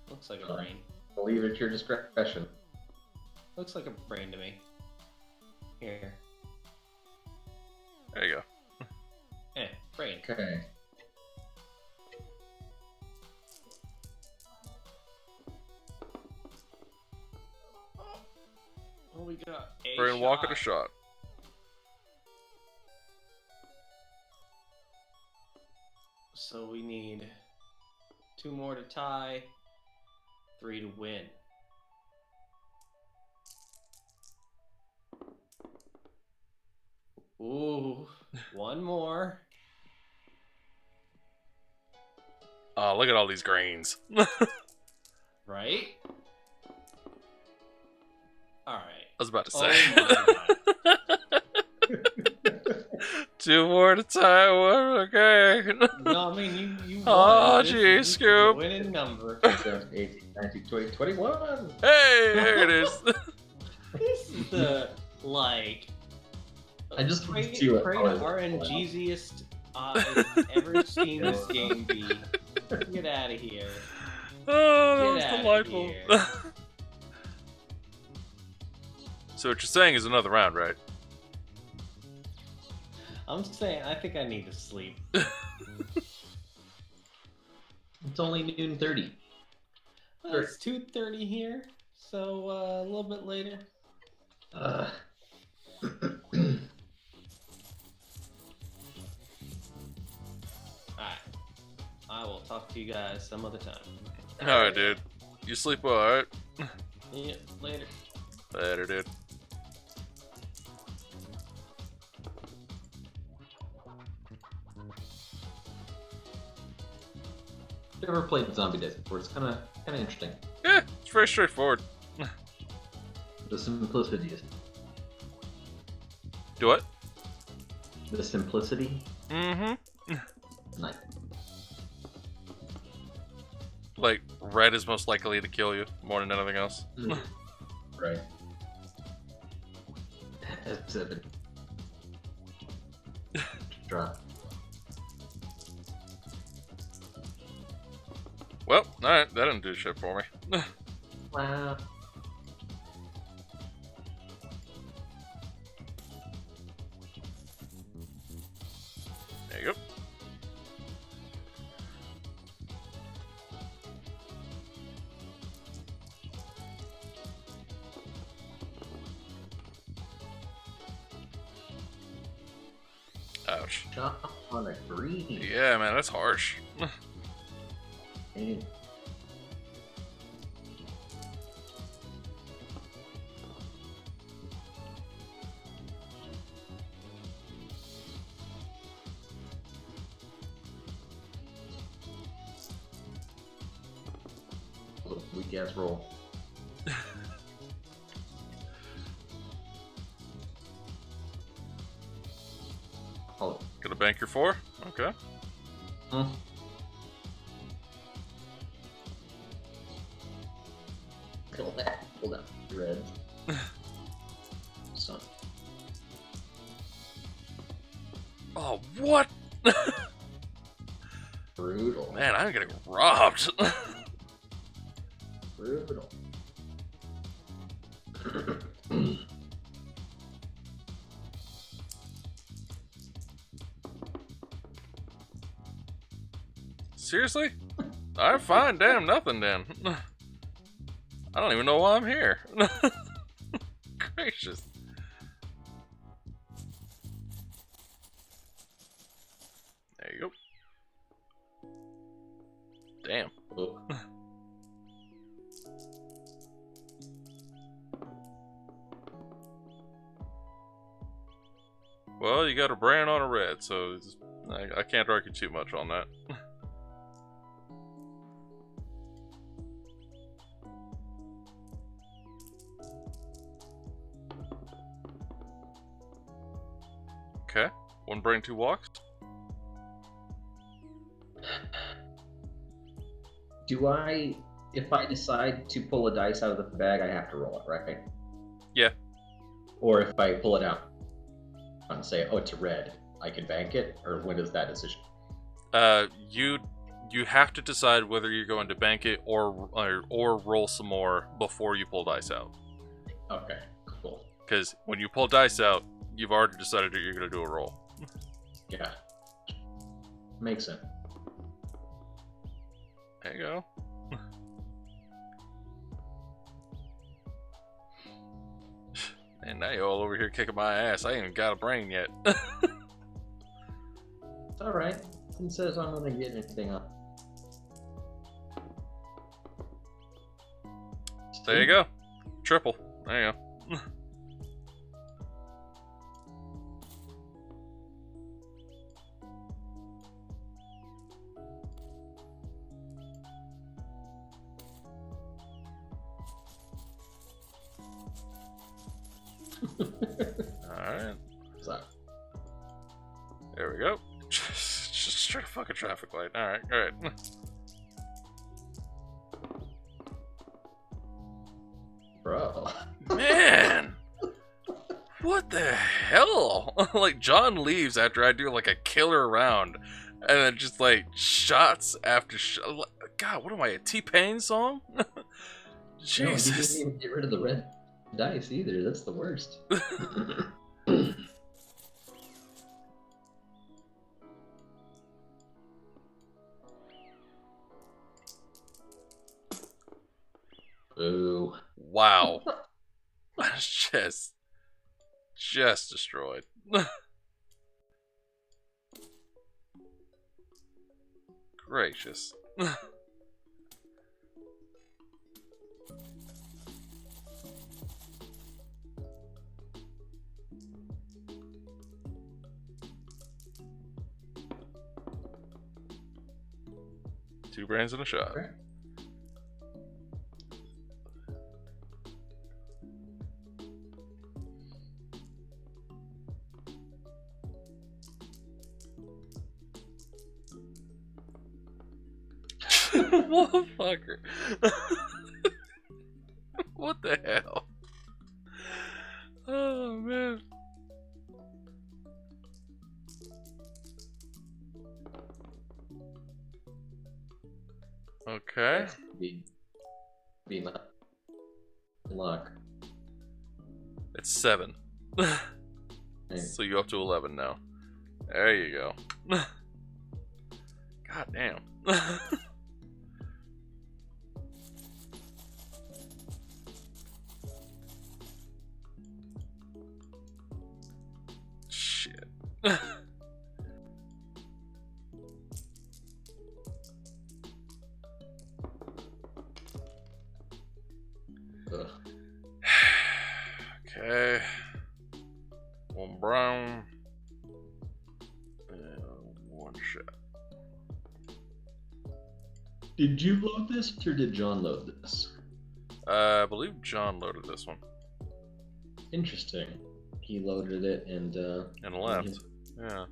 Speaker 4: Looks like a brain.
Speaker 5: I'll leave it at your discretion.
Speaker 4: Looks like a brain to me. Here.
Speaker 2: There you go.
Speaker 4: Brain.
Speaker 5: Okay.
Speaker 4: Oh, we got a
Speaker 2: Brain
Speaker 4: shot.
Speaker 2: walk at a shot.
Speaker 4: So we need 2 more to tie, 3 to win. Ooh, 1 more.
Speaker 2: Oh, look at all these greens.
Speaker 4: Right? Alright.
Speaker 2: I was about to
Speaker 4: Oh
Speaker 2: say.
Speaker 4: my god.
Speaker 2: 2 more to tie. Okay.
Speaker 4: No, I mean, you
Speaker 2: Oh,
Speaker 4: won.
Speaker 2: gee,
Speaker 4: This is
Speaker 2: Scoop.
Speaker 4: a winning number.
Speaker 5: 18, 19, 20, 21!
Speaker 2: Hey, there it is.
Speaker 4: This is the, like...
Speaker 5: I just want to
Speaker 4: Great
Speaker 5: see what
Speaker 4: RNGeesiest I've ever seen this game be. Get out of here.
Speaker 2: Oh,
Speaker 4: Get
Speaker 2: that
Speaker 4: outta
Speaker 2: was delightful.
Speaker 4: here.
Speaker 2: So what you're saying is another round, right?
Speaker 4: I'm saying I think I need to sleep.
Speaker 1: It's only noon 30.
Speaker 4: Well, it's 2:30 here, so a little bit later.
Speaker 1: Uh,
Speaker 4: Alright. I will talk to you guys some other time.
Speaker 2: Alright, dude. You sleep well, alright?
Speaker 4: Yeah, later.
Speaker 2: Later, dude.
Speaker 1: never played Zombie Days before. It's kind of interesting.
Speaker 2: Yeah, it's very straightforward.
Speaker 1: The simplicity is
Speaker 2: Do what?
Speaker 1: the simplicity.
Speaker 2: Mm-hmm.
Speaker 1: Nice.
Speaker 2: Like, red is most likely to kill you more than anything else.
Speaker 1: Right. That's a drop.
Speaker 2: Well, alright, that didn't do shit for me.
Speaker 1: Wow.
Speaker 2: There you go. Ouch.
Speaker 1: Shot on a green.
Speaker 2: Yeah, man, that's harsh.
Speaker 1: Hey. Weak ass roll. Oh.
Speaker 2: Gonna bank your 4? Okay.
Speaker 1: Hmm. Hold that. Hold that. Red. Son.
Speaker 2: Oh, what?
Speaker 1: Brutal.
Speaker 2: Man, I'm getting robbed.
Speaker 1: Brutal.
Speaker 2: Seriously? Alright, fine. Damn, nothing then. I don't even know why I'm here. Gracious. There you go. Damn.
Speaker 1: Oh.
Speaker 2: Well, you got a brand on a red, so I can't argue too much on that. Okay, 1 brain, 2 walks.
Speaker 1: Do I, if I decide to pull a dice out of the bag, I have to roll it, right?
Speaker 2: Yeah.
Speaker 1: Or if I pull it out and say, oh, it's a red, I can bank it? Or when is that decision?
Speaker 2: You have to decide whether you're going to bank it or roll some more before you pull dice out.
Speaker 1: Okay, cool.
Speaker 2: Because when you pull dice out, you've already decided that you're going to do a roll.
Speaker 1: Yeah. Makes sense.
Speaker 2: There you go. And now you're all over here kicking my ass. I ain't even got a brain yet.
Speaker 1: It's alright. It says I'm gonna get anything up.
Speaker 2: There you go. Triple. There you go. Alright.
Speaker 1: So,
Speaker 2: There we go. Just straight fucking traffic light. Alright, alright.
Speaker 1: bro.
Speaker 2: Man! What the hell? Like, John leaves after I do like a killer round. And then just like shots after shot. God, what am I, a T-Pain song?
Speaker 1: No, you
Speaker 2: Jesus.
Speaker 1: didn't even get rid of the red dice either. That's the worst.
Speaker 2: Just destroyed. Gracious. Two brains in a shot.
Speaker 1: Okay.
Speaker 2: Motherfucker. What the hell? Oh man. Okay.
Speaker 1: Be my luck.
Speaker 2: It's 7.
Speaker 1: Hey,
Speaker 2: So you're up to 11 now. There you go. God damn. Shit.
Speaker 1: ugh.
Speaker 2: Okay. One brown. And one shot.
Speaker 1: Did you load this or did John load this?
Speaker 2: I believe John loaded this one.
Speaker 1: Interesting. He loaded it and
Speaker 2: And left. Yeah.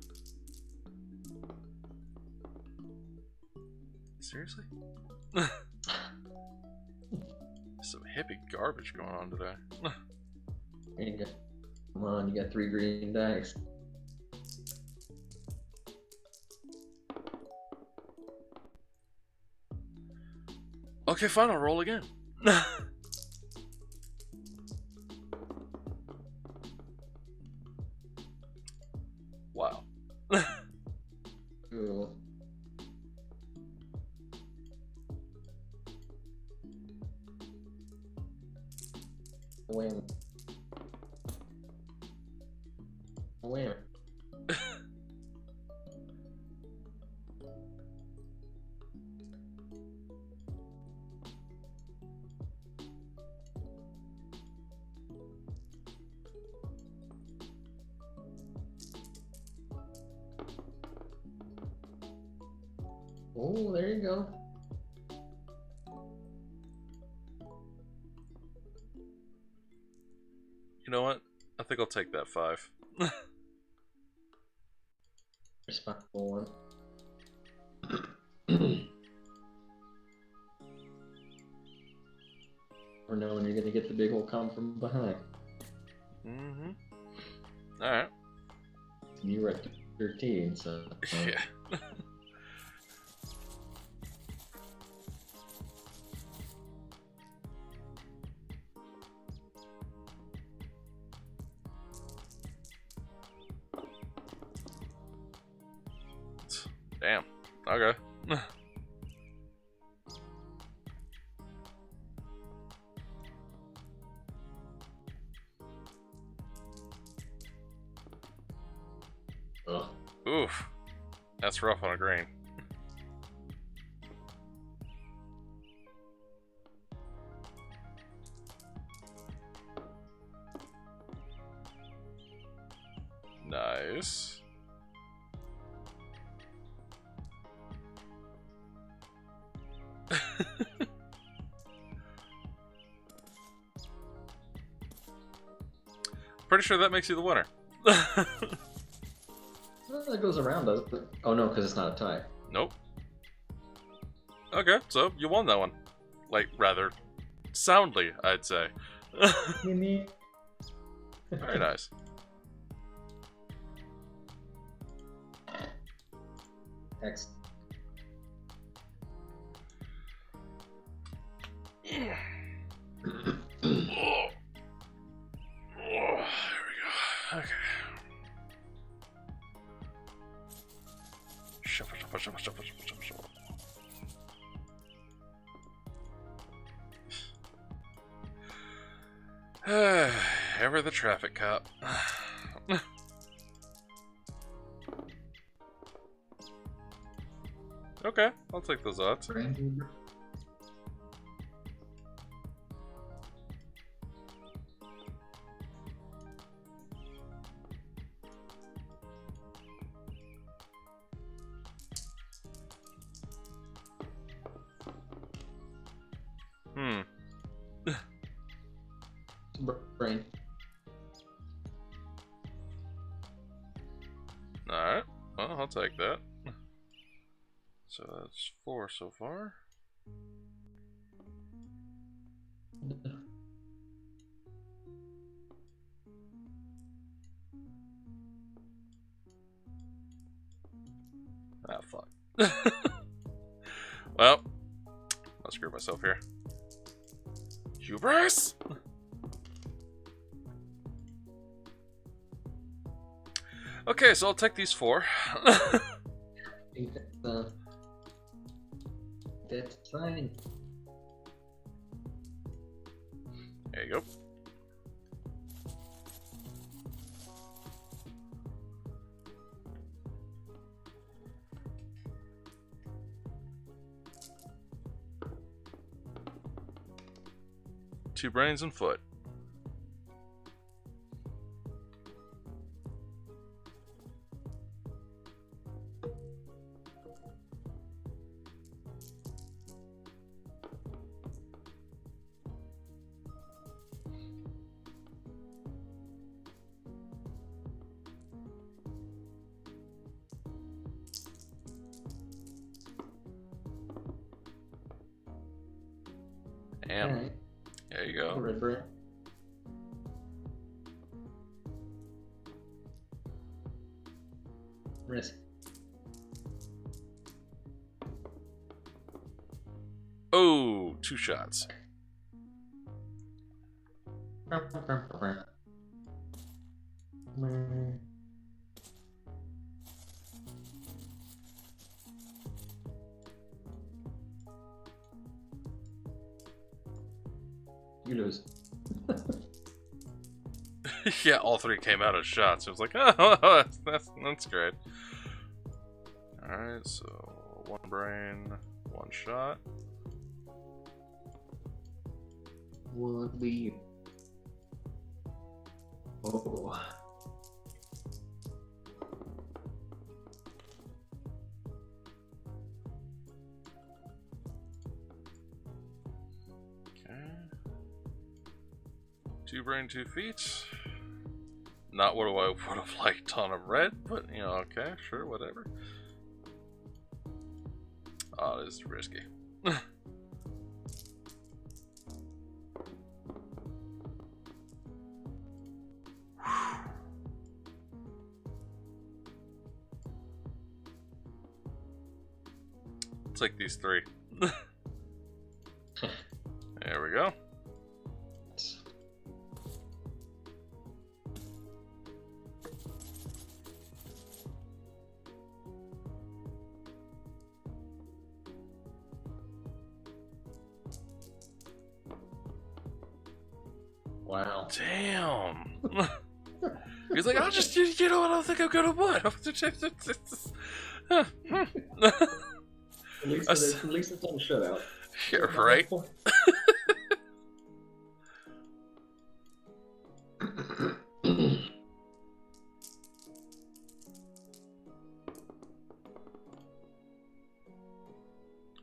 Speaker 2: Seriously? Some hippie garbage going on today.
Speaker 1: There you go. Come on, you got 3 green dice.
Speaker 2: Okay, fine, I'll roll again. Wow.
Speaker 1: Ooh. Wham. Wham. Oh, there you go.
Speaker 2: You know what? I think I'll take that 5.
Speaker 1: Respectful one. Or knowing you're gonna get the big old come from behind.
Speaker 2: Mm-hmm. Alright.
Speaker 1: You were at 13, so.
Speaker 2: Yeah. Damn. Okay.
Speaker 1: Ugh.
Speaker 2: Oof. That's rough on a green. Nice. Pretty sure that makes you the winner.
Speaker 1: Well, that goes around, doesn't it? Oh no, because it's not a tie.
Speaker 2: Nope. Okay, so you won that one. Like, rather soundly, I'd say. Very nice.
Speaker 1: Excellent.
Speaker 2: Oh, there we go. Okay. Shuffle, shuffle, shuffle, shuffle, shuffle, shuffle. Ever the traffic cop. Okay, I'll take those odds.
Speaker 5: Brain.
Speaker 2: Alright, well, I'll take that. So that's 4 so far. Ah, fuck. Well, I'll screw myself here. Hubris! Okay, so I'll take these 4.
Speaker 1: I think that's fine.
Speaker 2: There you go. Two brains and foot. Damn.
Speaker 1: Alright.
Speaker 2: There you go.
Speaker 5: Red brain.
Speaker 1: Risk.
Speaker 2: Oh, 2 shots.
Speaker 1: You lose.
Speaker 2: Yeah, all 3 came out as shots. It was like, oh, that's great. Alright, so 1 brain, 1 shot.
Speaker 1: One lead. Oh.
Speaker 2: Okay. 2 brain, 2 feet. Not what I would have liked on a red, but you know, okay, sure, whatever. Oh, this is risky. I'll take these 3. There we go.
Speaker 1: Wow.
Speaker 2: Damn. He's like, I'll just, you know what, I don't think I'm gonna what?
Speaker 1: At least it's on shutout.
Speaker 2: You're right.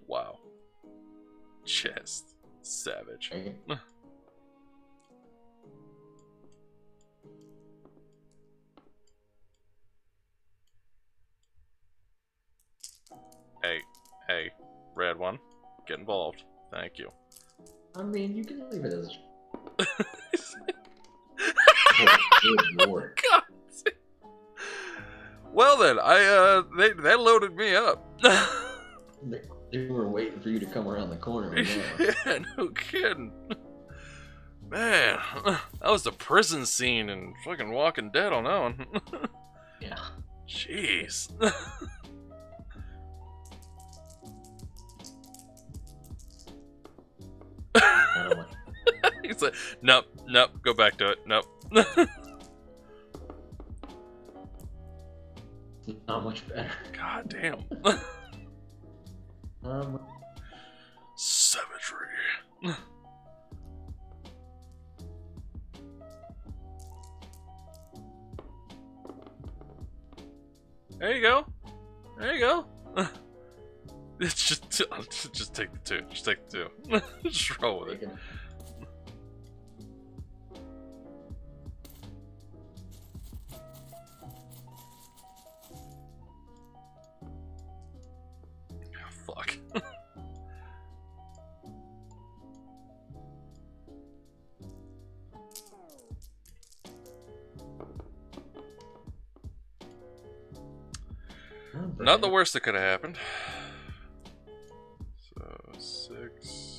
Speaker 2: Wow. Just savage.
Speaker 1: Okay.
Speaker 2: Hey, red one, get involved. Thank you.
Speaker 1: I mean, you can leave it as.
Speaker 2: Good
Speaker 1: Lord.
Speaker 2: God. Well then, they loaded me up.
Speaker 1: They were waiting for you to come around the corner. With that.
Speaker 2: Yeah, no kidding. Man, that was the prison scene in fucking Walking Dead on that one.
Speaker 1: Yeah.
Speaker 2: Jeez. He's like, nope, go back to it. Nope,
Speaker 1: Not much better.
Speaker 2: God damn. Savagery. There you go. There you go. It's just take the 2. Just take the 2. Just roll with it. Fuck. Not the worst that could have happened. So 6.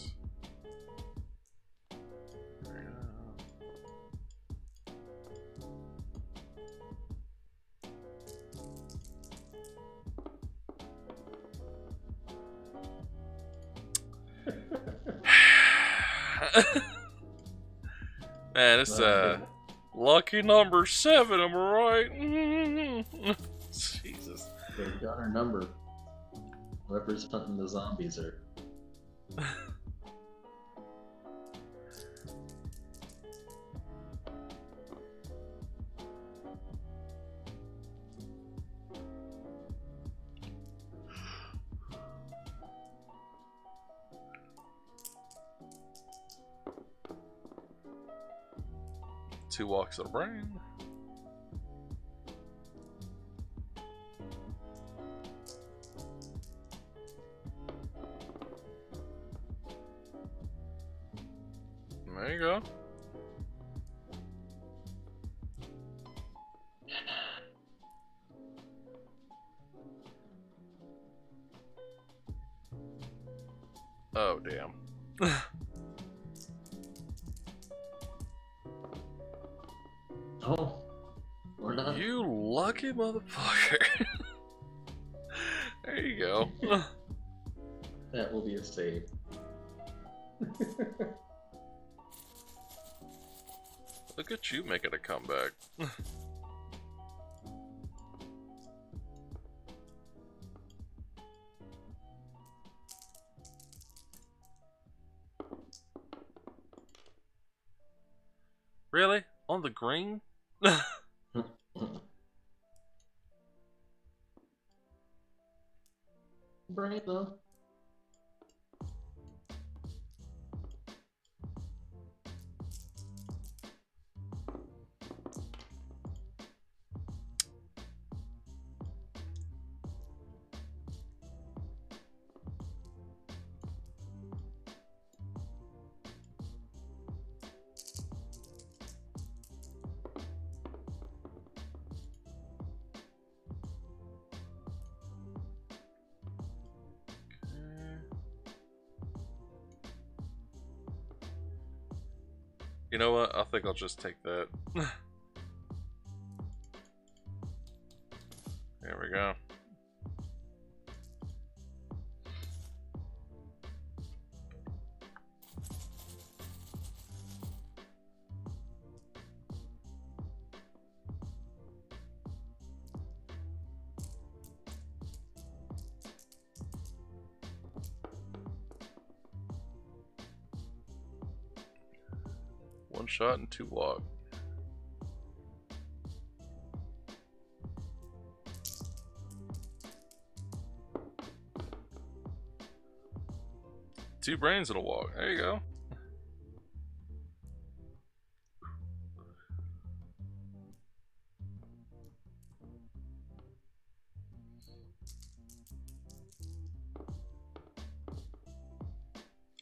Speaker 2: Man, it's lucky number 7, am I right? Jesus.
Speaker 1: They've got our number. Representing the zombies are.
Speaker 2: Two walks of the brain. There you go. Oh, damn.
Speaker 1: Oh, we're not.
Speaker 2: You lucky motherfucker. There you go.
Speaker 1: That will be a save.
Speaker 2: Look at you making a comeback. Really? On the green?
Speaker 1: Brain though.
Speaker 2: You know what? I think I'll just take that. There we go. One shot and 2 walk. Two brains and a walk. There you go.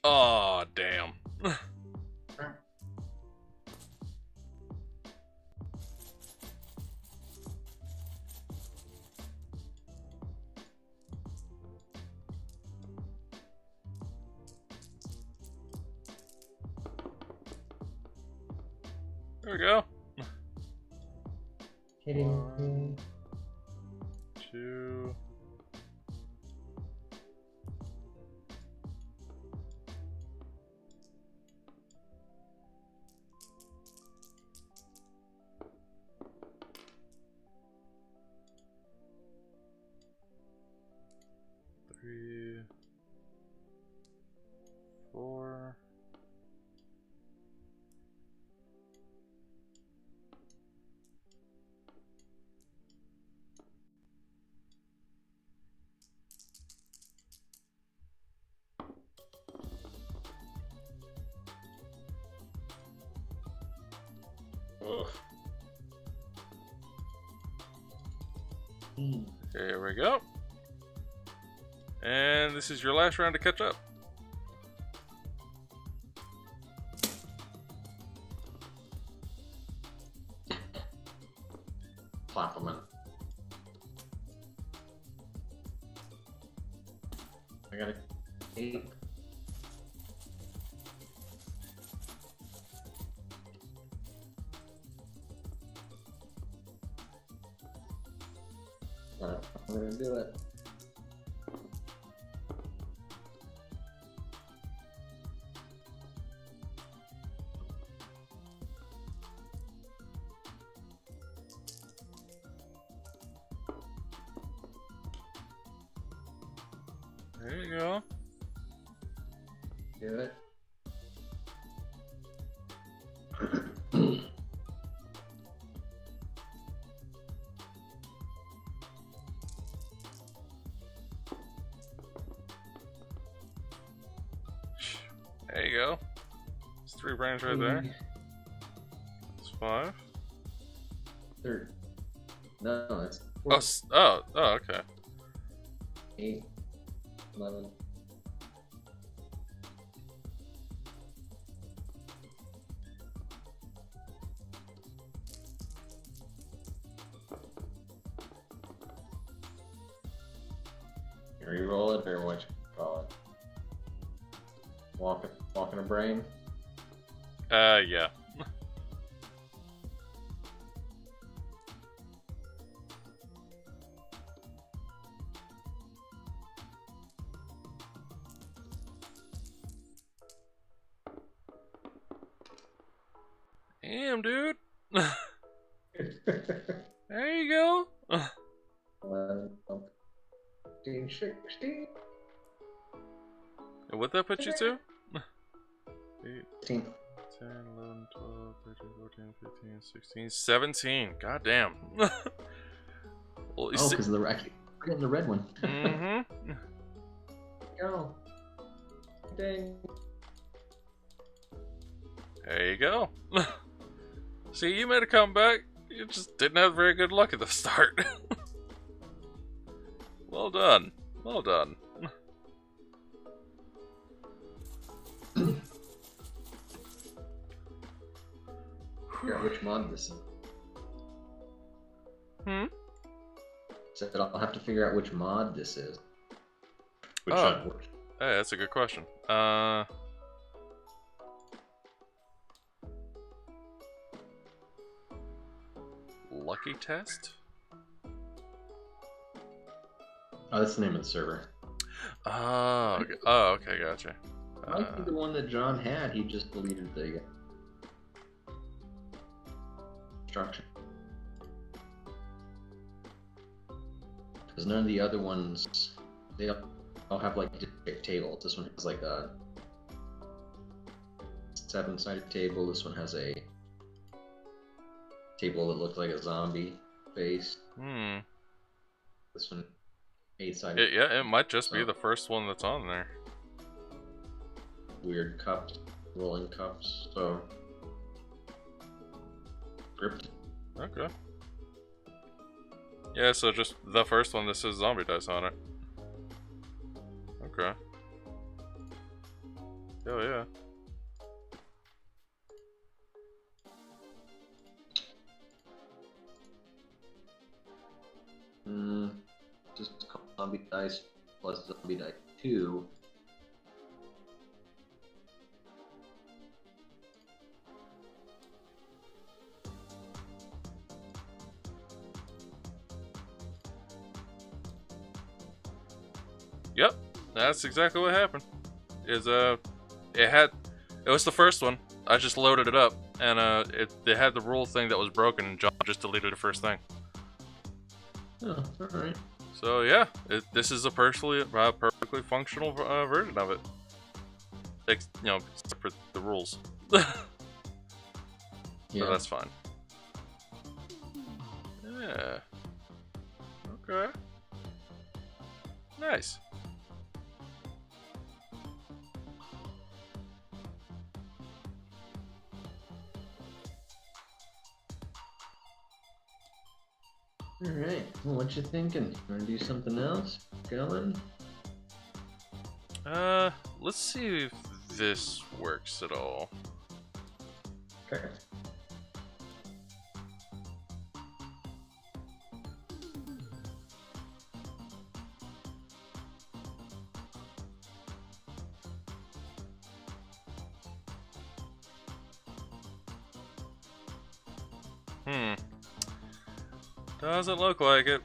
Speaker 2: Oh, damn. There we go.
Speaker 5: Kidding.
Speaker 2: 2. Here we go. And this is your last round to catch up.
Speaker 1: Plop them in. I got 8. I'm gonna do it.
Speaker 2: There you go.
Speaker 1: Do it.
Speaker 2: There you go. It's 3 brains right there. It's 5.
Speaker 1: Third. No, it's
Speaker 2: Oh, okay.
Speaker 1: 8, 11. Reroll it, or what you call it? Walking a brain.
Speaker 2: Yeah. Damn, dude. There you go.
Speaker 1: 11, 15, 16.
Speaker 2: And what that put you to? 8,
Speaker 1: 15.
Speaker 2: 10, 11, 12, 13, 14, 15, 16, 17. God damn. Well, you
Speaker 1: Oh, because of the racket. We're getting the red one.
Speaker 2: Mm-hmm.
Speaker 1: Go. Dang.
Speaker 2: There you go. See, you made a comeback. You just didn't have very good luck at the start. Well done. Well done.
Speaker 1: Figure out which mod this is. So I'll have to figure out which mod this is. Which
Speaker 2: Oh. Hey, that's a good question. Lucky test?
Speaker 1: Oh, that's the name of the server.
Speaker 2: Oh, okay, gotcha.
Speaker 1: Might be the one that John had. He just deleted the instruction. Because none of the other ones, they all have like different tables. This one has like a 7-sided table. This one has a table that looks like a zombie face. This one 8-sided.
Speaker 2: Yeah, it might just be the first one that's on there.
Speaker 1: Weird cups, rolling cups. So gripped.
Speaker 2: Okay. Yeah, so just the first one that says zombie dice on it. Okay. Hell yeah.
Speaker 1: Just zombie dice plus zombie dice 2.
Speaker 2: Yep, that's exactly what happened. It was the first one. I just loaded it up, and it had the rule thing that was broken, and John just deleted the first thing.
Speaker 1: Oh, alright.
Speaker 2: So yeah, this is a perfectly functional version of it. Except for the rules.
Speaker 1: Yeah.
Speaker 2: So that's fine. Yeah. Okay. Nice.
Speaker 1: All right. Well, what you thinking? Want to do something else? Going?
Speaker 2: Let's see if this works at all.
Speaker 1: Okay.
Speaker 2: Doesn't look like it.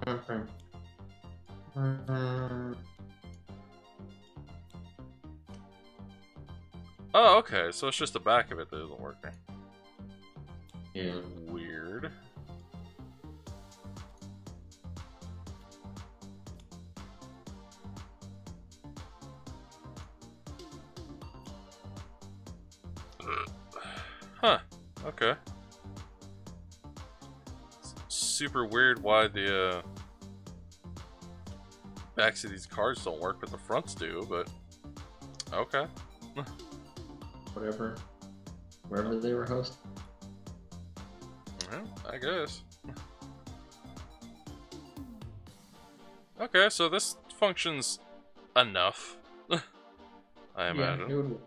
Speaker 5: Okay.
Speaker 2: Oh, okay. So it's just the back of it that isn't working.
Speaker 1: Yeah.
Speaker 2: Weird. Huh. Okay. Super weird why the backs of these cards don't work, but the fronts do, but okay.
Speaker 1: Whatever. Wherever they were hosting.
Speaker 2: Well, I guess. Okay, so this functions enough. I imagine.
Speaker 1: Yeah, it would.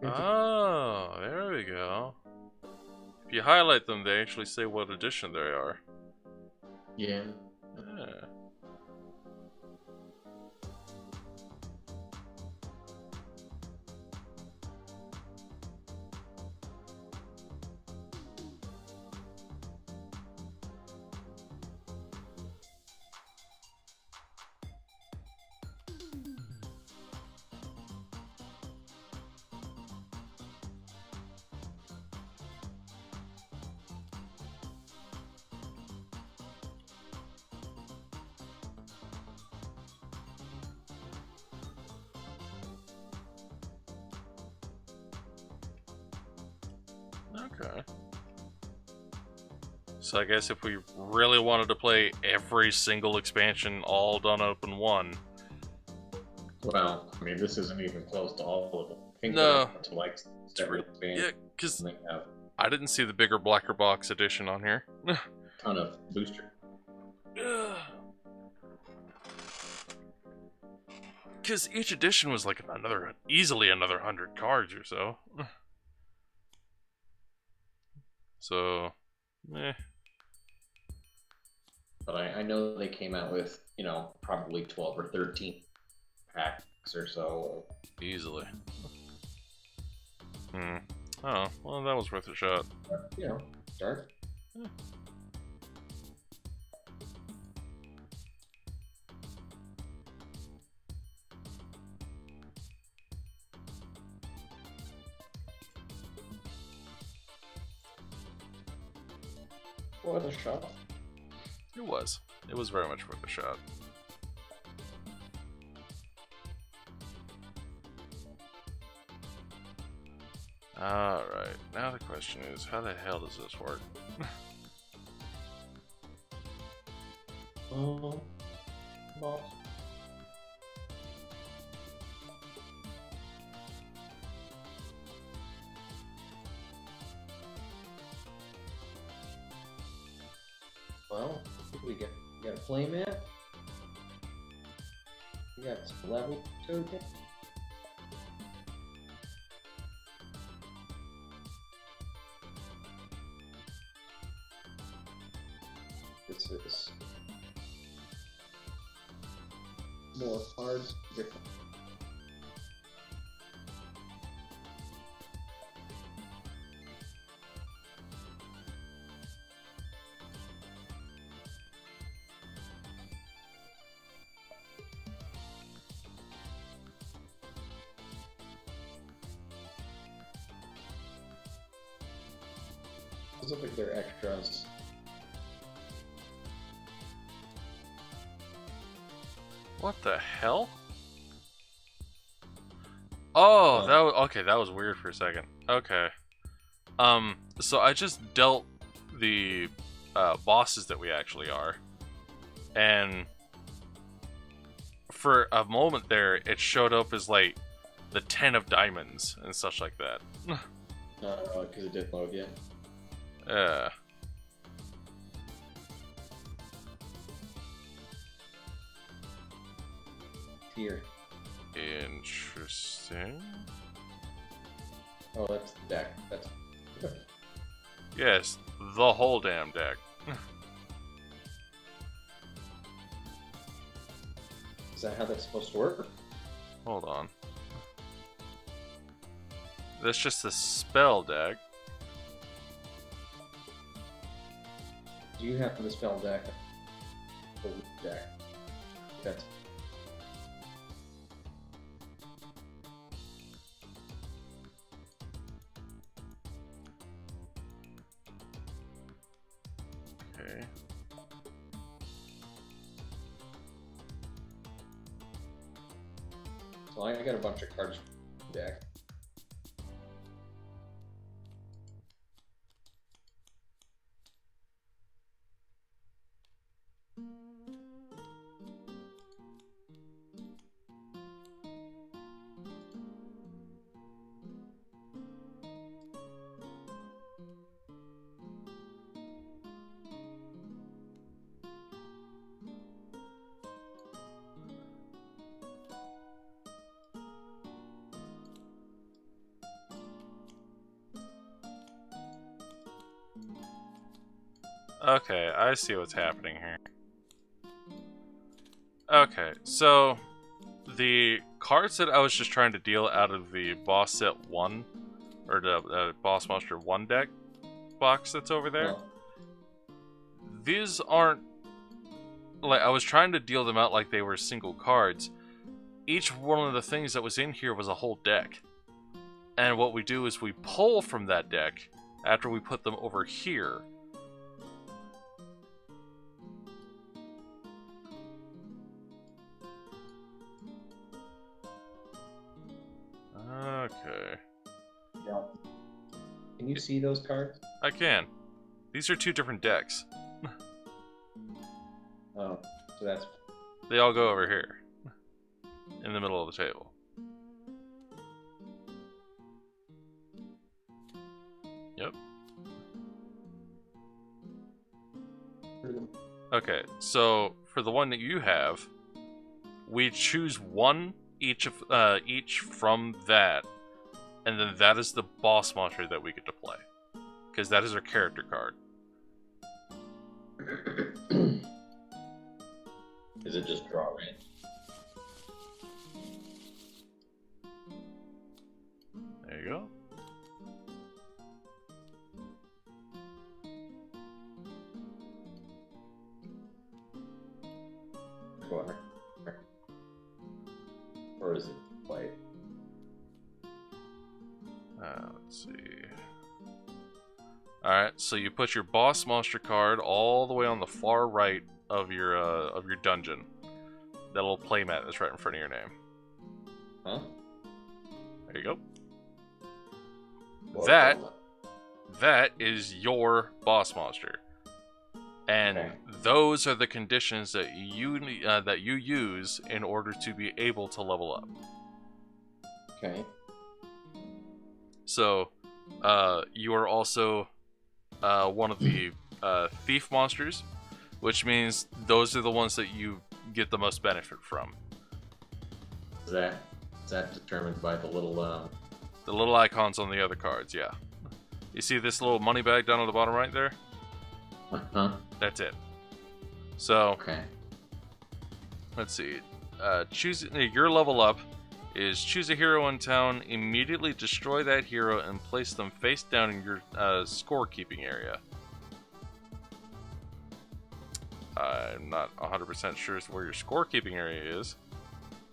Speaker 2: Oh, there we go. If you highlight them, they actually say what edition they are.
Speaker 1: Yeah.
Speaker 2: Yeah. Okay. So I guess if we really wanted to play every single expansion all done up in one.
Speaker 5: Well, I mean, this isn't even close to all of them. I think
Speaker 2: No.
Speaker 5: to like several
Speaker 2: Yeah,
Speaker 5: expansions.
Speaker 2: because
Speaker 5: They have
Speaker 2: I didn't see the bigger Blacker Box edition on here.
Speaker 5: a ton of booster.
Speaker 2: Because each edition was like easily another 100 cards or so. So,
Speaker 1: But I know they came out with, probably 12 or 13 packs or so.
Speaker 2: easily. Oh, well, that was worth a shot.
Speaker 1: Start. What a shot.
Speaker 2: It was. It was very much worth a shot. Alright, now the question is, how the hell does this work?
Speaker 1: Boss. Well, we got a play mat. We got some level token. This is more cards, different.
Speaker 5: Those look like they're extras.
Speaker 2: What the hell? Oh,
Speaker 5: Oh.
Speaker 2: that was, okay. That was weird for a second. Okay. So I just dealt the bosses that we actually are, and for a moment there, it showed up as like the 10 of diamonds and such like that.
Speaker 5: Because it didn't load yet.
Speaker 2: Yeah.
Speaker 5: Here.
Speaker 2: Interesting.
Speaker 5: Oh, that's the deck. That's.
Speaker 2: Yes, the whole damn deck.
Speaker 5: Is that how that's supposed to work?
Speaker 2: Hold on. That's just a spell deck.
Speaker 5: Do you have the spell deck? The deck. That's.
Speaker 2: Okay.
Speaker 5: So I got a bunch of cards from the deck.
Speaker 2: Okay, I see what's happening here. Okay, so the cards that I was just trying to deal out of the boss set 1, or the boss monster 1 deck box that's over there, these aren't, like, I was trying to deal them out like they were single cards. Each one of the things that was in here was a whole deck. And what we do is we pull from that deck after we put them over here. Okay.
Speaker 5: Yeah. Can you see those cards?
Speaker 2: I can. These are 2 different decks.
Speaker 5: Oh, so that's.
Speaker 2: They all go over here. In the middle of the table. Yep. Okay, so for the one that you have, we choose one each from that, and then that is the boss monster that we get to play, because that is our character card.
Speaker 5: Is it just draw range?
Speaker 2: There you go.
Speaker 5: Or is it white?
Speaker 2: Let's see. Alright, so you put your boss monster card all the way on the far right of your dungeon. That little playmat that's right in front of your name.
Speaker 5: Huh?
Speaker 2: There you go.
Speaker 5: What?
Speaker 2: That is your boss monster. And
Speaker 5: Okay.
Speaker 2: those are the conditions that you use in order to be able to level up.
Speaker 5: Okay.
Speaker 2: So, you are also one of the thief monsters, which means those are the ones that you get the most benefit from.
Speaker 5: Is that determined by the little
Speaker 2: The little icons on the other cards, yeah. You see this little money bag down on the bottom right there?
Speaker 5: Huh?
Speaker 2: That's it. So,
Speaker 5: Okay.
Speaker 2: let's see. Choose your level up is choose a hero in town, immediately destroy that hero, and place them face down in your scorekeeping area. I'm not 100% sure where your scorekeeping area is.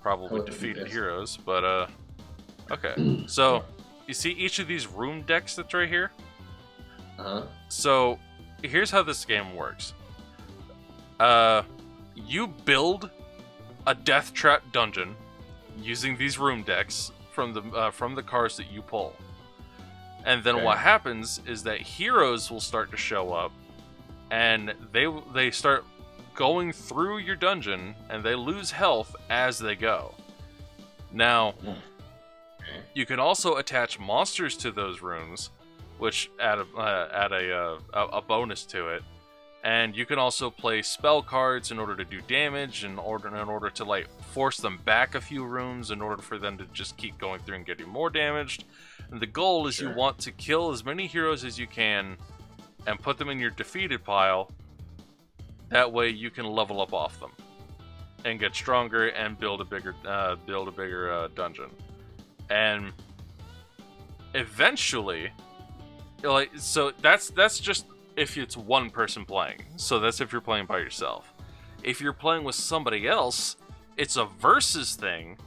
Speaker 2: Probably defeated heroes, but okay. So, you see each of these room decks that's right here?
Speaker 5: Uh-huh.
Speaker 2: So, here's how this game works. You build a death trap dungeon using these room decks from the cards that you pull. And then
Speaker 5: Okay.
Speaker 2: what happens is that heroes will start to show up, and they start going through your dungeon, and they lose health as they go. Now, you can also attach monsters to those rooms, which add a bonus to it. And you can also play spell cards in order to do damage, in order to like force them back a few rooms, in order for them to just keep going through and getting more damaged. And the goal is you want to kill as many heroes as you can, and put them in your defeated pile. That way you can level up off them, and get stronger, and build a bigger dungeon. And eventually, like, so that's just if it's one person playing. So that's if you're playing by yourself. If you're playing with somebody else, it's a versus thing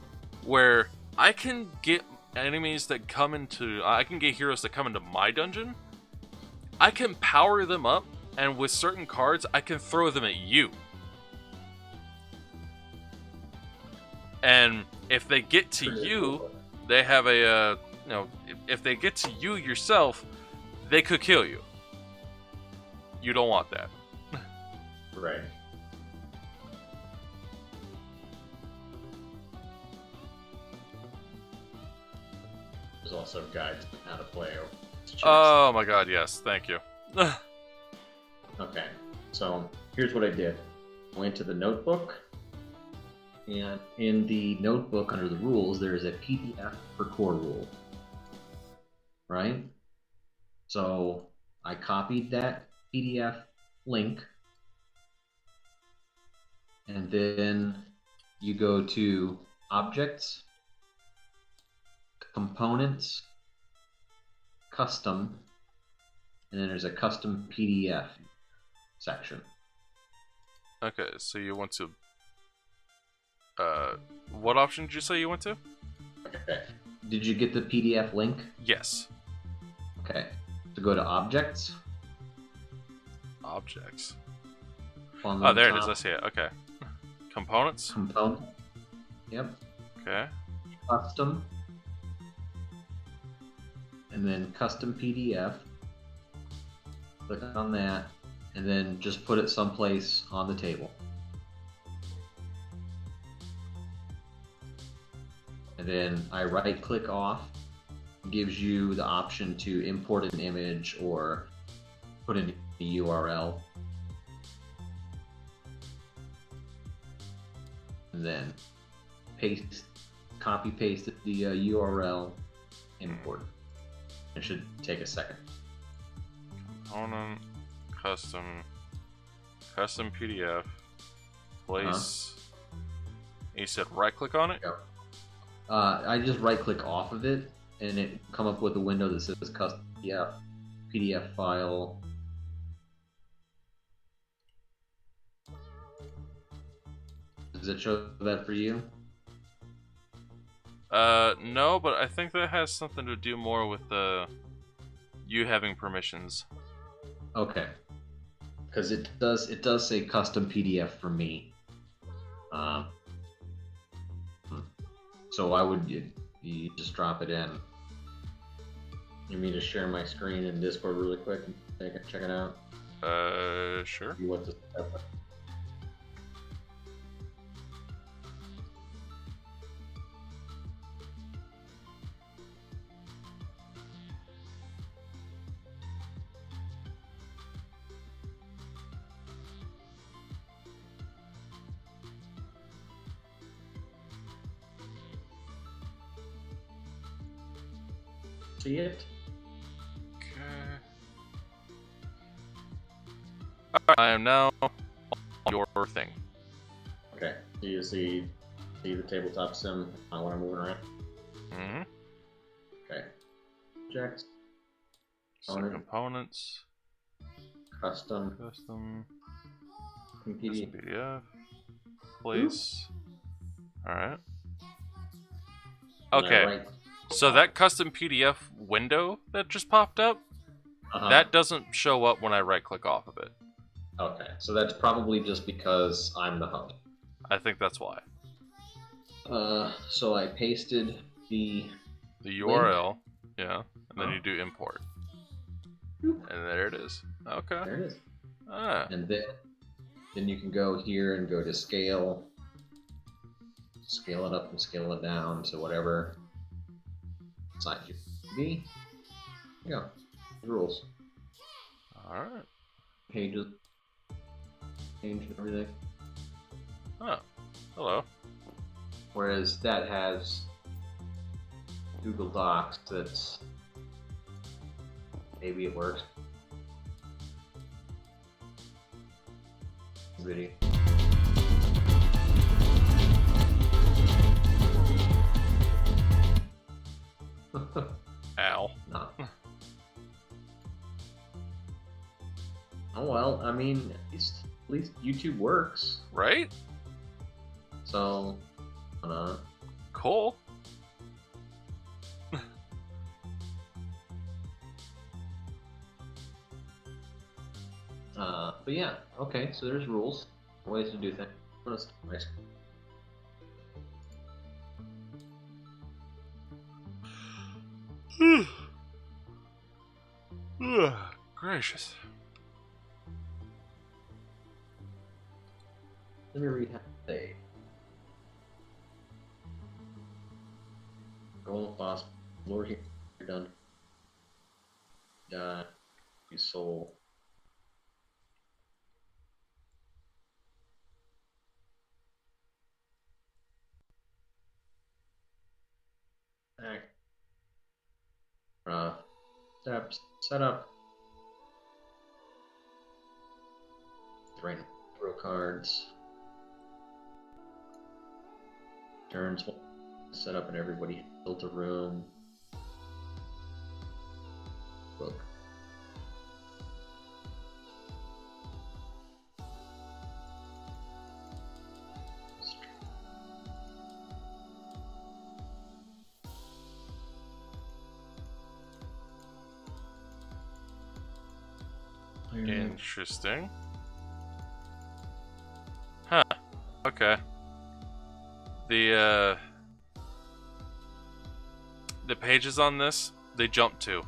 Speaker 2: where I can get heroes that come into my dungeon. I can power them up, and with certain cards, I can throw them at you. And if they get to you, they have a if they get to you yourself, they could kill you. You don't want that.
Speaker 5: Right. There's also guides on how to play.
Speaker 2: Oh my god, yes, thank you.
Speaker 5: Okay, so here's what I did. I went to the notebook, and in the notebook under the rules, there is a PDF for core rule. Right? So I copied that PDF link, and then you go to Objects, Components, Custom, and then there's a Custom PDF section.
Speaker 2: Okay, so you went to what option did you say you went to?
Speaker 5: Okay. Did you get the PDF link?
Speaker 2: Yes.
Speaker 5: Okay. So go to Objects.
Speaker 2: Objects.
Speaker 5: On
Speaker 2: Oh, there it
Speaker 5: top.
Speaker 2: is. I see it. Okay. Components.
Speaker 5: Component. Yep.
Speaker 2: Okay.
Speaker 5: Custom. And then Custom PDF. Click on that, and then just put it someplace on the table. And then I right-click off. It gives you the option to import an image or put in a URL. And then copy-paste the URL, import. It should take a second.
Speaker 2: Component. Custom PDF. Place. You said right click on it?
Speaker 5: Yep. I just right-click off of it, and it come up with a window that says Custom PDF file. Does it show that for you?
Speaker 2: No, but I think that has something to do more with you having permissions.
Speaker 5: Okay. Because it does say Custom PDF for me. So I would you just drop it in. You want me to share my screen in Discord really quick and check it out?
Speaker 2: Sure.
Speaker 5: You want to see it?
Speaker 2: Okay. I am now on your thing.
Speaker 5: Okay. Do you see the tabletop sim when I'm moving around?
Speaker 2: Mm-hmm.
Speaker 5: Okay. Objects,
Speaker 2: So components.
Speaker 5: custom,
Speaker 2: Custom.
Speaker 5: PDF.
Speaker 2: PDF. Place. Alright. Okay. So that custom PDF window that just popped up, That doesn't show up when I right-click off of it.
Speaker 5: Okay, so that's probably just because I'm the host.
Speaker 2: I think that's why.
Speaker 5: So I pasted the
Speaker 2: URL, yeah, and then
Speaker 5: Oh.
Speaker 2: you do import. And there it is. Okay.
Speaker 5: There it is.
Speaker 2: Ah,
Speaker 5: And then you can go here and go to scale it up and scale it down to whatever size you be. Yeah, rules,
Speaker 2: alright.
Speaker 5: pages, change and everything.
Speaker 2: Oh, hello.
Speaker 5: Whereas that has Google Docs. That's maybe it works. Video.
Speaker 2: Ow.
Speaker 5: No. Oh well, I mean, at least YouTube works.
Speaker 2: Right?
Speaker 5: So,
Speaker 2: Cool.
Speaker 5: but yeah, okay. So there's rules, ways to do things. Nice.
Speaker 2: Gracious.
Speaker 5: Let me read how they roll boss. Lord, here, you're done. You soul. Act. Steps. Set up. Right. Throw cards. Turns. Set up and everybody built a room. Book.
Speaker 2: Interesting. Huh. Okay. The pages on this, they jump to.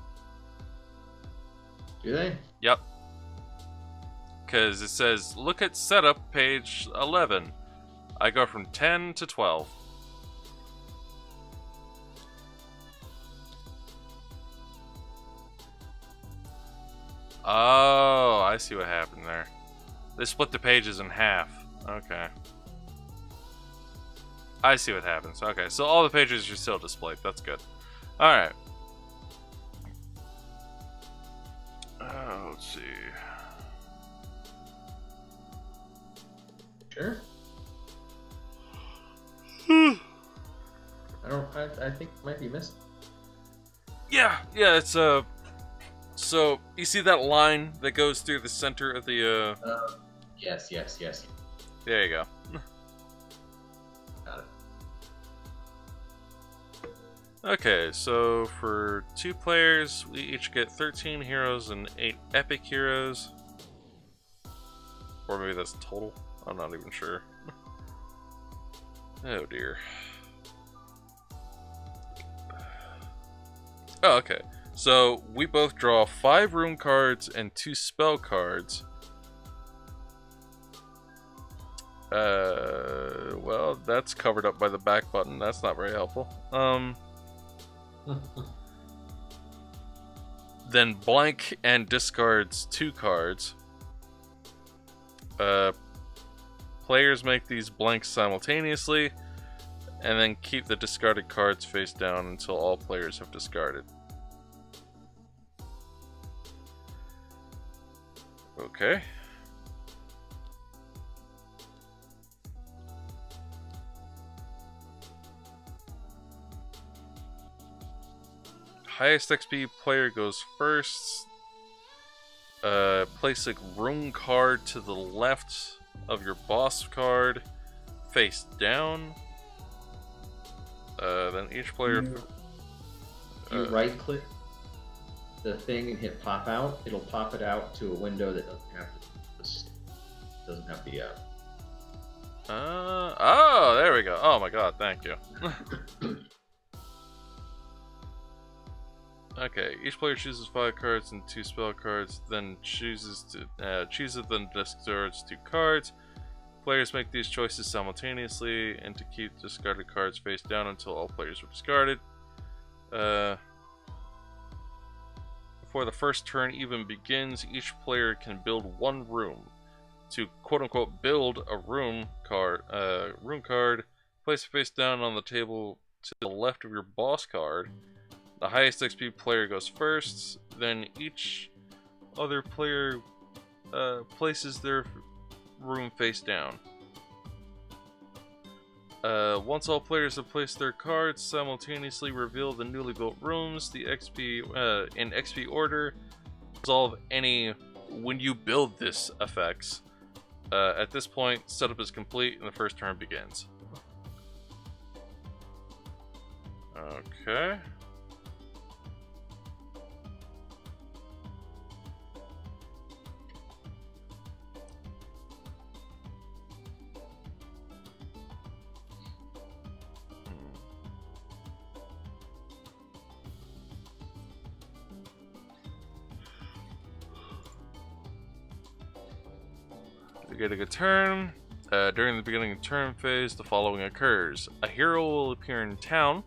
Speaker 5: Do they?
Speaker 2: Yep. Because it says, look at setup page 11. I go from 10 to 12. Oh, I see what happened there. They split the pages in half. Okay. I see what happens. Okay, so all the pages are still displayed. That's good. Alright. Let's see.
Speaker 5: Sure. I think it might be missing.
Speaker 2: Yeah, it's so you see that line that goes through the center of the
Speaker 5: Yes.
Speaker 2: there you go.
Speaker 5: Got it.
Speaker 2: Okay, so for 2 players, we each get 13 heroes and 8 epic heroes. Or maybe that's total. I'm not even sure. Oh dear. Oh, okay. So we both draw 5 rune cards and 2 spell cards. Well, that's covered up by the back button. That's not very helpful. Then blank and discards 2 cards. Players make these blanks simultaneously, and then keep the discarded cards face down until all players have discarded. Okay. Highest XP player goes first. Place a rune card to the left of your boss card, face down. Then each player.
Speaker 5: You right click the thing and hit pop out, it'll pop it out to a window that doesn't have the
Speaker 2: oh, there we go. Oh my god, thank you. Okay, each player chooses 5 cards and 2 spell cards, then chooses then discards 2 cards. Players make these choices simultaneously, and to keep discarded cards face down until all players are discarded. Before the first turn even begins, each player can build 1 room. To quote-unquote build a room card, place it face down on the table to the left of your boss card. The highest XP player goes first, then each other player places their room face down. Once all players have placed their cards, simultaneously reveal the newly built rooms, the XP in XP order. Resolve any when you build this effects. At this point, setup is complete and the first turn begins. Okay. Beginning a turn. During the beginning of turn phase, the following occurs. A hero will appear in town.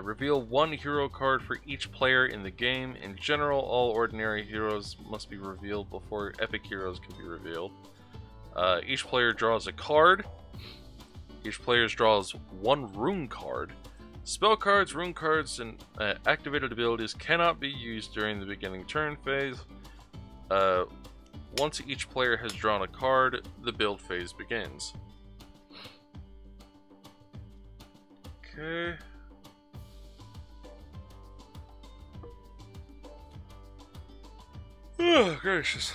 Speaker 2: Reveal 1 hero card for each player in the game. In general, all ordinary heroes must be revealed before epic heroes can be revealed. Each player draws a card. Each player draws 1 rune card. Spell cards, rune cards, and activated abilities cannot be used during the beginning turn phase. Once each player has drawn a card, the build phase begins. Okay. Oh, gracious.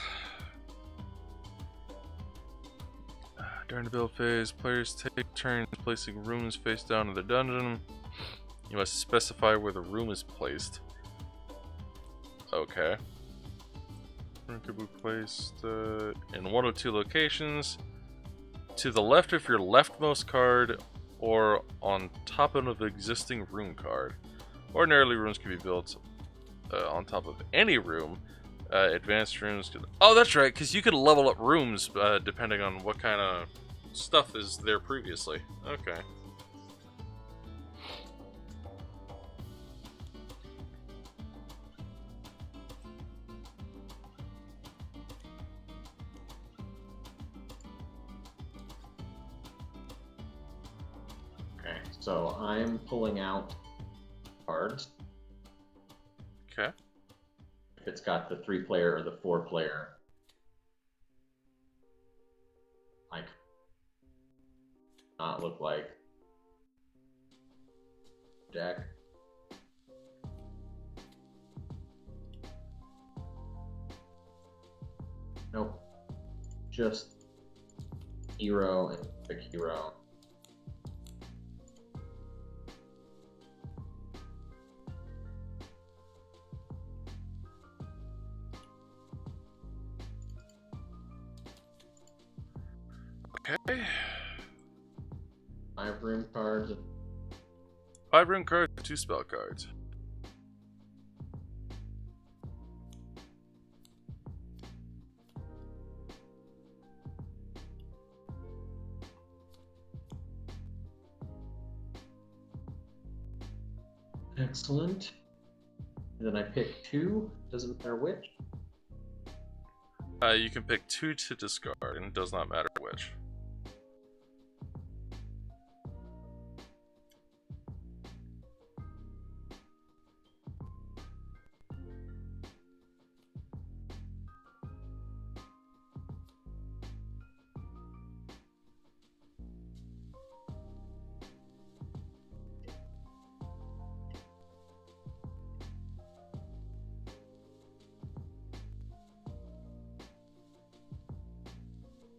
Speaker 2: During the build phase, players take turns placing rooms face down in the dungeon. You must specify where the room is placed. Okay. Room can be placed in 1 of 2 locations. To the left of your leftmost card, or on top of an existing room card. Ordinarily, rooms can be built on top of any room. Advanced rooms could... Oh, that's right, because you could level up rooms depending on what kind of stuff is there previously. Okay.
Speaker 5: Okay, so I'm pulling out cards.
Speaker 2: Okay.
Speaker 5: If it's got the 3-player or the 4-player, like, not look like deck. Nope. Just hero and pick hero.
Speaker 2: Okay.
Speaker 5: 5 room cards.
Speaker 2: 5 rune cards, 2 spell cards.
Speaker 5: Excellent. And then I pick 2. Doesn't matter which.
Speaker 2: You can pick 2 to discard, and it does not matter which.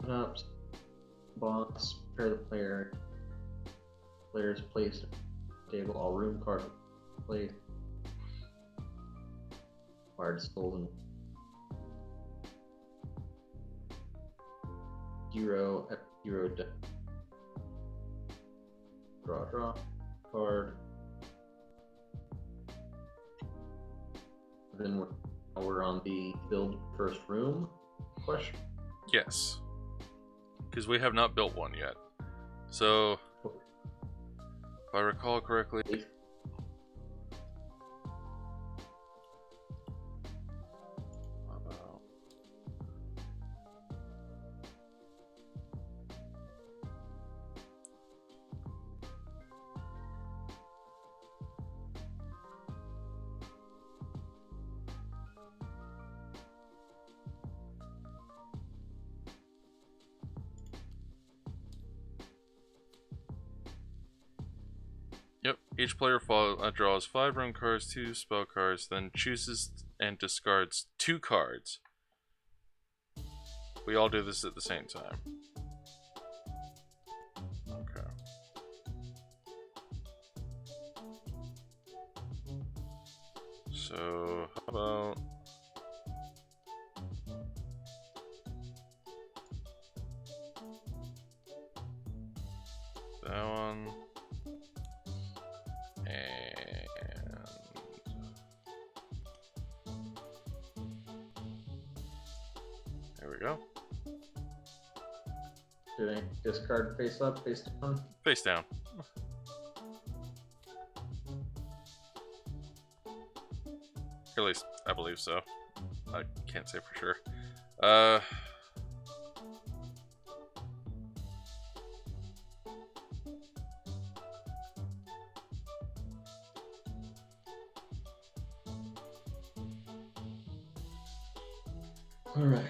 Speaker 5: Up, box, prepare the player. Players placed table, all room cards placed. Acquired stolen. 0 F0 draw card. Then we're on the build first room question.
Speaker 2: Yes. Because we have not built one yet. So, if I recall correctly... Yep, each player draws 5 rune cards, 2 spell cards, then chooses and discards 2 cards. We all do this at the same time. Okay. So, how about... that one... and there we go.
Speaker 5: Do they discard face up, face down?
Speaker 2: Face down. At least I believe so. I can't say for sure.
Speaker 5: Alright.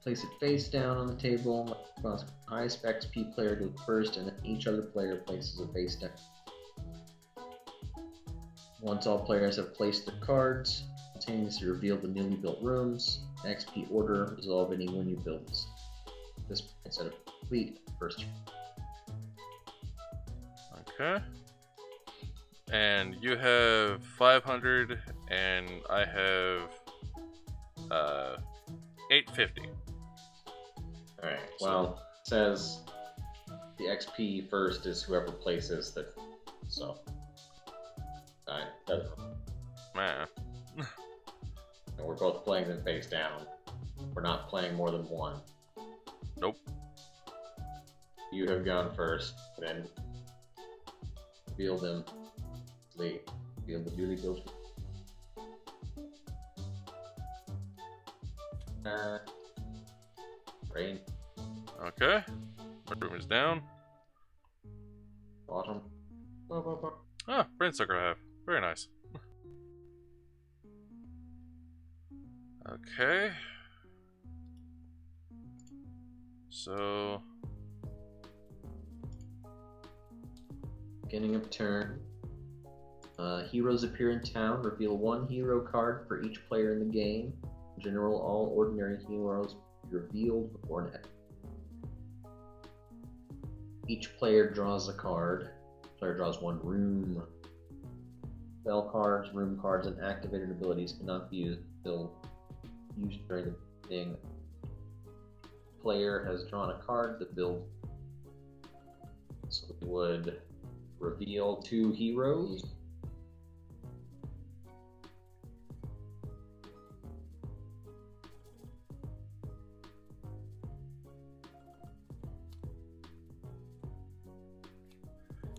Speaker 5: Place it face down on the table. Highest XP player goes first, and then each other player places it face down. Once all players have placed their cards, simultaneously reveal the newly built rooms. XP order, resolve any when you build this. This point set of complete first.
Speaker 2: Okay. And you have 500, and I have 850.
Speaker 5: Alright, well, it says the XP first is whoever places the. So. Alright, that's.
Speaker 2: Man.
Speaker 5: And we're both playing them face down. We're not playing more than one.
Speaker 2: Nope.
Speaker 5: You have gone first, then reveal them. Reveal the newly built. Rain.
Speaker 2: Okay. My room is down.
Speaker 5: Bottom.
Speaker 2: Ah, brain sucker I have. Very nice. Okay. So...
Speaker 5: beginning of turn. Heroes appear in town. Reveal 1 hero card for each player in the game. In general, all ordinary heroes be revealed before an end. Each player draws a card. Player draws 1 room. Spell cards, room cards, and activated abilities cannot be used during the thing. Player has drawn a card to build. So we would reveal 2 heroes.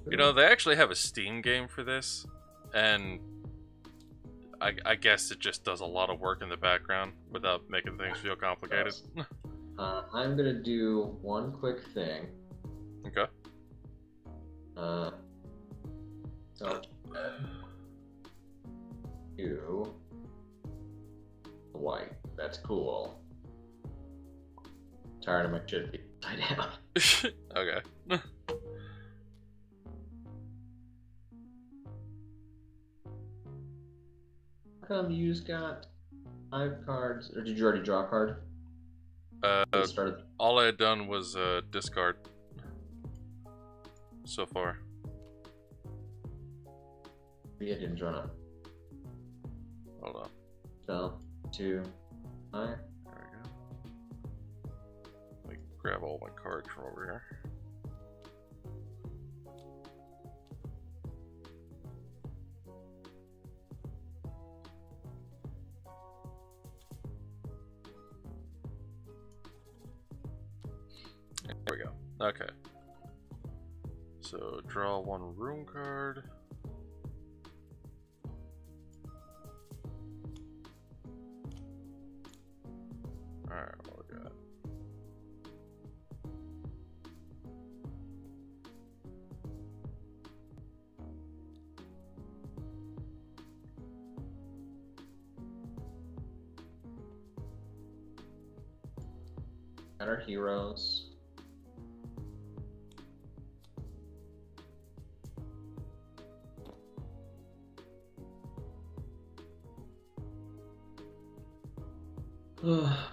Speaker 2: You know, they actually have a Steam game for this, and I guess it just does a lot of work in the background without making things feel complicated.
Speaker 5: I'm gonna do one quick thing.
Speaker 2: Okay.
Speaker 5: So you white. That's cool. Tired of my shit being upside down.
Speaker 2: Okay.
Speaker 5: How come you just got 5 cards? Or did you already draw a card? Started.
Speaker 2: All I had done was discard so far.
Speaker 5: Yeah, didn't draw none.
Speaker 2: Hold on.
Speaker 5: So, 2, 5.
Speaker 2: There we go. Let me grab all my cards from over here. There we go. Okay. So draw 1 room card. Alright, what we got?
Speaker 5: Got our heroes.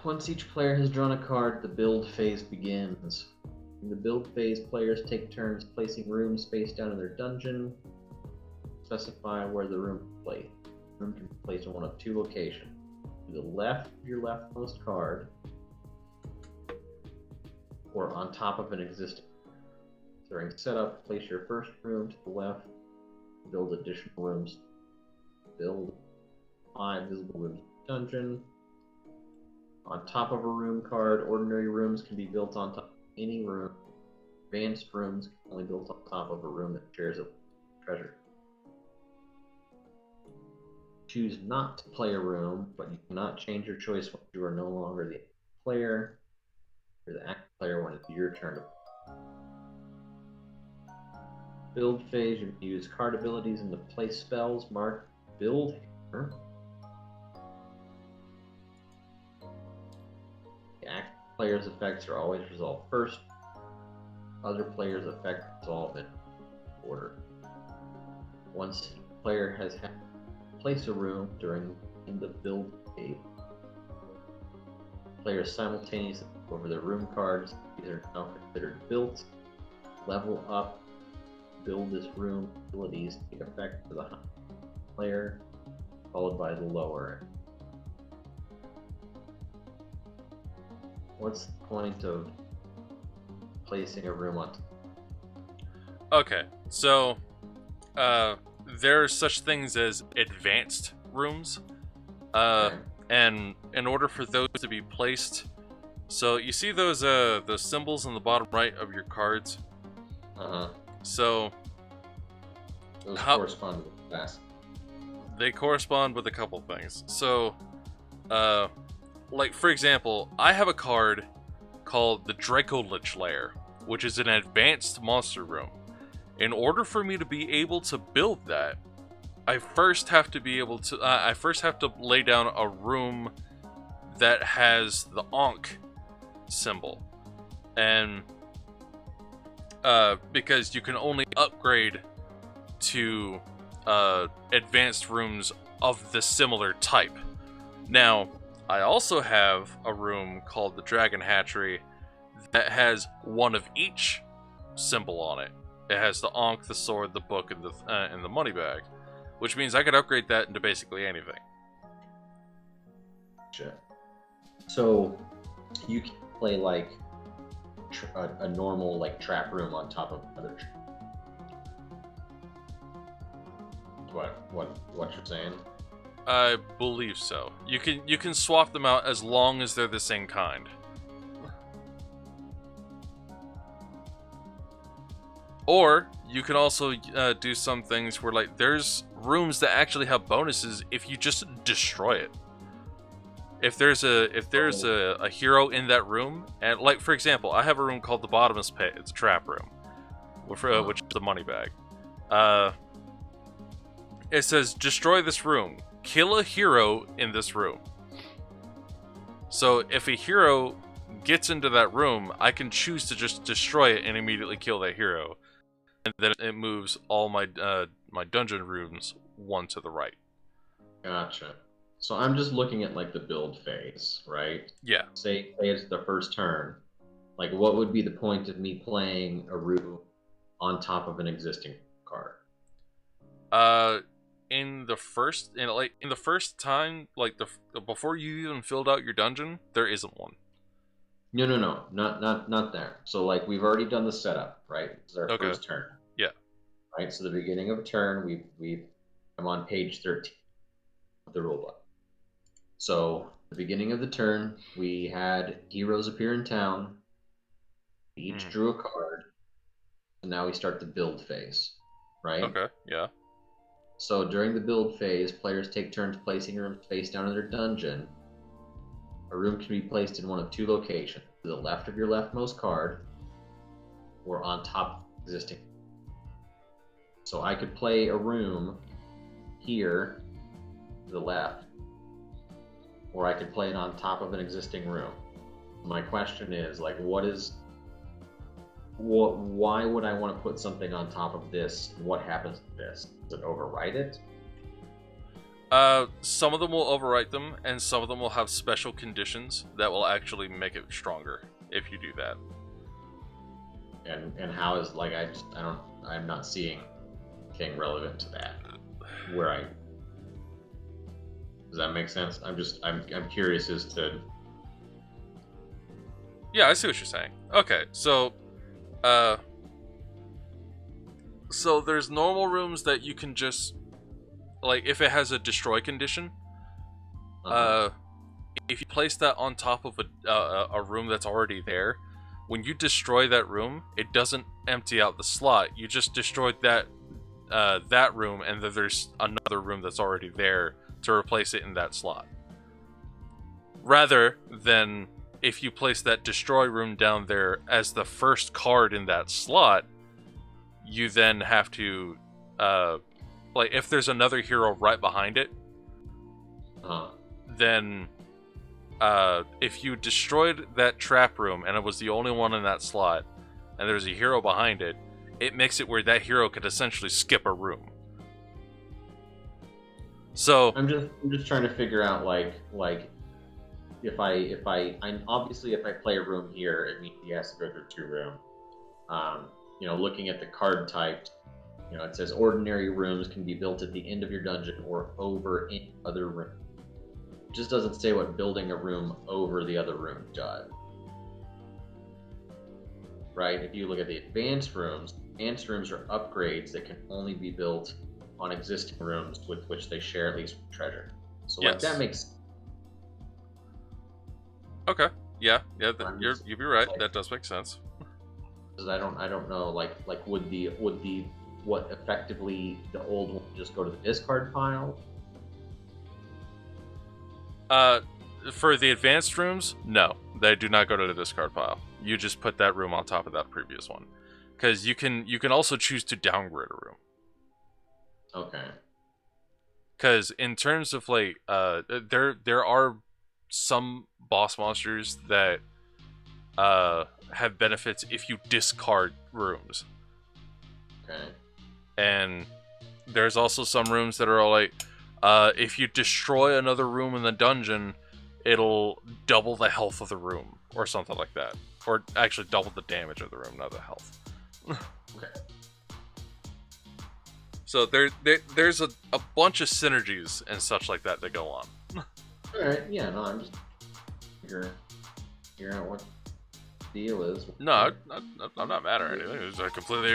Speaker 5: Once each player has drawn a card, the build phase begins. In the build phase, players take turns placing rooms face down in their dungeon. Specify where the room is placed. The room can be placed in one of 2 locations. To the left of your leftmost card, or on top of an existing. During setup, place your first room to the left. Build additional rooms. Build 5 visible rooms in the dungeon. On top of a room card, ordinary rooms can be built on top of any room. Advanced rooms can only be built on top of a room that shares a treasure. Choose not to play a room, but you cannot change your choice once you are no longer the player. You're the active player when it's your turn to play. Build phase, you can use card abilities and to place spells marked build here. The active player's effects are always resolved first. Other players' effects resolve in order. Once a player has had to place a room in the build phase, players simultaneously go over their room cards. These are now considered built. Level up, build this room abilities take effect for the high player, followed by the lower. What's the point of placing a room on?
Speaker 2: Okay, so there are such things as advanced rooms,
Speaker 5: Okay.
Speaker 2: and in order for those to be placed, so you see those symbols on the bottom right of your cards. So
Speaker 5: Those
Speaker 2: How-
Speaker 5: correspond with the class.
Speaker 2: they correspond with a couple things. So, like for example, I have a card called the Dracolich Lair, which is an advanced monster room. In order for me to be able to build that, I first have to be able to. I first have to lay down a room that has the Ankh symbol, and because you can only upgrade to advanced rooms of the similar type. Now, I also have a room called the Dragon Hatchery that has one of each symbol on it. It has the Ankh, the sword, the book, and the money bag, which means I could upgrade that into basically anything.
Speaker 5: Gotcha. So you can play like a normal like trap room on top of another. What you're saying?
Speaker 2: I believe so. You can swap them out as long as they're the same kind. Or you can also do some things where like there's rooms that actually have bonuses if you just destroy it. If there's a hero in that room, and like for example, I have a room called the Bottomless Pit. It's a trap room, which is the money bag. It says destroy this room, kill a hero in this room. So if a hero gets into that room, I can choose to just destroy it and immediately kill that hero, and then it moves all my my dungeon rooms one to the right.
Speaker 5: Gotcha. So I'm just looking at like the build phase, right?
Speaker 2: Yeah.
Speaker 5: Say it's the first turn. Like, what would be the point of me playing a room on top of an existing card?
Speaker 2: in the first time, like before you even filled out your dungeon, there isn't one.
Speaker 5: No, not there. So like we've already done the setup, right? This is our
Speaker 2: Okay.
Speaker 5: first turn.
Speaker 2: Yeah.
Speaker 5: Right. So the beginning of a turn, I'm on page 13 of the rulebook. So the beginning of the turn, we had heroes appear in town. We each drew a card, and now we start the build phase, right?
Speaker 2: Okay. Yeah.
Speaker 5: So during the build phase, players take turns placing rooms face down in their dungeon. A room can be placed in one of two locations: to the left of your leftmost card, or on top of existing. So I could play a room here to the left, or I could play it on top of an existing room. My question is, like, why would I want to put something on top of this? What happens to this? Does it overwrite it?
Speaker 2: Some of them will overwrite them, and some of them will have special conditions that will actually make it stronger if you do that.
Speaker 5: And how is, like, I'm not seeing anything relevant to that. Does that make sense? I'm curious as to.
Speaker 2: Yeah, I see what you're saying. Okay, so there's normal rooms that you can just, like, if it has a destroy condition, if you place that on top of a room that's already there, when you destroy that room, it doesn't empty out the slot. You just destroyed that room, and then there's another room that's already there to replace it in that slot. Rather than if you place that destroy room down there as the first card in that slot, you then have to, like, if there's another hero right behind it, then if you destroyed that trap room and it was the only one in that slot, and there's a hero behind it, it makes it where that hero could essentially skip a room. So
Speaker 5: I'm just trying to figure out, like if I play a room here, it means he has to go through two rooms. Looking at the card types, it says ordinary rooms can be built at the end of your dungeon or over any other room. It just doesn't say what building a room over the other room does. Right? If you look at the advanced rooms are upgrades that can only be built on existing rooms with which they share at least treasure. So
Speaker 2: yes.
Speaker 5: Like that makes.
Speaker 2: Okay. Yeah. You'd be right. That does make sense.
Speaker 5: Because I don't know, like would the what effectively the old one just go to the discard pile?
Speaker 2: For the advanced rooms, no, they do not go to the discard pile. You just put that room on top of that previous one, because you can also choose to downgrade a room.
Speaker 5: Okay.
Speaker 2: Because in terms of, like, there are some boss monsters that have benefits if you discard rooms.
Speaker 5: Okay.
Speaker 2: And there's also some rooms that are all like, if you destroy another room in the dungeon, it'll double the health of the room, or something like that. Or actually double the damage of the room, not the health.
Speaker 5: Okay.
Speaker 2: So there's a bunch of synergies and such like that go on.
Speaker 5: Alright, yeah, no, I'm just figuring out what the deal is.
Speaker 2: No, I'm not mad or anything. It's a completely.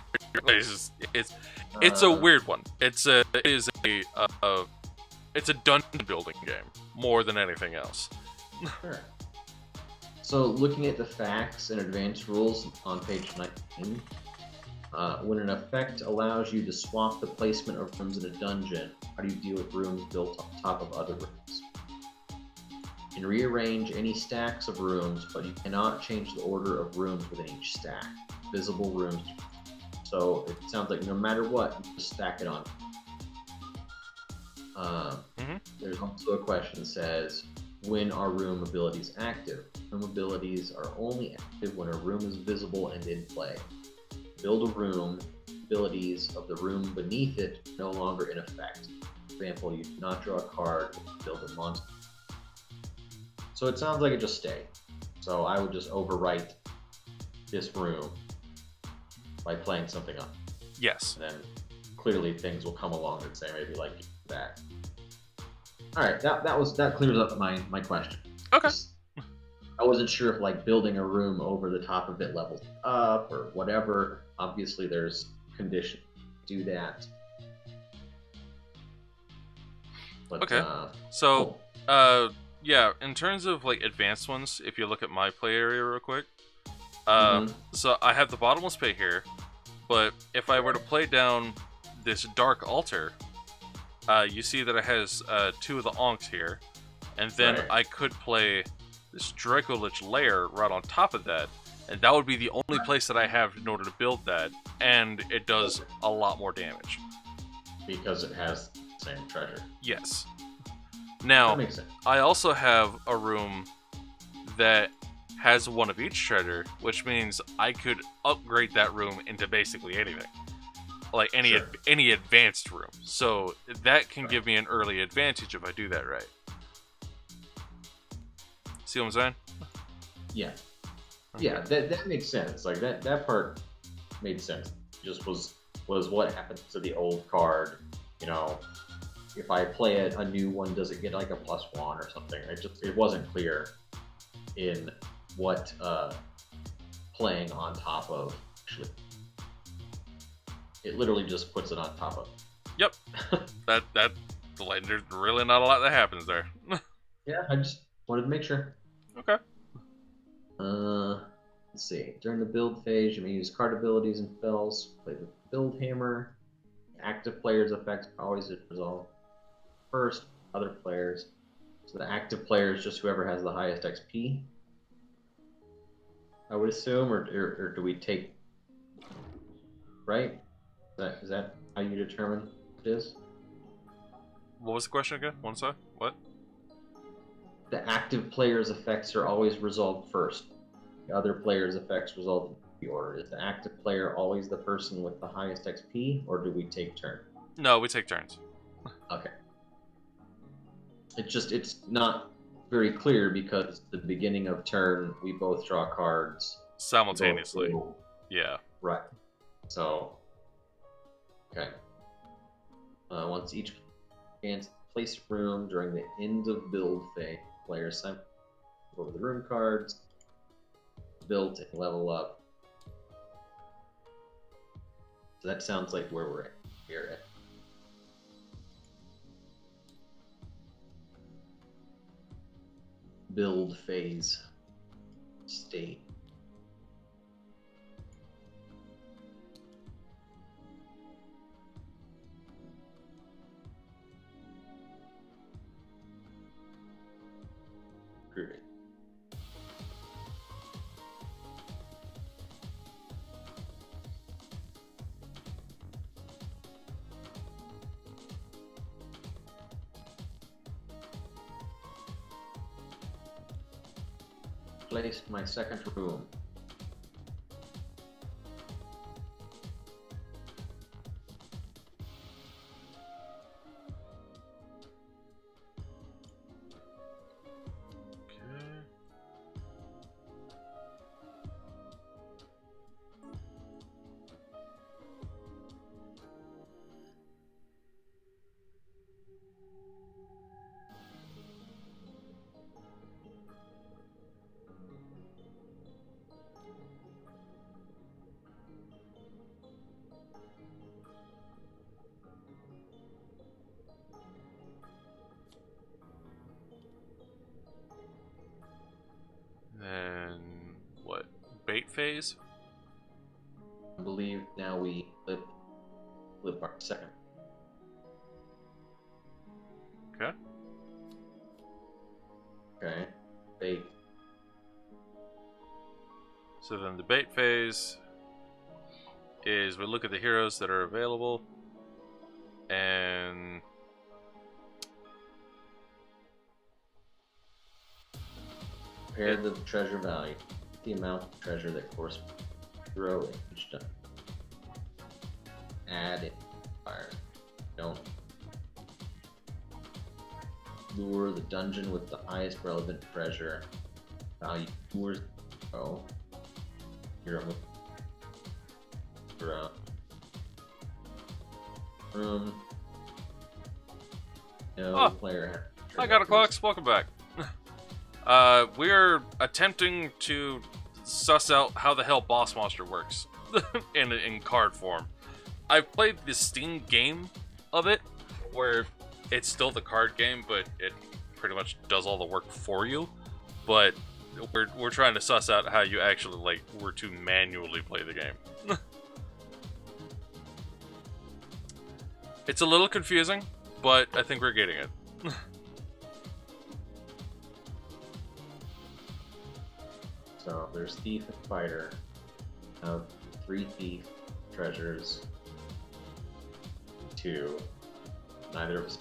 Speaker 2: It's a weird one. It is a dungeon building game more than anything else.
Speaker 5: Sure. So looking at the facts and advanced rules on page 19, when an effect allows you to swap the placement of rooms in a dungeon, how do you deal with rooms built on top of other rooms? You can rearrange any stacks of rooms, but you cannot change the order of rooms within each stack. Visible rooms. So it sounds like no matter what, you just stack it on. There's also a question that says, when are room abilities active? Room abilities are only active when a room is visible and in play. Build a room, abilities of the room beneath it are no longer in effect. For example, you do not draw a card, build a monster. So it sounds like it just stayed. So I would just overwrite this room by playing something up.
Speaker 2: Yes.
Speaker 5: And then clearly things will come along and say maybe like that. All right, that clears up my question.
Speaker 2: Okay.
Speaker 5: I wasn't sure if like building a room over the top of it levels up or whatever. Obviously, there's conditions to do that. But,
Speaker 2: Okay. So,
Speaker 5: cool.
Speaker 2: yeah, in terms of like advanced ones, if you look at my play area real quick,
Speaker 5: Mhm.
Speaker 2: so I have the bottomless pit here, but if I were to play down this dark altar, you see that it has 2 of the onks here, and then
Speaker 5: Right.
Speaker 2: I could play this Dracolich lair right on top of that, and that would be the only place that I have in order to build that, and it does a lot more damage.
Speaker 5: Because it has the same treasure.
Speaker 2: Yes.
Speaker 5: That
Speaker 2: Now,
Speaker 5: makes sense.
Speaker 2: I also have a room that has one of each treasure, which means I could upgrade that room into basically anything. Like
Speaker 5: Sure.
Speaker 2: any advanced room. So that can
Speaker 5: Right.
Speaker 2: give me an early advantage if I do that right. See what I'm saying?
Speaker 5: Yeah.
Speaker 2: Okay.
Speaker 5: Yeah, that makes sense. Like that part made sense. Just was what happens to the old card. You know, if I play a new one, does it get like a +1 or something? It wasn't clear in what playing on top of actually. It literally just puts it on top of.
Speaker 2: Yep. that there's really not a lot that happens there.
Speaker 5: Yeah, I just wanted to make sure.
Speaker 2: Okay.
Speaker 5: Let's see. During the build phase, you may use card abilities and spells. Play the build hammer. Active players' effects always resolve first. Other players. So the active player is just whoever has the highest XP. I would assume, or do we take? Right? Is that how you determine it is?
Speaker 2: What was the question again? One sec. What?
Speaker 5: The active player's effects are always resolved first. The other player's effects resolve in the order. Is the active player always the person with the highest XP, or do we take turn?
Speaker 2: No, we take turns.
Speaker 5: Okay. It's not very clear because the beginning of turn we both draw cards
Speaker 2: Simultaneously.
Speaker 5: both go-
Speaker 2: Yeah.
Speaker 5: Right. So. Okay. Once each chance place room during the end of build phase, players go over the room cards, build to level up. So that sounds like where we're at here. Build phase state. Groovy. Placed my second room.
Speaker 2: Okay. Then what? Bait phase?
Speaker 5: I believe now we flip our second.
Speaker 2: Okay.
Speaker 5: Okay. Bait.
Speaker 2: So then the bait phase is we look at the heroes that are available and
Speaker 5: Compare the treasure value, the amount of treasure that corresponds to throw in each dungeon. Add it. Fire. Don't lure the dungeon with the highest relevant treasure value. Lures. Oh. Hero. Hero. Room. No
Speaker 2: Oh,
Speaker 5: player has
Speaker 2: Hi, God Clocks. Welcome back. We're attempting to suss out how the hell Boss Monster works in card form. I've played the Steam game of it, where it's still the card game, but it pretty much does all the work for you. But we're trying to suss out how you actually were to manually play the game. It's a little confusing, but I think we're getting it.
Speaker 5: So there's thief and fighter. Of 3 thief treasures. 2. Neither of us.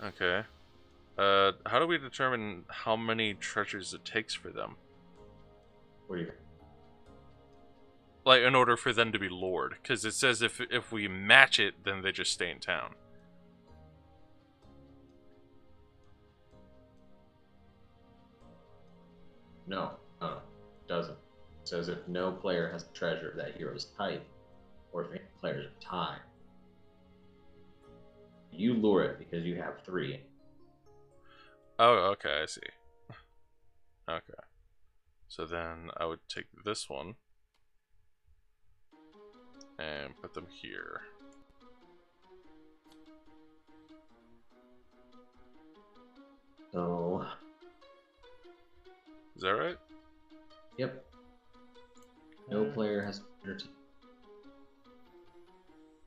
Speaker 2: Okay. How do we determine how many treasures it takes for them?
Speaker 5: What do you?
Speaker 2: Like, in order for them to be lured. Because it says if we match it, then they just stay in town.
Speaker 5: No, it doesn't. It says if no player has a treasure of that hero's type, or if any players are tied, you lure it because you have 3.
Speaker 2: Oh, okay, I see. Okay. So then I would take this one and put them here.
Speaker 5: So,
Speaker 2: Is that right?
Speaker 5: yep. No player has a treasure.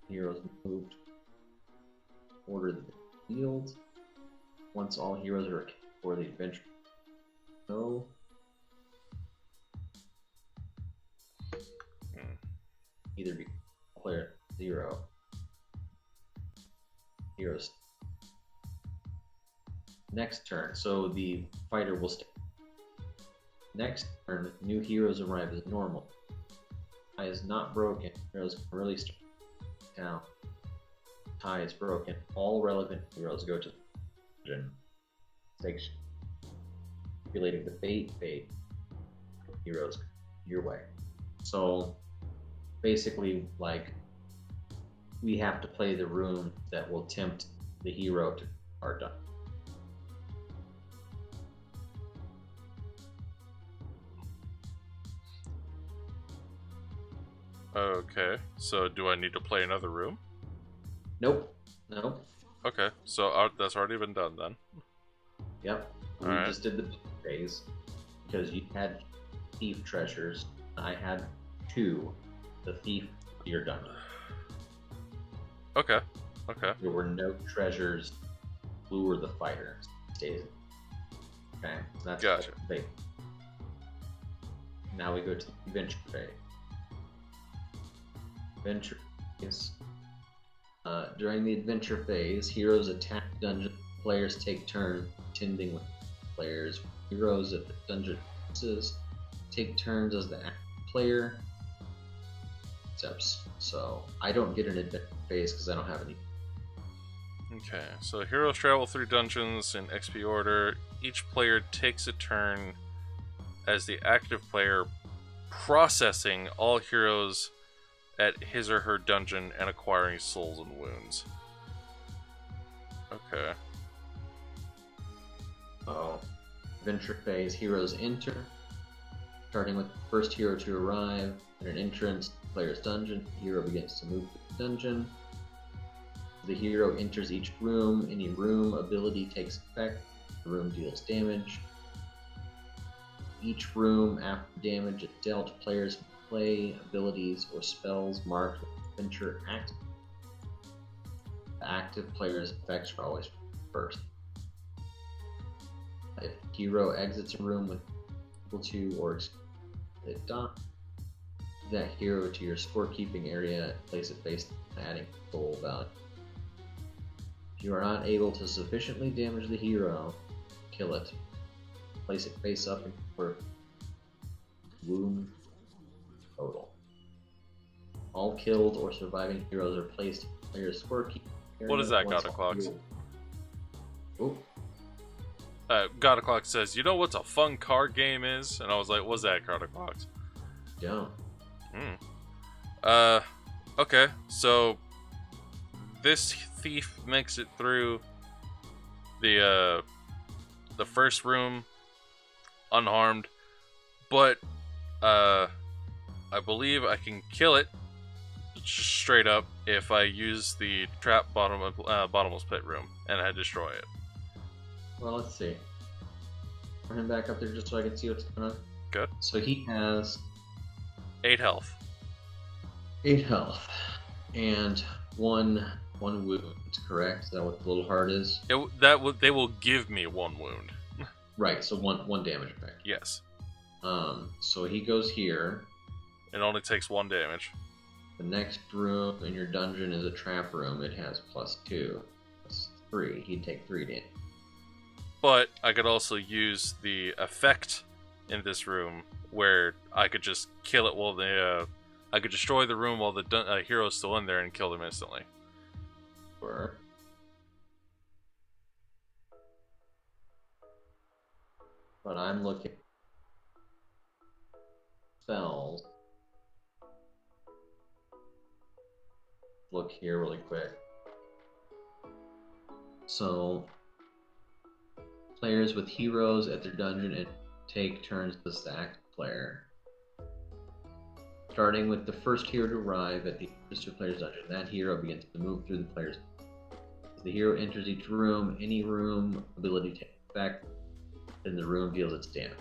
Speaker 5: Heroes moved. Order the field. Once all heroes are accounted for the adventure. No. Either be player 0. Heroes. Next turn, so the fighter will stay. Next turn, new heroes arrive as normal. Tie is not broken. Heroes can really start down. Tie is broken. All relevant heroes go to the dungeon section. Relating the fate, heroes your way. So basically, we have to play the room that will tempt the hero to our dungeon.
Speaker 2: Okay, so do I need to play another room?
Speaker 5: Nope.
Speaker 2: Okay, so that's already been done then.
Speaker 5: Yep. We
Speaker 2: Alright.
Speaker 5: just did the phase because you had thief treasures. I had 2. The thief, you're done.
Speaker 2: Okay.
Speaker 5: There were no treasures. Lure the fighter. Stays. Okay. So that's
Speaker 2: Gotcha.
Speaker 5: the phase. Now we go to the adventure phase. Adventure phase. During the adventure phase, heroes attack dungeon. Players take turns tending with players. Heroes at the dungeon bosses take turns as the active player. Steps. So I don't get an adventure phase because I don't have any.
Speaker 2: Okay, so heroes travel through dungeons in XP order. Each player takes a turn as the active player, processing all heroes at his or her dungeon and acquiring souls and wounds. Okay.
Speaker 5: Oh. Adventure phase, heroes enter. Starting with the first hero to arrive at an entrance to the player's dungeon, the hero begins to move to the dungeon. The hero enters each room. Any room ability takes effect. The room deals damage. Each room, after damage is dealt, players may play abilities or spells marked with adventure active. The active player's effects are always first. If the hero exits a room with equal to or it dies, that hero to your scorekeeping area and place it based on adding soul value. If you are not able to sufficiently damage the hero, kill it. Place it face up for wound total. All killed or surviving heroes are placed in the player's scorekeeping area.
Speaker 2: What is that,
Speaker 5: once
Speaker 2: God
Speaker 5: all
Speaker 2: Clocks?
Speaker 5: heroes- Oh,
Speaker 2: God Clock says, "You know what's a fun card game is?" And I was like, "What's that, God Clocks?"
Speaker 5: don't.
Speaker 2: Okay, so this thief makes it through the first room unharmed, but I believe I can kill it just straight up if I use the trap bottomless pit room and I destroy it.
Speaker 5: Well, let's see. Bring him back up there just so I can see what's going on.
Speaker 2: Good.
Speaker 5: So he has
Speaker 2: 8 health.
Speaker 5: 8 health and one wound. Correct? Is that what the little heart is?
Speaker 2: They will give me 1 wound.
Speaker 5: Right. So one damage effect.
Speaker 2: Yes.
Speaker 5: So he goes here.
Speaker 2: It only takes 1 damage.
Speaker 5: The next room in your dungeon is a trap room. It has +2, +3. He'd take 3 damage.
Speaker 2: But I could also use the effect in this room where I could just kill it while I could destroy the room while the hero's still in there and kill them instantly.
Speaker 5: Sure. But I'm looking spells. Look here really quick. So players with heroes at their dungeon and take turns to stack player. Starting with the first hero to arrive at the player's dungeon, that hero begins to move through the player's. As the hero enters each room, any room ability takes effect, and the room deals its damage.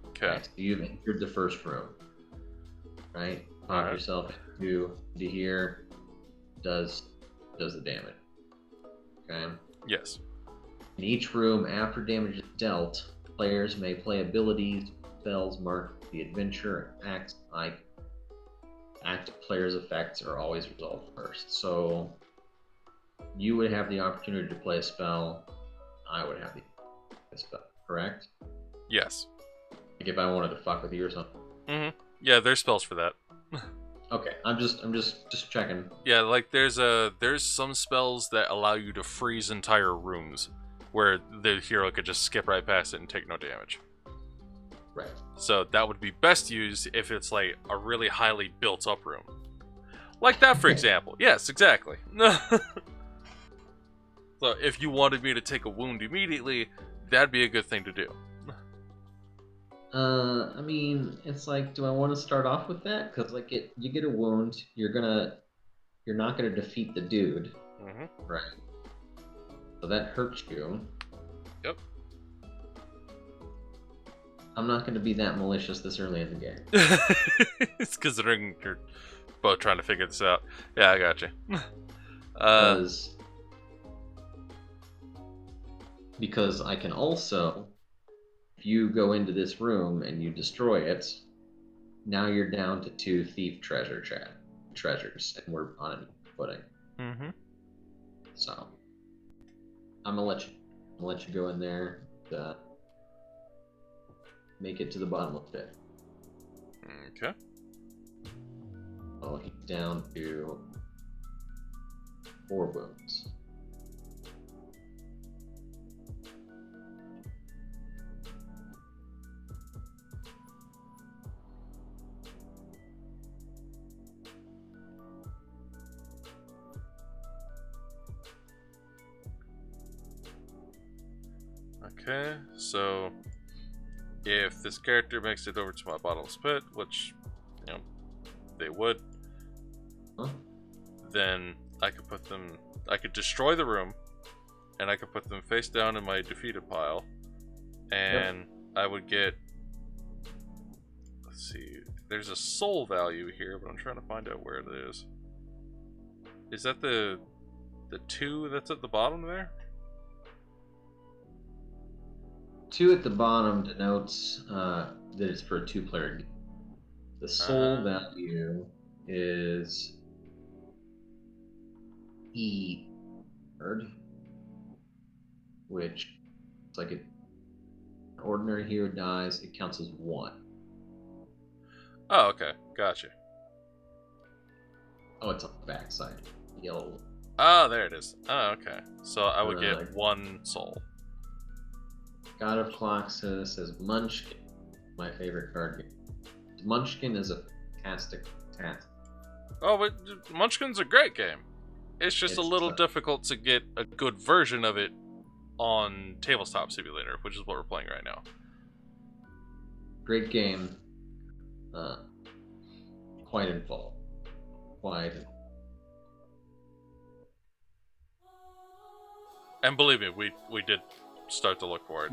Speaker 2: Okay.
Speaker 5: Right, so you've entered the first room, right? Pop
Speaker 2: Alright.
Speaker 5: yourself into here, does the damage. Okay.
Speaker 2: Yes.
Speaker 5: In each room, after damage is dealt, players may play abilities, spells marked the adventure, acts like active players' effects are always resolved first. So you would have the opportunity to play a spell. I would have the spell, correct?
Speaker 2: Yes.
Speaker 5: Like if I wanted to fuck with you or something.
Speaker 2: Mm-hmm. Yeah, there's spells for that.
Speaker 5: Okay, I'm just checking.
Speaker 2: Yeah, like there's some spells that allow you to freeze entire rooms, where the hero could just skip right past it and take no damage.
Speaker 5: Right.
Speaker 2: So that would be best used if it's like a really highly built up room. Like that, for example. Yes, exactly. So if you wanted me to take a wound immediately, that'd be a good thing to do.
Speaker 5: I mean, it's like, do I want to start off with that? Because like, you get a wound, you're not gonna defeat the dude,
Speaker 2: Mm-hmm.
Speaker 5: right? So that hurts you.
Speaker 2: Yep.
Speaker 5: I'm not gonna be that malicious this early in the game.
Speaker 2: It's considering you're both trying to figure this out. Yeah, I got you.
Speaker 5: Because I can also, if you go into this room and you destroy it, now you're down to 2 thief treasures, and we're on a new footing.
Speaker 2: Mm-hmm.
Speaker 5: So I'm gonna let you go in there to make it to the bottom of it.
Speaker 2: Okay.
Speaker 5: Oh, he's down to 4 wounds.
Speaker 2: Okay, so if this character makes it over to my bottomless pit, which, you know, they would,
Speaker 5: Huh?
Speaker 2: then I could destroy the room, and I could put them face down in my defeated pile, and I would get, let's see, there's a soul value here, but I'm trying to find out where it is. Is that the 2 that's at the bottom there?
Speaker 5: 2 at the bottom denotes that it's for a 2-player game. The soul value is E third, which it's like an ordinary hero dies, it counts as 1.
Speaker 2: Oh, okay, gotcha.
Speaker 5: Oh, it's on the backside. Yellow.
Speaker 2: Oh, there it is. Oh, okay. So I would
Speaker 5: Like-
Speaker 2: get 1 soul.
Speaker 5: God of Cloxus says Munchkin, my favorite card game. Munchkin is a fantastic
Speaker 2: Oh, but Munchkin's a great game. It's just a
Speaker 5: It's
Speaker 2: little
Speaker 5: tough.
Speaker 2: difficult to get a good version of it on Tabletop Simulator, which is what we're playing right now.
Speaker 5: Great game. Quite involved. Quite.
Speaker 2: And believe me, we did start to look for it.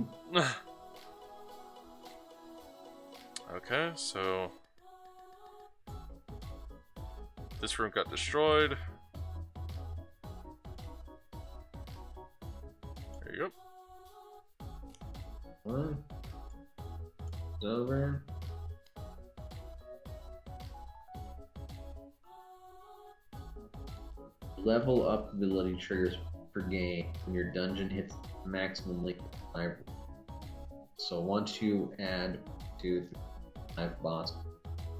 Speaker 2: Okay, so this room got destroyed. There you go.
Speaker 5: One. It's over. Level up ability triggers per game when your dungeon hits maximum length of 5. So once you add 2, 3, 5 boss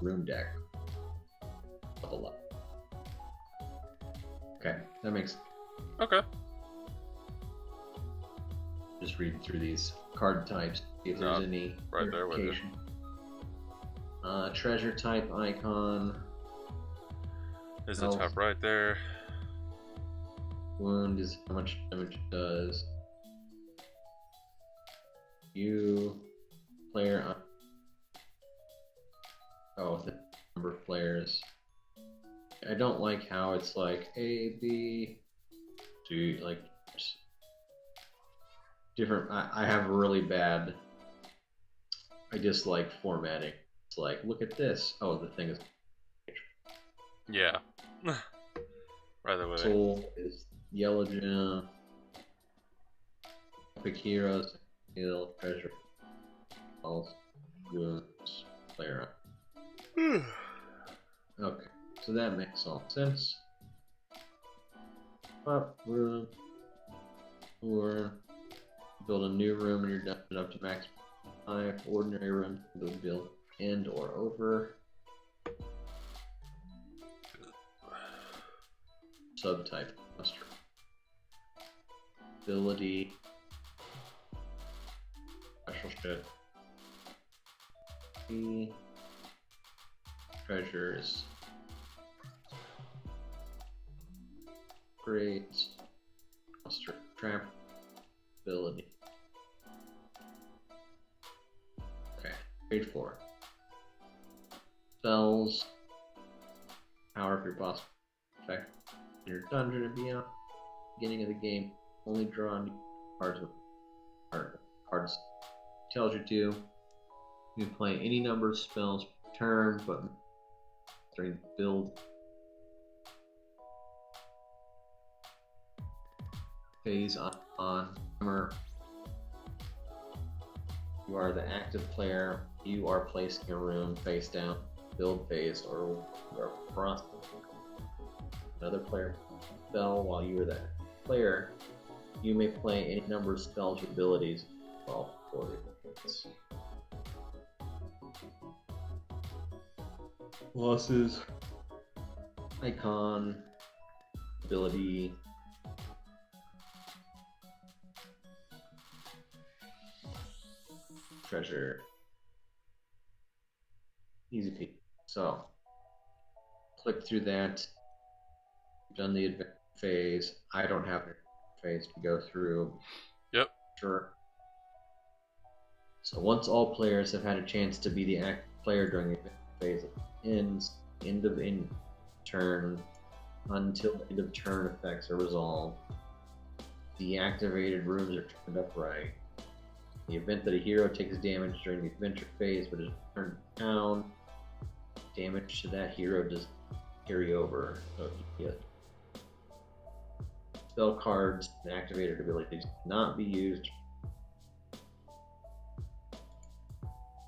Speaker 5: room deck, level up. Okay, that makes.
Speaker 2: Okay.
Speaker 5: Just reading through these card types, see if there's any
Speaker 2: right there with it.
Speaker 5: verification. Treasure type icon.
Speaker 2: Is the
Speaker 5: Health.
Speaker 2: top right there?
Speaker 5: Wound is how much damage it does. You player. Oh, the number of players. I don't like how it's like A, B, C, like different. I have a really bad. I dislike formatting. It's like, look at this. Oh, the thing is.
Speaker 2: Yeah. Right there with it.
Speaker 5: Soul is yellow gem. Epic heroes, heal, treasure, pulse, wounds, player. Okay, so that makes all sense. Up room, or build a new room and you're done up to max 5. Ordinary room, build end or over. Subtype cluster. Ability. Special shit. The treasures. Grades. Cluster. Trap. Ability. Okay. Grade 4. Spells. Power of your boss effect. Your dungeon and beyond. Beginning of the game, only draw on cards with cards. Tells you to. You can play any number of spells per turn, but during the build phase on hammer. You are the active player. You are placing a room face down, build phase, or you are frosting. Another player spell while you are the player. You may play any number of spells or abilities. Well, 40 minutes. Losses. Icon. Ability. Treasure. Easy peasy. So, click through that. Done the advanced phase. I don't have an phase to go through.
Speaker 2: Yep.
Speaker 5: Sure. So once all players have had a chance to be the active player during the advanced phase, it ends. End of turn until the end of turn effects are resolved. The activated rooms are turned upright. In the event that a hero takes damage during the adventure phase but is turned down, damage to that hero does carry over. So yeah. Spell cards and activated abilities cannot be used.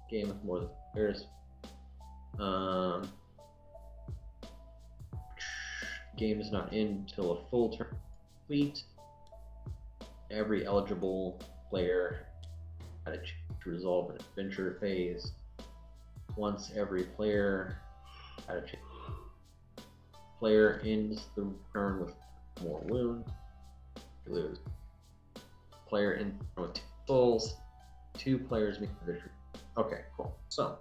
Speaker 5: Game with more than players. Game is not in until a full turn complete. Every eligible player had a chance to resolve an adventure phase. Once every player had a chance. Player ends the turn with more wounds. You lose. Player ends the turn with 2 souls. 2 players make the victory. Okay, cool. So,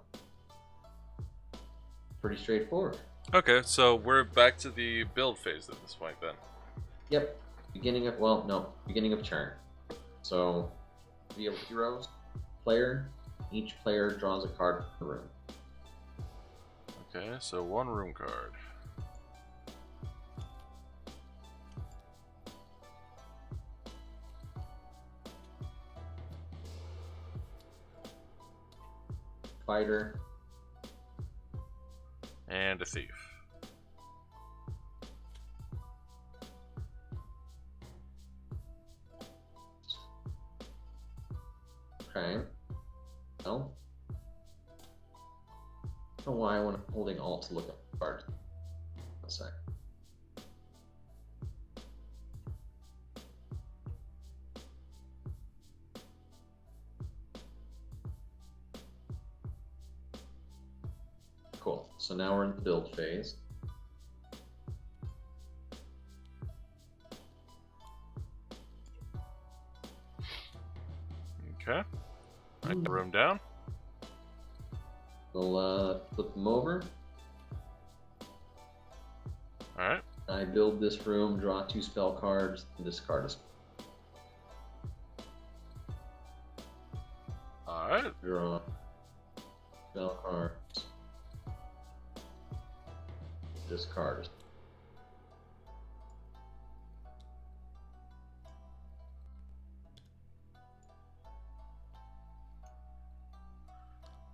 Speaker 5: pretty straightforward.
Speaker 2: Okay, so we're back to the build phase at this point then.
Speaker 5: Yep. Beginning of turn. So, real heroes, player. Each player draws a card from the room.
Speaker 2: Okay, so 1 room card.
Speaker 5: Fighter,
Speaker 2: And a thief.
Speaker 5: okay. Well, I don't know why I'm holding Alt to look at the card. 1 sec. Cool. So now we're in the build phase.
Speaker 2: Okay. Write the room down.
Speaker 5: We'll flip them over.
Speaker 2: Alright.
Speaker 5: I build this room, draw 2 spell cards, and discard a spell.
Speaker 2: Alright.
Speaker 5: Draw spell cards. Discard.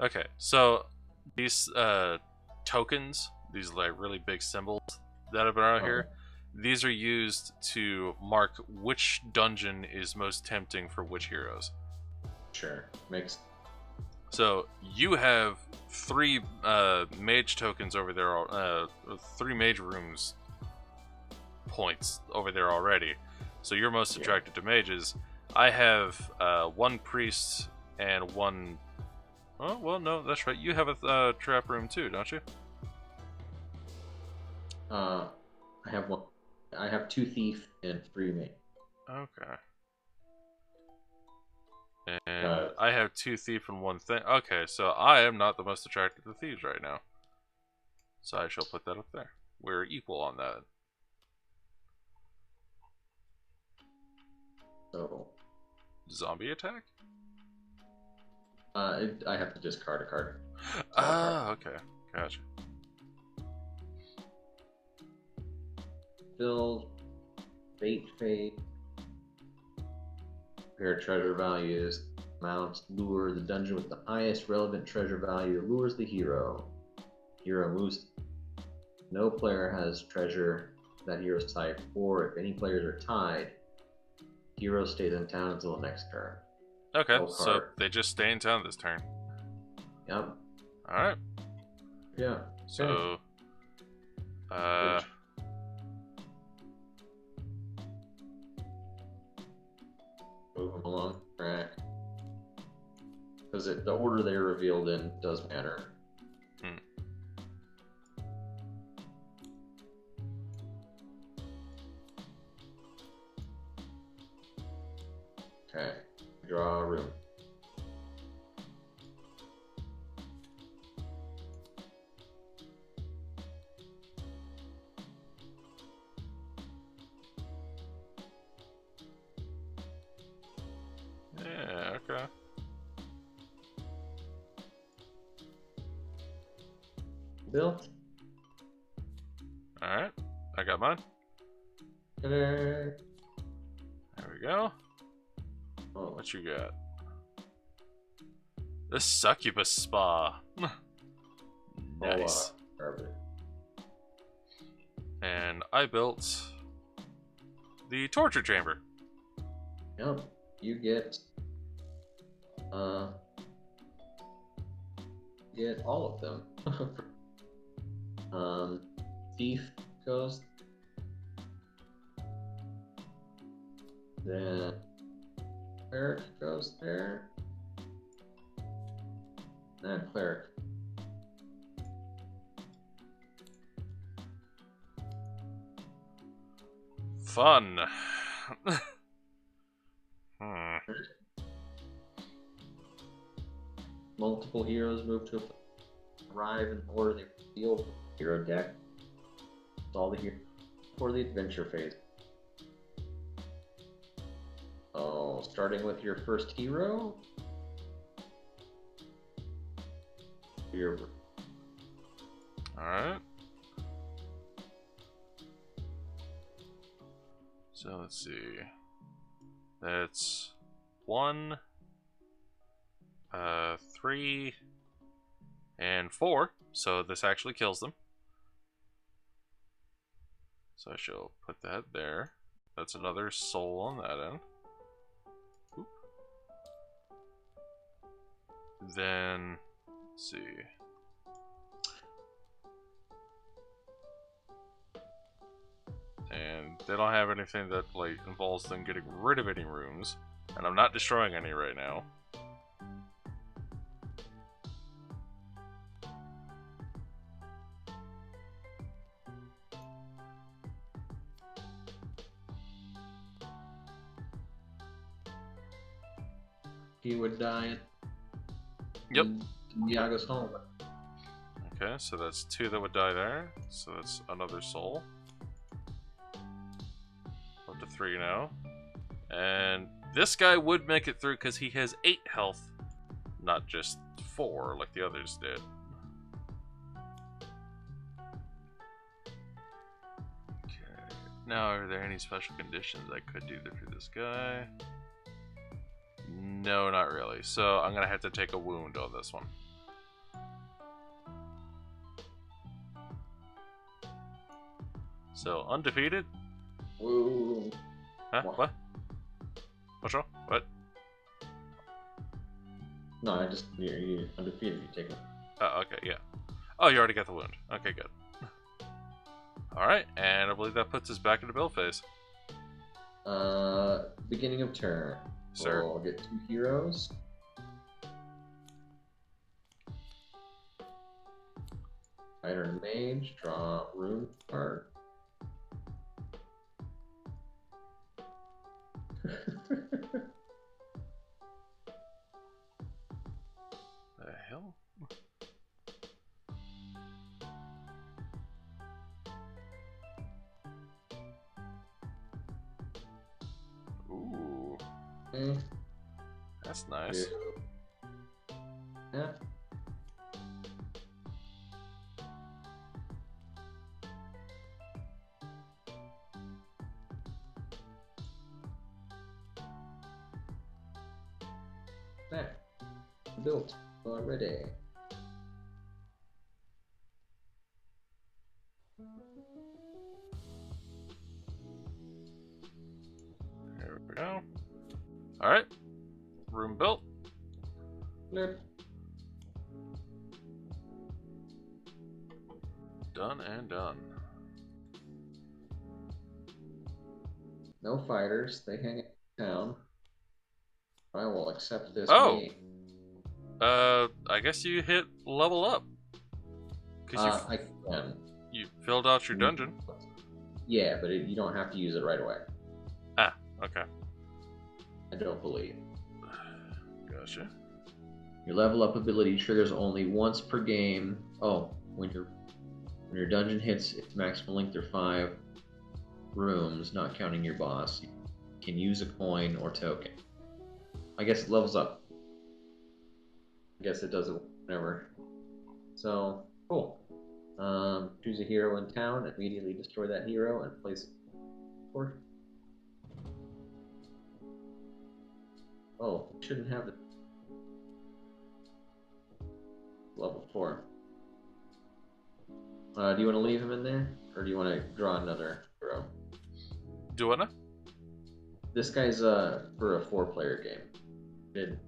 Speaker 2: Okay, so these tokens, these like really big symbols that have been out here, these are used to mark which dungeon is most tempting for which heroes.
Speaker 5: Sure. Makes
Speaker 2: So you have 3 mage tokens over there, 3 mage rooms points over there already. So you're most attracted to mages. I have 1 priest and 1. Oh well, no, that's right. You have a trap room too, don't you?
Speaker 5: I have 1. I have 2 thief and 3 mage.
Speaker 2: Okay. And I have 2 thief and 1 thing. Okay, so I am not the most attracted to thieves right now. So I shall put that up there. We're equal on that.
Speaker 5: So
Speaker 2: Zombie attack?
Speaker 5: I have to discard a card.
Speaker 2: Ah, okay. Gotcha.
Speaker 5: Build, fate fade, compare treasure values, mounts, lure. The dungeon with the highest relevant treasure value lures the hero. Hero moves. No player has treasure that hero's type, or if any players are tied, hero stays in town until the next turn.
Speaker 2: Okay,
Speaker 5: No
Speaker 2: so
Speaker 5: card.
Speaker 2: they just stay in town this turn.
Speaker 5: Yep.
Speaker 2: Alright,
Speaker 5: Yeah.
Speaker 2: so...
Speaker 5: Move them along track. Because the order they're revealed in does matter. Okay. Draw a room.
Speaker 2: Yeah, okay.
Speaker 5: Built.
Speaker 2: Alright, I got mine.
Speaker 5: Ta-da.
Speaker 2: There we go.
Speaker 5: Oh,
Speaker 2: What you got? The succubus spa. Nice.
Speaker 5: garbage.
Speaker 2: And I built the torture chamber.
Speaker 5: Yep. You get all of them. Thief goes. Then cleric goes there. Then cleric.
Speaker 2: Fun.
Speaker 5: Multiple heroes move to arrive in order they reveal hero deck. all the heroes for the adventure phase. Oh, starting with your first hero. Your
Speaker 2: Alright. So let's see. That's 1, 3, and 4. So this actually kills them. So I shall put that there. That's another soul on that end. Oop. Then, let's see. And they don't have anything that like involves them getting rid of any rooms. And I'm not destroying any right now.
Speaker 5: he would die.
Speaker 2: Yep.
Speaker 5: In Iago's home.
Speaker 2: Okay, so that's 2 that would die there. So that's another soul. Up to 3 now. And this guy would make it through because he has 8 health, not just 4 like the others did. Okay. Now, are there any special conditions I could do for this guy? No, not really. So I'm gonna have to take a wound on this one. So undefeated?
Speaker 5: Woo.
Speaker 2: Huh?
Speaker 5: What?
Speaker 2: What? What's wrong? What?
Speaker 5: No, I just you're undefeated. You take it.
Speaker 2: Oh, okay, yeah. Oh, you already got the wound. Okay, good. Alright, and I believe that puts us back into build phase.
Speaker 5: Beginning of turn.
Speaker 2: Sir.
Speaker 5: We'll get 2 heroes. Fighter and mage. Draw rune card.
Speaker 2: The hell? Ooh,
Speaker 5: Mm,
Speaker 2: that's nice.
Speaker 5: yeah. There. Built already.
Speaker 2: There we go. Alright. Room built.
Speaker 5: Blip.
Speaker 2: Done and done.
Speaker 5: No fighters. They hang down. I will accept this.
Speaker 2: Oh!
Speaker 5: game.
Speaker 2: I guess you hit level up. Because
Speaker 5: I can.
Speaker 2: you filled out your dungeon.
Speaker 5: Yeah, but you don't have to use it right away.
Speaker 2: Ah, okay.
Speaker 5: I don't believe.
Speaker 2: Gotcha.
Speaker 5: Your level up ability triggers only once per game. Oh, when your dungeon hits its maximum length or 5 rooms, not counting your boss, you can use a coin or token. I guess it levels up. I guess it does it whenever. So, cool. Choose a hero in town, immediately destroy that hero, and place it. Oh, shouldn't have it. Level 4. Do you want to leave him in there? Or do you want to draw another hero?
Speaker 2: Do what now?
Speaker 5: This guy's for a 4-player game. Good.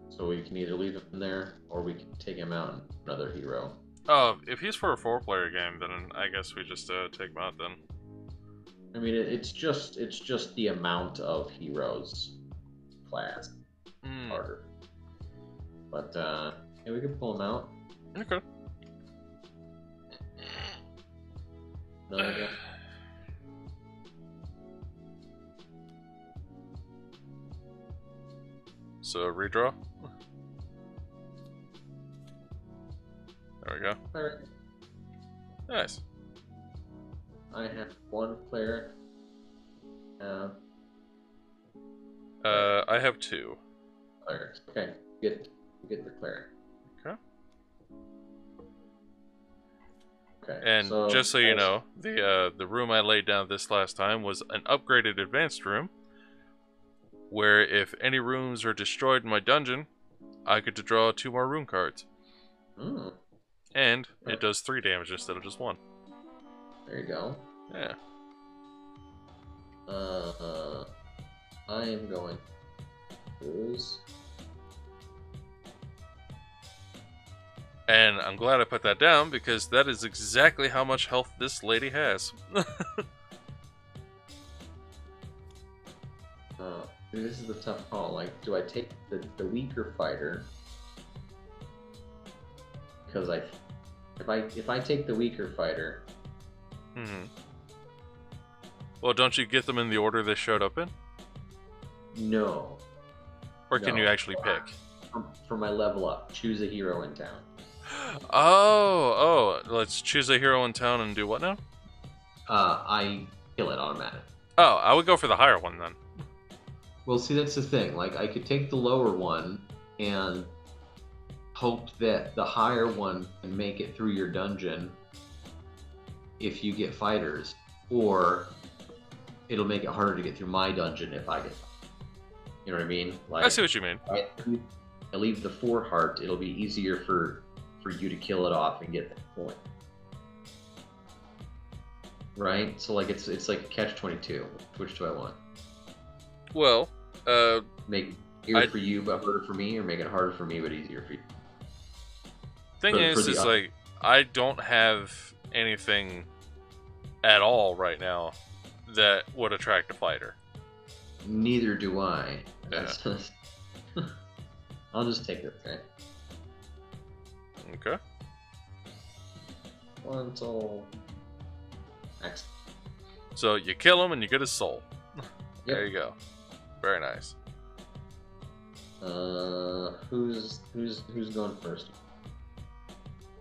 Speaker 5: So we can either leave him in there, or we can take him out and another hero.
Speaker 2: Oh, if he's for a 4-player game, then I guess we just take him out then.
Speaker 5: I mean, it's just the amount of heroes class harder. But yeah, we can pull him out.
Speaker 2: Okay.
Speaker 5: Another guy.
Speaker 2: So redraw. There we Nice.
Speaker 5: I have 1 cleric.
Speaker 2: I have 2.
Speaker 5: Clerics. Okay, get the cleric.
Speaker 2: Okay.
Speaker 5: Okay.
Speaker 2: And
Speaker 5: so
Speaker 2: just so you know, the room I laid down this last time was an upgraded advanced room, where if any rooms are destroyed in my dungeon, I get to draw 2 more rune cards.
Speaker 5: Mm,
Speaker 2: And it does 3 damage instead of just 1.
Speaker 5: there you go.
Speaker 2: Yeah.
Speaker 5: I am going to lose.
Speaker 2: And I'm glad I put that down, because that is exactly how much health this lady has.
Speaker 5: This is the tough call. Like, do I take the weaker fighter? Because if I take the weaker fighter,
Speaker 2: Hmm. Well, don't you get them in the order they showed up in?
Speaker 5: no.
Speaker 2: Or can
Speaker 5: No.
Speaker 2: you actually pick?
Speaker 5: For my level up, choose a hero in town.
Speaker 2: Oh, let's choose a hero in town and do what now?
Speaker 5: I kill it automatic.
Speaker 2: Oh, I would go for the higher one then.
Speaker 5: Well, see, that's the thing. Like, I could take the lower one and hope that the higher one can make it through your dungeon if you get fighters, or it'll make it harder to get through my dungeon if I get. You know what I mean? Like,
Speaker 2: I see what you mean.
Speaker 5: I leave the 4 heart. It'll be easier for you to kill it off and get that point. Right? So like it's like a catch-22. Which do I want?
Speaker 2: Well,
Speaker 5: Make it easier for you but harder for me, or make it harder for me but easier for you?
Speaker 2: thing is like, I don't have anything at all right now that would attract a fighter.
Speaker 5: Neither do I.
Speaker 2: Yeah.
Speaker 5: That's just... I'll just take it, okay?
Speaker 2: Okay.
Speaker 5: One soul. Excellent.
Speaker 2: So you kill him and you get his soul.
Speaker 5: Yep.
Speaker 2: There you go. Very nice.
Speaker 5: Who's going first?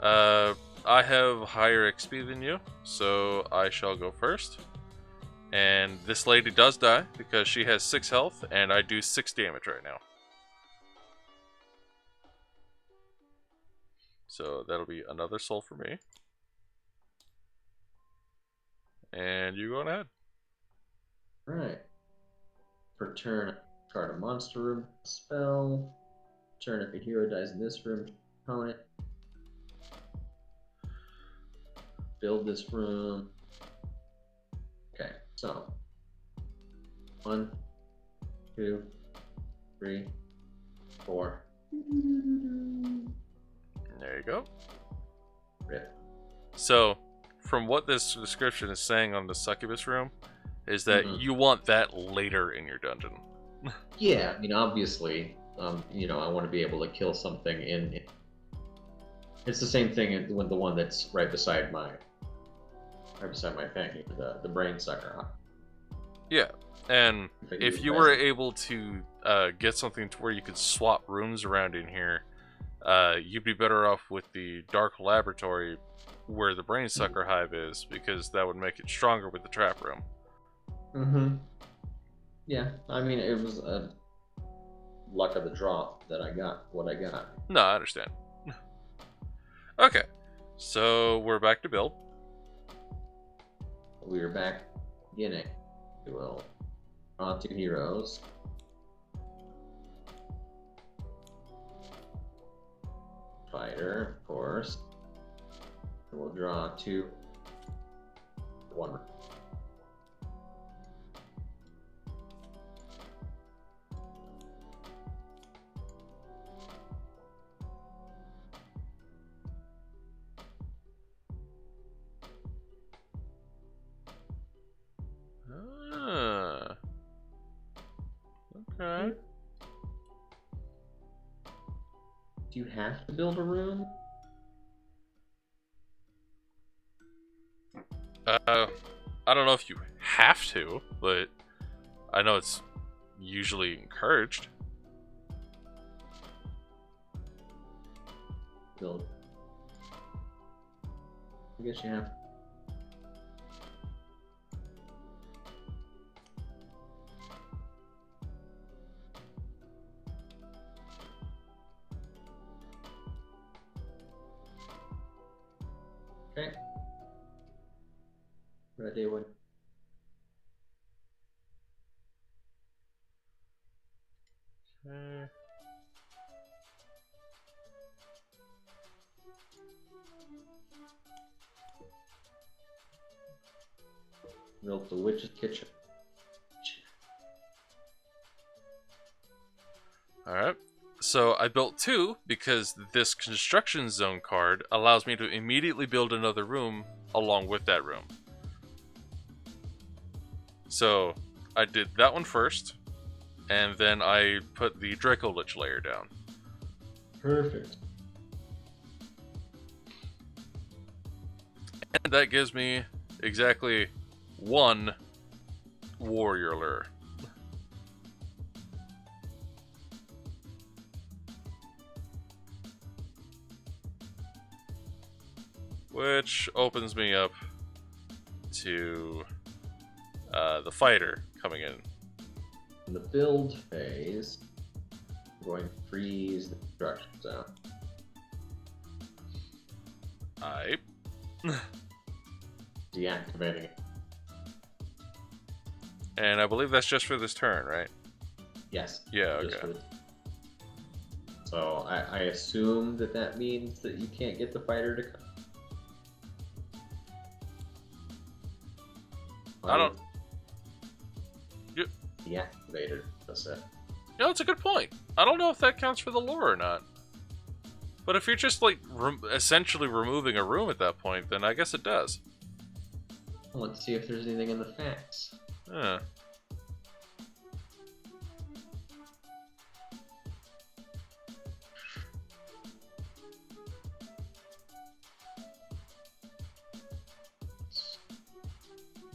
Speaker 2: I have higher XP than you, so I shall go first. And this lady does die because she has 6 health, and I do 6 damage right now. So that'll be another soul for me. And you going ahead.
Speaker 5: Alright. Per turn, card a monster room spell. Turn if a hero dies in this room, opponent. Build this room. Okay, so 1, 2, 3, 4.
Speaker 2: There you go.
Speaker 5: Rip.
Speaker 2: So, from what this description is saying on the succubus room, is that you want that later in your dungeon.
Speaker 5: Yeah, I mean, obviously, I want to be able to kill something in. It's the same thing with the one that's right beside my thing, the brain sucker.
Speaker 2: Yeah, and if you were able to get something to where you could swap rooms around in here, you'd be better off with the dark laboratory where the brain sucker hive is, because that would make it stronger with the trap room.
Speaker 5: Mm-hmm. Yeah, I mean, it was a luck of the draw that I got what I got.
Speaker 2: No, I understand. Okay, so we're back to build.
Speaker 5: We are back beginning. We will draw 2 heroes. Fighter, of course. We'll draw 2. 1.
Speaker 2: Okay.
Speaker 5: Do you have to build a room?
Speaker 2: I don't know if you have to, but I know it's usually encouraged.
Speaker 5: Build. I guess you have. Okay. Ready when.
Speaker 2: Okay.
Speaker 5: Built the witch's kitchen.
Speaker 2: Alright. So I built 2 because this construction zone card allows me to immediately build another room along with that room. So I did that one first, and then I put the Draco Lich layer down.
Speaker 5: Perfect.
Speaker 2: And that gives me exactly 1 warrior lure. Which opens me up to the fighter coming in.
Speaker 5: In the build phase, I'm going to freeze the construction zone.
Speaker 2: I
Speaker 5: Deactivating it.
Speaker 2: and I believe that's just for this turn, right?
Speaker 5: Yes.
Speaker 2: Yeah,
Speaker 5: just
Speaker 2: okay.
Speaker 5: for the- So I assume that means that you can't get the fighter to come.
Speaker 2: I don't. You,
Speaker 5: Deactivated. That's it.
Speaker 2: you know, it's a good point. I don't know if that counts for the lore or not. But if you're just like essentially removing a room at that point, then I guess it does.
Speaker 5: Let's see if there's anything in the facts.
Speaker 2: Yeah.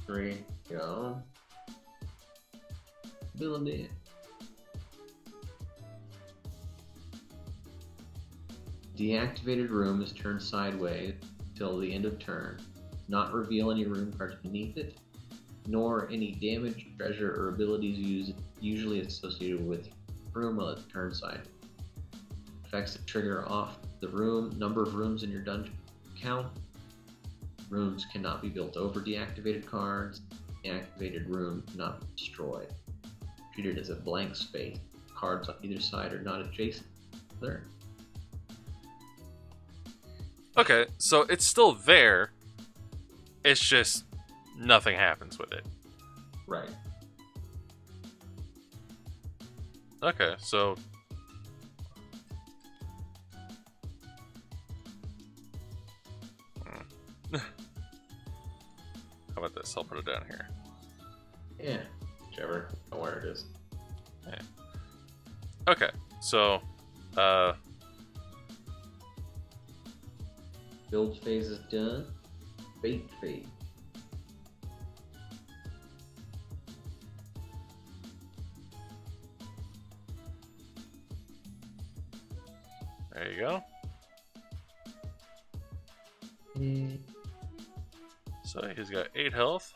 Speaker 5: Three. Go. Ability. Deactivated room is turned sideways till the end of turn. Not reveal any room cards beneath it, nor any damage, treasure, or abilities used usually associated with room while it's turned side. Effects that trigger off the room, number of rooms in your dungeon count. Rooms cannot be built over deactivated cards. Deactivated room cannot be destroyed. Treated as a blank space. Cards on either side are not adjacent to each other.
Speaker 2: Okay, so it's still there. It's just nothing happens with it.
Speaker 5: Right.
Speaker 2: Okay, so how about this? I'll put it down here.
Speaker 5: Yeah. Whichever. I don't know where it is.
Speaker 2: Okay, so
Speaker 5: Build phase is done. Bait phase.
Speaker 2: there you go. So he's got 8 health.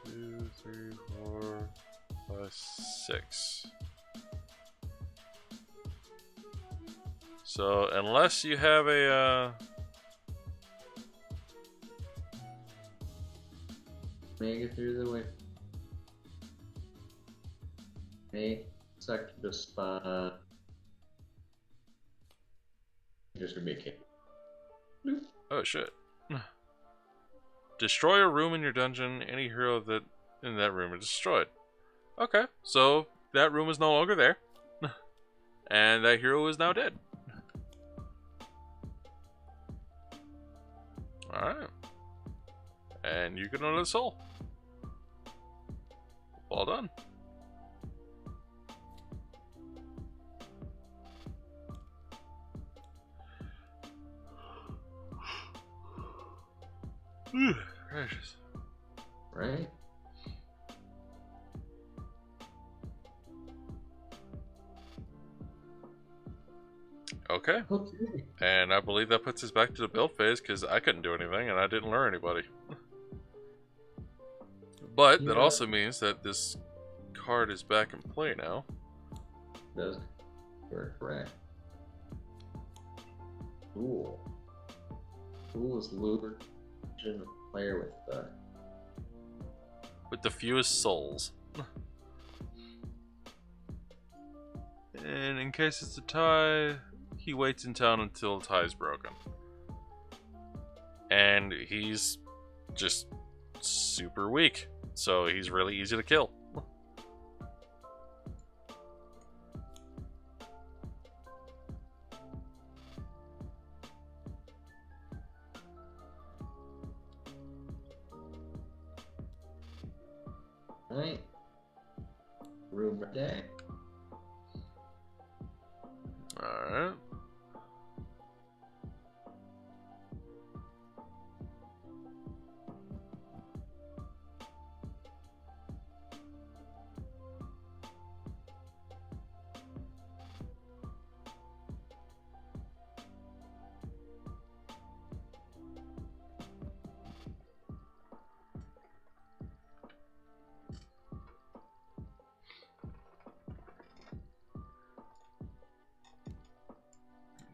Speaker 2: 2, 3, 4, 5, 6. So unless you have a
Speaker 5: Make it through the way. Hey, sector the spot. Just gonna be a kid.
Speaker 2: oh shit. Destroy a room in your dungeon. Any hero that in that room is destroyed. Okay, so that room is no longer there. And that hero is now dead. Alright. And you get another soul. Well done. Gracious.
Speaker 5: Right?
Speaker 2: Okay. Okay.
Speaker 5: Okay.
Speaker 2: And I believe that puts us back to the build phase because I couldn't do anything and I didn't lure anybody. But that
Speaker 5: Yeah.
Speaker 2: also means that this card is back in play now.
Speaker 5: Does you're correct. Cool. Cool is lured player
Speaker 2: With the fewest souls. And in case it's a tie, he waits in town until the tie is broken. And he's just super weak, so he's really easy to kill.
Speaker 5: right. Room deck.
Speaker 2: Alright.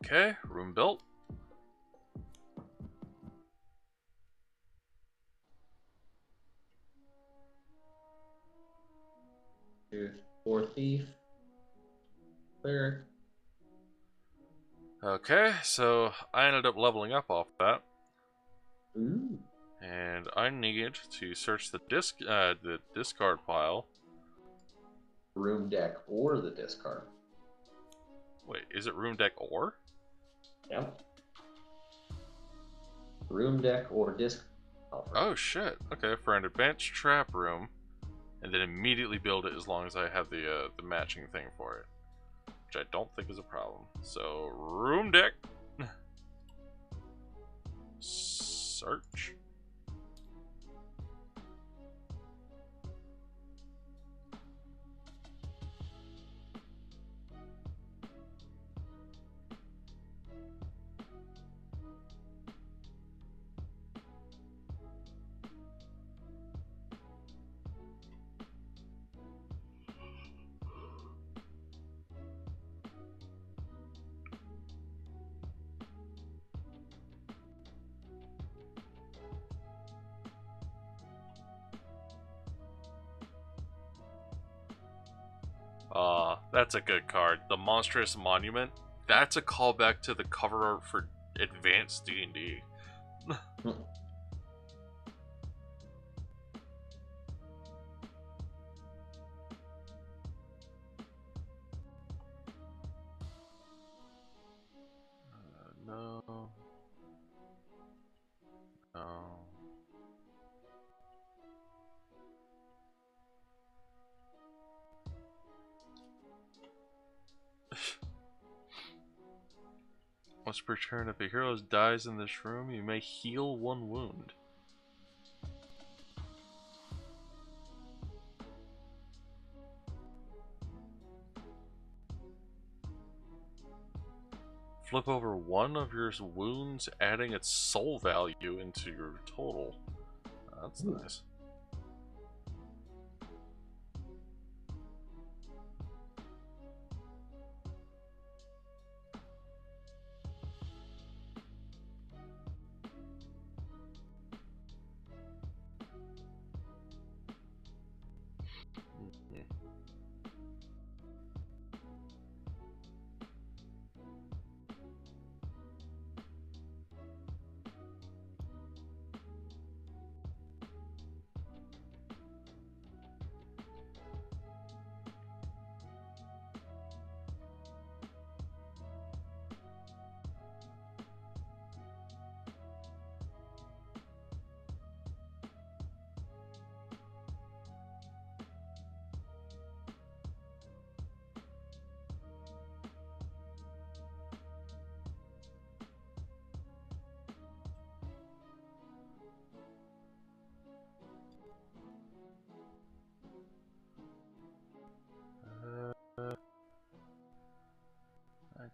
Speaker 2: Okay, room built.
Speaker 5: 4 thief. Cleric.
Speaker 2: Okay, so I ended up leveling up off that.
Speaker 5: Ooh.
Speaker 2: And I need to search the discard pile.
Speaker 5: Room deck or the discard.
Speaker 2: Wait, is it room deck or?
Speaker 5: Yep. Room deck or disc.
Speaker 2: Oh shit. Okay, for an advanced trap room, and then immediately build it as long as I have the matching thing for it, which I don't think is a problem. So room deck. Search. That's a good card. The Monstrous Monument. That's a callback to the cover art for Advanced D&D. No. No. Once per turn, if a hero dies in this room, you may heal 1 wound. Flip over 1 of your wounds, adding its soul value into your total. That's nice.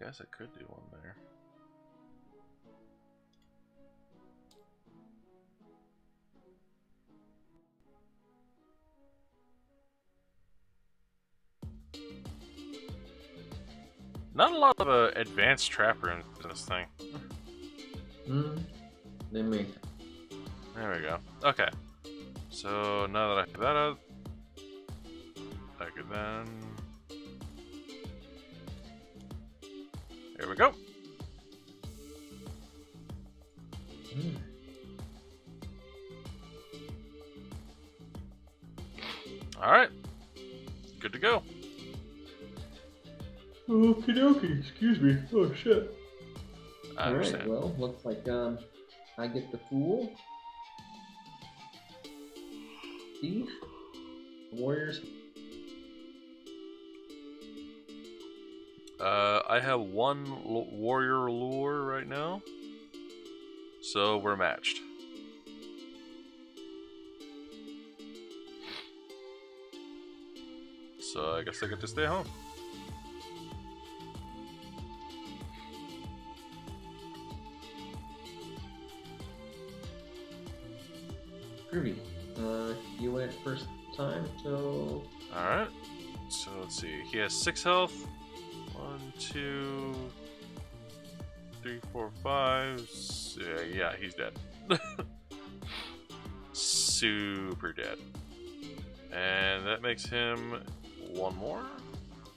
Speaker 2: guess I could do one there. Not a lot of advanced trap rooms in this thing.
Speaker 5: They may.
Speaker 2: There we go. Okay. So now that I have that out, I could then. Here we go. Alright. Good to go.
Speaker 5: Okie dokie, excuse me. Oh shit.
Speaker 2: I understand.
Speaker 5: Alright, well, looks like I get the Fool. Thief. Warriors.
Speaker 2: I have one warrior lure right now, so we're matched. So I guess I get to stay home.
Speaker 5: Groovy. You went first time, so
Speaker 2: Alright. So let's see. He has 6 health. 1, 2, 3, 4, 5. Yeah, he's dead. Super dead. And that makes him 1 more.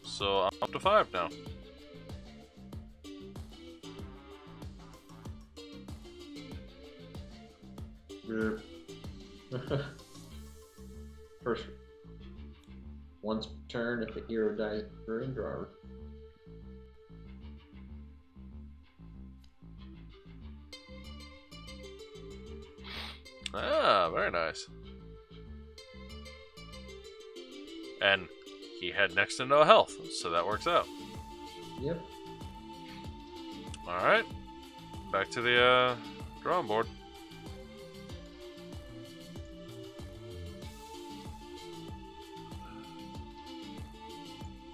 Speaker 2: So I'm up to 5 now.
Speaker 5: first once per turn, if the hero dies during draw.
Speaker 2: Ah, very nice. And he had next to no health, so that works out.
Speaker 5: Yep.
Speaker 2: Alright. Back to the drawing board.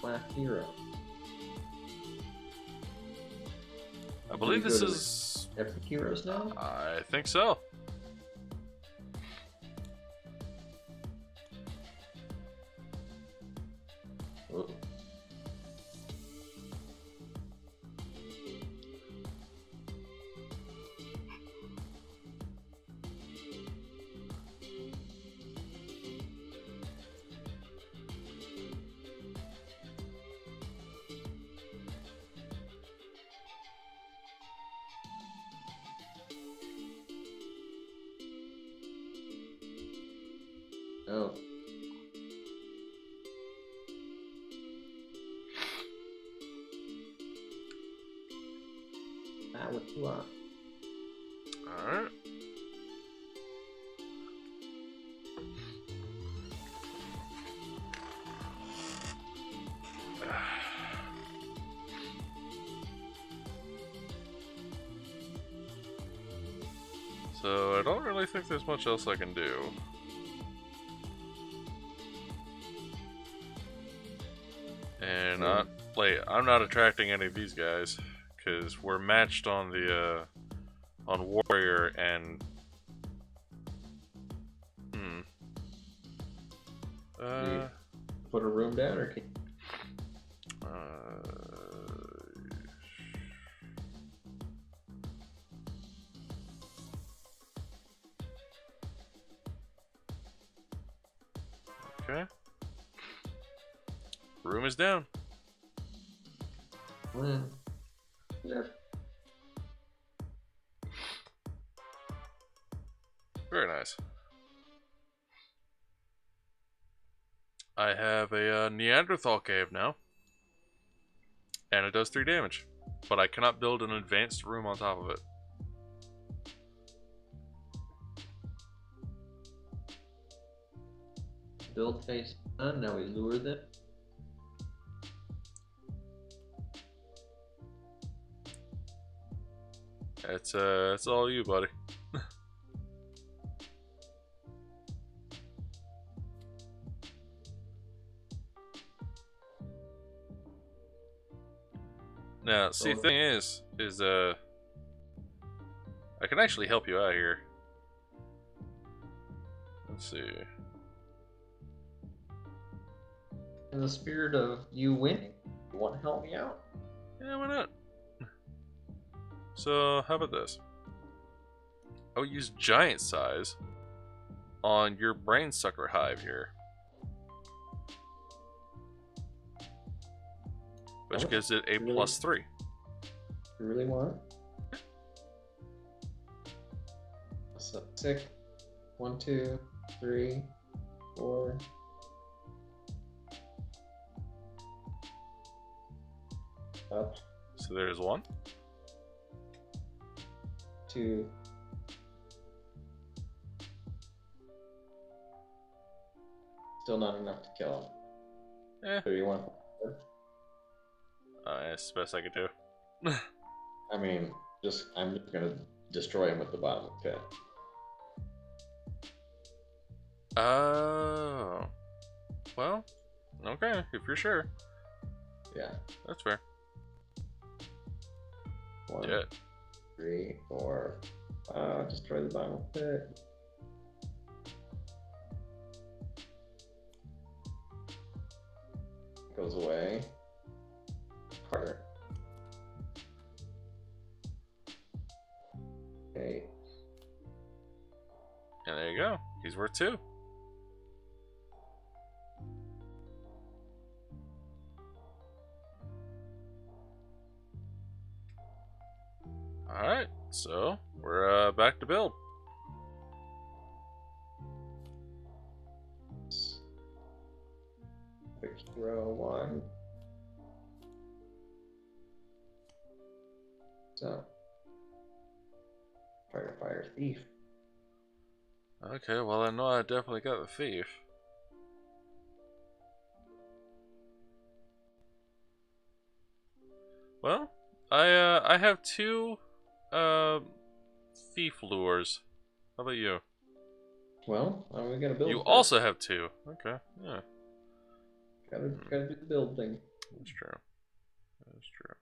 Speaker 5: Last hero.
Speaker 2: I believe
Speaker 5: we
Speaker 2: this
Speaker 5: go to
Speaker 2: is...
Speaker 5: Epic heroes now?
Speaker 2: I think so.
Speaker 5: Oh. Oh. That was too long.
Speaker 2: Alright. So I don't really think there's much else I can do. And I'm not attracting any of these guys because we're matched on the on warrior and
Speaker 5: Put a room down, or can
Speaker 2: okay. Room is down.
Speaker 5: yeah.
Speaker 2: Very nice. I have a Neanderthal cave now. And it does 3 damage. But I cannot build an advanced room on top of it.
Speaker 5: Build face on, now we lure them.
Speaker 2: It's all you, buddy. Now, see, the thing is I can actually help you out here. Let's see.
Speaker 5: In the spirit of you winning, you want to help me out?
Speaker 2: Yeah, why not? So, how about this? I'll use giant size on your brain sucker hive here. Which gives it a +3.
Speaker 5: You really want? So 6, 1, 2, 3, 4. Up.
Speaker 2: So there's 1.
Speaker 5: 2. Still not enough to kill him.
Speaker 2: Eh.
Speaker 5: 31.
Speaker 2: That's the best I could do.
Speaker 5: I mean, I'm just gonna destroy him with the bottom of the pit.
Speaker 2: Oh. Well, okay, if you're sure.
Speaker 5: Yeah.
Speaker 2: That's fair.
Speaker 5: 1,
Speaker 2: Yeah.
Speaker 5: 3, 4. Destroy the bottom of the pit. Goes away. Harder. Okay.
Speaker 2: And there you go. He's worth 2. Alright, so we're back to build.
Speaker 5: Quick hero 1. So, fire thief.
Speaker 2: Okay, well I know I definitely got the thief. Well, I have 2 thief lures. How about you?
Speaker 5: Well, we gotta build.
Speaker 2: You
Speaker 5: first.
Speaker 2: also have 2. Okay, yeah.
Speaker 5: Gotta do the build thing.
Speaker 2: That's true. That's true.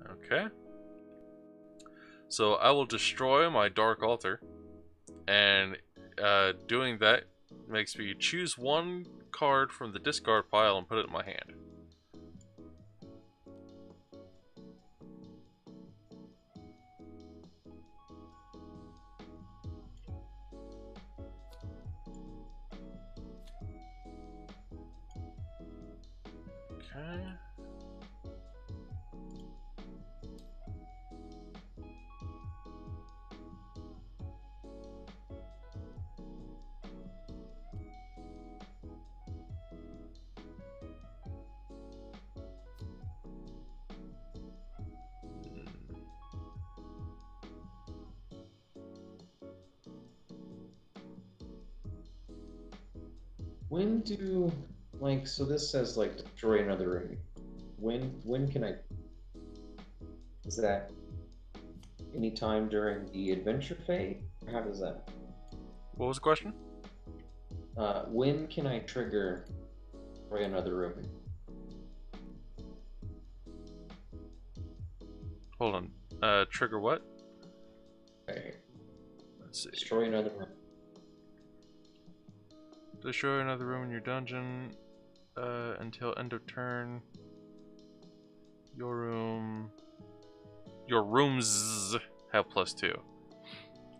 Speaker 2: Okay. So I will destroy my Dark Altar, and doing that makes me choose 1 card from the discard pile and put it in my hand. Okay.
Speaker 5: When do so this says destroy another room. When can I? Is that any time during the adventure phase? How does that?
Speaker 2: What was the question?
Speaker 5: When can I trigger destroy another room?
Speaker 2: Hold on. Trigger what?
Speaker 5: Okay.
Speaker 2: Let's see.
Speaker 5: Destroy another room.
Speaker 2: Destroy another room in your dungeon until end of turn. Your rooms have +2.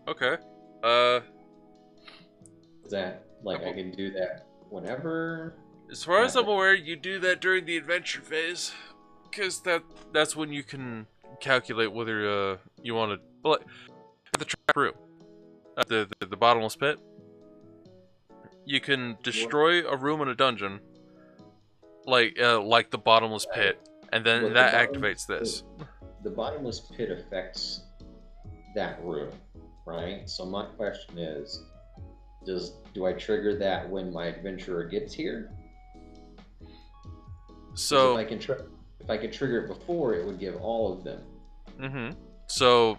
Speaker 2: Okay.
Speaker 5: Is that I can do that whenever?
Speaker 2: As far as I'm aware, you do that during the adventure phase, because that's when you can calculate whether you want to. Well, at the trap room, at the bottomless pit, you can destroy a room in a dungeon, like the bottomless pit, and then
Speaker 5: But
Speaker 2: that
Speaker 5: the
Speaker 2: activates this.
Speaker 5: The bottomless pit affects that room, right? So my question is, do I trigger that when my adventurer gets here?
Speaker 2: So
Speaker 5: if I can trigger it before, it would give all of them.
Speaker 2: So,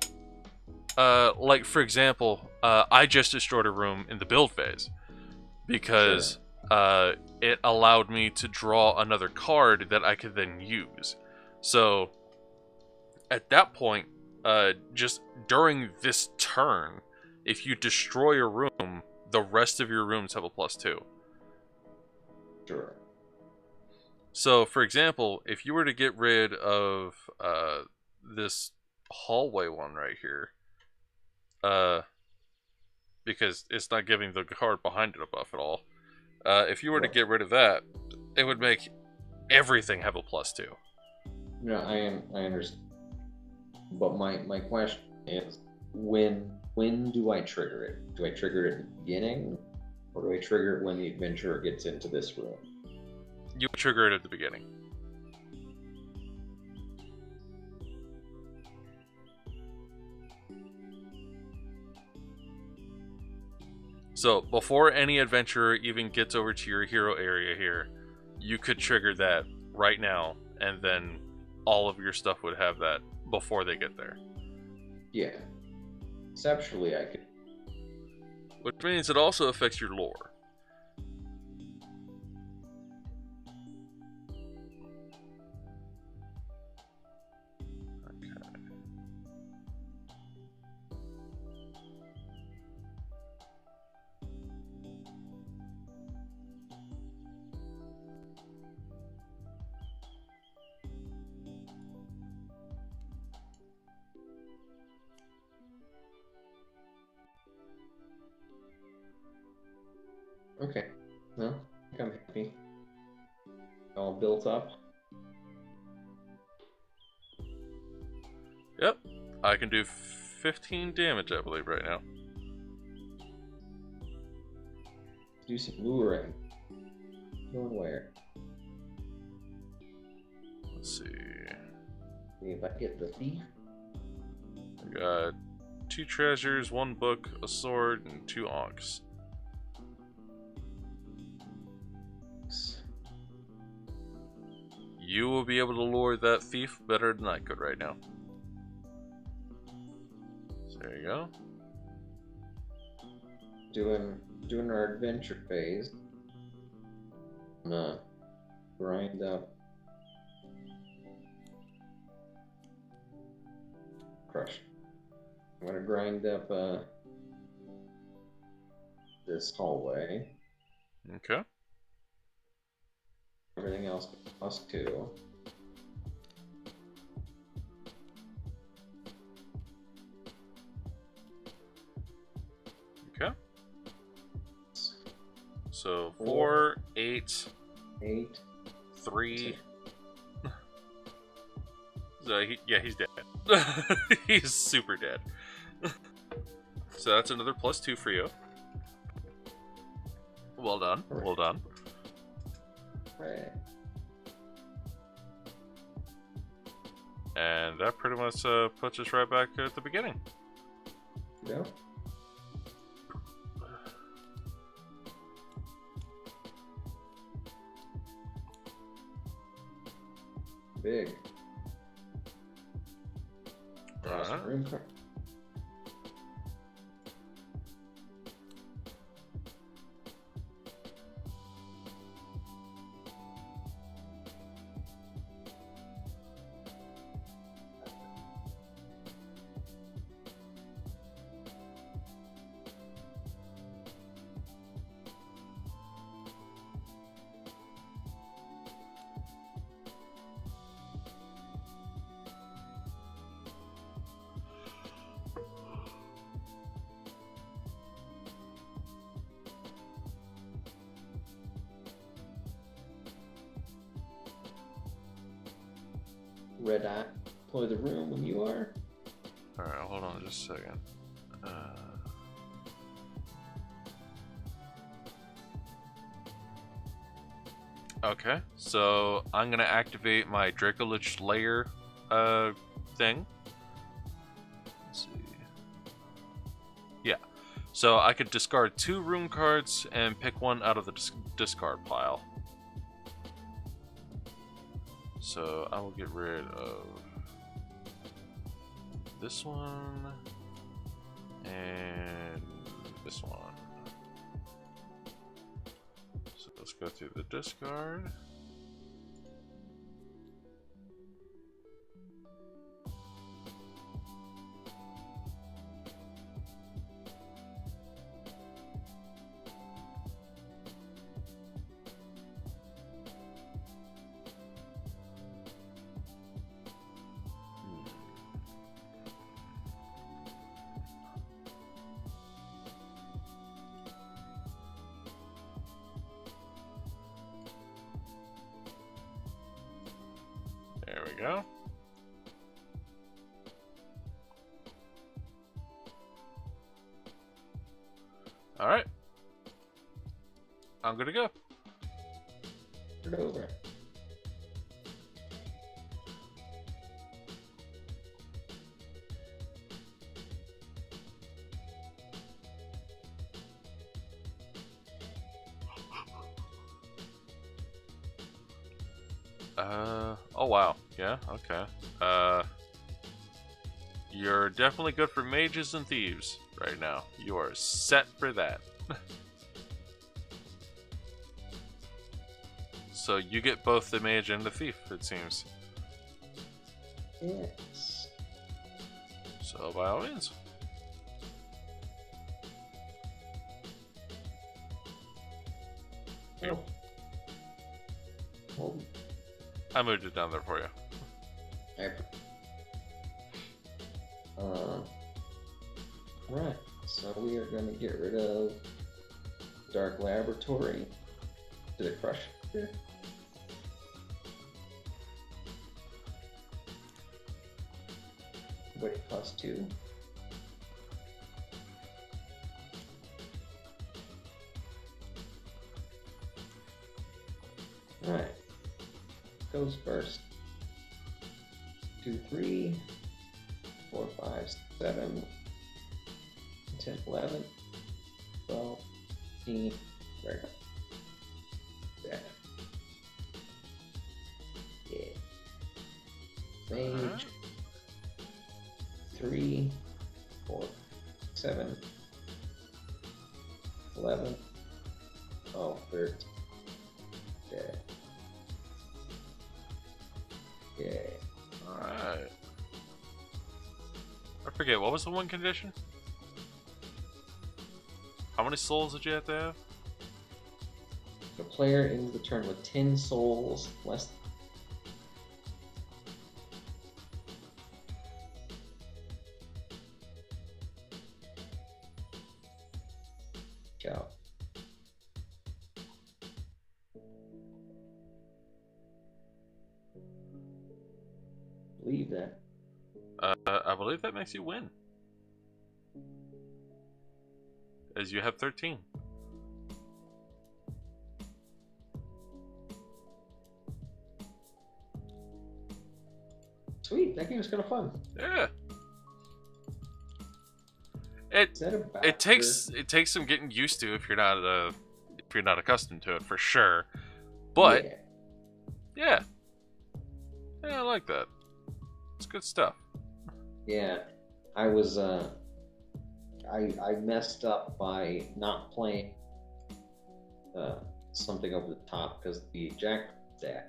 Speaker 2: like for example, I just destroyed a room in the build phase because it allowed me to draw another card that I could then use. So at that point, just during this turn, if you destroy a room, the rest of your rooms have a +2.
Speaker 1: Sure.
Speaker 2: So, for example, if you were to get rid of this hallway one right here, because it's not giving the card behind it a buff at all, if you were to get rid of that, it would make everything have a +2.
Speaker 1: No, I understand. But my question is, when do I trigger it? Do I trigger it at the beginning, or do I trigger it when the adventurer gets into this room?
Speaker 2: You would trigger it at the beginning. So, before any adventurer even gets over to your hero area here, you could trigger that right now, and then all of your stuff would have that before they get there.
Speaker 1: Yeah. Conceptually, I could.
Speaker 2: Which means it also affects your lore.
Speaker 1: Okay. No, I think I'm happy. All built up.
Speaker 2: Yep, I can do 15 damage, I believe, right now.
Speaker 1: Do some luring. Going where?
Speaker 2: Let's see.
Speaker 1: See if I get the thief.
Speaker 2: I got 2 treasures, 1 book, a sword, and 2 onks. You will be able to lure that thief better than I could right now. So there you go.
Speaker 1: Doing our adventure phase. I'm gonna grind up. Crush. I'm gonna grind up this hallway.
Speaker 2: Okay.
Speaker 1: Everything else +2.
Speaker 2: Okay. So 4, 8,
Speaker 1: 8.
Speaker 2: 3. So yeah, he's dead. He's super dead. So that's another +2 for you. Well done. Well done.
Speaker 1: Right.
Speaker 2: And that pretty much puts us right back at the beginning.
Speaker 1: No. Big.
Speaker 2: Alright.
Speaker 1: Room card. Red eye. Deploy the room when you are.
Speaker 2: Alright, hold on just a second. Okay, so I'm gonna activate my Dracolich layer thing. Let's see. Yeah, so I could discard 2 rune cards and pick one out of the discard pile. So I will get rid of this one And this one. So let's go through the discard. There we go. All right. I'm gonna go.
Speaker 5: Turn it over.
Speaker 2: Oh wow. Yeah, okay. You're definitely good for mages and thieves right now. You are set for that. So you get both the mage and the thief, it seems.
Speaker 5: Yes.
Speaker 2: So by all means.
Speaker 5: Oh. Oh.
Speaker 2: I moved it down there for you.
Speaker 5: There. Right. So we are going to get rid of Dark Laboratory. Did it crush here? Everybody cost 2. Alright. Goes first. 2, 3, 4, 5, 7, 10, 11, 12, 15, there we go. There. Yeah. Mage. 3, 4, 7, 11, 12, 13. Yeah. Yeah.
Speaker 2: Alright. I forget, what was the one condition? How many souls did you have to have?
Speaker 5: The player ends the turn with 10 souls, less. Ciao. Believe that.
Speaker 2: I believe that makes you win. As you have 13.
Speaker 5: Sweet, that game was kind of fun.
Speaker 2: Yeah.
Speaker 5: Is that about
Speaker 2: It takes some getting used to if you're not accustomed to it for sure. But
Speaker 5: yeah.
Speaker 2: Yeah, I like that. It's good stuff.
Speaker 5: Yeah, I was I messed up by not playing something over the top because the jack stack.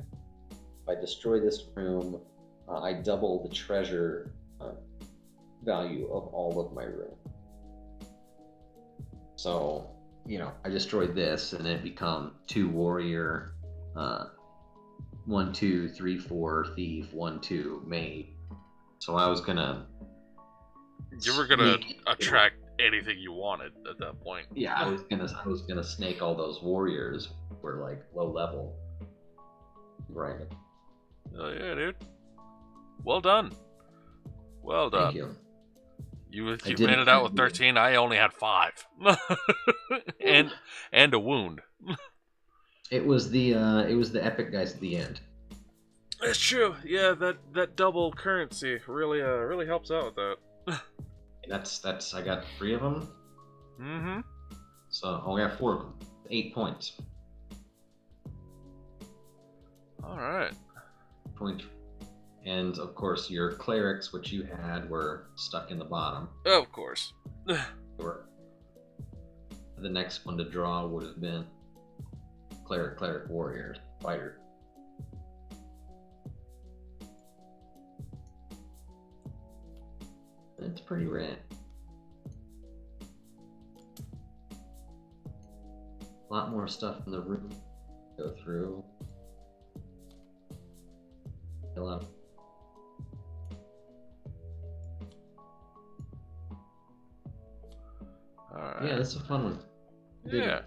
Speaker 5: If I destroy this room, I double the treasure value of all of my room. So, I destroyed this and it become 2 warrior, 1, 2, 3, 4 thief, 1, 2 mage. So I was gonna.
Speaker 2: You were gonna attract anything you wanted at that point.
Speaker 5: Yeah, I was gonna snake all those warriors who were like low level. Right.
Speaker 2: Oh yeah, dude. Well done. Well done.
Speaker 5: Thank you.
Speaker 2: You
Speaker 5: did
Speaker 2: made
Speaker 5: it
Speaker 2: it out with
Speaker 5: pretty good.
Speaker 2: 13. I only had 5, and a wound.
Speaker 5: It was the epic guys at the end.
Speaker 2: That's true. Yeah, that double currency really helps out with that.
Speaker 5: That's I got 3 of them.
Speaker 2: Mm-hmm.
Speaker 5: So I got 4 of them. 8 points.
Speaker 2: All right.
Speaker 5: Point. And of course your clerics, which you had, were stuck in the bottom.
Speaker 2: Of course.
Speaker 5: Or the next one to draw would have been cleric, warrior, fighter. It's pretty rad. A lot more stuff in the room to go through. Hello.
Speaker 2: Alright.
Speaker 5: Yeah, this is a fun one. Dig
Speaker 2: Yeah.
Speaker 5: it.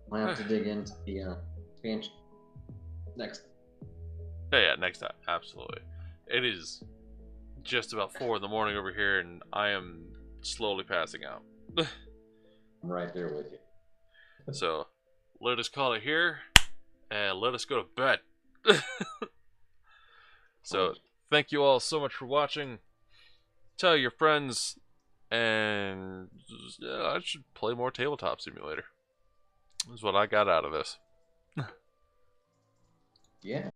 Speaker 5: Might have to dig into the expansion next.
Speaker 2: Yeah, next time. Absolutely. It is just about 4 in the morning over here, and I am slowly passing out.
Speaker 5: I'm right there with you.
Speaker 2: So, let us call it here, and let us go to bed. So, thank you all so much for watching. Tell your friends, and I should play more Tabletop Simulator. This is what I got out of this.
Speaker 5: Yeah.